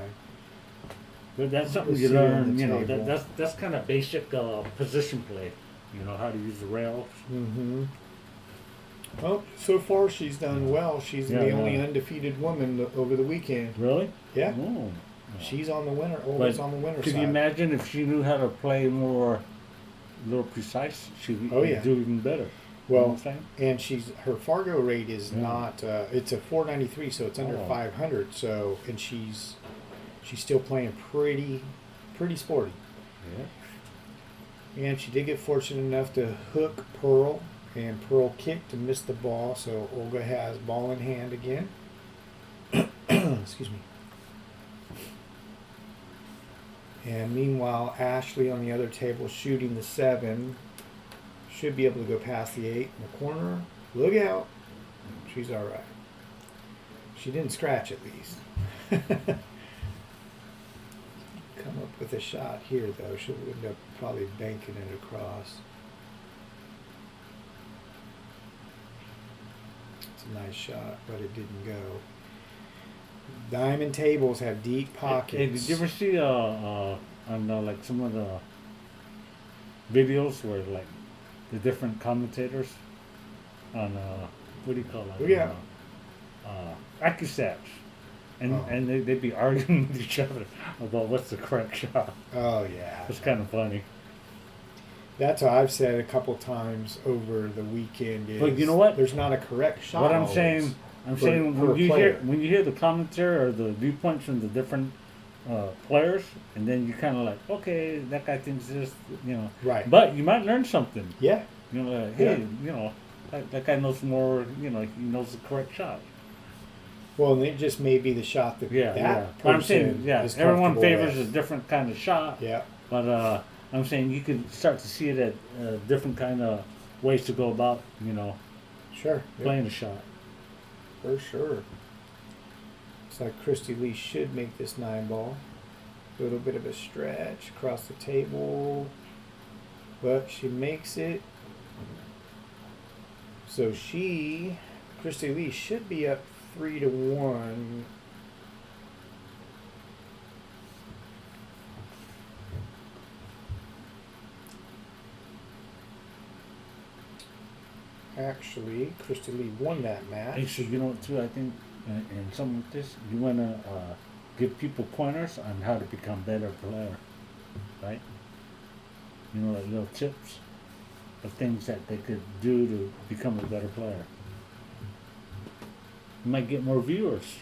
But that's something We'll you see on learn, the you know, table. that's kind of basic position play. You know, how to use the rails. Mm-hmm. Well, so far she's done well. She's Yeah, the yeah. only undefeated woman over the weekend. Really? Yeah. Oh. She's on the winner, always But on the winner Could side. you imagine if she knew how to play more, a little precise? She would Oh, yeah. do even better. You know Well, what I'm saying? and her Fargo rate is Yeah. not. It's a 493, so it's under Oh. 500. So, and she's still playing pretty sporty. Yeah. And she did get fortunate enough to hook Pearl, and Pearl kicked and missed the ball. So Olga has ball in hand again. Excuse me. And meanwhile, Ashley on the other table shooting the 7 should be able to go past the 8 in the corner. Look out. She's all right. She didn't scratch at least. Come up with a shot here, though. She'll end up probably banking it across. It's a nice shot, but it didn't go. Diamond tables have deep pockets. Hey, did you ever see on like some of the videos where like the different commentators on what do you call it? Oh, yeah. Accusats. And Oh. and they'd be arguing with each other about what's the correct shot. Oh, yeah. It's kind of funny. That's what I've said a couple times over the weekend. Is But you know what? There's not a correct shot. What I'm always. saying, I'm for- saying for when a you player. hear the commentary or the viewpoints from the different players, and then you kind of like, okay, that guy thinks this, you know. Right. But you might learn something. Yeah. You know, like, hey, Yeah. you know, that guy knows more. You know, he knows the correct shot. Well, and it just may be the shot that Yeah, that yeah. But I'm saying, person yeah, is everyone comfortable favors a with. different kind of shot. Yeah. But I'm saying you could start to see it at different kind of ways to go about, you know, Sure. Yeah, playing a shot. for sure. Looks like Christy Lee should make this 9 ball. A little bit of a stretch across the table, but she makes it. So Christy Lee should be up 3-1. Actually, Christy Lee won that match. Hey, so you know what, too, I think, in something like this, you want to give people pointers on how to become better player, right? You know, like little tips of things that they could do to become a better player. You might get more viewers.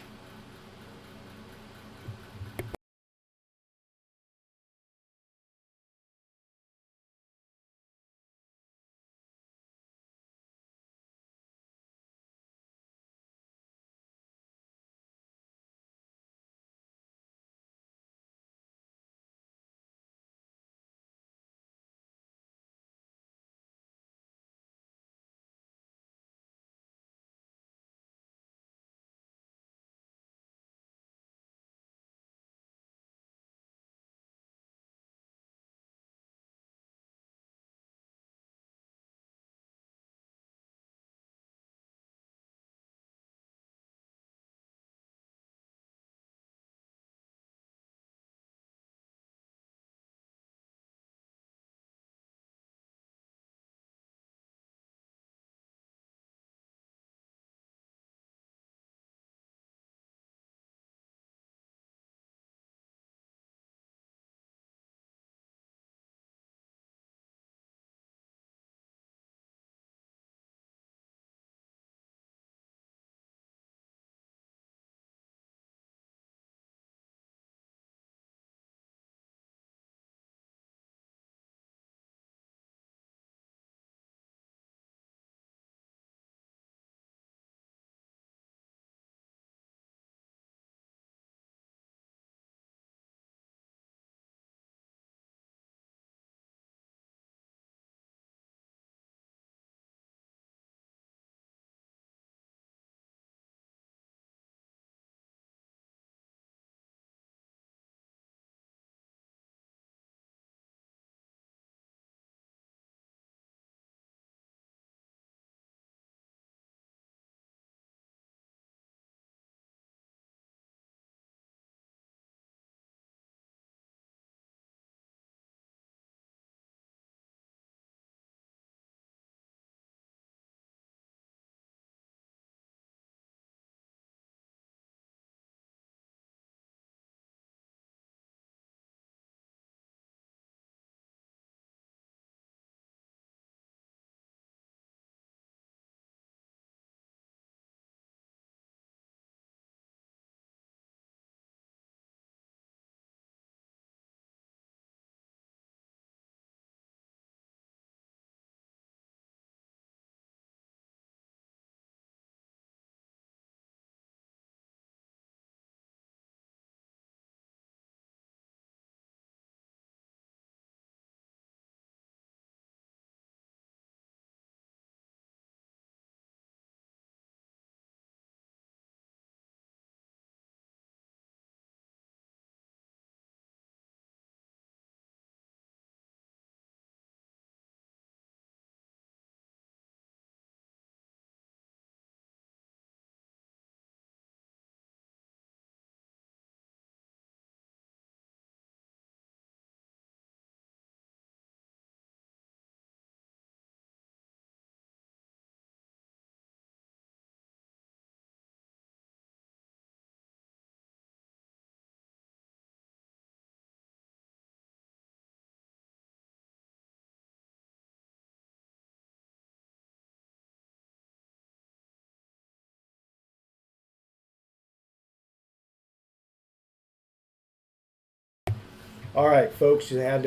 All right, folks, you had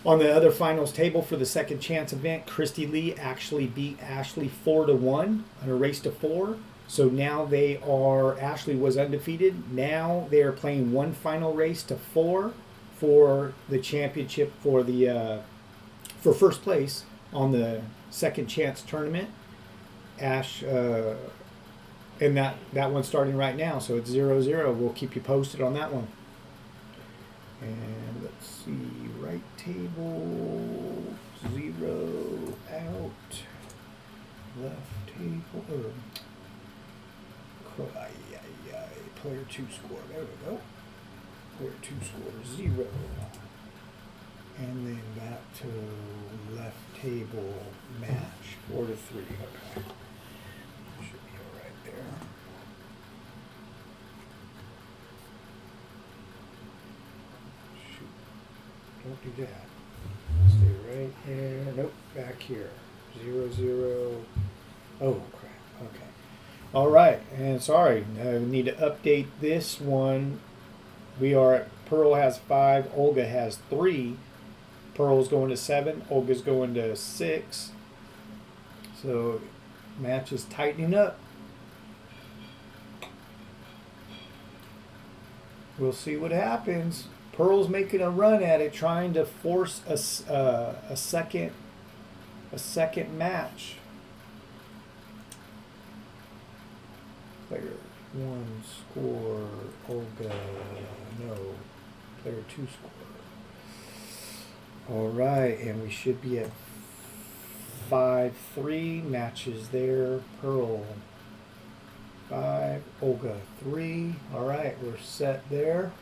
on the other finals table for the second chance event, Christy Lee actually beat Ashley 4-1 on a race to 4. So now Ashley was undefeated. Now they are playing one final race to 4 for the championship for for first place on the second chance tournament. Ash, and that one's starting right now, so it's 0-0. We'll keep you posted on that one. And let's see, right table, 0 out, left table, player 2 score, there we go. Player 2 score 0. And then back to left table match, 4-3. Okay. Should be all right there. Shoot. Don't do that. Stay right here. Nope, back here. 0-0. Oh, crap. Okay. All right. And sorry, I need to update this one. Pearl has 5, Olga has 3. Pearl's going to 7, Olga's going to 6. So match is tightening up. We'll see what happens. Pearl's making a run at it, trying to force a second match. Player 1 score, Olga, no. Player 2 score. All right, and we should be at 5-3 matches there. Pearl 5, Olga 3. All right, we're set there.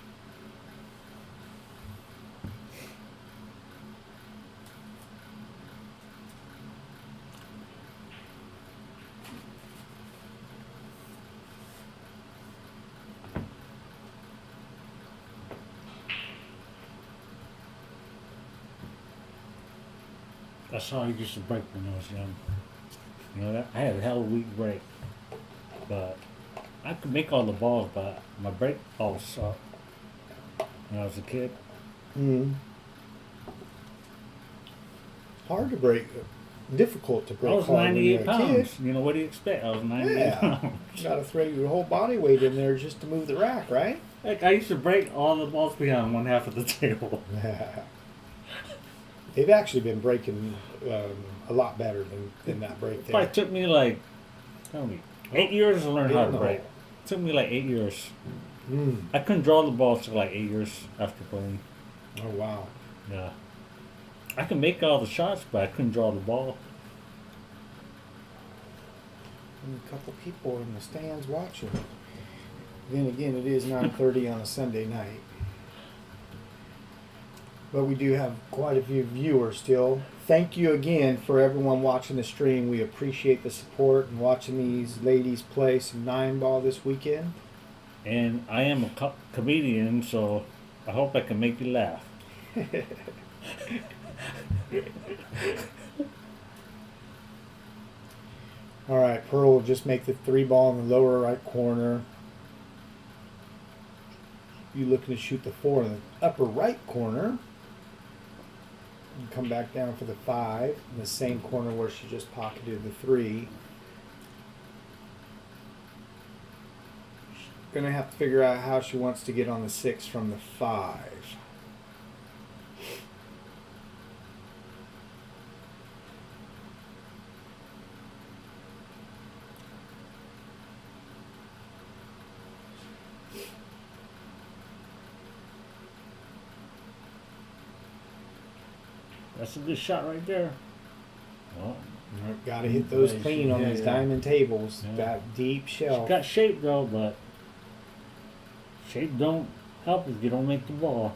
That's how I used to break when I was young. You know, I had a hell of a weak break. But I could make all the balls, but my break balls sucked when I was a kid. Hard to break. Difficult to break. I was hard when 98 you're a pounds. kid. You know, what do you expect? I was 98 pounds. You got to throw your whole body weight in there just to move the rack, right? Like, I used to break all the balls behind one half of the table. They've actually been breaking a lot better than that break It there. probably took me like, tell me, 8 years to learn how to No. break. It took me like 8 years. Mm. I couldn't draw the balls for like 8 years after playing. Oh, wow. Yeah. I could make all the shots, but I couldn't draw the ball. And a couple people in the stands watching. Then again, it is 9:30 on a Sunday night. But we do have quite a few viewers still. Thank you again for everyone watching the stream. We appreciate the support and watching these ladies play some 9-ball this weekend. And I am a comedian, so I hope I can make you laugh. All right, Pearl will just make the 3-ball in the lower right corner. You looking to shoot the 4 in the upper right corner. And come back down for the 5 in the same corner where she just pocketed the 3. She's gonna have to figure out how she wants to get on the 6 from the 5. That's a good shot right there. Well, Got to hit those Nice. clean on Yeah, these yeah. diamond tables. Yeah. That deep she shelf. got shape though, but shape don't help if you don't make the ball.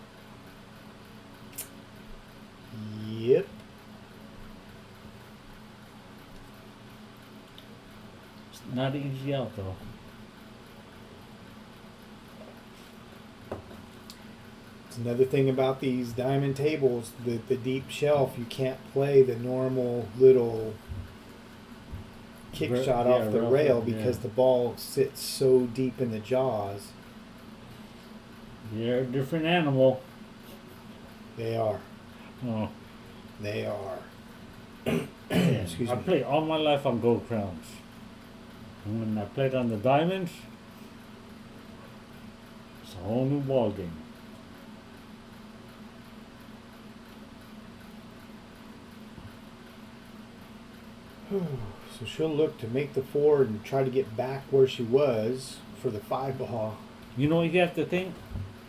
Yep. It's not easy out though. It's another thing about these diamond tables, the deep shelf, you can't play the normal little kick Ra- shot yeah, off the rail rail shot, because yeah. the ball sits so deep in the jaws. You're a different animal. They are. Oh, They are. Excuse I me. played all my life on gold crowns. And when I played on the diamonds, it's a whole new ball game. So she'll look to make the 4 and try to get back where she was for the 5 ball. You know what you have to think?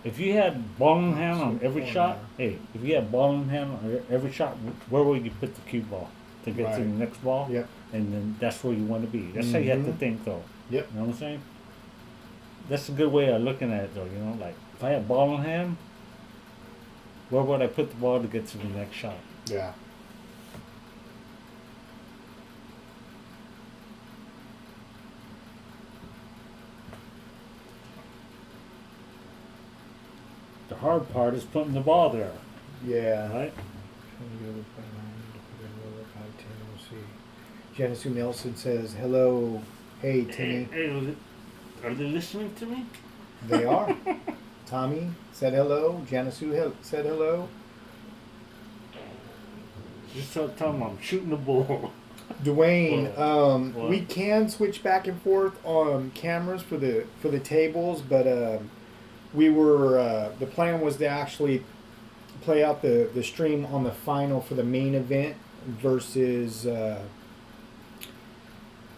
If you had ball in hand on every shot, hey, if you had ball in hand on every shot, where would you put the cue ball to get to the Right. next ball? Yep. And then that's where you want to be. That's how you have to Mhm. think, though. Yep. You know what I'm saying? That's a good way of looking at it, though. You know, like if I had ball in hand, where would I put the ball to get to the next shot? Yeah. The hard part is putting the ball there, Yeah. right? Genesu Nelson says, hello. Hey, Timmy. Hey, are they listening to me? They are. Tommy said hello. Genesu said hello. Just tell them I'm shooting the ball. Dwayne, What? we can switch back and forth on cameras for the tables, but we were the plan was to actually play out the stream on the final for the main event versus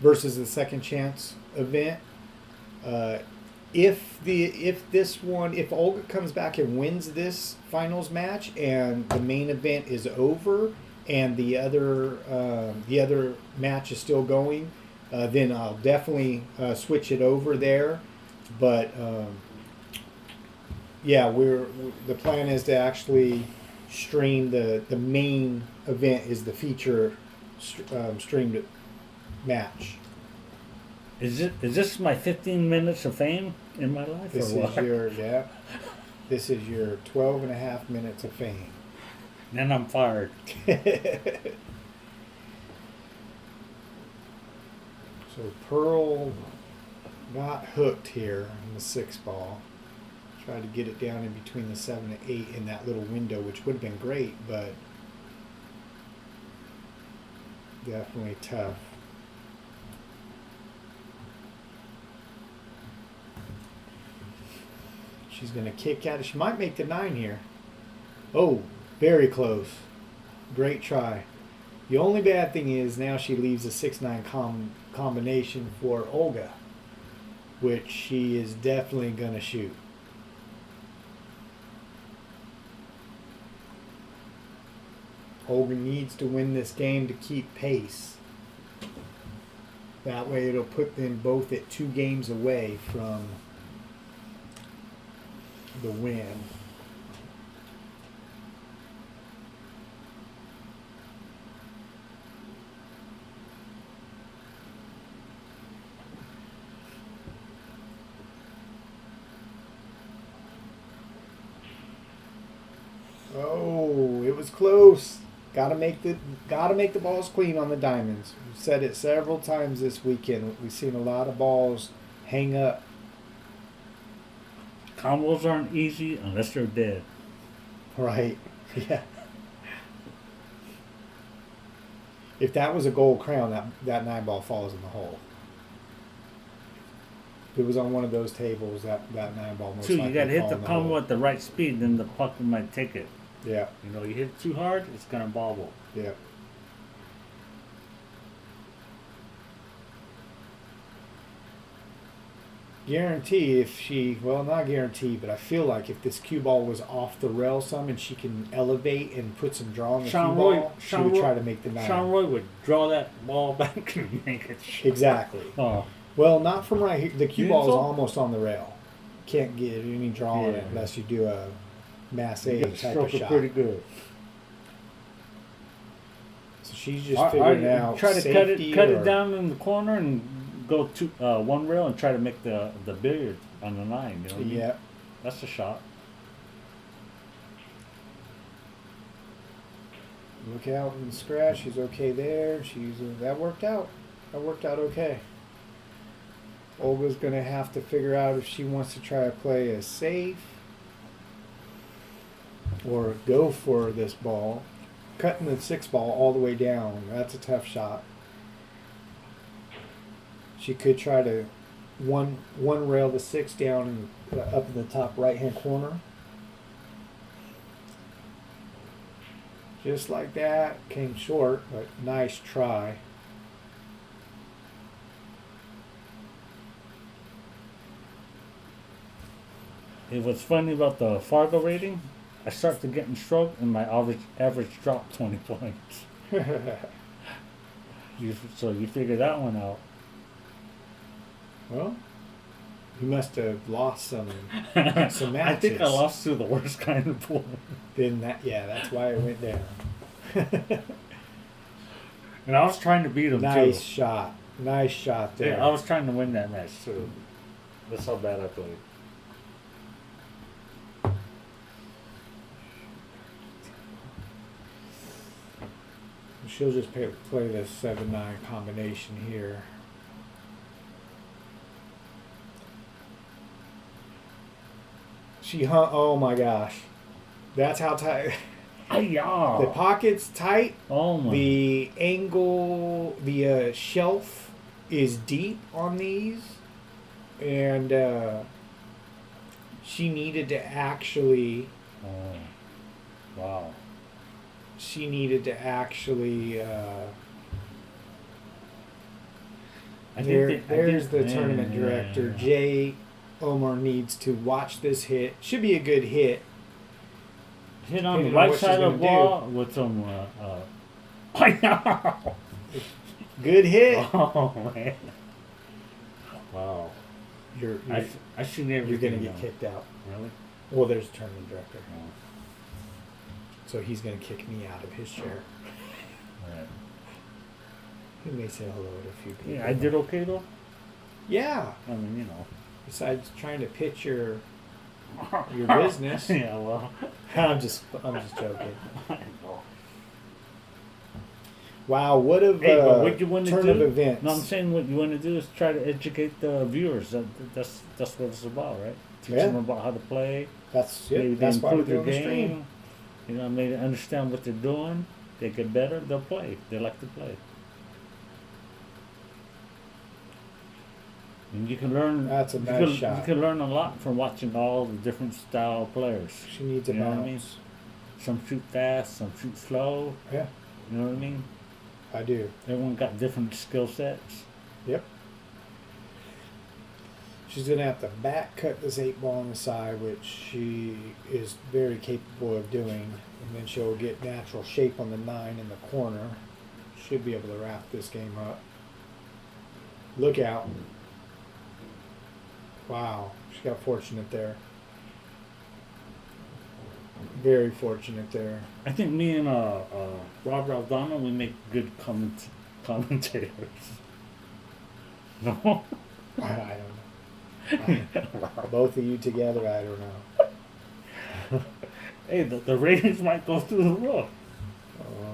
versus the second chance event. If Olga comes back and wins this finals match and the main event is over and the other match is still going, then I'll definitely switch it over there. But yeah, the plan is to actually stream the main event is the feature streamed match. Is this my 15 minutes of fame in my life, This or is what? this is your 12 and a half minutes of fame. Then I'm fired. So Pearl got hooked here in the 6 ball. Tried to get it down in between the 7 and 8 in that little window, which would have been great, but definitely tough. She's going to kick at it. She might make the 9 here. Oh, very close. Great try. The only bad thing is now she leaves a 6-9 combination for Olga, which she is definitely going to shoot. Olga needs to win this game to keep pace. That way it'll put them both at 2 games away from the win. Oh, it was close. Gotta make the balls clean on the diamonds. We've said it several times this weekend. We've seen a lot of balls hang up. Combos aren't easy unless they're dead. Right. Yeah. If that was a gold crown, that 9 ball falls in the hole. If it was on one of those tables, that 9 ball most Too, likely you gotta hit fall the in the combo hole. at the right speed, then the puck might take it. Yeah, You know, you hit it too hard, it's gonna bobble. yeah. Guarantee if she, well, not guarantee, but I feel like if this cue ball was off the rail some and she can elevate and put some draw on the cue ball, she would try to make the 9. Sean Roy would draw that ball back and make it shot. Exactly. Oh, Well, not from right here. The cue You ball is think so? almost on the rail. Can't get any draw on it Yeah. unless you do a mass you A get type stroke of it shot. pretty good. So she's just figuring out try to safety cut or- it down in the corner and go to one rail and try to make the billiard on the 9. You know what I mean? Yeah. That's a shot. Look out and scratch. She's okay there. That worked out. That worked out okay. Olga's gonna have to figure out if she wants to try to play a safe or go for this ball. Cutting the 6 ball all the way down, that's a tough shot. She could try to one rail the 6 down and up in the top right hand corner. Just like that, came short, but nice try. It was funny about the Fargo rating. I started getting stroked and my average dropped 20 points. So you figure that one out. Well, you must have lost some matches. I think I lost to the worst kind of pool. Then that's why it went down. And I was trying to beat him Nice too. shot. Nice shot there. Yeah, I was trying to win that match too. That's how bad I played. She'll just play this 7-9 combination here. She hung. Oh my gosh, that's how tight. Hi-ya. The pocket's tight. Oh my. The angle, the shelf is deep on these, and she needed to actually. Oh. Wow. She needed to actually. There's the tournament director. Jay Omar needs to watch this hit. Should be a good hit. Hit on the Depending on right what she's side of the gonna do. ball with some. Hi-ya. Good hit. Oh man. Wow. You're I should never. you're gonna get kicked out. Really? Well, there's a tournament director, Oh. so he's gonna kick me out of his chair. Right. He may say hello to a few people. Yeah, I did okay though. Yeah. I mean, you know. Besides trying to pitch your business. Yeah, well. I'm just joking. Wow, what a Hey, but what you want to turn of do? events. No, I'm saying what you want to do is try to educate the viewers. That's what it's about, right? Teach Yeah. them about how to play. That's Maybe it. they That's why we're improve their doing the stream. game. You know, maybe they understand what they're doing. They get better. They'll play. They like to play. And you can learn. That's a you nice can, shot. You can learn a lot from watching all the different style players. She needs a You know what I bounce. mean? Some shoot fast, some shoot slow. Yeah, You know what I mean? I do. Everyone got different skill sets. Yep. She's gonna have to back cut this 8 ball on the side, which she is very capable of doing, and then she'll get natural shape on the 9 in the corner. Should be able to wrap this game up. Look out. Wow, she got fortunate there. Very fortunate there. I think me and Rob Raldana, we make good commentators. No? I don't know. Both of you together, I don't know. Hey, the ratings might go through the roof.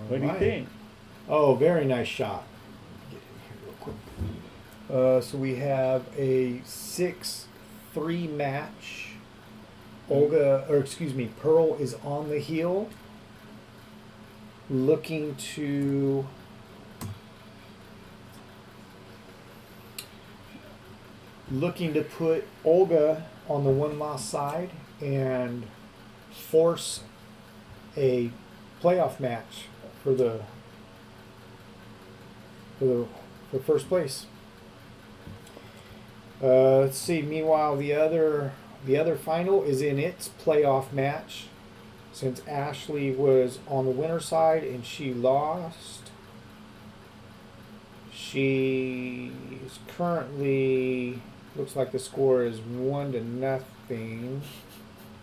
What do you Might. think? Oh, very nice shot. Get in here real quick. So we have a 6-3 match. Pearl is on the heel, looking to put Olga on the one-loss side and force a playoff match for first place. Let's see. Meanwhile, the other final is in its playoff match. Since Ashley was on the winner side and she lost, she is currently, looks like the score is 1-0.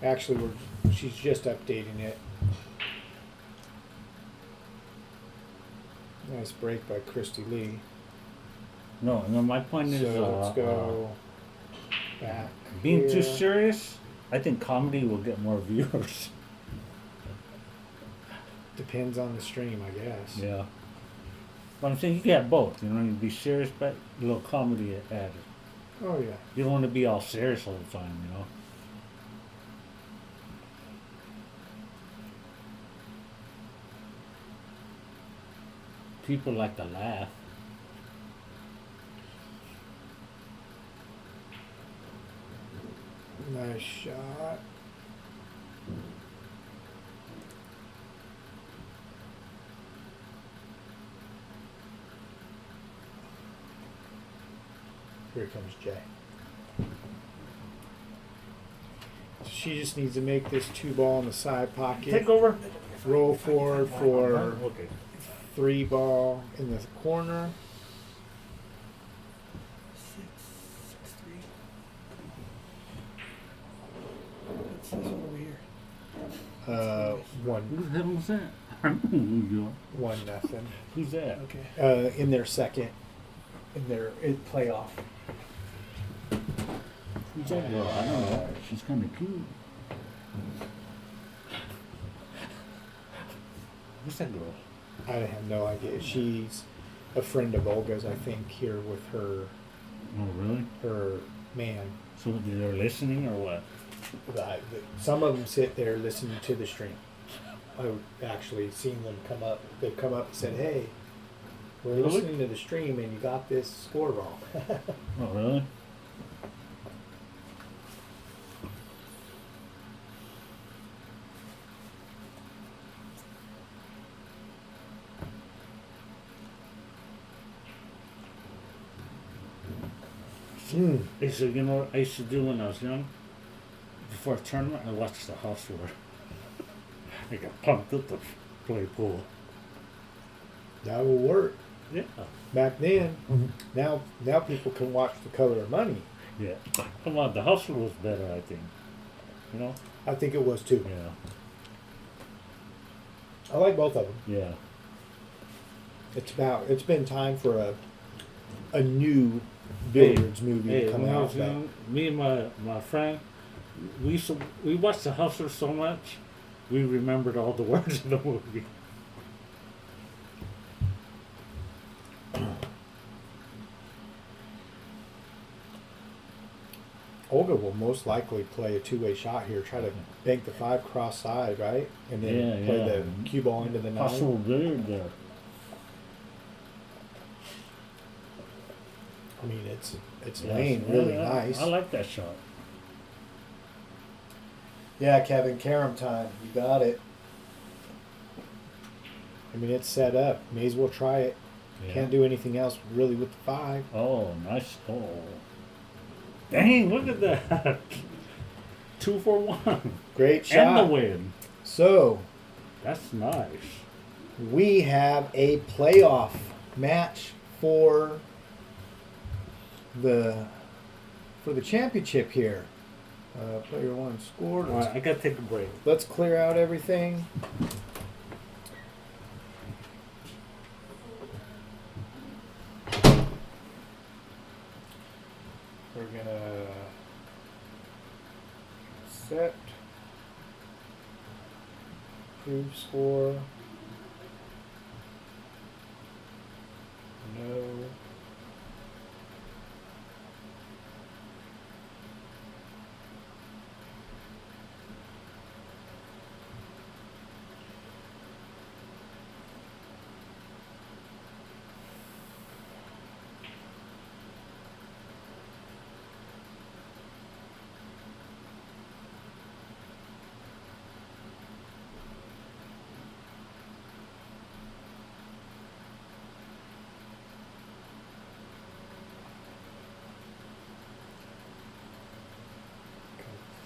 Actually, she's just updating it. Nice break by Christy Lee. No, my point is, So let's go back. being too here. serious, I think comedy will get more viewers. Depends on the stream, I guess. Yeah. But I'm saying you can have both. You know, you be serious, but a little comedy added. Oh yeah. You don't want to be all serious all the time, you know. people like to laugh. Nice shot. Here comes Jay. She just needs to make this 2-ball in the side pocket. Take over. Roll forward for Okay. 3-ball in the corner. 6-3. What's this one over here? One, Who the hell was that? I don't know who you are. 1-0. Who's that? Okay. In their second, in their playoff. Who's that girl? I don't know. She's kind of cute. Who's that girl? I have no idea. She's a friend of Olga's, I think, here with her Oh, really? man. So they're listening or what? Some of them sit there listening to the stream. I've actually seen them come up. They've come up and said, "Hey, we're Really? listening to the stream, and you got this score wrong." Oh, really? Hey, so you know what I used to do when I was young? Before a tournament, I watched the Hustler. I got pumped up to play pool. That will work. Yeah. Back then, now people can watch The Color of Money. Yeah. Come on, the Hustler was better, I think. You know? I think it was too. Yeah. I like both of them. Yeah. It's been time for a new billiards movie Hey, to come when I out. was young, me and my friend, we watched the Hustler so much, we remembered all the words of the movie. Olga will most likely play a 2-way shot here, try to bank the 5 cross side, right? And then Yeah, play yeah. the cue ball into the 9. Possible billiard there. I mean, it's Yes, laying yeah, really yeah. nice. I like that shot. Yeah, Kevin, carom time. You got it. I mean, it's set up. May as well try it. Yeah. Can't do anything else really with the 5. Oh, nice hole. Dang, look at that. 2 for 1. Great shot. And the win. So, That's nice. we have a playoff match for the championship here. Player 1 scored. All right, I gotta take a break. Let's clear out everything. We're gonna set, prove score, no,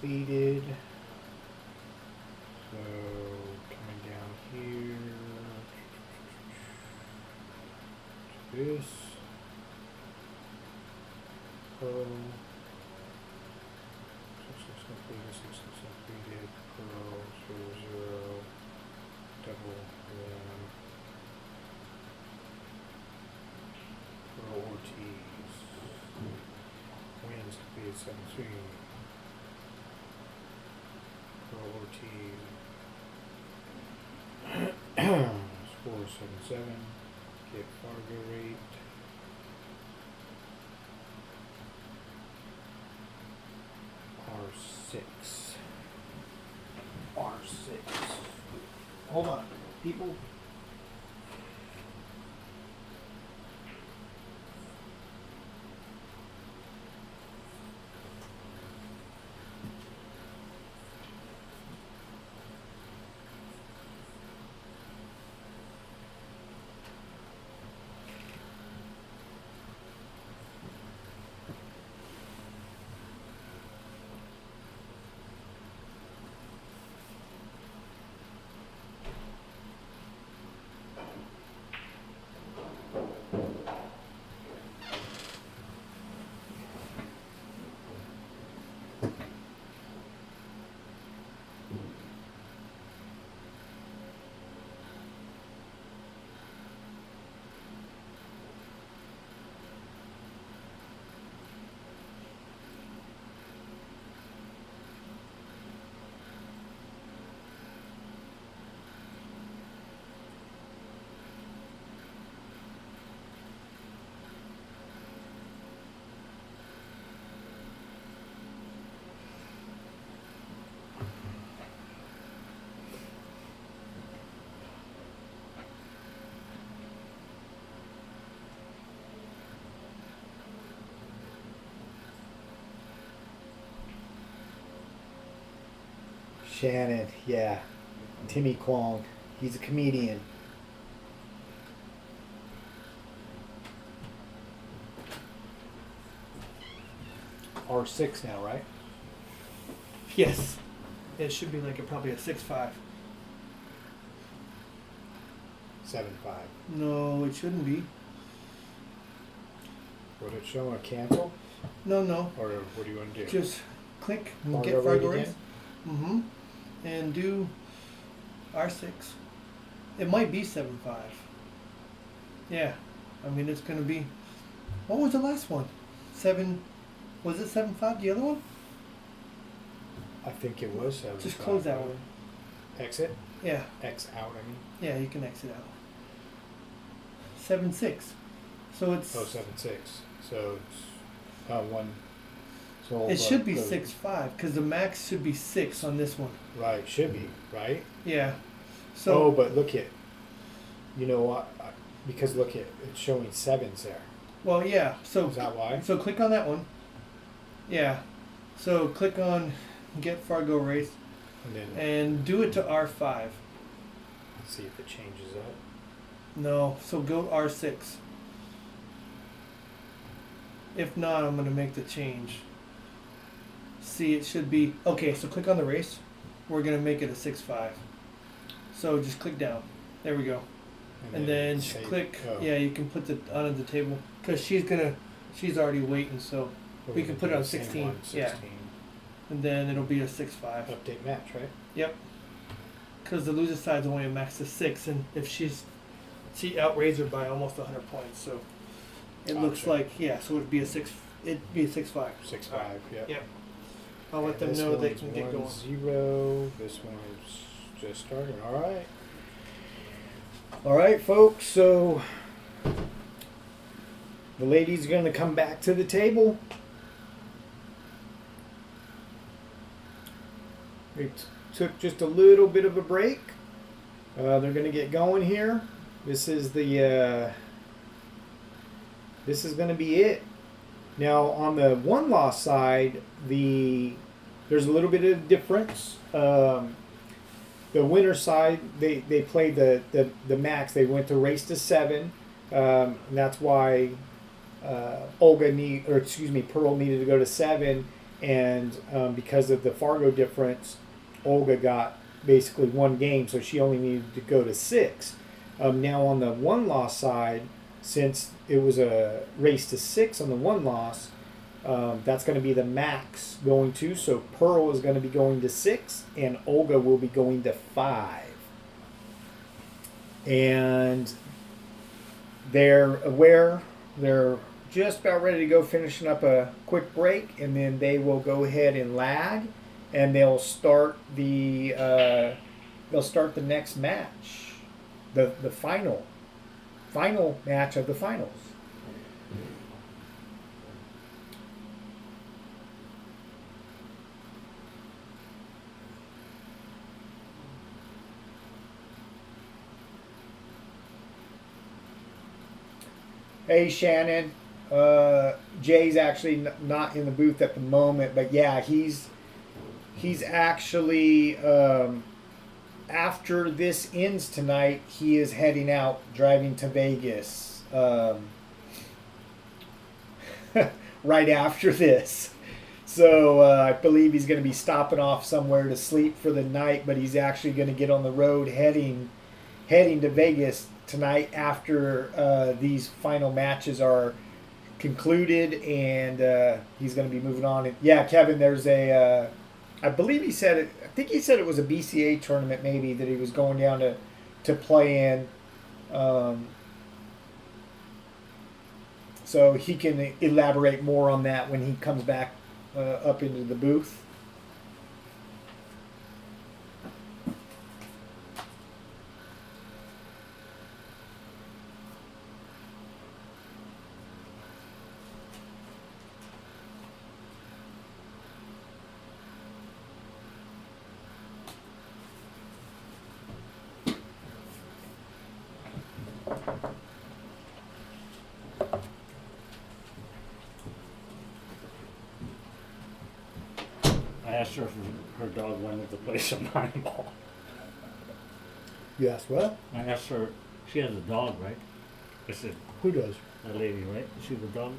completed. So coming down here to this. Pro. 6 completed, 6 completed, pro, 0, double 1. Pro Ortiz. Wins completed 17. Pro Ortiz. Score 7-7. Get Fargo rate. R6. R6. Hold on, people. Shannon, yeah. Timmy Kwong. He's a comedian. R6 now, right? Yes. It should be like probably a 6.5. 7.5. No, it shouldn't be. Would it show a cancel? No, no. Or what do you want to do? Just click and Fargo get rate Fargo again? rates. Mm-hmm. And do R6. It might be 7.5. Yeah. I mean, it's going to be... What was the last one? 7... Was it 7.5, the other one? I think it was 7.5. Just close that one. Exit? Yeah. X out, I mean. Yeah, you can exit out. 7.6. So it's... Oh, 7.6. So it's one. So It should be the- 6.5 because the max should be 6 on this one. Right, should be, right? Yeah. Oh, So but look at, you know what? Because look at, it's showing 7s there. well, yeah. So Is that why? so click on that one. Yeah. So click on Get Fargo Race And then and do it to R5. let's see if it changes up. No. So go R6. If not, I'm gonna make the change. See, it should be okay. So click on the race. We're gonna make it a 6.5. So just click down. There we go. And then say- click. oh, Yeah, you can put the on the table because she's already waiting. So we're we gonna can put do it on the same 16, one, yeah. 16. and then it'll be a 6.5. Update match, right? Yep. Because the loser side's only a max of 6, and if she outraised her by almost 100 points, so it looks Gotcha. like so it'd be a 6. It'd be a 6.5. 6.5, yeah. Yep. I'll let them This know they one's can get going. 1-0. This one's just starting. All right. All right, folks. So the lady's going to come back to the table. We took just a little bit of a break. They're going to get going here. This is the. This is going to be it. Now on the one loss side, there's a little bit of difference. The winner side, they played the max. They went to race to 7. And that's why Pearl needed to go to 7, and because of the Fargo difference, Olga got basically one game, so she only needed to go to 6. Now on the one loss side, since it was a race to 6 on the one loss, that's going to be the max going to. So Pearl is going to be going to 6, and Olga will be going to 5. And they're aware. They're just about ready to go, finishing up a quick break, and then they will go ahead and lag, and they'll start the next match, the final match of the finals. Hey Shannon, Jay's actually not in the booth at the moment, but yeah, he's actually after this ends tonight, he is heading out, driving to Vegas right after this. So I believe he's going to be stopping off somewhere to sleep for the night, but he's actually going to get on the road heading to Vegas tonight after these final matches are concluded, and he's going to be moving on. And yeah, Kevin, there's a I believe he said it. I think he said it was a BCA tournament, maybe, that he was going down to play in. So he can elaborate more on that when he comes back up into the booth. asked her if her dog wanted to play some nine ball. You asked what? I asked her, she has a dog, right? I said, Who does? that lady, right? Is she the dog?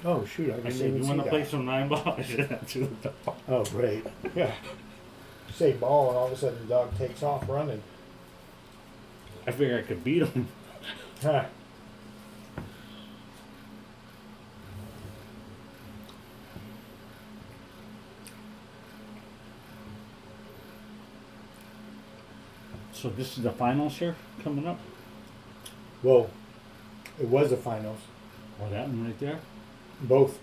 Oh shoot, I I didn't said, even you see want to play that. some nine ball? I said, that's the dog. Oh great. Yeah. Say ball, and all of a sudden the dog takes off running. I figured I could beat him. Huh. So this is the finals here coming up? Well, it was the finals. Oh, that one right there? Both.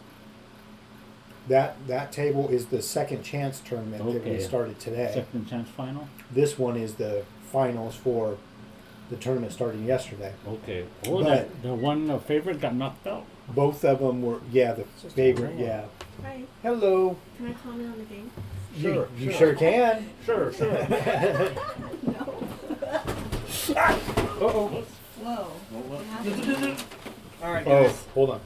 That table is the second chance tournament that we Okay. started today. Second chance final? This one is the finals for the tournament starting yesterday. Okay. Oh, But- the one favorite got knocked out. Both of them were, the just a favorite, draw. yeah. Hi. Hello. Can I comment on the game? You sure can. Sure, sure. No. Uh-oh. Whoa. What happened? All right, Oh, guys. hold on.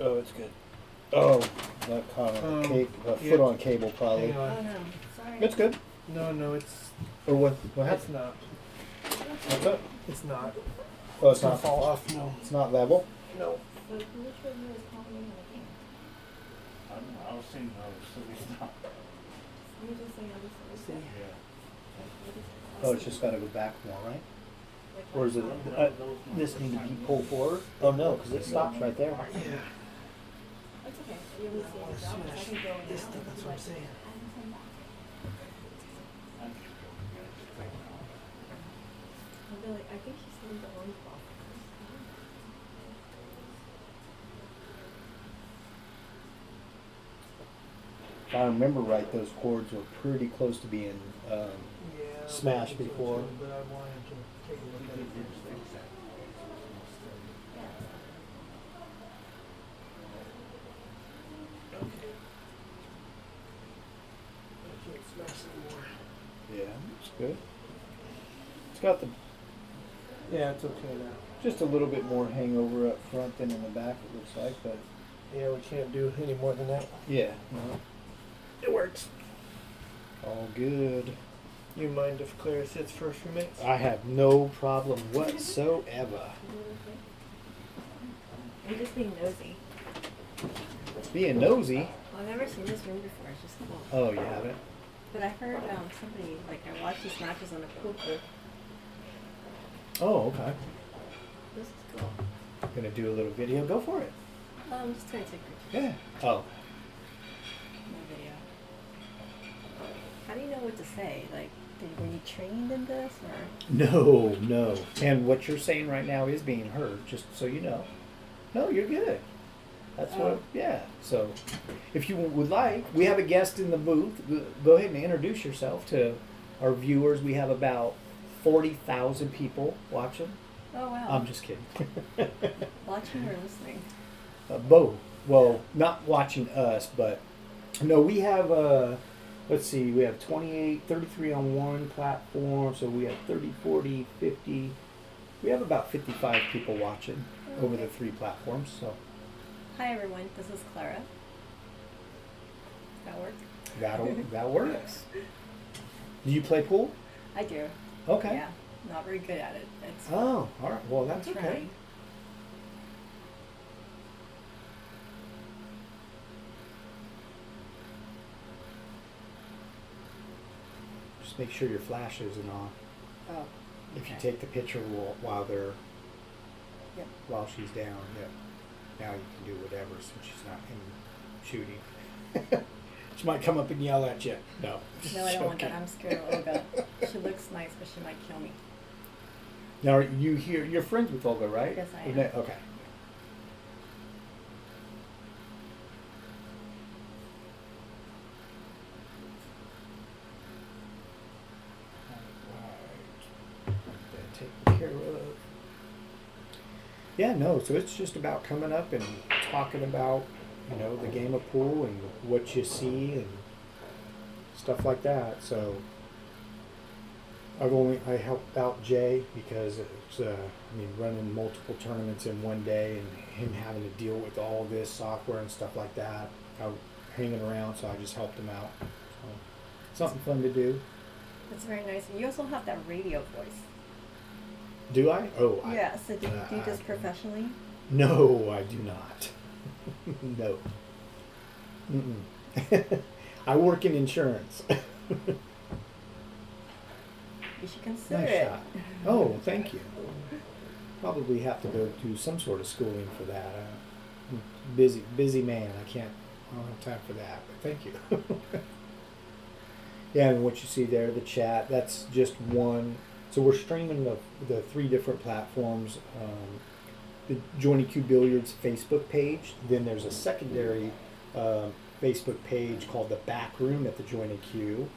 Oh, it's good. Oh, that caught on a Um, foot yeah. on cable probably. Hang Oh on. no, sorry. It's good. No, it's Or what? What it's happened? not. What's up? It's not. Oh, it's gonna not. fall off. No. It's not level. No. So which one was calling in the game? I don't know. I was saying I was silly stuff. You just say I'm sorry. Yeah. Oh, it's just got to go back more, right? Like, Or is it? This need to be pulled forward? Oh no, because it stops right there. Yeah. It's okay. You only see it yourself. I can go in This now thing. and That's be what I'm like, saying. I'll be like, I think she's saying the orange ball. If I remember right, those cords were pretty close to being. Yeah. Smashed before. But I wanted to take a look at it first. Okay. I can't smash it more. Yeah, it's good. It's got the Yeah, it's okay now. just a little bit more hangover up front than in the back. It looks like, but Yeah, we can't do any more than that. yeah, no, It works. all good. You mind if Claire sits for a few minutes? I have no problem whatsoever. I'm just being nosy. Being nosy. Well, I've never seen this room before. It's just cool. Oh, you haven't? But I heard somebody, like, I watched these matches on a pool pool. Oh, okay. This is cool. Gonna do a little video. Go for it. I'm just gonna take pictures. Yeah. Oh. No video. How do you know what to say? Like, were you trained in this, or? No. And what you're saying right now is being heard, just so you know. No, you're good. That's what, yeah. So, if you would like, we have a guest in the booth. Go ahead and introduce yourself to our viewers. We have about 40,000 people watching. Oh wow. I'm just kidding. Watching or listening? Both. Well, not watching us, but no, we have, let's see, we have 28, 33 on one platform, so we have 30, 40, 50. We have about 55 people watching over the three platforms, so Hi everyone, this is Clara. Does that work? that works. Do you play pool? I do. Okay. Yeah. Not very good at it. It's Oh, all right. Well, that's I'm okay. trying. Just make sure your flash isn't on. Oh. If you okay. take the picture while they're Yep. while she's down, yep. Now you can do whatever since she's not in shooting. She might come up and yell at you. No. No, I don't want that. Okay. I'm scared of Olga. She looks nice, but she might kill me. Now are you here? You're friends with Olga, right? Yes, I Isn't am. it? Okay. That taken care of. Yeah, no. So it's just about coming up and talking about, the game of pool and what you see and stuff like that. So I helped out Jay because it's running multiple tournaments in one day and him having to deal with all this software and stuff like that. hanging around, so I just helped him out. So, something fun to do. That's very nice. And you also have that radio voice. Do I? Oh, Yeah, so do you do this I- professionally? No, I do not. No. Mm-mm. I work in insurance. You should consider Nice it. shot. Oh, thank you. Probably have to go to some sort of schooling for that. I'm a busy man. I don't have time for that, but thank you. Yeah, and what you see there, the chat, that's just one. So we're streaming the 3 different platforms. The Johnny Q Billiards Facebook page. Then there's a secondary Facebook page called the Back Room at the Johnny Q.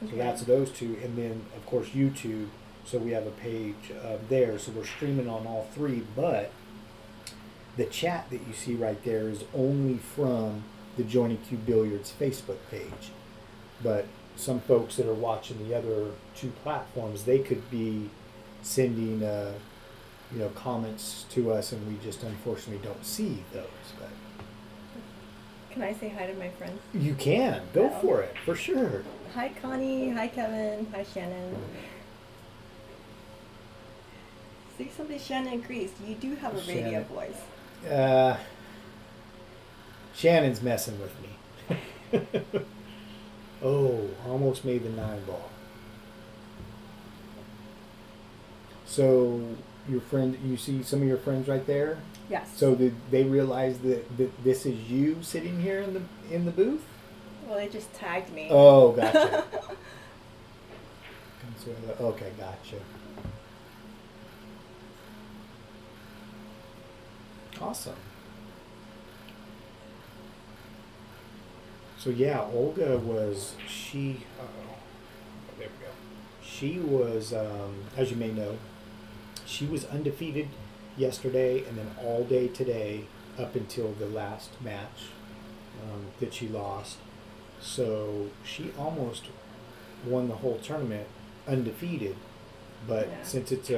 So Okay. that's those 2, and then of course YouTube. So we have a page there. So we're streaming on all 3, but the chat that you see right there is only from the Johnny Q Billiards Facebook page. But some folks that are watching the other 2 platforms, they could be sending comments to us, and we just unfortunately don't see those. But Can I say hi to my friends? you can go Yeah. for it for sure. Hi Connie, hi Kevin, hi Shannon. See, somebody Shannon agrees. You do have a radio Shannon. voice. Shannon's messing with me. Oh, almost made the 9 ball. So your friend, you see some of your friends right there. Yes. So did they realize that this is you sitting here in the booth? Well, they just tagged me. Oh, gotcha. Okay, gotcha. Awesome. So yeah, Olga was there we go. She was, as you may know, she was undefeated yesterday and then all day today up until the last match that she lost. So she almost won the whole tournament undefeated, but Yeah. since it's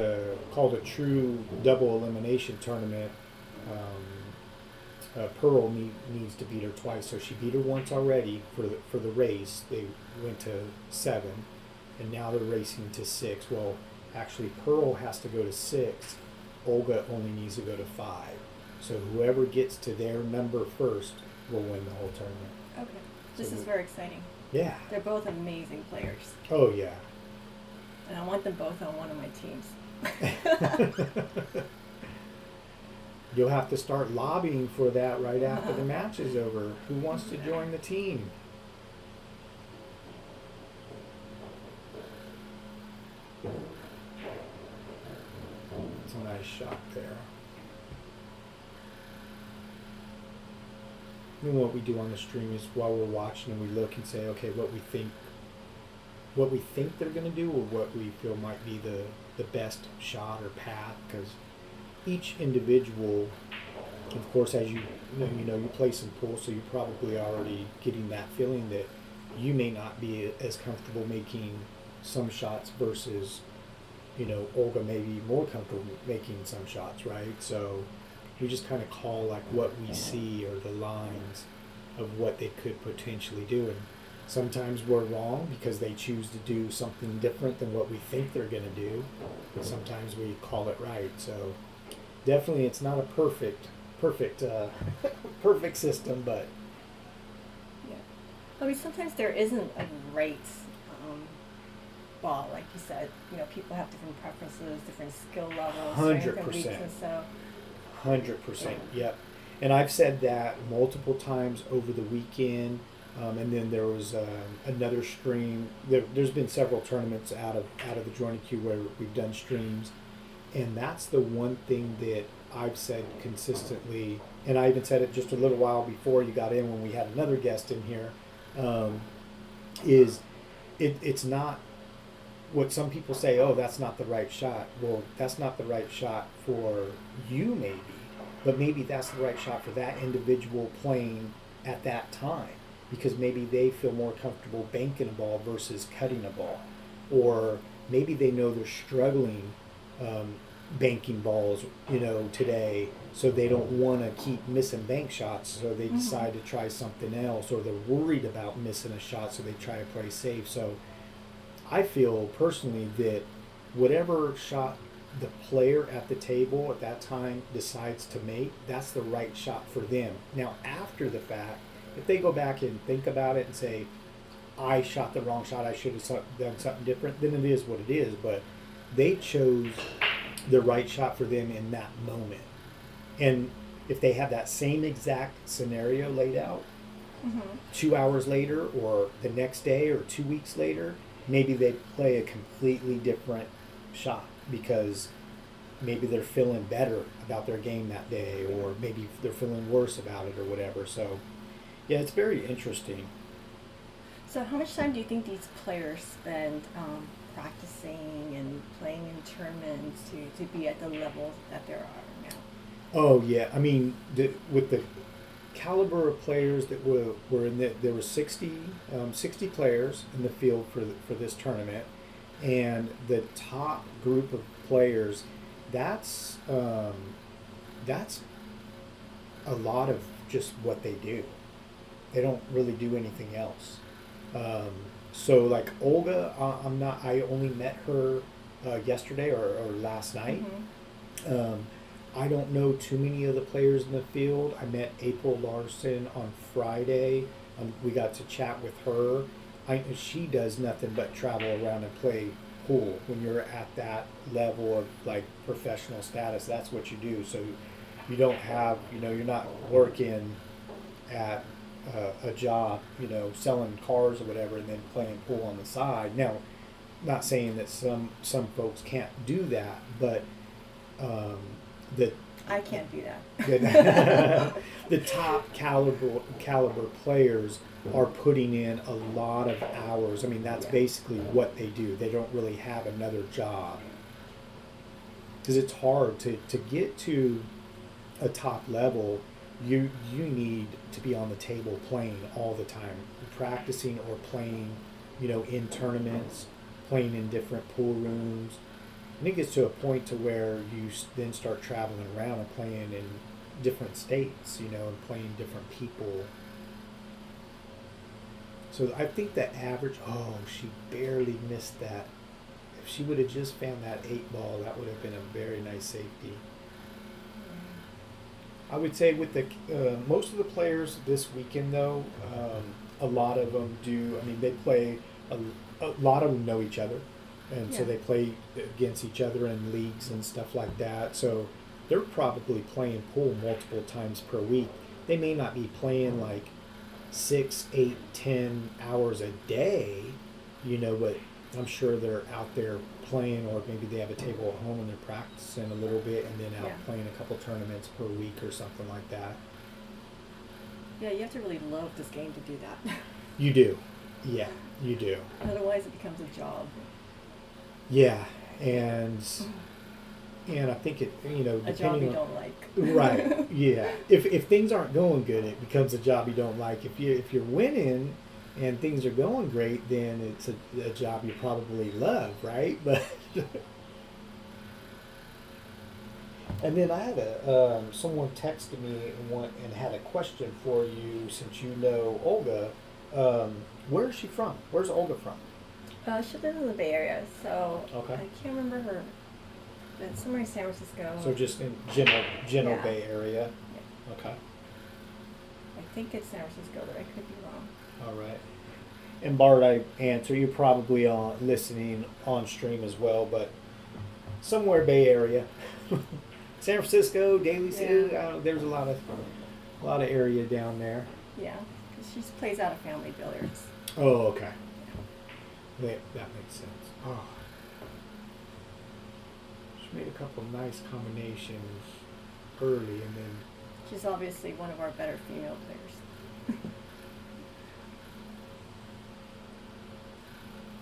called a true double elimination tournament, Pearl needs to beat her twice. So she beat her once already for the race. They went to 7, and now they're racing to 6. Well, actually, Pearl has to go to 6. Olga only needs to go to 5. So whoever gets to their number first will win the whole tournament. Okay. This So is we- very exciting. Yeah. They're both amazing players, Oh yeah. and I want them both on one of my teams. You'll have to start lobbying for that right after the match is over. Who wants to join the team? It's a nice shot there. And what we do on the stream is while we're watching and we look and say, okay, what we think they're going to do, or what we feel might be the best shot or path, because each individual, of course, as you play some pool, so you're probably already getting that feeling that you may not be as comfortable making some shots versus, Olga may be more comfortable making some shots, right? So we just kind of call like what we see or the lines of what they could potentially do. And sometimes we're wrong because they choose to do something different than what we think they're going to do. And sometimes we call it right. So definitely it's not a perfect perfect system, but Yeah. I mean, sometimes there isn't a right ball, like you said. People have different preferences, different skill levels, strength and 100%. weakness. So 100%, yep. And I've said that multiple times over the weekend. And then there was another stream. There's been several tournaments out of the Johnny Q where we've done streams, and that's the one thing that I've said consistently. And I even said it just a little while before you got in when we had another guest in here. It's not what some people say. Oh, that's not the right shot. Well, that's not the right shot for you, maybe, but maybe that's the right shot for that individual playing at that time. Because maybe they feel more comfortable banking a ball versus cutting a ball. Or maybe they know they're struggling banking balls, today. So they don't want to keep missing bank shots, so they decide to try something else, or they're worried about missing a shot, so they try to play safe. So I feel personally that whatever shot the player at the table at that time decides to make, that's the right shot for them. Now, after the fact, if they go back and think about it and say, I shot the wrong shot, I should have done something different, then it is what it is. But they chose the right shot for them in that moment. And if they have that same exact scenario laid out, 2 hours later or the next day or 2 weeks later, maybe they play a completely different shot because maybe they're feeling better about their game that day, or maybe they're feeling worse about it or whatever. So yeah, it's very interesting. So how much time do you think these players spend practicing and playing in tournaments to be at the level that they are now? Oh yeah, I mean, with the caliber of players that were in there were 60 players in the field for this tournament, and the top group of players, that's a lot of just what they do. They don't really do anything else. So like Olga, I only met her yesterday or last night. I don't know too many of the players in the field. I met April Larson on Friday. We got to chat with her. She does nothing but travel around and play pool. When you're at that level of like professional status, that's what you do. So you don't have, you're not working at a job, selling cars or whatever, and then playing pool on the side. Now, not saying that some folks can't do that, but I can't do that. the top caliber players are putting in a lot of hours. I mean, that's basically what they do. They don't really have another job, because it's hard to get to a top level. You need to be on the table playing all the time, practicing or playing, in tournaments, playing in different pool rooms. And it gets to a point to where you then start traveling around and playing in different states, and playing different people. So I think the average, she barely missed that. If she would have just found that 8 ball, that would have been a very nice safety. I would say with the most of the players this weekend, though, a lot of them do. I mean, they play. A lot of them know each other, and so they play against each other in leagues and stuff like that. So they're probably playing pool multiple times per week. They may not be playing like 6, 8, 10 hours a day, but I'm sure they're out there playing, or maybe they have a table at home and they're practicing a little bit and then out playing a couple tournaments per week or something like that. Yeah, you have to really love this game to do that. You do. Yeah, you do. Otherwise it becomes a job. Yeah, and I think it, A job you don't like. Right. Yeah. If things aren't going good, it becomes a job you don't like. If you're winning and things are going great, then it's a job you probably love, right? But and then I had someone texted me and had a question for you, since you know Olga. Where is she from? Where's Olga from? She lives in the Bay Area, so Okay. I can't remember her. But somewhere in San Francisco. So just in general Yeah. Bay Area. Yeah. Okay. I think it's San Francisco, but I could be wrong. All right. And Bart, I answer, you're probably listening on stream as well, but somewhere Bay Area, San Francisco, Daly City. There's a lot of area down there. Yeah, because she plays out of Family Billiards. Oh, okay. That makes sense. Oh. She made a couple nice combinations early, and then. She's obviously one of our better female players.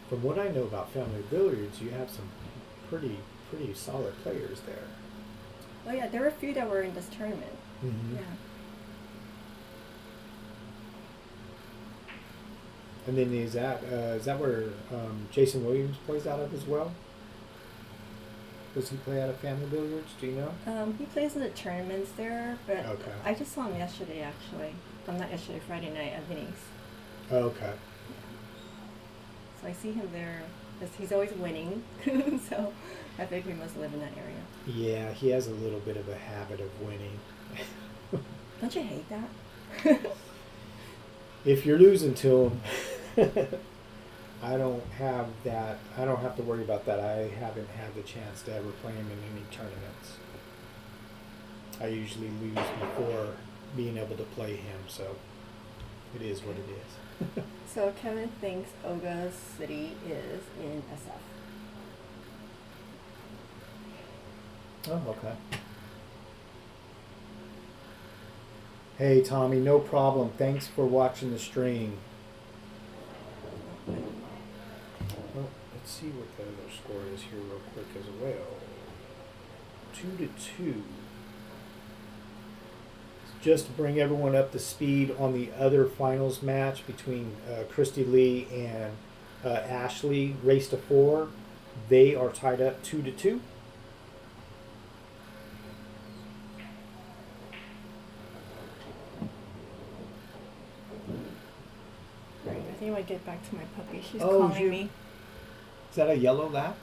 From what I know about Family Billiards, you have some pretty solid players there. Oh yeah, there were a few that were in this tournament. Mm-hmm. Yeah. And then is that where Jason Williams plays out of as well? Does he play out of Family Billiards? Do you know? He plays in the tournaments there, but Okay. I just saw him yesterday actually. Not yesterday, Friday night at Vinny's. Okay. So I see him there because he's always winning. So I think he must live in that area. Yeah, he has a little bit of a habit of winning. Don't you hate that? If you're losing to him, I don't have that. I don't have to worry about that. I haven't had the chance to ever play him in any tournaments. I usually lose before being able to play him, so it is what it is. So Kevin thinks Oga City is in SF. Oh, okay. Hey, Tommy, no problem. Thanks for watching the stream. Well, let's see what the other score is here real quick as well. 2-2. Just to bring everyone up to speed on the other finals match between Christy Lee and Ashley, race to 4. They are tied up 2-2. Right. I think I might get back to my puppy. She's Oh, calling you- me. Is that a yellow lab?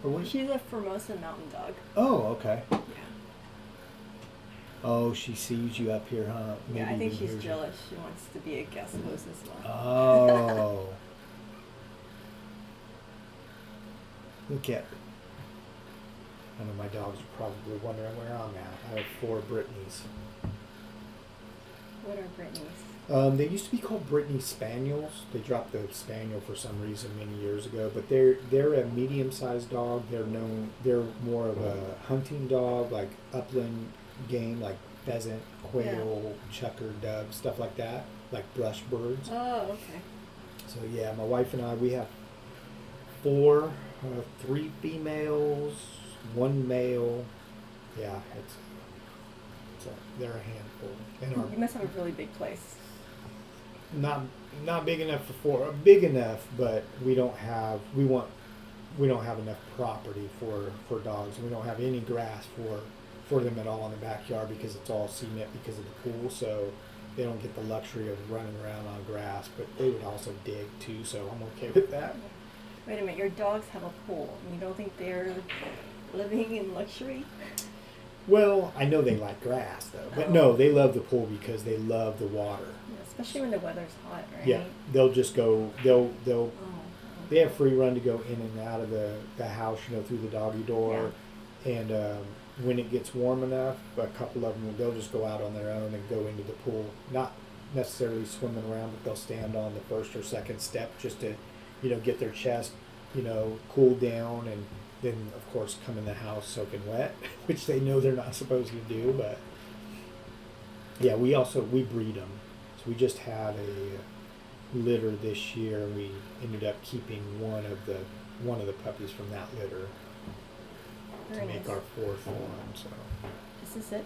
Or what? She's a Formosa mountain dog. Oh, okay. Yeah. Oh, she sees you up here, huh? Yeah, I Maybe think even she's hears you. jealous. She wants to be a guest host as well. Oh. Look at. I know my dogs are probably wondering where I'm at. I have 4 Brittany's. What are Brittany's? They used to be called Brittany Spaniels. They dropped the Spaniel for some reason many years ago, but they're a medium-sized dog. They're more of a hunting dog, like upland game, like pheasant, quail, chukar, dove, stuff like that, like brush birds. Oh, okay. So yeah, my wife and I, we have 4, 3 females, 1 male. Yeah, they're a handful. And You must have a really big place. not big enough for 4. Big enough, but we don't have enough property for dogs. We don't have any grass for them at all in the backyard because it's all cement because of the pool. So they don't get the luxury of running around on grass. But they would also dig too, so I'm okay with that. Wait a minute, your dogs have a pool. You don't think they're living in luxury? Well, I know they like grass though, but Oh. no, they love the pool because they love the water. Yeah, especially when the weather's hot, right? Yeah, they'll just go. They'll Oh, they have free run to go in and out of the house, through the doggy door. And when it gets warm enough, a couple of them, they'll just go out on their own and go into the pool. Not necessarily swimming around, but they'll stand on the first or second step just to, get their chest, cool down. And then, of course, come in the house soaking wet, which they know they're not supposed to do. But yeah, we breed them. So we just had a litter this year. We ended up keeping one of the puppies from that litter to very make nice. our 4th one. So This is it?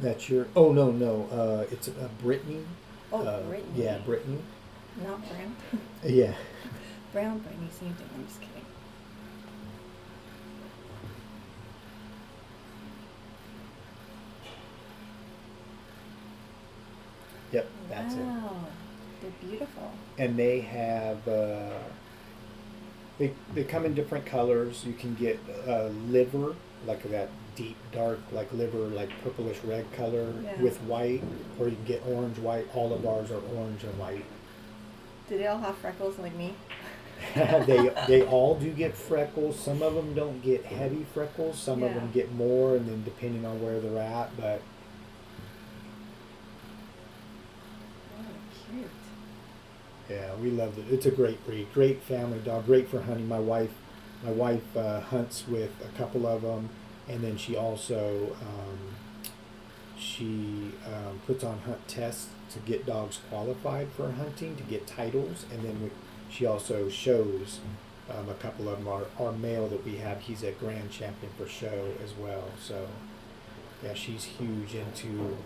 that's your. Oh no, it's a Brittany. Oh, Brittany. Yeah, Brittany. Not Brown. Yeah. Brown, Brittany, same thing. I'm just kidding. Yep, that's it. Wow, they're beautiful. And they have they come in different colors. You can get liver, like that deep dark like liver, like purplish red color Yeah. with white, or you can get orange white. All of ours are orange and white. Do they all have freckles like me? they all do get freckles. Some of them don't get heavy freckles. Some of Yeah. them get more, and then depending on where they're at. But Oh, cute. yeah, we love it. It's a great breed, great family dog, great for hunting. My wife hunts with a couple of them, and then she also puts on hunt tests to get dogs qualified for hunting, to get titles, and then she also shows a couple of them. Our male that we have, he's a grand champion for show as well. So yeah, she's huge into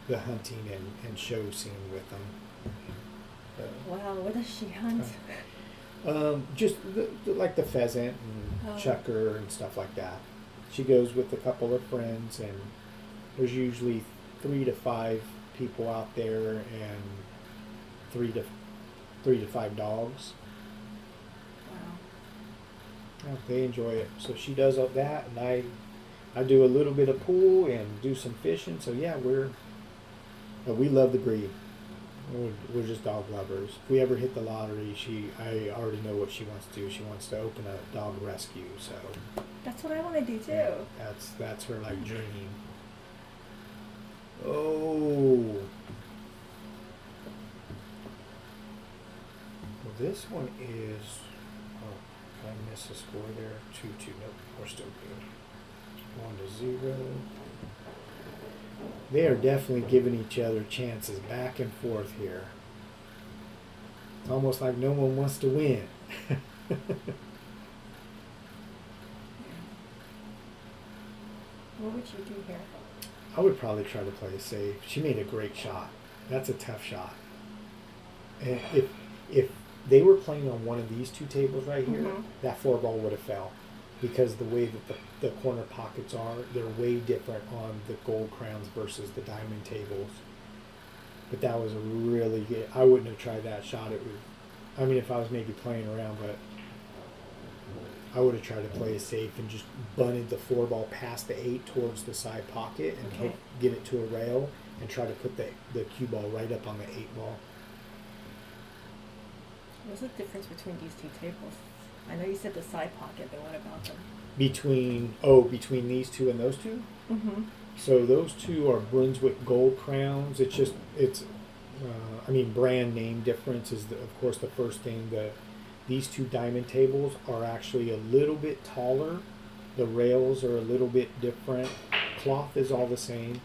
the hunting and show scene with them. So, Wow, what does she hunt? Just like the pheasant and Oh. chucker and stuff like that. She goes with a couple of friends, and there's usually 3 to 5 people out there, and 3 to 5 dogs. Wow. Yeah, they enjoy it. So she does all that, and I do a little bit of pool and do some fishing. So yeah, we love the breed. We're just dog lovers. If we ever hit the lottery, I already know what she wants to do. She wants to open a dog rescue. So That's what I want to do too. yeah, that's her like dream. Oh. Well, this one is. Oh, I missed a score there. 2-2. Nope, we're still good. 1-0. They are definitely giving each other chances back and forth here. It's almost like no one wants to win. What would you do here? I would probably try to play it safe. She made a great shot. That's a tough shot. And if they were playing on one of these two tables right here, Mhm. that 4 ball would have fell, because the way that the corner pockets are, they're way different on the gold crowns versus the diamond tables. But that was a really good. I wouldn't have tried that shot. It would. I mean, if I was maybe playing around, but I would have tried to play it safe and just bunted the 4 ball past the 8 towards the side pocket and Okay. get it to a rail and try to put the cue ball right up on the 8 ball. What's the difference between these two tables? I know you said the side pocket, but what about them? Between these two and those two. Mm-hmm. So those two are Brunswick gold crowns. Brand name difference is of course the first thing. These two diamond tables are actually a little bit taller. The rails are a little bit different. Cloth is all the same,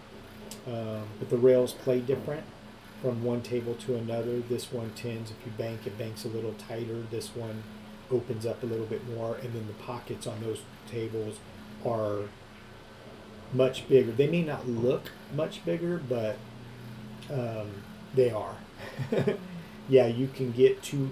but the rails play different from one table to another. This one tends, if you bank, it banks a little tighter. This one opens up a little bit more, and then the pockets on those tables are much bigger. They may not look much bigger, but they are. Yeah, you can get two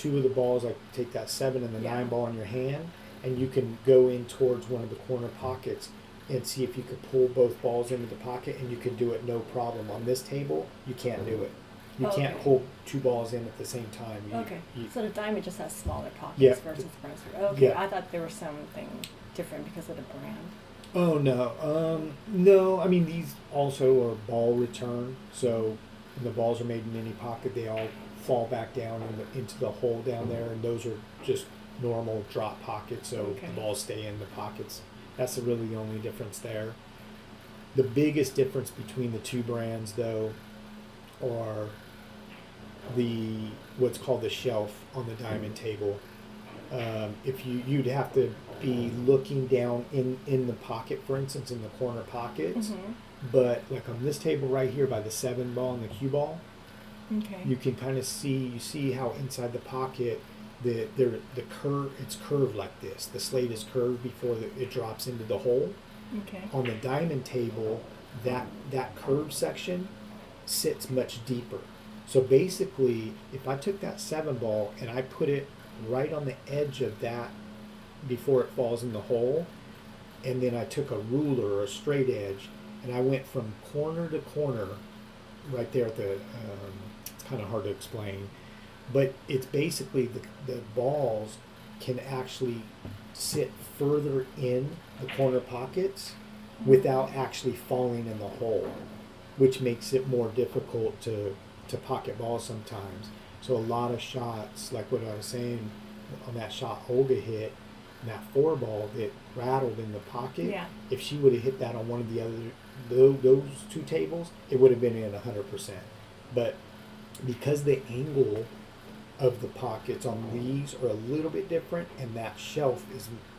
of the balls, like take that 7 and the Yeah. 9 ball in your hand, and you can go in towards one of the corner pockets and see if you could pull both balls into the pocket, and you can do it no problem. On this table, you can't do it. You can't Okay. pull 2 balls in at the same time. Okay. So the diamond just has smaller pockets Yeah. versus Brunswick. Okay. Yeah. I thought there was something different because of the brand. Oh no, no. I mean, these also are ball return. So when the balls are made in any pocket, they all fall back down into the hole down there, and those are just normal drop pockets. So Okay. the balls stay in the pockets. That's really the only difference there. The biggest difference between the two brands, though, are what's called the shelf on the diamond table. If you'd have to be looking down in the pocket, for instance, in the corner pockets. Mm-hmm. But like on this table right here by the 7 ball and the cue ball, Okay. you can kind of see how inside the pocket the curve, it's curved like this. The slate is curved before it drops into the hole. Okay. On the diamond table, that curved section sits much deeper. So basically, if I took that 7 ball and I put it right on the edge of that before it falls in the hole, and then I took a ruler or a straight edge and I went from corner to corner right there at the it's kind of hard to explain, but it's basically the balls can actually sit further in the corner pockets without actually falling in the hole, which makes it more difficult to pocket balls sometimes. So a lot of shots, like what I was saying on that shot Olga hit, that 4 ball that rattled in the pocket, Yeah. if she would have hit that on one of the other those two tables, it would have been in 100%. But because the angle of the pockets on these are a little bit different, and that shelf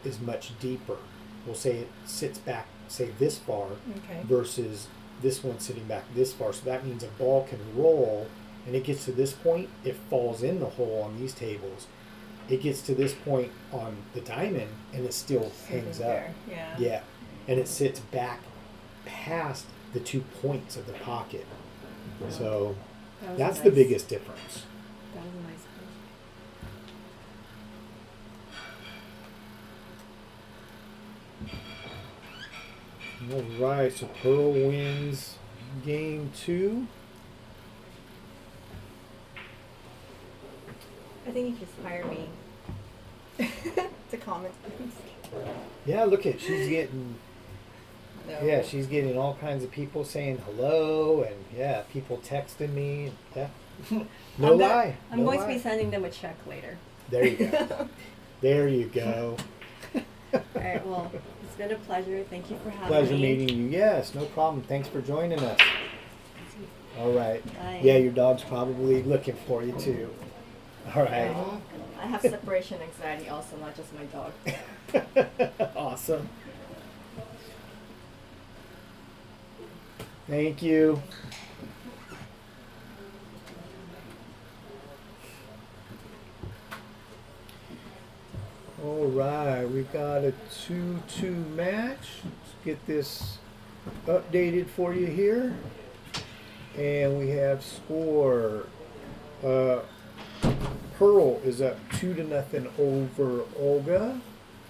is much deeper. We'll say it sits back, say this far, Okay. versus this one sitting back this far. So that means a ball can roll, and it gets to this point, it falls in the hole on these tables. It gets to this point on the diamond, and it still hangs up. There. Yeah. Yeah, and it sits back past the 2 points of the pocket. So That was that's a the nice- biggest difference. That was a nice All right, so Pearl wins game 2. I think you should hire me to comment. Yeah, look at she's getting. No. Yeah, she's getting all kinds of people saying hello, and yeah, people texting me. Yeah, no I'm go- lie. I'm no going lie. to be sending them a check later. There you go. There you go. All right. Well, it's been a pleasure. Thank you for having Pleasure me. meeting you. Yes, no problem. Thanks for joining us. All right. Bye. Yeah, your dog's probably looking for you too. All right. I have separation anxiety also, not just my dog. Awesome. Thank you. All right, we got a 2-2 match. Let's get this updated for you here. And we have score. Pearl is up 2-0 over Olga.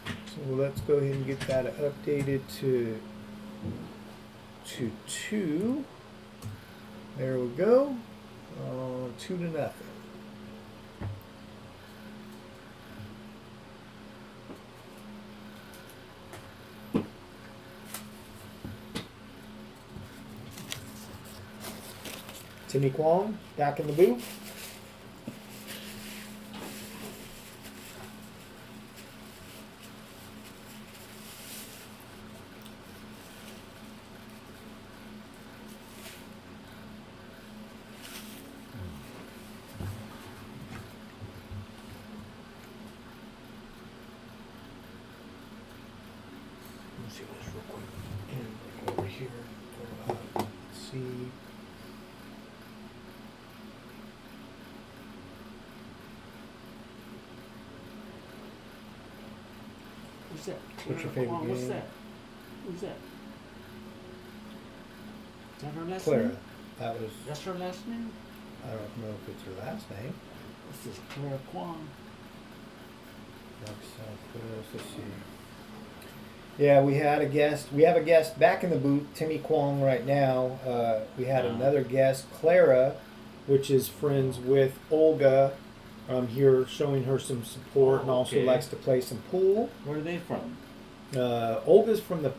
So let's go ahead and get that updated to 2. There we go. 2-0. Timmy Kwong back in the booth. Let's see this real quick. And over here, go up. Let's see. Who's that? What's your Clara favorite Kwong, What's game? that? Who's that? Is that her last Clara. name? That was, That's her last name? I don't know if it's her last name. This is Clara Kwong. Let's see. Yeah, we had a guest. We have a guest back in the booth, Timmy Kwong, right now. We had another guest, Clara, which is friends with Olga. Here showing her some support and also Okay. likes to play some pool. Where are they from? Olga's from the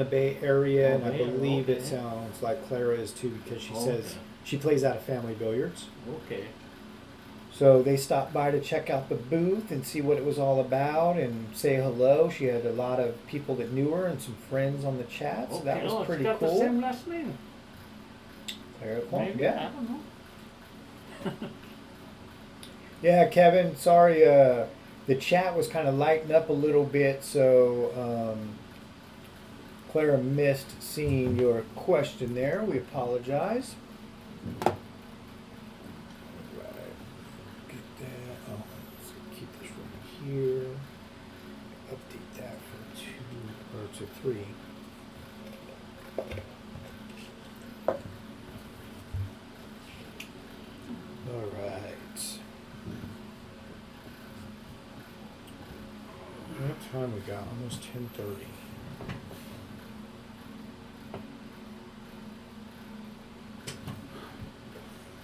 Bay Area, Oh, and I Bay Area, believe it okay. sounds like Clara is too because she Okay. says she plays out of Family Billiards. Okay. So they stopped by to check out the booth and see what it was all about and say hello. She had a lot of people that knew her and some friends on the chat, so that Okay. was Oh, pretty it's got cool. the same last name. Clara Kwong, Maybe, yeah. I don't know. Yeah, Kevin, sorry, the chat was kind of lighting up a little bit, so Clara missed seeing your question there. We apologize. Right. Get that. Oh, let's keep this right here. Update that from 2 or to 3. All right. What time we got? Almost 10:30.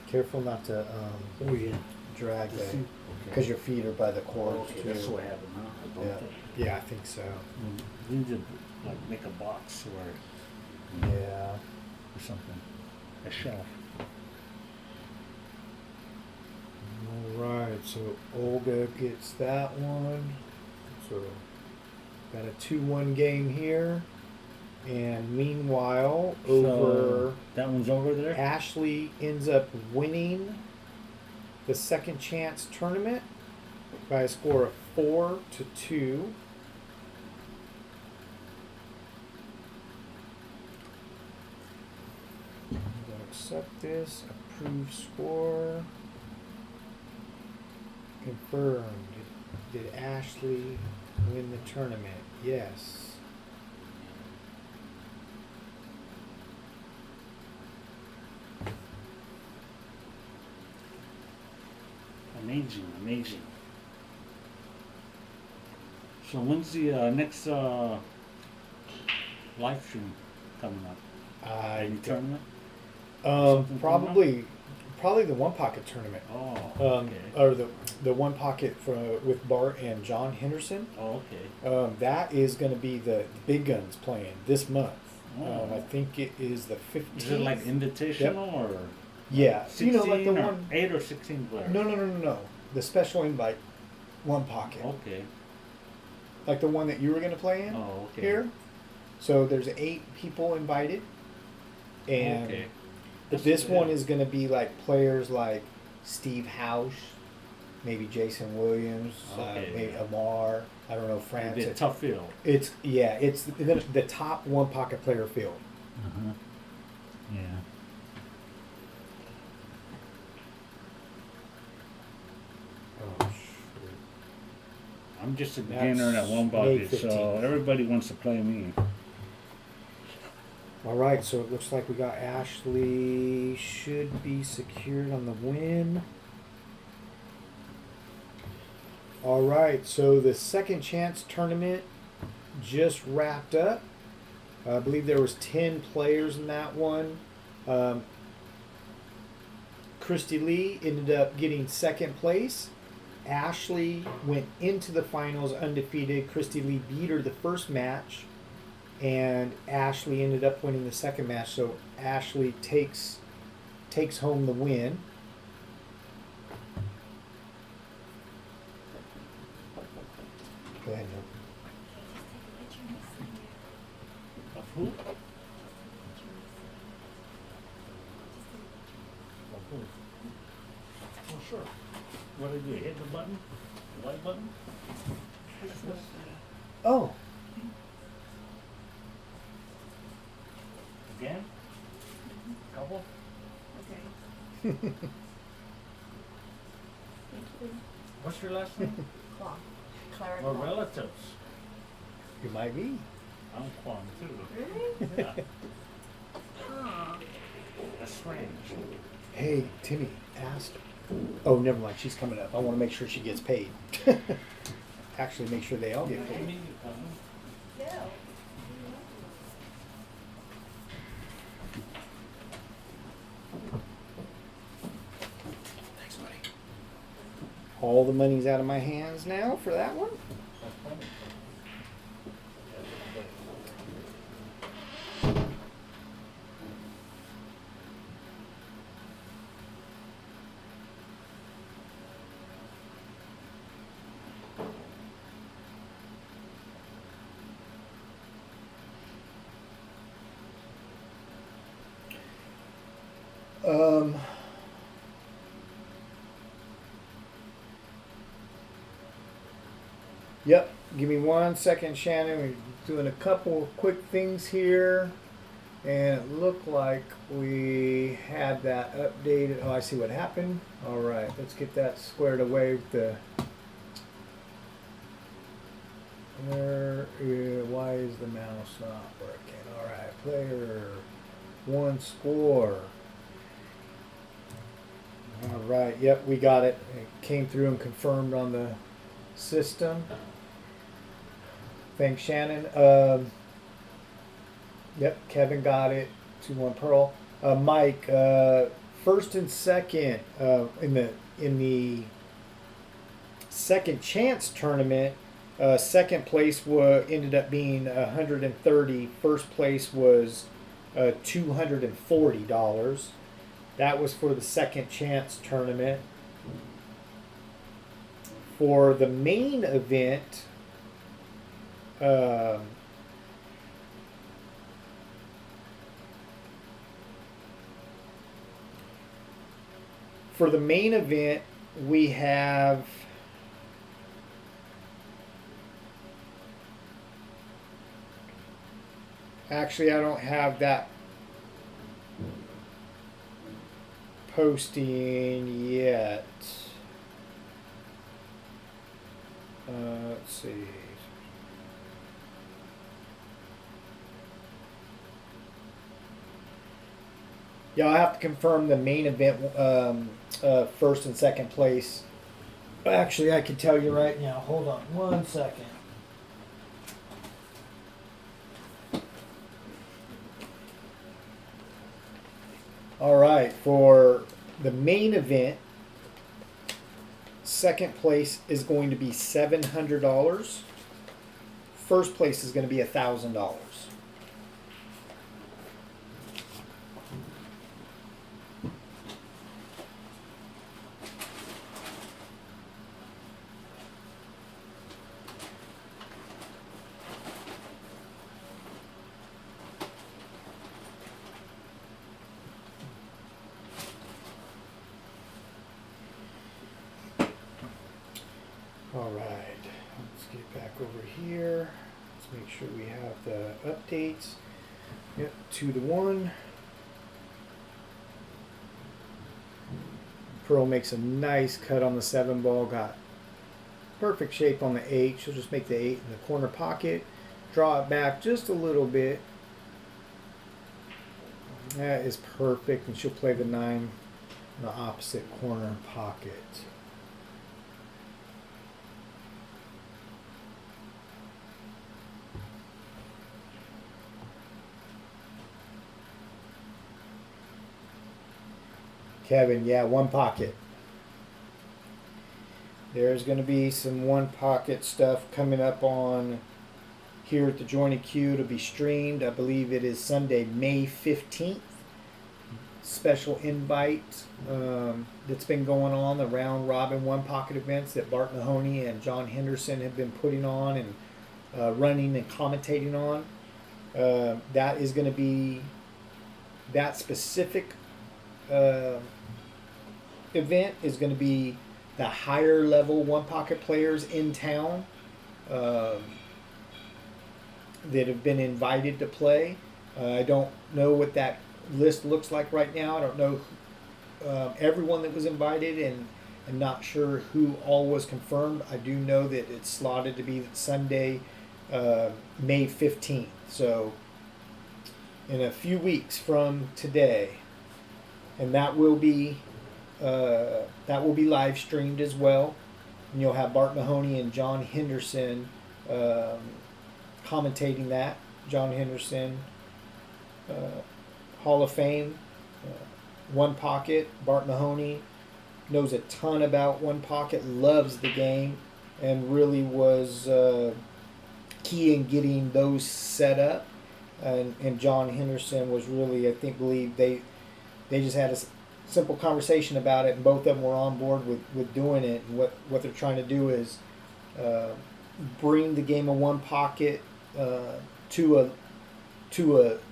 Careful not to Oh, yeah. drag that, Okay. because your feet are by the cords Okay, too. that's what happened, huh? I don't Yeah, think. yeah, I think so. You need to like make a box or Yeah. something, a shelf. All right, so Olga gets that one. So got a 2-1 game here, and meanwhile, over. So, that one's over there. Ashley ends up winning the second chance tournament by a score of 4-2. I'm going to accept this. Approve score. Confirmed. Did Ashley win the tournament? Yes. Amazing, amazing. So when's the next live stream coming up? I Any don't- tournament? Something probably the One Pocket tournament. Oh, okay. Or the One Pocket with Bart and John Henderson. Oh, okay. That is going to be the big guns playing this month. Oh. I think it is the 15th. Is it like invitational or Yeah, 16 you know, like the or one. 8 or 16 players? No. The special invite One Pocket, Okay. like the one that you were going to play in Oh, okay. here. So there's 8 people invited, and Okay. but That's this good. one is going to be like players like Steve House, maybe Jason Williams, Okay. maybe Amar. I don't know, It'll France. be a tough field. It's the top One Pocket player field. Uh-huh. Yeah. Oh, shoot. I'm just a That's beginner at one May bucket, so 15th. everybody wants to play me. All right, so it looks like we got Ashley should be secured on the win. All right, so the second chance tournament just wrapped up. I believe there was 10 players in that one. Christy Lee ended up getting second place. Ashley went into the finals undefeated. Christy Lee beat her the first match, and Ashley ended up winning the second match. So Ashley takes home the win. Go ahead, Neil. Of who? Of who? Oh, sure. What did you hit the button? The white button? Oh, Again? Couple? Okay. What's your last name? Claw. Clara We're Claw. relatives. you might be. I'm Quan too. Really? Yeah, Huh. that's strange. Hey, Timmy asked. Oh, never mind. She's coming up. I want to make sure she gets paid. Actually, make sure they all get paid. Amy, Yeah. Thanks, buddy. All the money's out of my hands now for that one. Um, yep, give me 1 second, Shannon. We're doing a couple of quick things here. And it looked like we had that updated. Oh, I see what happened. All right, let's get that squared away with the. Why is the mouse not working? All right, player 1 score. All right, yep, we got it. It came through and confirmed on the system. Thanks, Shannon. Yep, Kevin got it. 2-1 Pearl. Mike, first and second in the second chance tournament. Second place ended up being $130. First place was $240. That was for the second chance tournament. For the main event, we have actually, I don't have that posting yet. Let's see. Yeah, I'll have to confirm the main event first and second place. Actually, I can tell you right now. Hold on 1 second. All right, for the main event, second place is going to be $700. First place is going to be $1,000. All right, let's get back over here. Let's make sure we have the updates. Yep, 2-1. Pearl makes a nice cut on the 7 ball. Got perfect shape on the 8. She'll just make the 8 in the corner pocket. Draw it back just a little bit. That is perfect, and she'll play the 9 in the opposite corner pocket. Kevin, yeah, 1 pocket. There's going to be some 1 pocket stuff coming up on here at the Joint EQ to be streamed. I believe it is Sunday, May 15th. Special invite that's been going on, the round robin 1 pocket events that Bart Mahoney and John Henderson have been putting on and running and commentating on. That is going to be that specific event is going to be the higher level 1 pocket players in town that have been invited to play. I don't know what that list looks like right now. I don't know everyone that was invited, and I'm not sure who all was confirmed. I do know that it's slotted to be Sunday, May 15th. So in a few weeks from today, and that will be live streamed as well. And you'll have Bart Mahoney and John Henderson commentating that. John Henderson, Hall of Fame, 1 pocket. Bart Mahoney knows a ton about 1 pocket, loves the game, and really was key in getting those set up. And John Henderson was really, I think, believe they just had a simple conversation about it, and both of them were on board with doing it. And what they're trying to do is bring the game of 1 pocket to a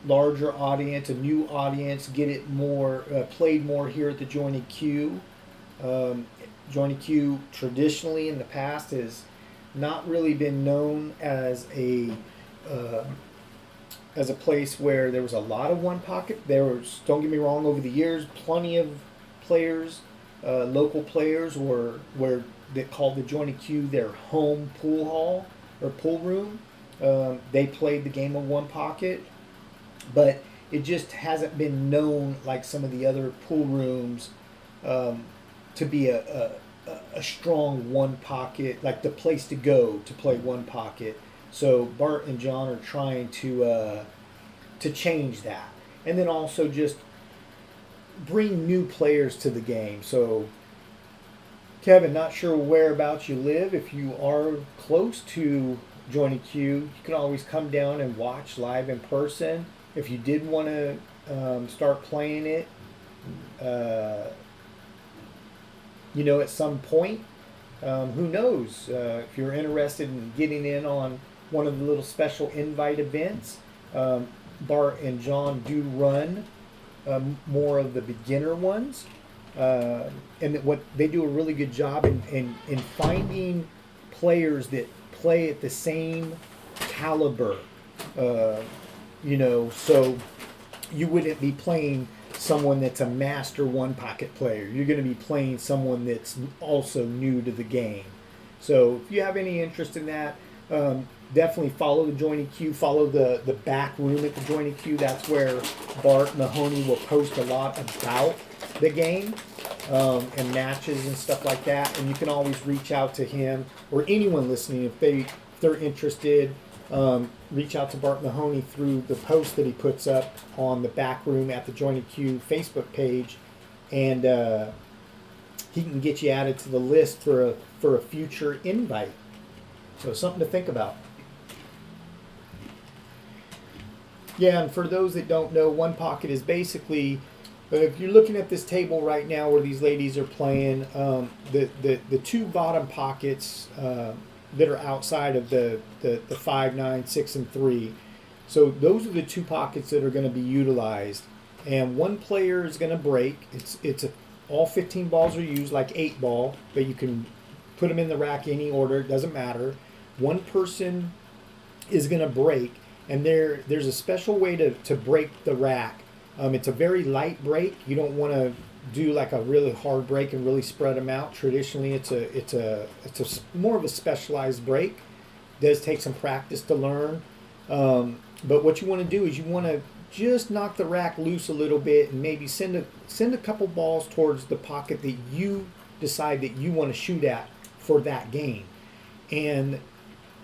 larger audience, a new audience, get it more played more here at the Joint EQ. Joint EQ traditionally in the past has not really been known as a place where there was a lot of 1 pocket. There was, don't get me wrong, over the years, plenty of players, local players, where they called the Joint EQ their home pool hall or pool room. They played the game of 1 pocket, but it just hasn't been known like some of the other pool rooms to be a strong 1 pocket, like the place to go to play 1 pocket. So Bart and John are trying to change that, and then also just bring new players to the game. So Kevin, not sure whereabouts you live. If you are close to Joint EQ, you can always come down and watch live in person. If you did want to start playing it, at some point, who knows? If you're interested in getting in on one of the little special invite events, Bart and John do run more of the beginner ones, and what they do a really good job in finding players that play at the same caliber. So you wouldn't be playing someone that's a master 1 pocket player. You're going to be playing someone that's also new to the game. So if you have any interest in that, definitely follow the Joint EQ, follow the back room at the Joint EQ. That's where Bart Mahoney will post a lot about the game and matches and stuff like that. And you can always reach out to him or anyone listening if they're interested reach out to Bart Mahoney through the post that he puts up on the back room at the Jointed Q Facebook page, and he can get you added to the list for a future invite. So something to think about. Yeah, and for those that don't know, One Pocket is basically, if you're looking at this table right now where these ladies are playing, the two bottom pockets that are outside of the 5, 9, 6, and 3. So those are the two pockets that are going to be utilized. And one player is going to break. All 15 balls are used like 8 ball, but you can put them in the rack any order. It doesn't matter. One person is going to break. And there's a special way to break the rack. It's a very light break. You don't want to do like a really hard break and really spread them out. Traditionally, it's a more of a specialized break. It does take some practice to learn. But what you want to do is you want to just knock the rack loose a little bit and maybe send a couple balls towards the pocket that you decide that you want to shoot at for that game. And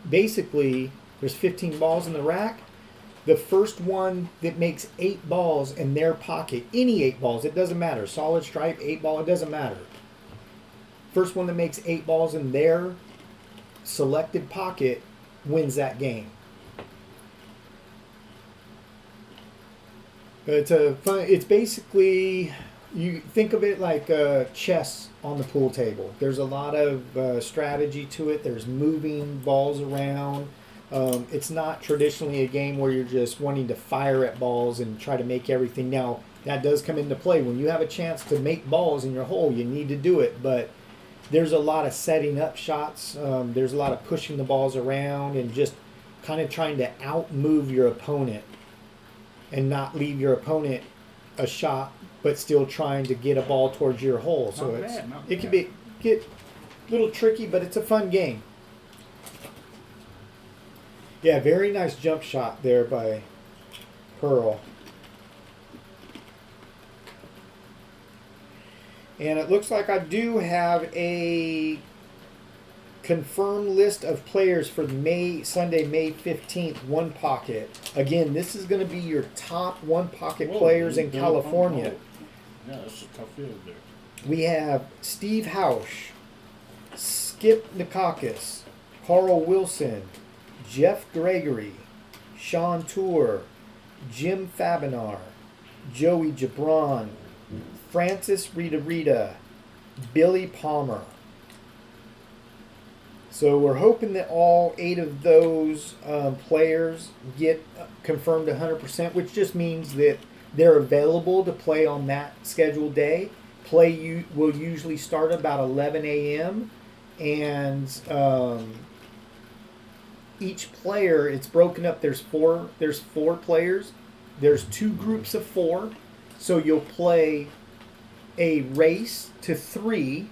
basically, there's 15 balls in the rack. The first one that makes 8 balls in their pocket, any 8 balls, it doesn't matter. Solid stripe, 8 ball, it doesn't matter. First one that makes 8 balls in their selected pocket wins that game. It's basically, you think of it like chess on the pool table. There's a lot of strategy to it. There's moving balls around. It's not traditionally a game where you're just wanting to fire at balls and try to make everything. Now, that does come into play. When you have a chance to make balls in your hole, you need to do it. But there's a lot of setting up shots. There's a lot of pushing the balls around and just kind of trying to outmove your opponent and not leave your opponent a shot, but still trying to get a ball towards your hole. So it can get a little tricky, but it's a fun game. Yeah, very nice jump shot there by Pearl. And it looks like I do have a confirmed list of players for Sunday, May 15th, One Pocket. Again, this is going to be your top One Pocket players in California. Yeah, that's a tough field there. We have Steve Hausch, Skip Nikakis, Carl Wilson, Jeff Gregory, Sean Tour, Jim Fabinar, Joey Gibran, Francis Rita, Billy Palmer. So we're hoping that all 8 of those players get confirmed 100%, which just means that they're available to play on that scheduled day. Play will usually start about 11 a.m. and each player, it's broken up. There's four players. There's 2 groups of 4. So you'll play a race to 3.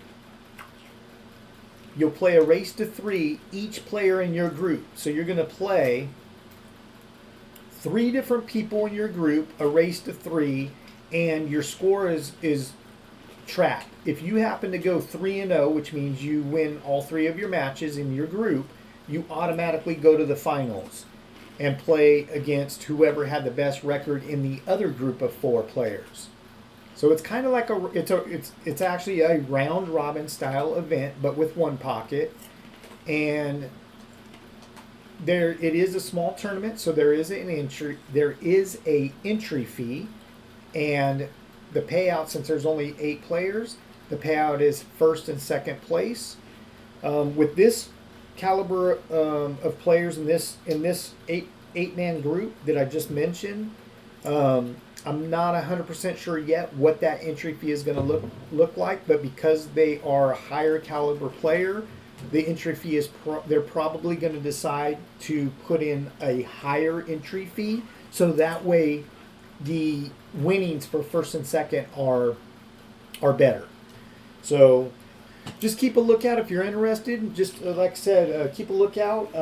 You'll play a race to 3, each player in your group. So you're going to play 3 different people in your group, a race to 3, and your score is tracked. If you happen to go 3-0, which means you win all 3 of your matches in your group, you automatically go to the finals and play against whoever had the best record in the other group of 4 players. So it's kind of like it's actually a round robin style event, but with One Pocket, and it is a small tournament, so there is a entry fee, and the payout, since there's only 8 players, the payout is first and second place. With this caliber of players in this 8-man group that I just mentioned, I'm not 100% sure yet what that entry fee is going to look like, but because they are a higher caliber player, the entry fee is they're probably going to decide to put in a higher entry fee, so that way the winnings for first and second are better. So just keep a lookout if you're interested. Just like I said, keep a lookout.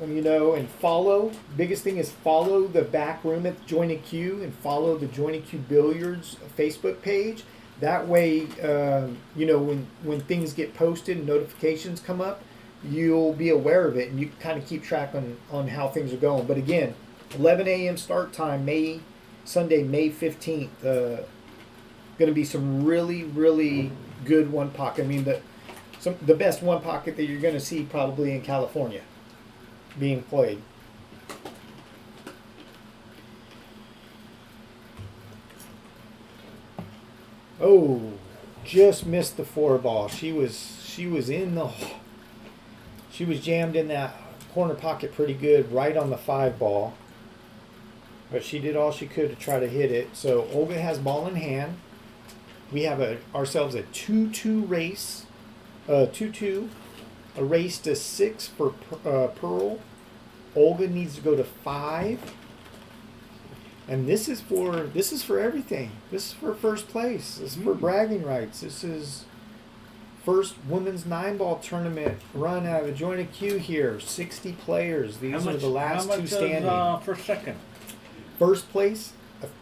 And follow. Biggest thing is follow the back room at Jointed Q and follow the Jointed Q Billiards Facebook page. That way, when things get posted and notifications come up, you'll be aware of it and you kind of keep track on how things are going. But again, 11 a.m. start time, Sunday, May 15th. Going to be some really, really good one pocket. I mean, the best one pocket that you're going to see probably in California being played. Oh, just missed the 4 ball. She was jammed in that corner pocket pretty good, right on the 5 ball. But she did all she could to try to hit it. So Olga has ball in hand. We have ourselves a 2-2 race. 2-2. A race to 6 for Pearl. Olga needs to go to 5. And this is for everything. This is for first place. This is for bragging rights. This is first women's 9-ball tournament run out of the joint queue here. 60 players. These are the last two standing. For second? First place,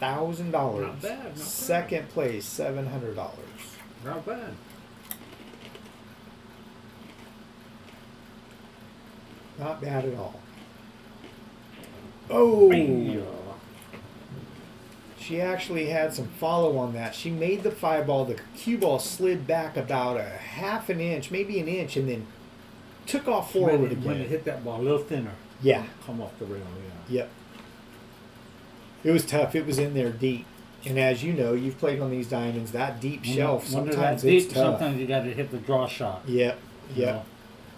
$1,000. Not bad, not bad. Second place, $700. Not bad. Not bad at all. Oh! She actually had some follow on that. She made the 5 ball. The cue ball slid back about a half an inch, maybe an inch, and then took off forward again. When it hit that ball a little thinner. Yeah. Come off the rail, yeah. Yep. It was tough. It was in there deep. And as you know, you've played on these diamonds, that deep shelf, When they're sometimes that it's deep, tough. sometimes you got to hit the draw shot. Yep. you Yep. know.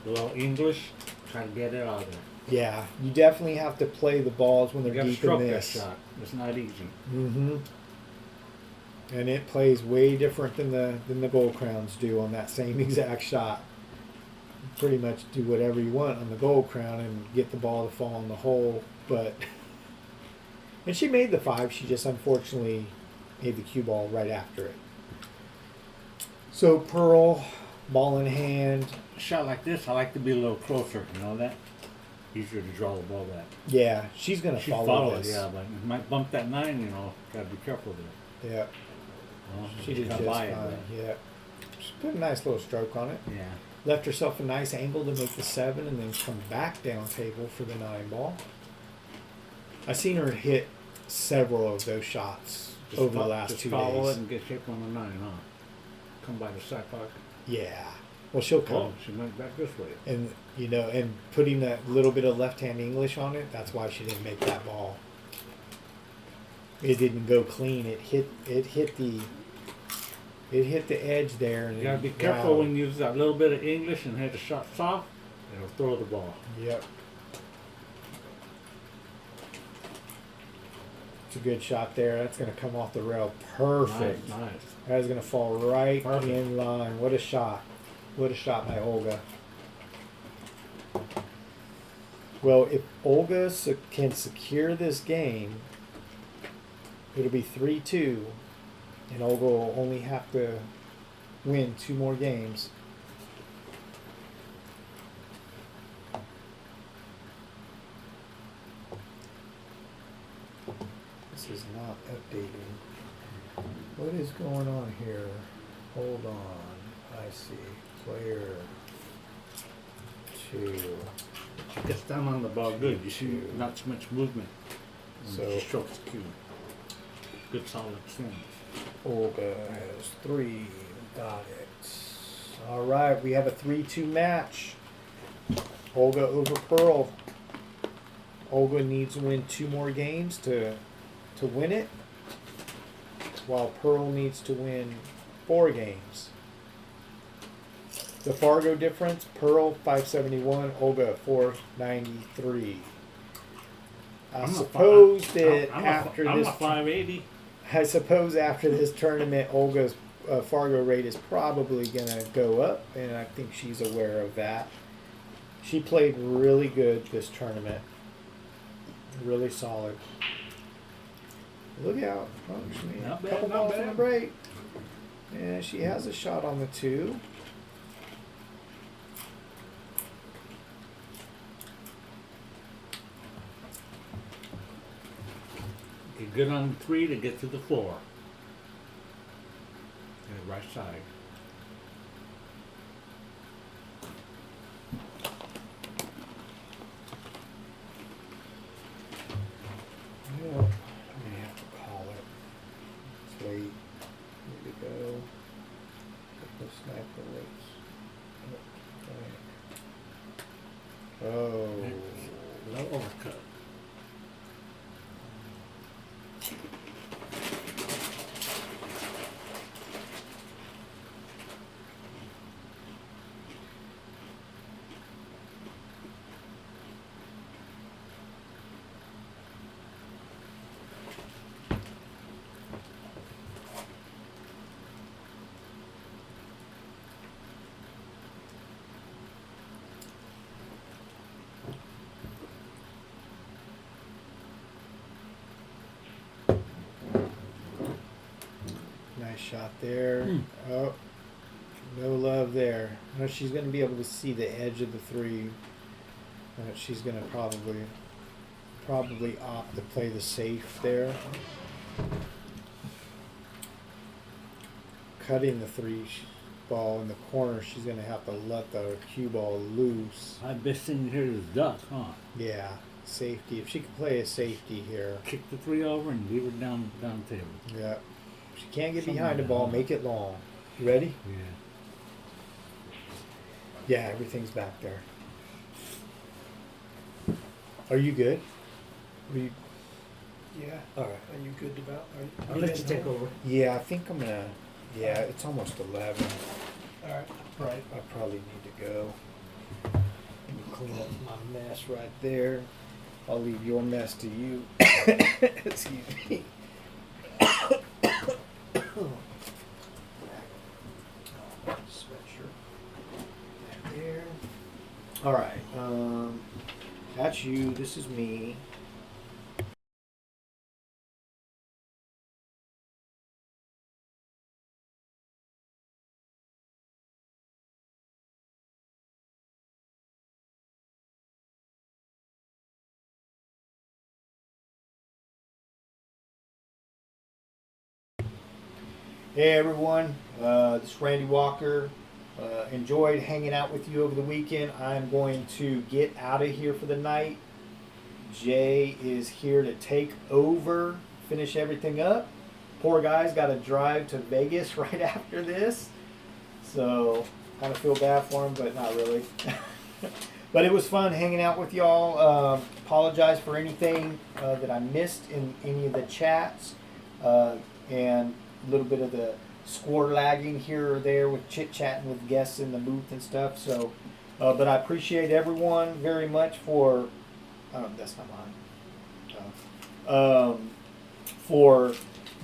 A little English, try to get it out of there. Yeah. You definitely have to play the balls when You they're got to deep in stroke that this. shot. It's not easy. Mm-hmm. And it plays way different than the Gold Crowns do on that same exact shot. Pretty much do whatever you want on the Gold Crown and get the ball to fall in the hole, but and she made the 5. She just unfortunately made the cue ball right after it. So Pearl, ball in hand. A shot like this, I like to be a little closer. You know that? Easier to draw the ball back. Yeah, she's gonna She follow followed, this. yeah, but it might bump that 9. You know, gotta be careful there. Yeah, You know, she you did gotta just buy fine. it, Yeah, she put a nice little stroke on it. but- Yeah. Left herself a nice angle to make the 7 and then come back down table for the 9 ball. I've seen her hit several of those shots over the last just 2 follow days. it and get shape on the 9, huh? Come by the side pocket. Yeah. Well, she'll come. Oh, she went back this way. And, and putting that little bit of left-hand English on it, that's why she didn't make that ball. It didn't go clean. It hit the edge there. And You gotta be careful when you use that little bit of English and hit the shot soft. It'll throw the ball. Yep. It's a good shot there. That's going to come off the rail. Perfect. Nice, nice. That is going to fall right Perfect. in line. What a shot. What a shot by Olga. Well, if Olga can secure this game, it'll be 3-2. And Olga will only have to win 2 more games. This is not updating. What is going on here? Hold on. I see. Player 2. She gets down on the ball good. You see Two. not too much movement. So- She strokes the cue. Good solid swing. Olga has 3. Got it. All right, we have a 3-2 match. Olga over Pearl. Olga needs to win 2 more games to win it, while Pearl needs to win 4 games. The Fargo difference: Pearl 571, Olga 493. I suppose that after I'm this, a 580. I suppose after this tournament, Olga's Fargo rate is probably gonna go up, and I think she's aware of that. She played really good this tournament, really solid. Look out! Oh, she made Not a bad, couple not balls bad. on the break, and she has a shot on the 2. Get good on 3 to get to the 4. And right side. wait. Need to go. Get the sniper rates. Oh. No overcut. Nice shot there. Oh, no love there. No, she's going to be able to see the edge of the three. She's going to probably opt to play the safe there. Cutting the ball in the corner, she's going to have to let the cue ball loose. My best thing here is duck, huh? Yeah, safety. If she could play a safety here. Kick the three over and leave it down table. Yeah. She can't get Something behind the like ball, that. make it long. You ready? Yeah. Yeah, everything's back there. Are you good? Are you? Yeah. All right. Are you good about? I'll let you take over. Yeah, I think I'm gonna. Yeah, it's almost 11. All right. Right. I probably need to go. Let me clean up my mess right there. I'll leave your mess to you. Excuse me. Sweatshirt. There. All right. That's you. This is me. Hey everyone, this is Randy Walker. Enjoyed hanging out with you over the weekend. I'm going to get out of here for the night. Jay is here to take over, finish everything up. Poor guy's got to drive to Vegas right after this. So, kind of feel bad for him, but not really. But it was fun hanging out with y'all. Apologize for anything that I missed in any of the chats. And a little bit of the score lagging here or there with chit-chatting with guests in the booth and stuff. So, but I appreciate everyone very much for, that's not mine. For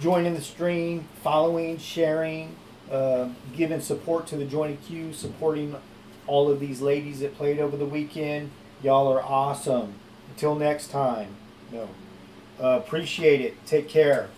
joining the stream, following, sharing, giving support to the Join a Q, supporting all of these ladies that played over the weekend. Y'all are awesome. Until next time, appreciate it. Take care.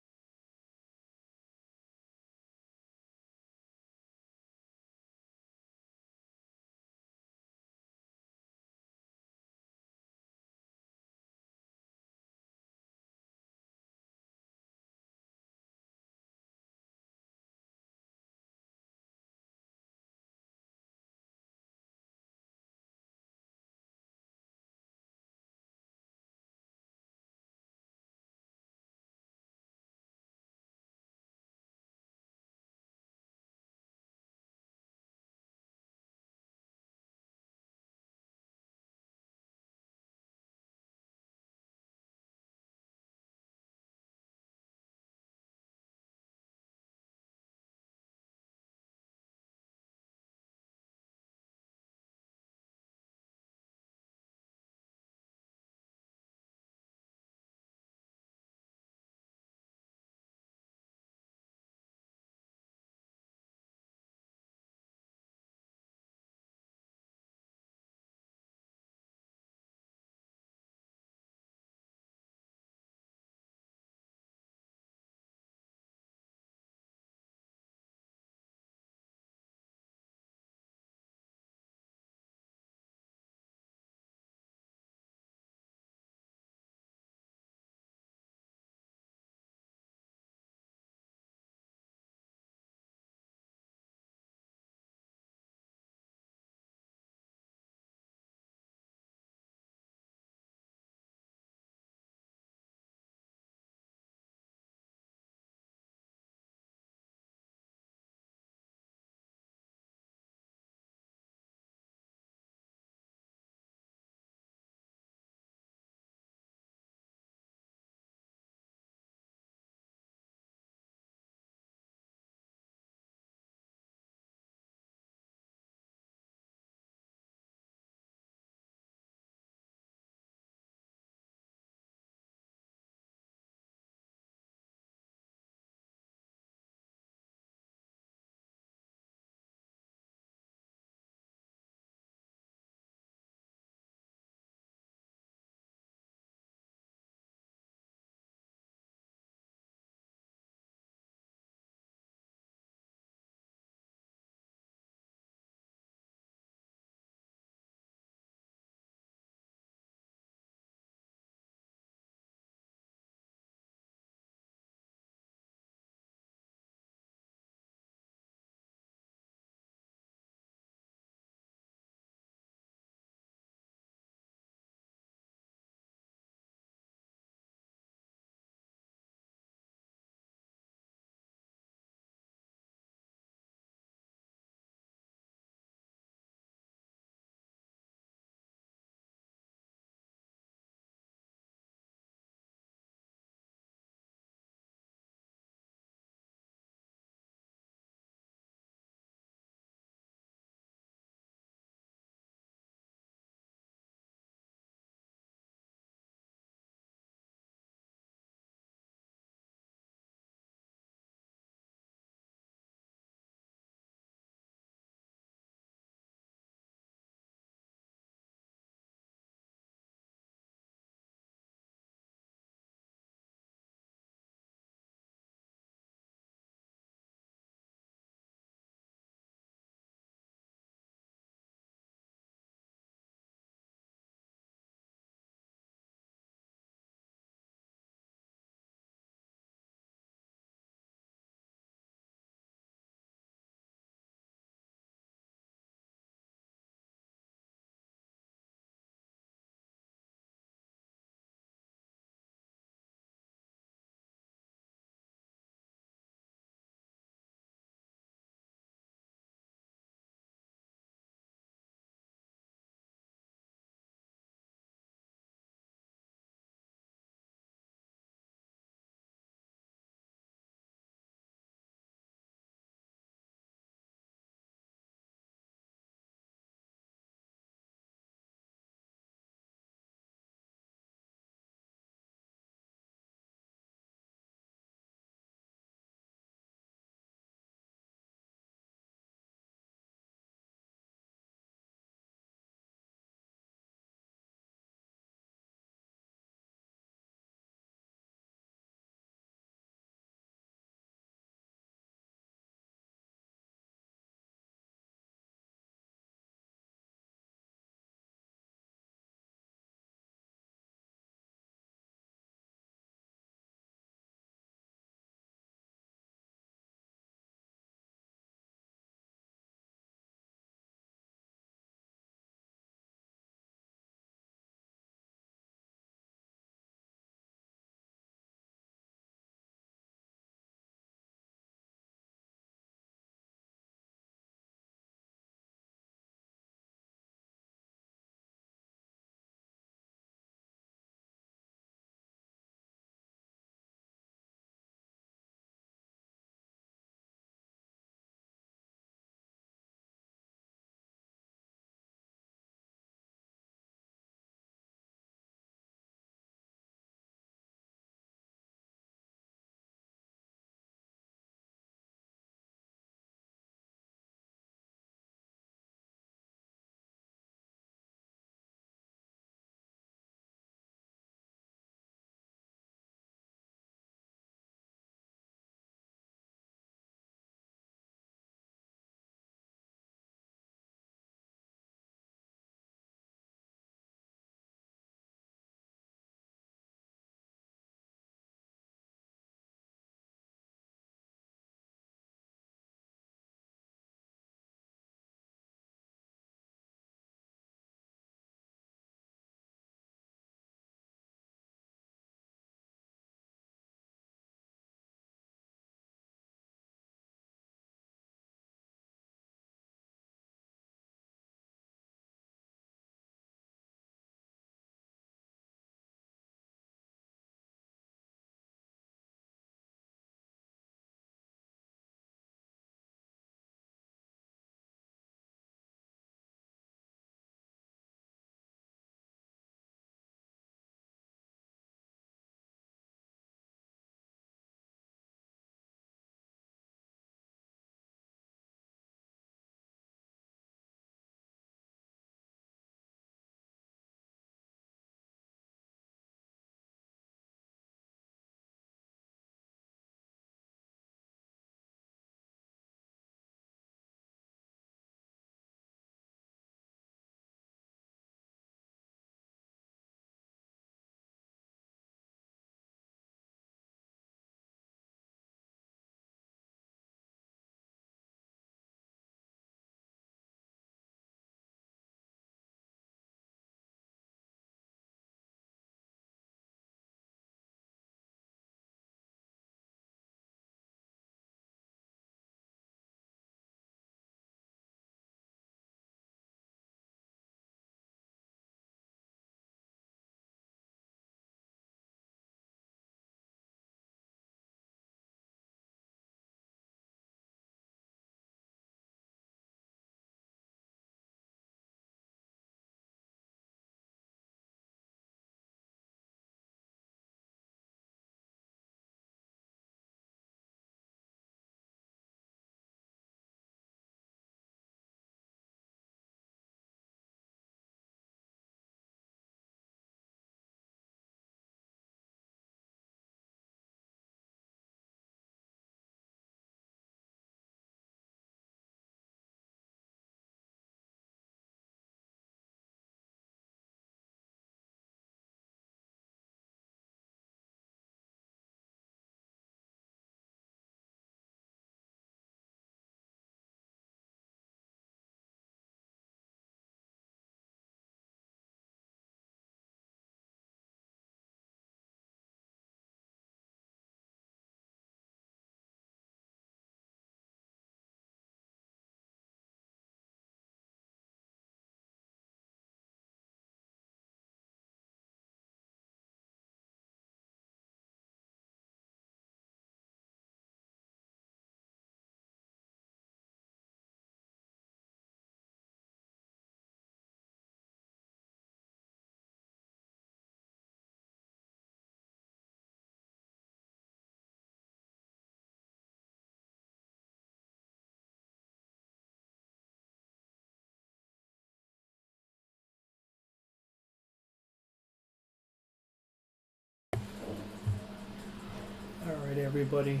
everybody.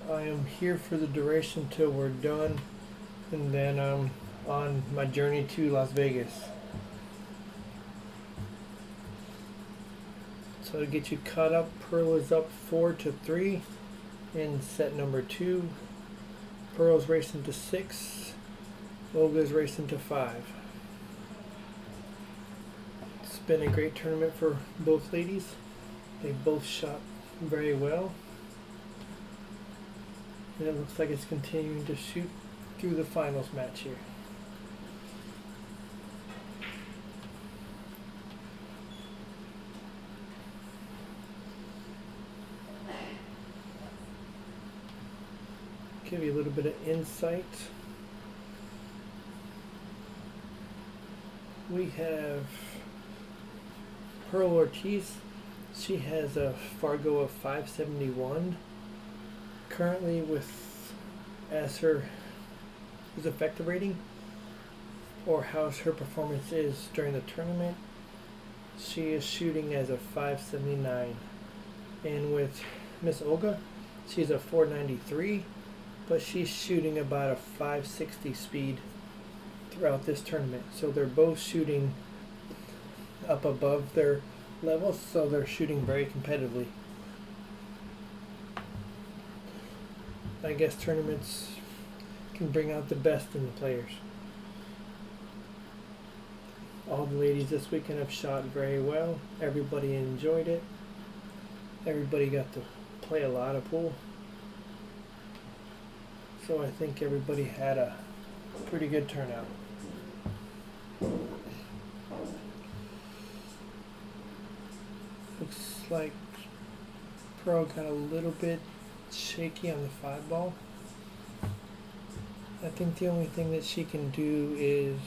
I am here for the duration till we're done, and then I'm on my journey to Las Vegas. So to get you caught up, Pearl is up 4-3 in set number 2. Pearl's racing to 6. Olga's racing to 5. It's been a great tournament for both ladies. They both shot very well. And it looks like it's continuing to shoot through the finals match here. Give you a little bit of insight. We have Pearl Ortiz. She has a Fargo of 571 currently with as her his effective rating, or how her performance is during the tournament. She is shooting as a 579, and with Miss Olga, she's a 493, but she's shooting about a 560 speed throughout this tournament. So they're both shooting up above their levels, so they're shooting very competitively. I guess tournaments can bring out the best in the players. All the ladies this weekend have shot very well. Everybody enjoyed it. Everybody got to play a lot of pool. So I think everybody had a pretty good turnout. Looks like Pearl got a little bit shaky on the 5 ball. I think the only thing that she can do is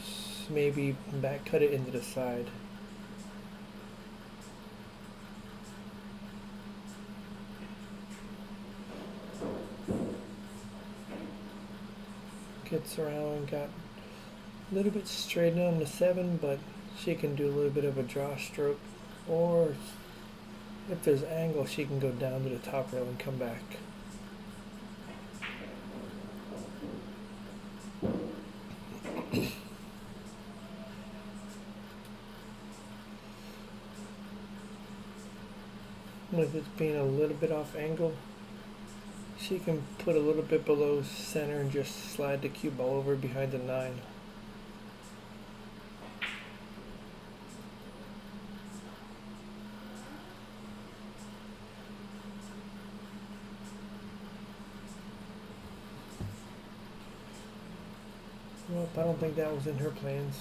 maybe back cut it into the side. Gets around, got a little bit straightened on the 7, but she can do a little bit of a draw stroke, or if there's angle, she can go down to the top rail and come back. With it being a little bit off angle, she can put a little bit below center and just slide the cue ball over behind the 9. Well, I don't think that was in her plans.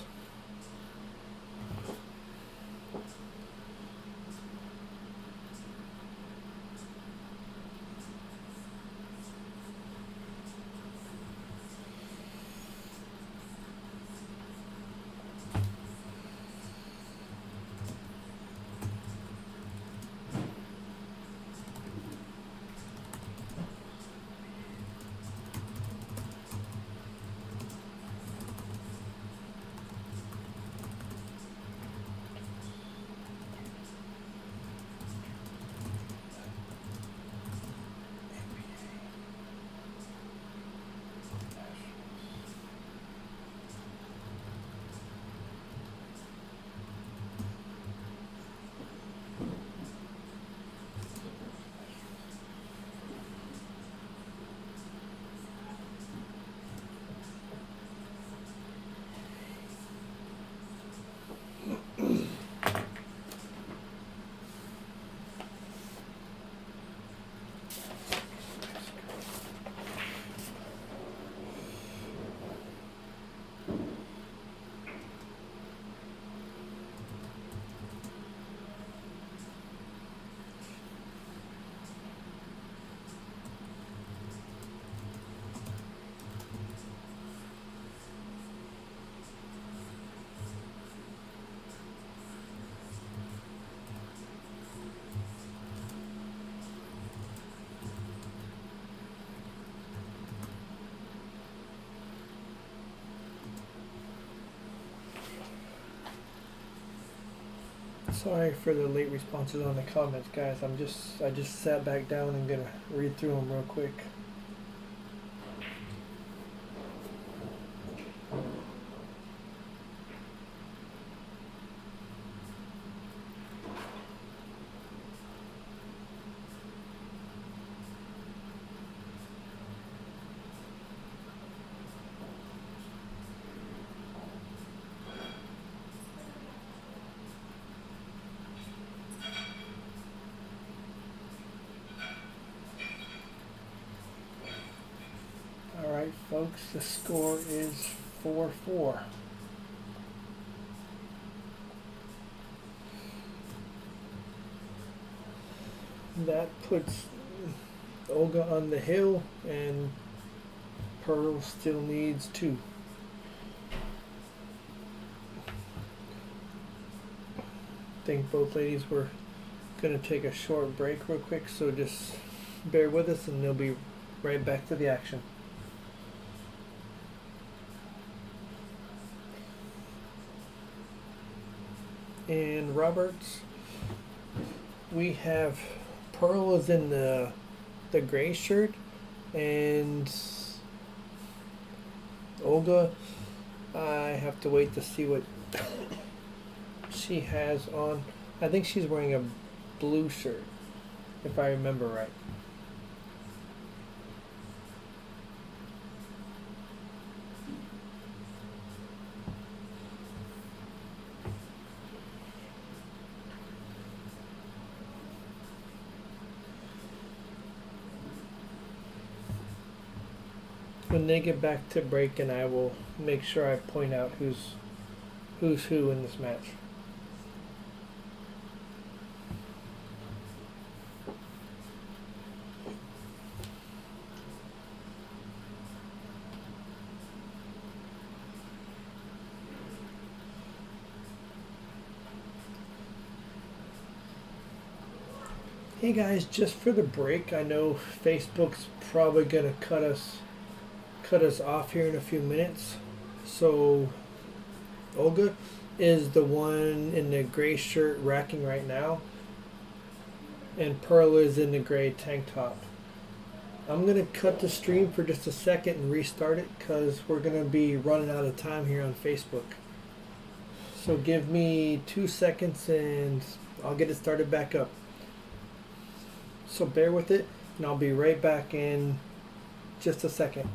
Sorry for the late responses on the comments, guys. I just sat back down and gonna read through them real quick. All right, folks. The score is 4-4. That puts Olga on the hill, and Pearl still needs 2. I think both ladies were gonna take a short break real quick, so just bear with us and they'll be right back to the action. And Roberts, we have Pearl is in the gray shirt, and Olga, I have to wait to see what she has on. I think she's wearing a blue shirt, if I remember right. When they get back to break, and I will make sure I point out who's who in this match. Hey guys, just for the break, I know Facebook's probably gonna cut us off here in a few minutes. So Olga is the one in the gray shirt racking right now, and Pearl is in the gray tank top. I'm gonna cut the stream for just a second and restart it because we're gonna be running out of time here on Facebook. So give me 2 seconds and I'll get it started back up. So bear with it, and I'll be right back in just a second.